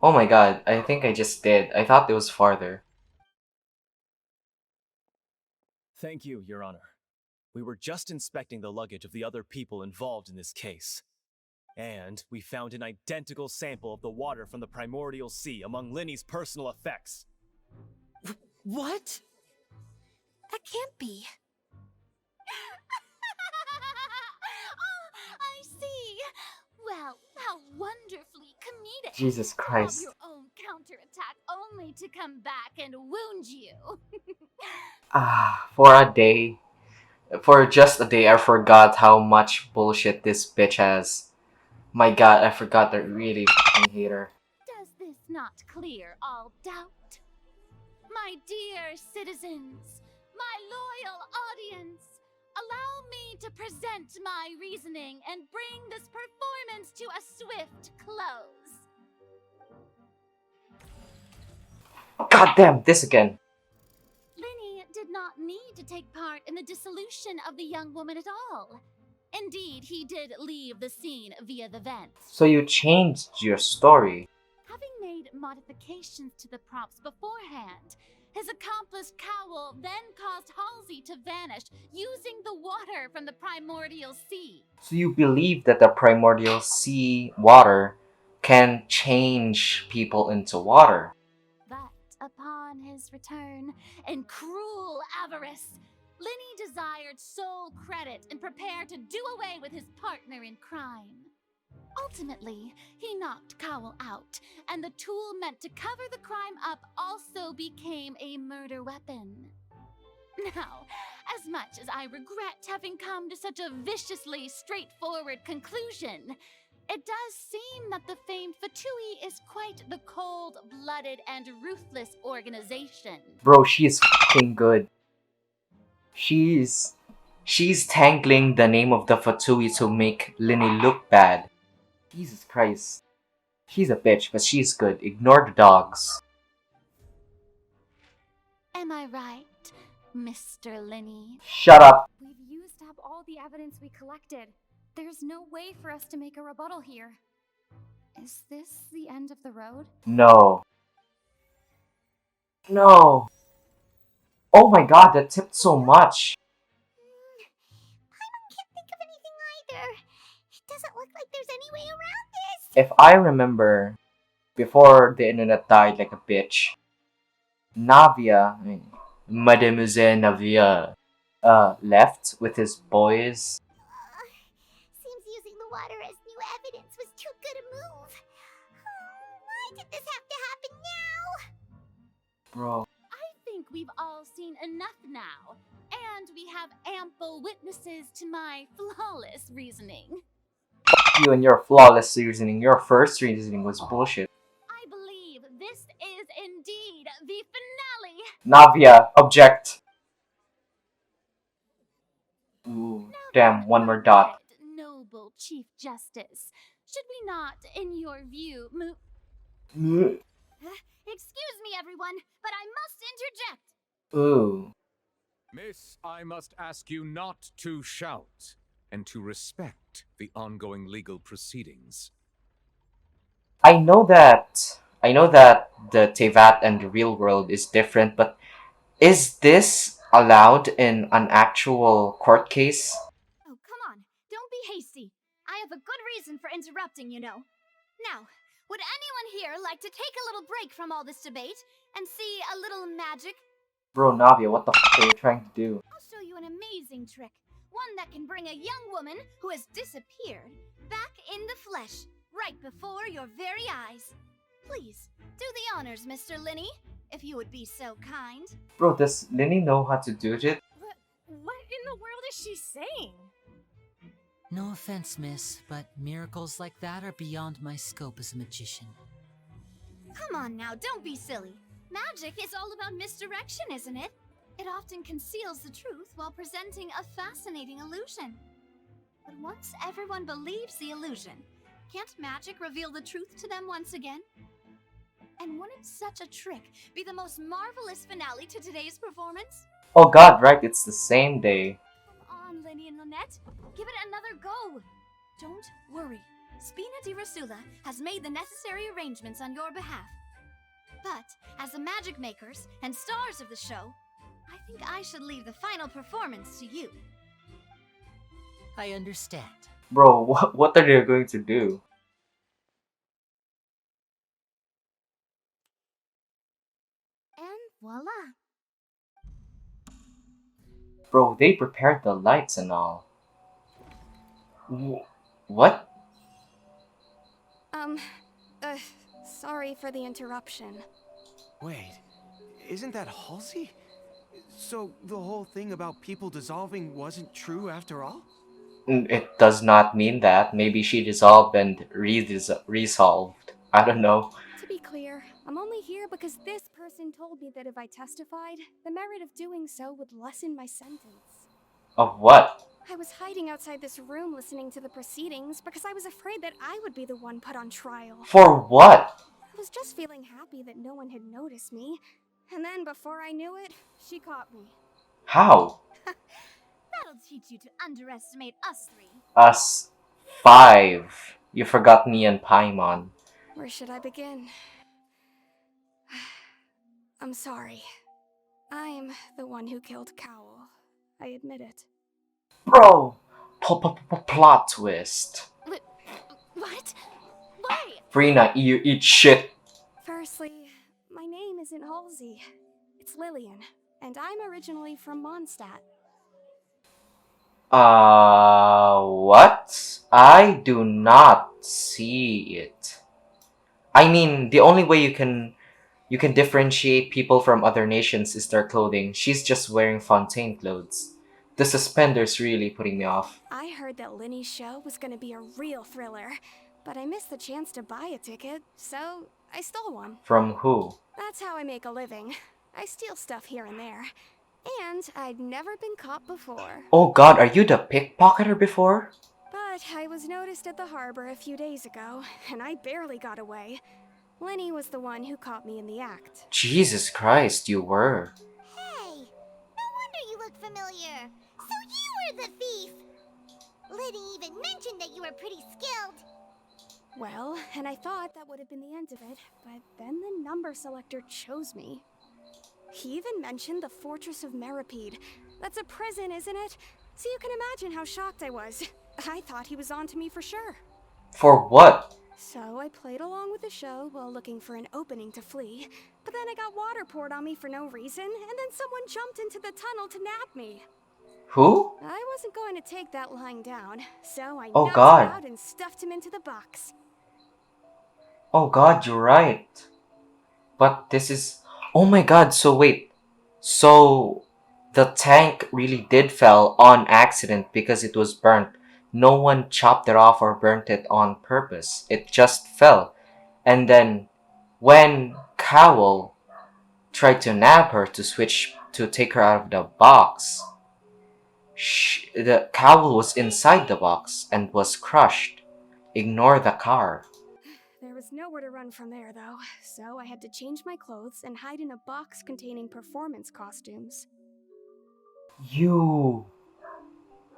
Oh my god, I think I just did. I thought it was farther. Thank you, Your Honor. We were just inspecting the luggage of the other people involved in this case. And we found an identical sample of the water from the primordial sea among Linny's personal effects. What? That can't be. Oh, I see. Well, how wonderfully comedic. Jesus Christ. To have your own counterattack only to come back and wound you. For a day. For just a day, I forgot how much bullshit this bitch has. My god, I forgot that really f***ing hate her. Does this not clear all doubt? My dear citizens, my loyal audience, allow me to present my reasoning and bring this performance to a swift close. God damn, this again. did not need to take part in the dissolution of the young woman at all. Indeed, he did leave the scene via the vents. So you changed your story. Having made modifications to the props beforehand, his accomplice Cowell then caused Halsey to vanish using the water from the primordial sea. So you believe that the primordial sea water can change people into water. But upon his return, in cruel avarice, Linny desired sole credit and prepared to do away with his partner in crime. Ultimately, he knocked Cowell out, and the tool meant to cover the crime up also became a murder weapon. Now, as much as I regret having come to such a viciously straightforward conclusion, it does seem that the famed Fatui is quite the cold-blooded and ruthless organization. Bro, she's fucking good. She's tangling the name of the Fatui to make Linny look bad. Jesus Christ. She's a bitch, but she's good. Ignore the dogs. Am I right, Mr. Linny? Shut up. We've used up all the evidence we collected. There's no way for us to make a rebuttal here. Is this the end of the road? No. No. Oh my god, that tipped so much. I can't think of anything either. It doesn't look like there's any way around this. If I remember, before the internet died like a bitch, Mademoiselle Navia, left with his boys. Seems using the water as new evidence was too good a move. Why did this have to happen now? Bro. I think we've all seen enough now, and we have ample witnesses to my flawless reasoning. You and your flawless reasoning. Your first reasoning was bullshit. I believe this is indeed the finale. Navia, object. Ooh, damn, one more dot. Noble Chief Justice, should we not, in your view, move... Excuse me, everyone, but I must interject. Ooh. Miss, I must ask you not to shout and to respect the ongoing legal proceedings. I know that the Tevat and the real world is different, but is this allowed in an actual court case? Oh, come on. Don't be hasty. I have a good reason for interrupting, you know. Now, would anyone here like to take a little break from all this debate and see a little magic? Bro, Navia, what the fuck are you trying to do? I'll show you an amazing trick. One that can bring a young woman who has disappeared back in the flesh, right before your very eyes. Please, do the honors, Mr. Linny, if you would be so kind. Bro, does Linny know how to do it? What in the world is she saying? No offense, miss, but miracles like that are beyond my scope as a magician. Come on now, don't be silly. Magic is all about misdirection, isn't it? It often conceals the truth while presenting a fascinating illusion. But once everyone believes the illusion, can't magic reveal the truth to them once again? And wouldn't such a trick be the most marvelous finale to today's performance? Oh god, right, it's the same day. Come on, Lenny and Lynette. Give it another go. Don't worry. Spina di Rasula has made the necessary arrangements on your behalf. But, as the magic makers and stars of the show, I think I should leave the final performance to you. I understand. Bro, what are they going to do? And voila. Bro, they prepared the lights and all. What? Sorry for the interruption. Wait, isn't that Halsey? So the whole thing about people dissolving wasn't true after all? It does not mean that. Maybe she dissolved and resolved. I don't know. To be clear, I'm only here because this person told me that if I testified, the merit of doing so would lessen my sentence. Of what? I was hiding outside this room listening to the proceedings because I was afraid that I would be the one put on trial. For what? I was just feeling happy that no one had noticed me. And then before I knew it, she caught me. How? That'll teach you to underestimate us three. Us five. You forgot me and Paimon. Where should I begin? I'm sorry. I'm the one who killed Cowl. I admit it. Bro! Plot twist. What? Why? Brina, you eat shit. Firstly, my name isn't Halsey. It's Lillian, and I'm originally from Mondstadt. What? I do not see it. I mean, the only way you can differentiate people from other nations is their clothing. She's just wearing Fontaine clothes. The suspenders really putting me off. I heard that Linny's show was gonna be a real thriller, but I missed the chance to buy a ticket, so I stole one. From who? That's how I make a living. I steal stuff here and there. And I'd never been caught before. Oh god, are you the pickpocketer before? But I was noticed at the harbor a few days ago, and I barely got away. Linny was the one who caught me in the act. Jesus Christ, you were. Hey, no wonder you look familiar. So you were the thief. Liddy even mentioned that you were pretty skilled. Well, and I thought that would have been the end of it, but then the number selector chose me. He even mentioned the Fortress of Meripede. That's a prison, isn't it? So you can imagine how shocked I was. I thought he was on to me for sure. For what? So I played along with the show while looking for an opening to flee, but then I got water poured on me for no reason, and then someone jumped into the tunnel to nab me. Who? I wasn't going to take that lying down, so I Oh knocked god. him out and stuffed him into the box. Oh god, you're right. But this is... Oh my god, so wait. So the tank really did fell on accident because it was burnt. No one chopped it off or burnt it on purpose. It just fell. And then when Cowl tried to nab her to take her out of the box, the Cowl was inside the box and was crushed. Ignore the car. There was nowhere to run from there, though, so I had to change my clothes and hide in a box containing performance costumes.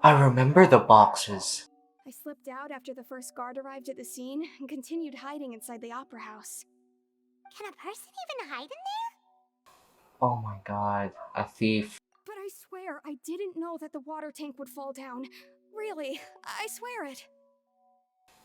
I remember the boxes. I slipped out after the first guard arrived at the scene and continued hiding inside the opera house. Can a person even hide in there? Oh my god, a thief. But I swear I didn't know that the water tank would fall down. Really, I swear it.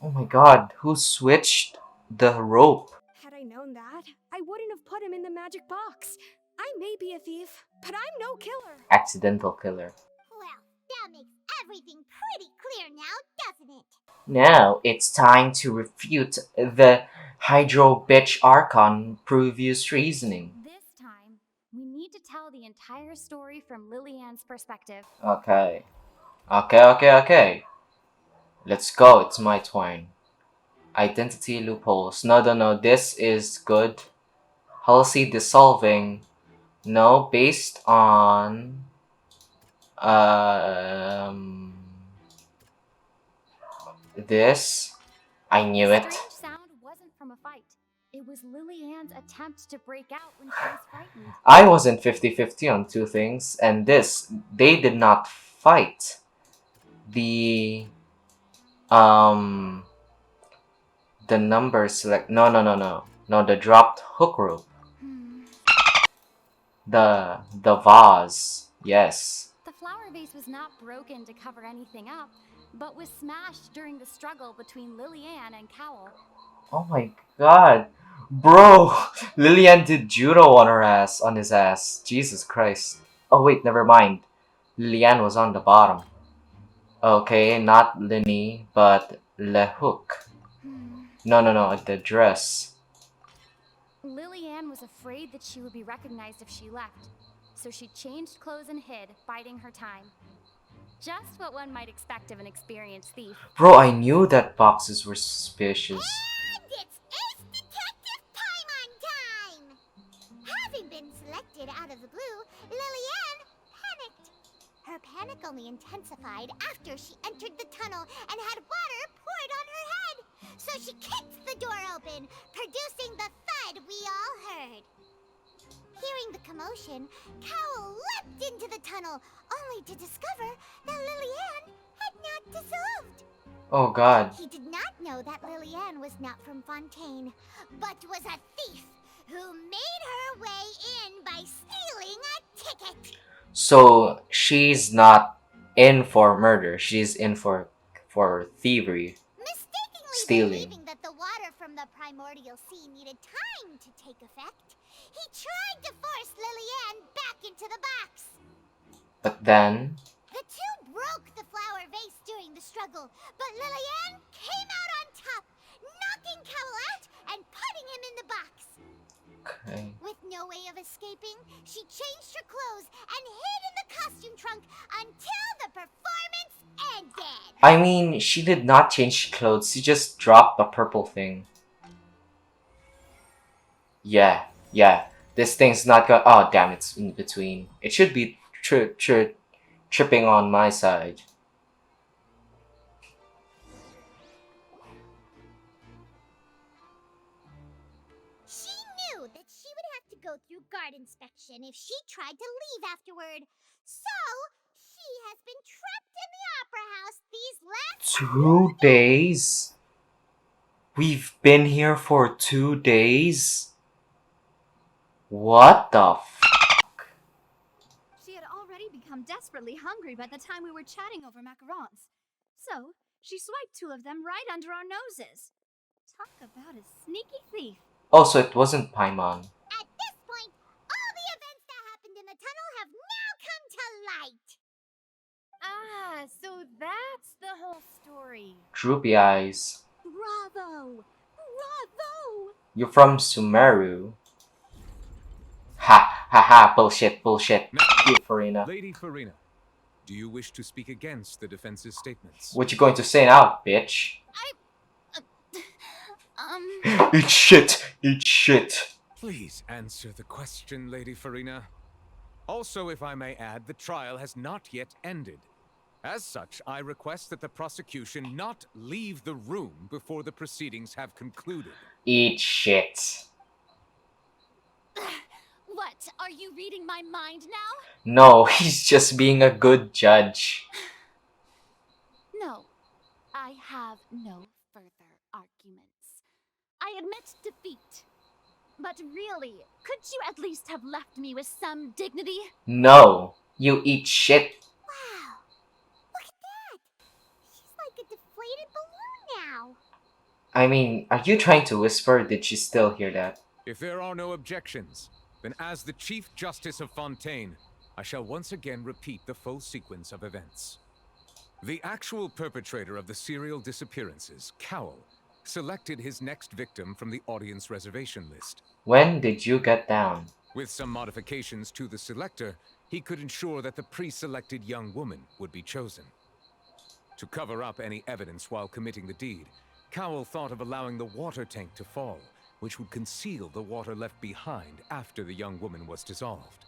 Oh my god, who switched the rope? Had I known that, I wouldn't have put him in the magic box. I may be a thief, but I'm no killer. Accidental killer. Well, that makes everything pretty clear now, doesn't it? Now it's time to refute the Hydro Bitch Archon previous reasoning. This time, we need to tell the entire story from Lillian's perspective. Okay. Okay. Let's go, it's my turn. Identity loopholes. No, this is good. Halsey dissolving. No, based on... This. I knew it. The strange sound wasn't from a fight. It was Lillian's attempt to break out when she was frightened. I wasn't 50-50 on two things, and this, they did not fight. The number select, no, the dropped hook rope. The vase, yes. The flower vase was not broken to cover anything up, but was smashed during the struggle between Lillian and Cowl. Oh my god. Bro, Lillian did judo on his ass. Jesus Christ. Oh wait, never mind. Lillian was on the bottom. Okay, not Linny, but Le Hook. No, the dress. Lillian was afraid that she would be recognized if she left, so she changed clothes and hid, biding her time. Just what one might expect of an experienced thief. Bro, I knew that boxes were suspicious. And it's Ace Detective Paimon time! Having been selected out of the blue, Lillian panicked. Her panic only intensified after she entered the tunnel and had water poured on her head. So she kicked the door open, producing the thud we all heard. Hearing the commotion, Cowl leapt into the tunnel, only to discover that Lillian had not dissolved. Oh god. He did not know that Lillian was not from Fontaine, but was a thief who made her way in by stealing a ticket. So she's not in for murder. She's in for thievery. Mistakenly Stealing. believing that the water from the primordial sea needed time to take effect, he tried to force Lillian back into the box. But then The two broke the flower vase during the struggle, but Lillian came out on top, knocking Cowl out and putting him in the box. okay. With no way of escaping, she changed her clothes and hid in the costume trunk until the performance ended. I mean, she did not change clothes. She just dropped the purple thing. Yeah. This thing's not gonna. Oh damn! It's in between. It should be tripping on my side. She knew that she would have to go through guard inspection if she tried to leave afterward. So, she has been trapped in the opera house these last 2 days? We've been here for 2 days? What the She had already become desperately hungry by the time we were chatting over macarons. So, she swiped 2 of them right under our noses. Talk about a sneaky thief. Oh, so it wasn't Paimon. At this point, all the events that happened in the tunnel have now come to light. Ah, so that's the whole story. Droopy eyes. Bravo! Bravo! You're from Sumeru. Ha, bullshit. Cute Farina. Lady Farina, do you wish to speak against the defense's statements? What you going to say now, bitch? Eat shit. Please answer the question, Lady Farina. Also, if I may add, the trial has not yet ended. As such, I request that the prosecution not leave the room before the proceedings have concluded. Eat shit. What? Are you reading my mind now? No, he's just being a good judge. No, I have no further arguments. I admit defeat. But really, could you at least have left me with some dignity? No, you eat shit. Wow, look at that. She's like a deflated balloon now. I mean, are you trying to whisper? Did she still hear that? If there are no objections, then as the Chief Justice of Fontaine, I shall once again repeat the full sequence of events. The actual perpetrator of the serial disappearances, Cowl, selected his next victim from the audience reservation list. When did you get down? With some modifications to the selector, he could ensure that the pre-selected young woman would be chosen. To cover up any evidence while committing the deed, Cowl thought of allowing the water tank to fall, which would conceal the water left behind after the young woman was dissolved.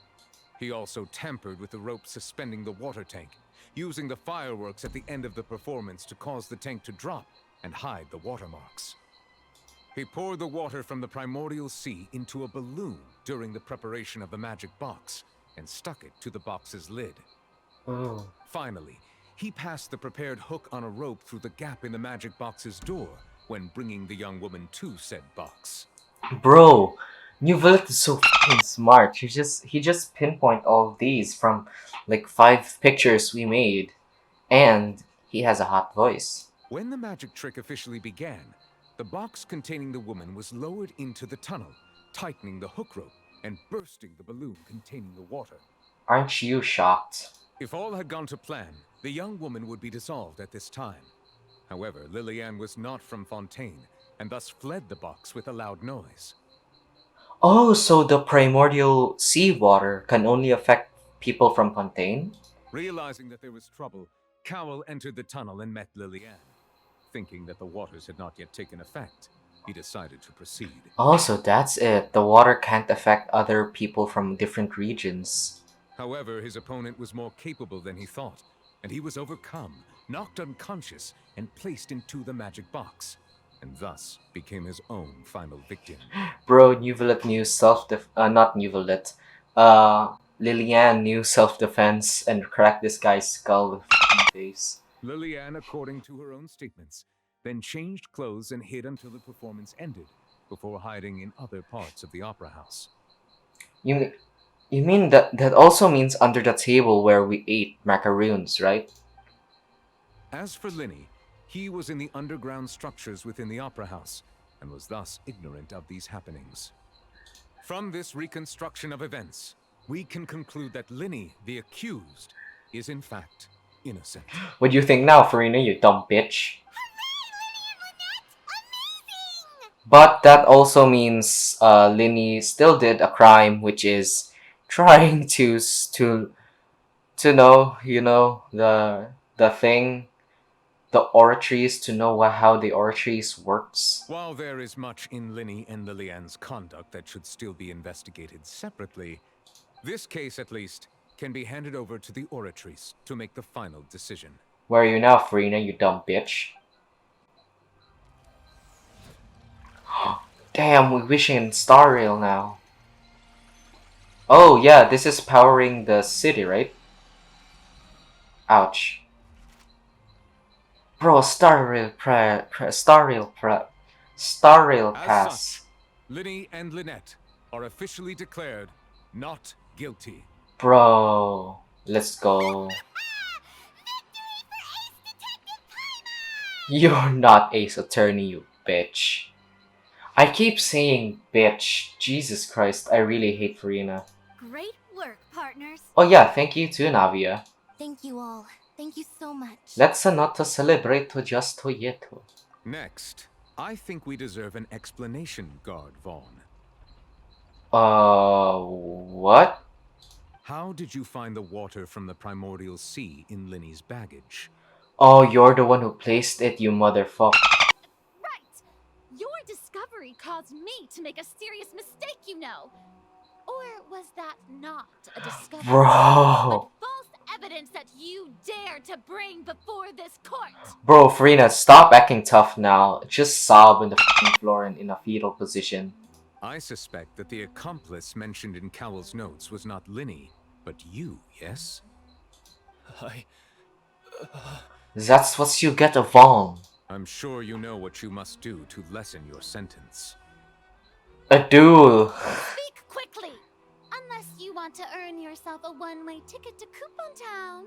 He also tampered with the rope suspending the water tank, using the fireworks at the end of the performance to cause the tank to drop and hide the watermarks. He poured the water from the primordial sea into a balloon during the preparation of the magic box and stuck it to the box's lid. Oh. Finally, he passed the prepared hook on a rope through the gap in the magic box's door when bringing the young woman to said box. Bro, Newville is so fucking smart. He just pinpoint all of these from like 5 pictures we made. And he has a hot voice. When the magic trick officially began, the box containing the woman was lowered into the tunnel, tightening the hook rope and bursting the balloon containing the water. Aren't you shocked? If all had gone to plan, the young woman would be dissolved at this time. However, Lillian was not from Fontaine, and thus fled the box with a loud noise. Oh, so the primordial sea water can only affect people from Fontaine? Realizing that there was trouble, Cowl entered the tunnel and met Lillian. Thinking that the waters had not yet taken effect, he decided to proceed. Oh, so that's it. The water can't affect other people from different regions. However, his opponent was more capable than he thought, and he was overcome, knocked unconscious, and placed into the magic box. and thus became his own final victim. Bro, Nuvolet knew not Nuvolet. Liliane knew self-defense and cracked this guy's skull with f***ing face. Liliane, according to her own statements, then changed clothes and hid until the performance ended, before hiding in other parts of the opera house. You, you mean that also means under the table where we ate macaroons, right? As for Linny, he was in the underground structures within the opera house, and was thus ignorant of these happenings. From this reconstruction of events, we can conclude that Linny, the accused, is in fact innocent. What do you think now, Farina, you dumb bitch? But that also means Linny still did a crime, which is trying to know, the thing, the oratories, to know how the oratories works. While there is much in Linny and Liliane's conduct that should still be investigated separately, this case, at least, can be handed over to the oratories to make the final decision. Where are you now, Farina, you dumb bitch? Damn, we're wishing in Star Rail now. Oh yeah, this is powering the city, right? Ouch. Bro, Star Rail Pass. Such, Linny and Lynette are officially declared not guilty. Bro, let's go. You're not Ace Attorney, you bitch. I keep saying bitch. Jesus Christ, I really hate Farina. Great work, partners. Oh yeah, thank you too, Navia. Thank you all. Thank you so much. Let's not to celebrate to just to yet. Next, I think we deserve an explanation, Guard Vaughn. What? How did you find the water from the primordial sea in Linny's baggage? Oh, you're the one who placed it, you motherfucker. Right! Your discovery caused me to make a serious mistake, you know. Or was that not a discovery? Bro. But false evidence that you dare to bring before this court. Bro, Farina, stop acting tough now. Just sob in the f***ing floor and in a fetal position. I suspect that the accomplice mentioned in Cowell's notes was not Linny, but you, yes? That's what you get, Vaughn. I'm sure you know what you must do to lessen your sentence. A duel. Speak quickly! Unless you want to earn yourself a one-way ticket to Coupon Town.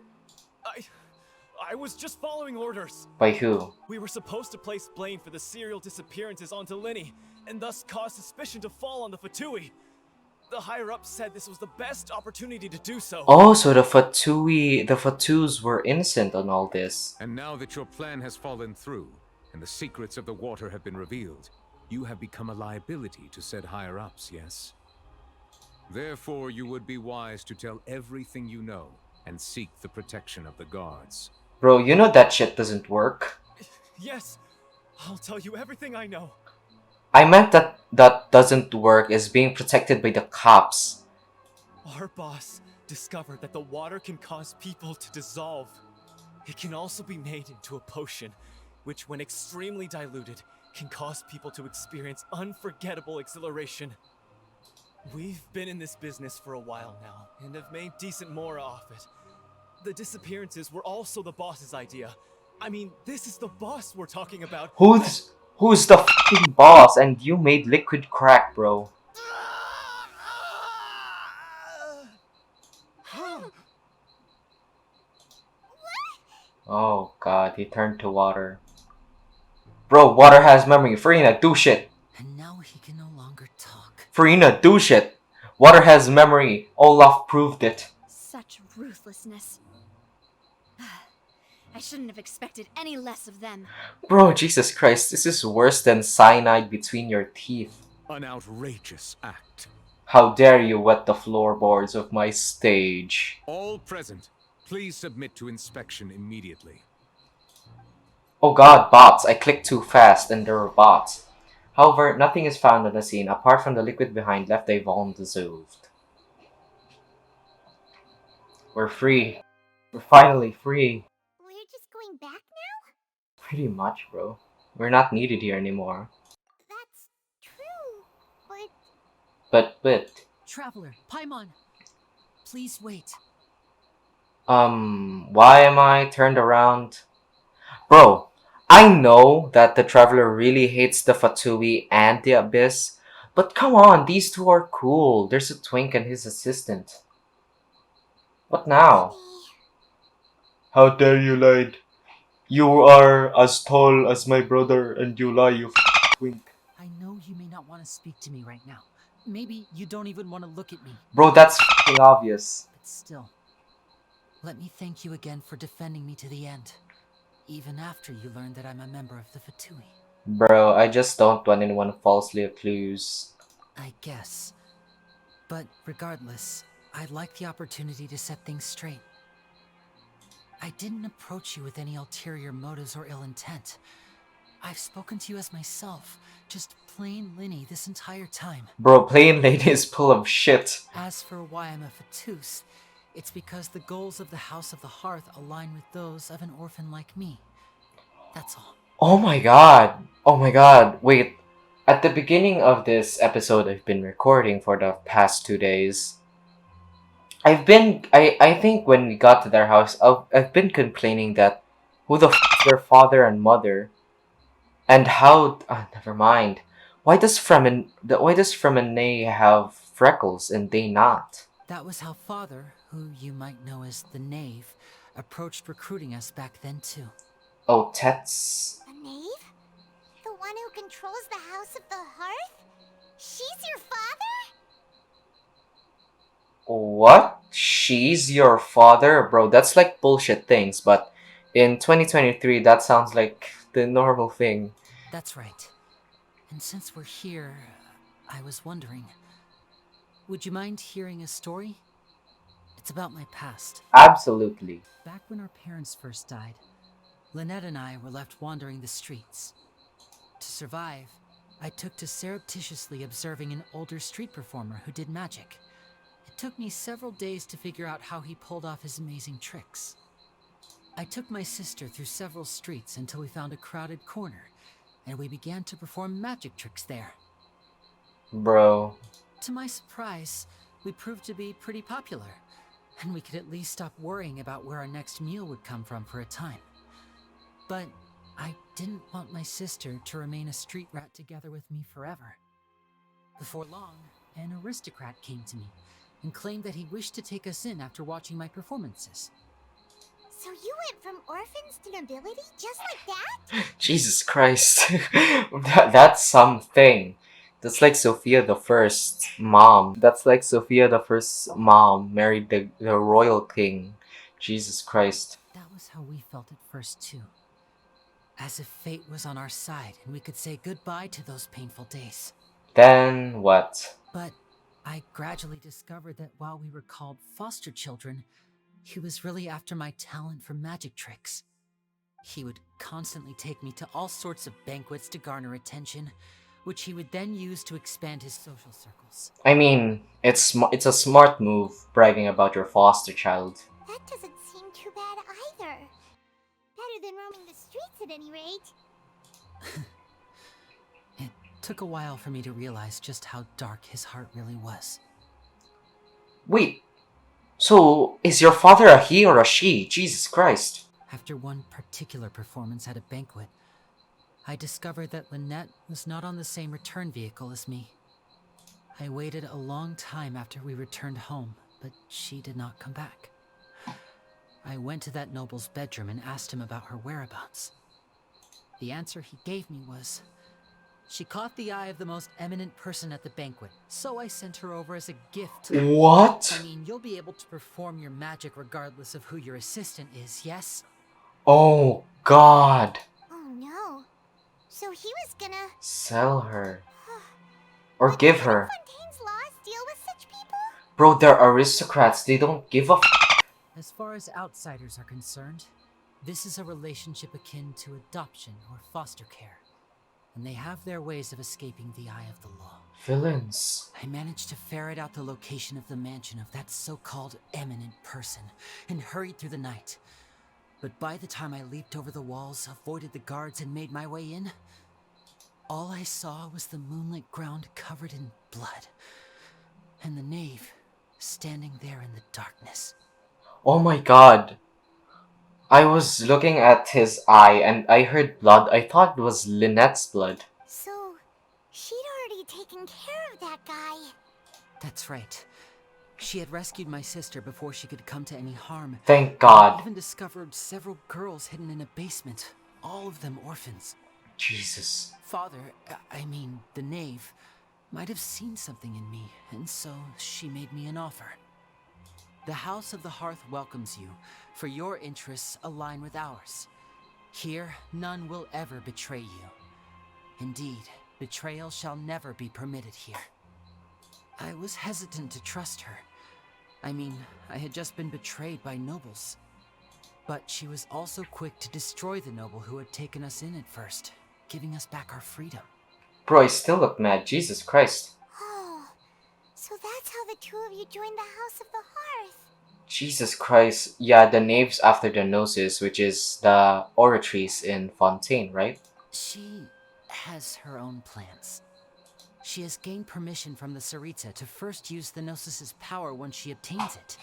I was just following orders. By who? We were supposed to place blame for the serial disappearances onto Linny, and thus cause suspicion to fall on the Fatui. The higher-ups said this was the best opportunity to do so. Oh, so the Fatus were innocent on all this. And now that your plan has fallen through, and the secrets of the water have been revealed, you have become a liability to said higher-ups, yes? Therefore, you would be wise to tell everything you know, and seek the protection of the guards. Bro, you know that shit doesn't work. Yes, I'll tell you everything I know. I meant that doesn't work is being protected by the cops. Our boss discovered that the water can cause people to dissolve. It can also be made into a potion, which when extremely diluted, can cause people to experience unforgettable exhilaration. We've been in this business for a while now, and have made decent more off it. The disappearances were also the boss's idea. I mean, this is the boss we're talking about. Who's the f***ing boss? And you made liquid crack, bro. Oh god, he turned to water. Bro, water has memory. Farina, do shit. And now he can no longer talk. Farina, do shit. Water has memory. Olaf proved it. Such ruthlessness. I shouldn't have expected any less of them. Bro, Jesus Christ, this is worse than cyanide between your teeth. An outrageous act. How dare you wet the floorboards of my stage. All present, please submit to inspection immediately. Oh god, bots. I clicked too fast and there were bots. However, nothing is found on the scene apart from the liquid behind left by Vaughn dissolved. We're free. We're finally free. We're just going back now? Pretty much, bro. We're not needed here anymore. That's true, but But Traveler, Paimon, please wait. why am I turned around? Bro, I know that the Traveler really hates the Fatui and the Abyss, but come on, these two are cool. There's a twink and his assistant. What now? How dare you lie? You are as tall as my brother and you lie, you twink. I know you may not want to speak to me right now. Maybe you don't even want to look at me. Bro, that's obvious. But still, let me thank you again for defending me to the end. Even after you learned that I'm a member of the Fatui. Bro, I just don't want anyone falsely accused. I guess. But regardless, I'd like the opportunity to set things straight. I didn't approach you with any ulterior motives or ill intent. I've spoken to you as myself, just plain Linny this entire time. Bro, plain lady is full of shit. As for why I'm a Fatus, it's because the goals of the House of the Hearth align with those of an orphan like me. That's all. Oh my god. Oh my god. Wait. At the beginning of this episode I've been recording for the past 2 days, I think when we got to their house, I've been complaining that who the is their father and mother, and how, never mind. Why does Fremen have freckles and they not? That was how Father, who you might know as the Knave, approached recruiting us back then too. Oh, Tets. a knave? The one who controls the House of the Hearth? She's your father? What? She's your father? Bro, that's like bullshit things, but in 2023, that sounds like the normal thing. That's right. And since we're here, I was wondering, would you mind hearing a story? It's about my past. Absolutely. Back when our parents first died, Lynette and I were left wandering the streets. To survive, I took to surreptitiously observing an older street performer who did magic. It took me several days to figure out how he pulled off his amazing tricks. I took my sister through several streets until we found a crowded corner, and we began to perform magic tricks there. Bro. To my surprise, we proved to be pretty popular, and we could at least stop worrying about where our next meal would come from for a time. But I didn't want my sister to remain a street rat together with me forever. Before long, an aristocrat came to me and claimed that he wished to take us in after watching my performances. So you went from orphans to nobility just like that? Jesus Christ. That's something. That's like Sophia the First mom. That's like Sophia the First mom married the royal king. Jesus Christ. That was how we felt at first too. As if fate was on our side and we could say goodbye to those painful days. Then what? But I gradually discovered that while we were called foster children, he was really after my talent for magic tricks. He would constantly take me to all sorts of banquets to garner attention, which he would then use to expand his social circles. I mean, it's a smart move bragging about your foster child. That doesn't seem too bad either. Better than roaming the streets at any rate. It took a while for me to realize just how dark his heart really was. Wait, so is your father a he or a she? Jesus Christ. After one particular performance at a banquet, I discovered that Lynette was not on the same return vehicle as me. I waited a long time after we returned home, but she did not come back. I went to that noble's bedroom and asked him about her whereabouts. The answer he gave me was, she caught the eye of the most eminent person at the banquet, so I sent her over as a gift. What? I mean, you'll be able to perform your magic regardless of who your assistant is, yes? Oh, God. Oh no. So he was gonna... Sell her. Or give her. Fontaine's laws deal with such people? Bro, they're aristocrats. They don't give a As far as outsiders are concerned, this is a relationship akin to adoption or foster care, and they have their ways of escaping the eye of the law. Villains. I managed to ferret out the location of the mansion of that so-called eminent person and hurried through the night. But by the time I leaped over the walls, avoided the guards, and made my way in, all I saw was the moonlit ground covered in blood, and the knave standing there in the darkness. Oh my god. I was looking at his eye and I heard blood. I thought it was Lynette's blood. So, she'd already taken care of that guy. That's right. She had rescued my sister before she could come to any harm. Thank And God. even discovered several girls hidden in a basement, all of them orphans. Jesus. Father, I mean, the knave, might have seen something in me, and so she made me an offer. The House of the Hearth welcomes you, for your interests align with ours. Here, none will ever betray you. Indeed, betrayal shall never be permitted here. I was hesitant to trust her. I mean, I had just been betrayed by nobles. But she was also quick to destroy the noble who had taken us in at first, giving us back our freedom. Bro, I still look mad. Jesus Christ. Oh, so that's how the two of you joined the House of the Hearth. Jesus Christ. Yeah, the knaves after the noses, which is the oratories in Fontaine, right? She has her own plans. She has gained permission from the Tsaritsa to first use the Gnosis' power once she obtains it.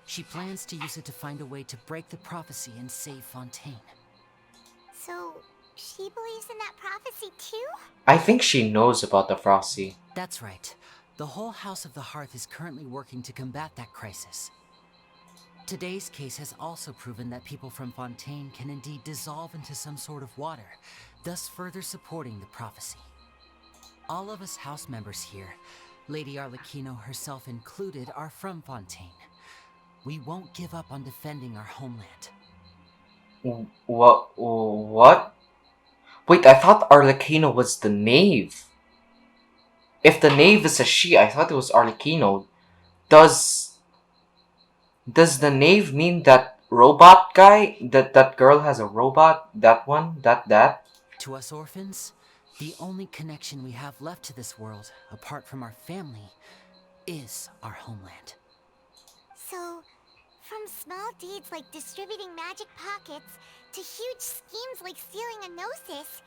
She plans to use it to find a way to break the prophecy and save Fontaine. So, she believes in that prophecy too? I think she knows about the prophecy. That's right. The whole House of the Hearth is currently working to combat that crisis. Today's case has also proven that people from Fontaine can indeed dissolve into some sort of water, thus further supporting the prophecy. All of us house members here, Lady Arlecchino herself included, are from Fontaine. We won't give up on defending our homeland. What? What? Wait, I thought Arlecchino was the knave. If the knave is a she, I thought it was Arlecchino. Does the knave mean that robot guy? That girl has a robot? That one? That? To us orphans, the only connection we have left to this world, apart from our family, is our homeland. So, from small deeds like distributing magic pockets to huge schemes like stealing a Gnosis,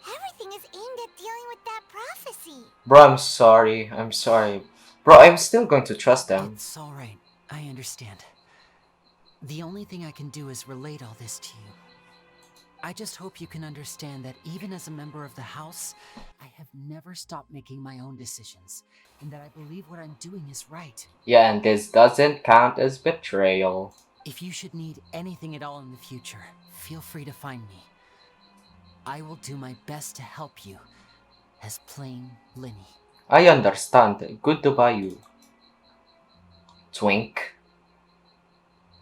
everything is aimed at dealing with that prophecy. Bro, I'm sorry. I'm sorry. Bro, I'm still going to trust them. It's alright. I understand. The only thing I can do is relate all this to you. I just hope you can understand that even as a member of the House, I have never stopped making my own decisions, and that I believe what I'm doing is right. Yeah, and this doesn't count as betrayal. If you should need anything at all in the future, feel free to find me. I will do my best to help you, as plain Linny. I understand. Goodbye, you. Twink.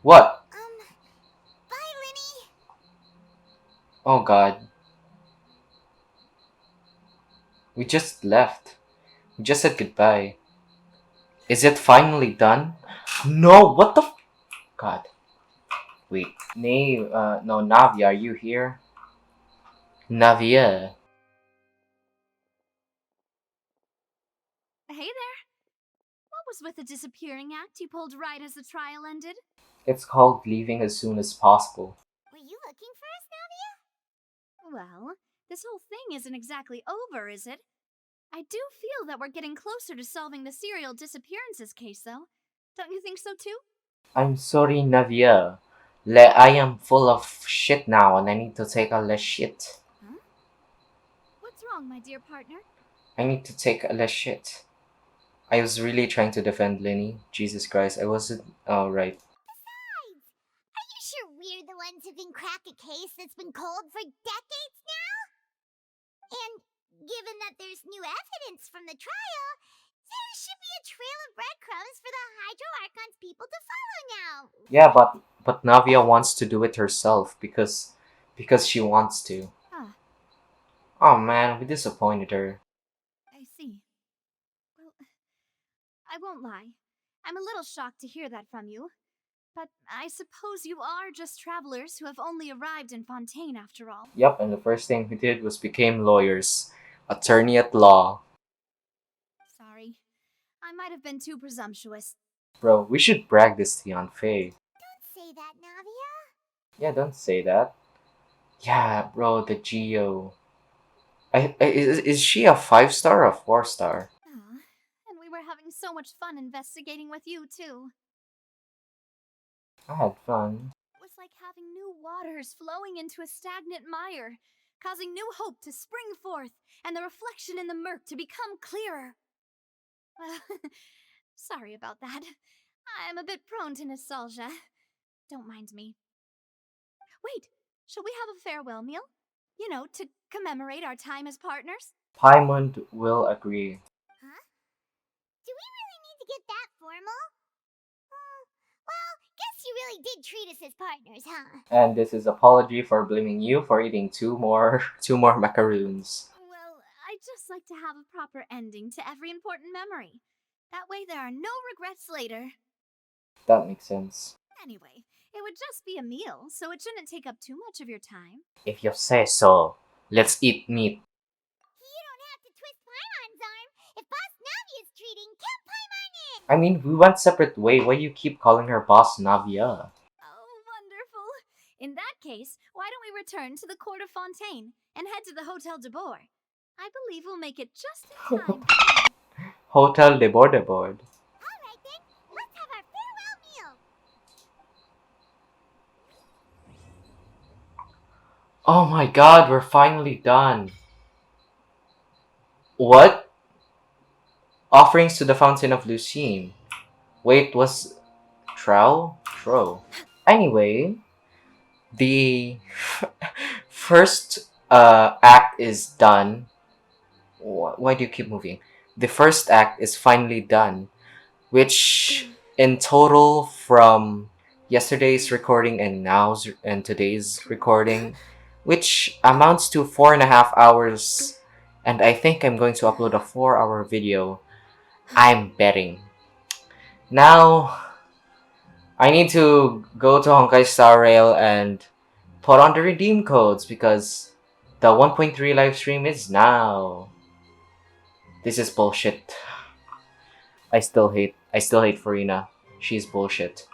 What? Bye, Linny. Oh god. We just left. We just said goodbye. Is it finally done? No, what the God. Wait. No, Navi, are you here? Navia. Hey there. What was with the disappearing act you pulled right as the trial ended? It's called leaving as soon as possible. Were you looking for us, Navia? Well, this whole thing isn't exactly over, is it? I do feel that we're getting closer to solving the serial disappearances case, though. Don't you think so too? I'm sorry, Navia. I am full of shit now and I need to take a less shit. Huh? What's wrong, my dear partner? I need to take a less shit. I was really trying to defend Lenny. Jesus Christ, I wasn't. Oh, right. Besides, are you sure we're the ones who can crack a case that's been cold for decades now? And given that there's new evidence from the trial, there should be a trail of breadcrumbs for the Hydro Archon's people to follow now. Yeah, but Navia wants to do it herself because she wants to. Ah. Oh man, we disappointed her. I see. Well, I won't lie. I'm a little shocked to hear that from you. But I suppose you are just travelers who have only arrived in Fontaine after all. Yep, and the first thing we did was became lawyers. Attorney at law. Sorry. I might have been too presumptuous. Bro, we should brag this to Yan Fei. Don't say that, Navia. Yeah, don't say that. Yeah, bro, the Geo. Is she a 5 star or a 4 star? Aw, and we were having so much fun investigating with you, too. I had fun. It was like having new waters flowing into a stagnant mire, causing new hope to spring forth, and the reflection in the murk to become clearer. Well, sorry about that. I'm a bit prone to nostalgia. Don't mind me. Wait, shall we have a farewell meal? You know, to commemorate our time as partners? Paimon will agree. Huh? Do we really need to get that formal? Well, guess you really did treat us as partners, huh? And this is apology for blaming you for eating two more two more macaroons. Well, I'd just like to have a proper ending to every important memory. That way there are no regrets later. That makes sense. Anyway, it would just be a meal, so it shouldn't take up too much of your time. If you say so, let's eat meat. You don't have to twist Paimon's arm. If Boss Navi is treating, count Paimon in! I mean, we went separate way. Why you keep calling her boss Navia? Oh, wonderful. In that case, why don't we return to the court of Fontaine and head to the Hotel de Boer? I believe we'll make it just in time. Hotel de Bord de Bord. Alright then, let's have our farewell meal! Oh my god, we're finally done. What? Offerings to the Fountain of Lucine. Wait, was Trow? Tro. Anyway, the first act is done. Why do you keep moving? The first act is finally done, which in total from yesterday's recording and today's recording, which amounts to 4.5 hours, and I think I'm going to upload a 4 hour video. I'm betting. Now I need to go to Honkai Star Rail and put on the redeem codes because the 1.3 live stream is now. This is bullshit. I still hate Farina. She's bullshit.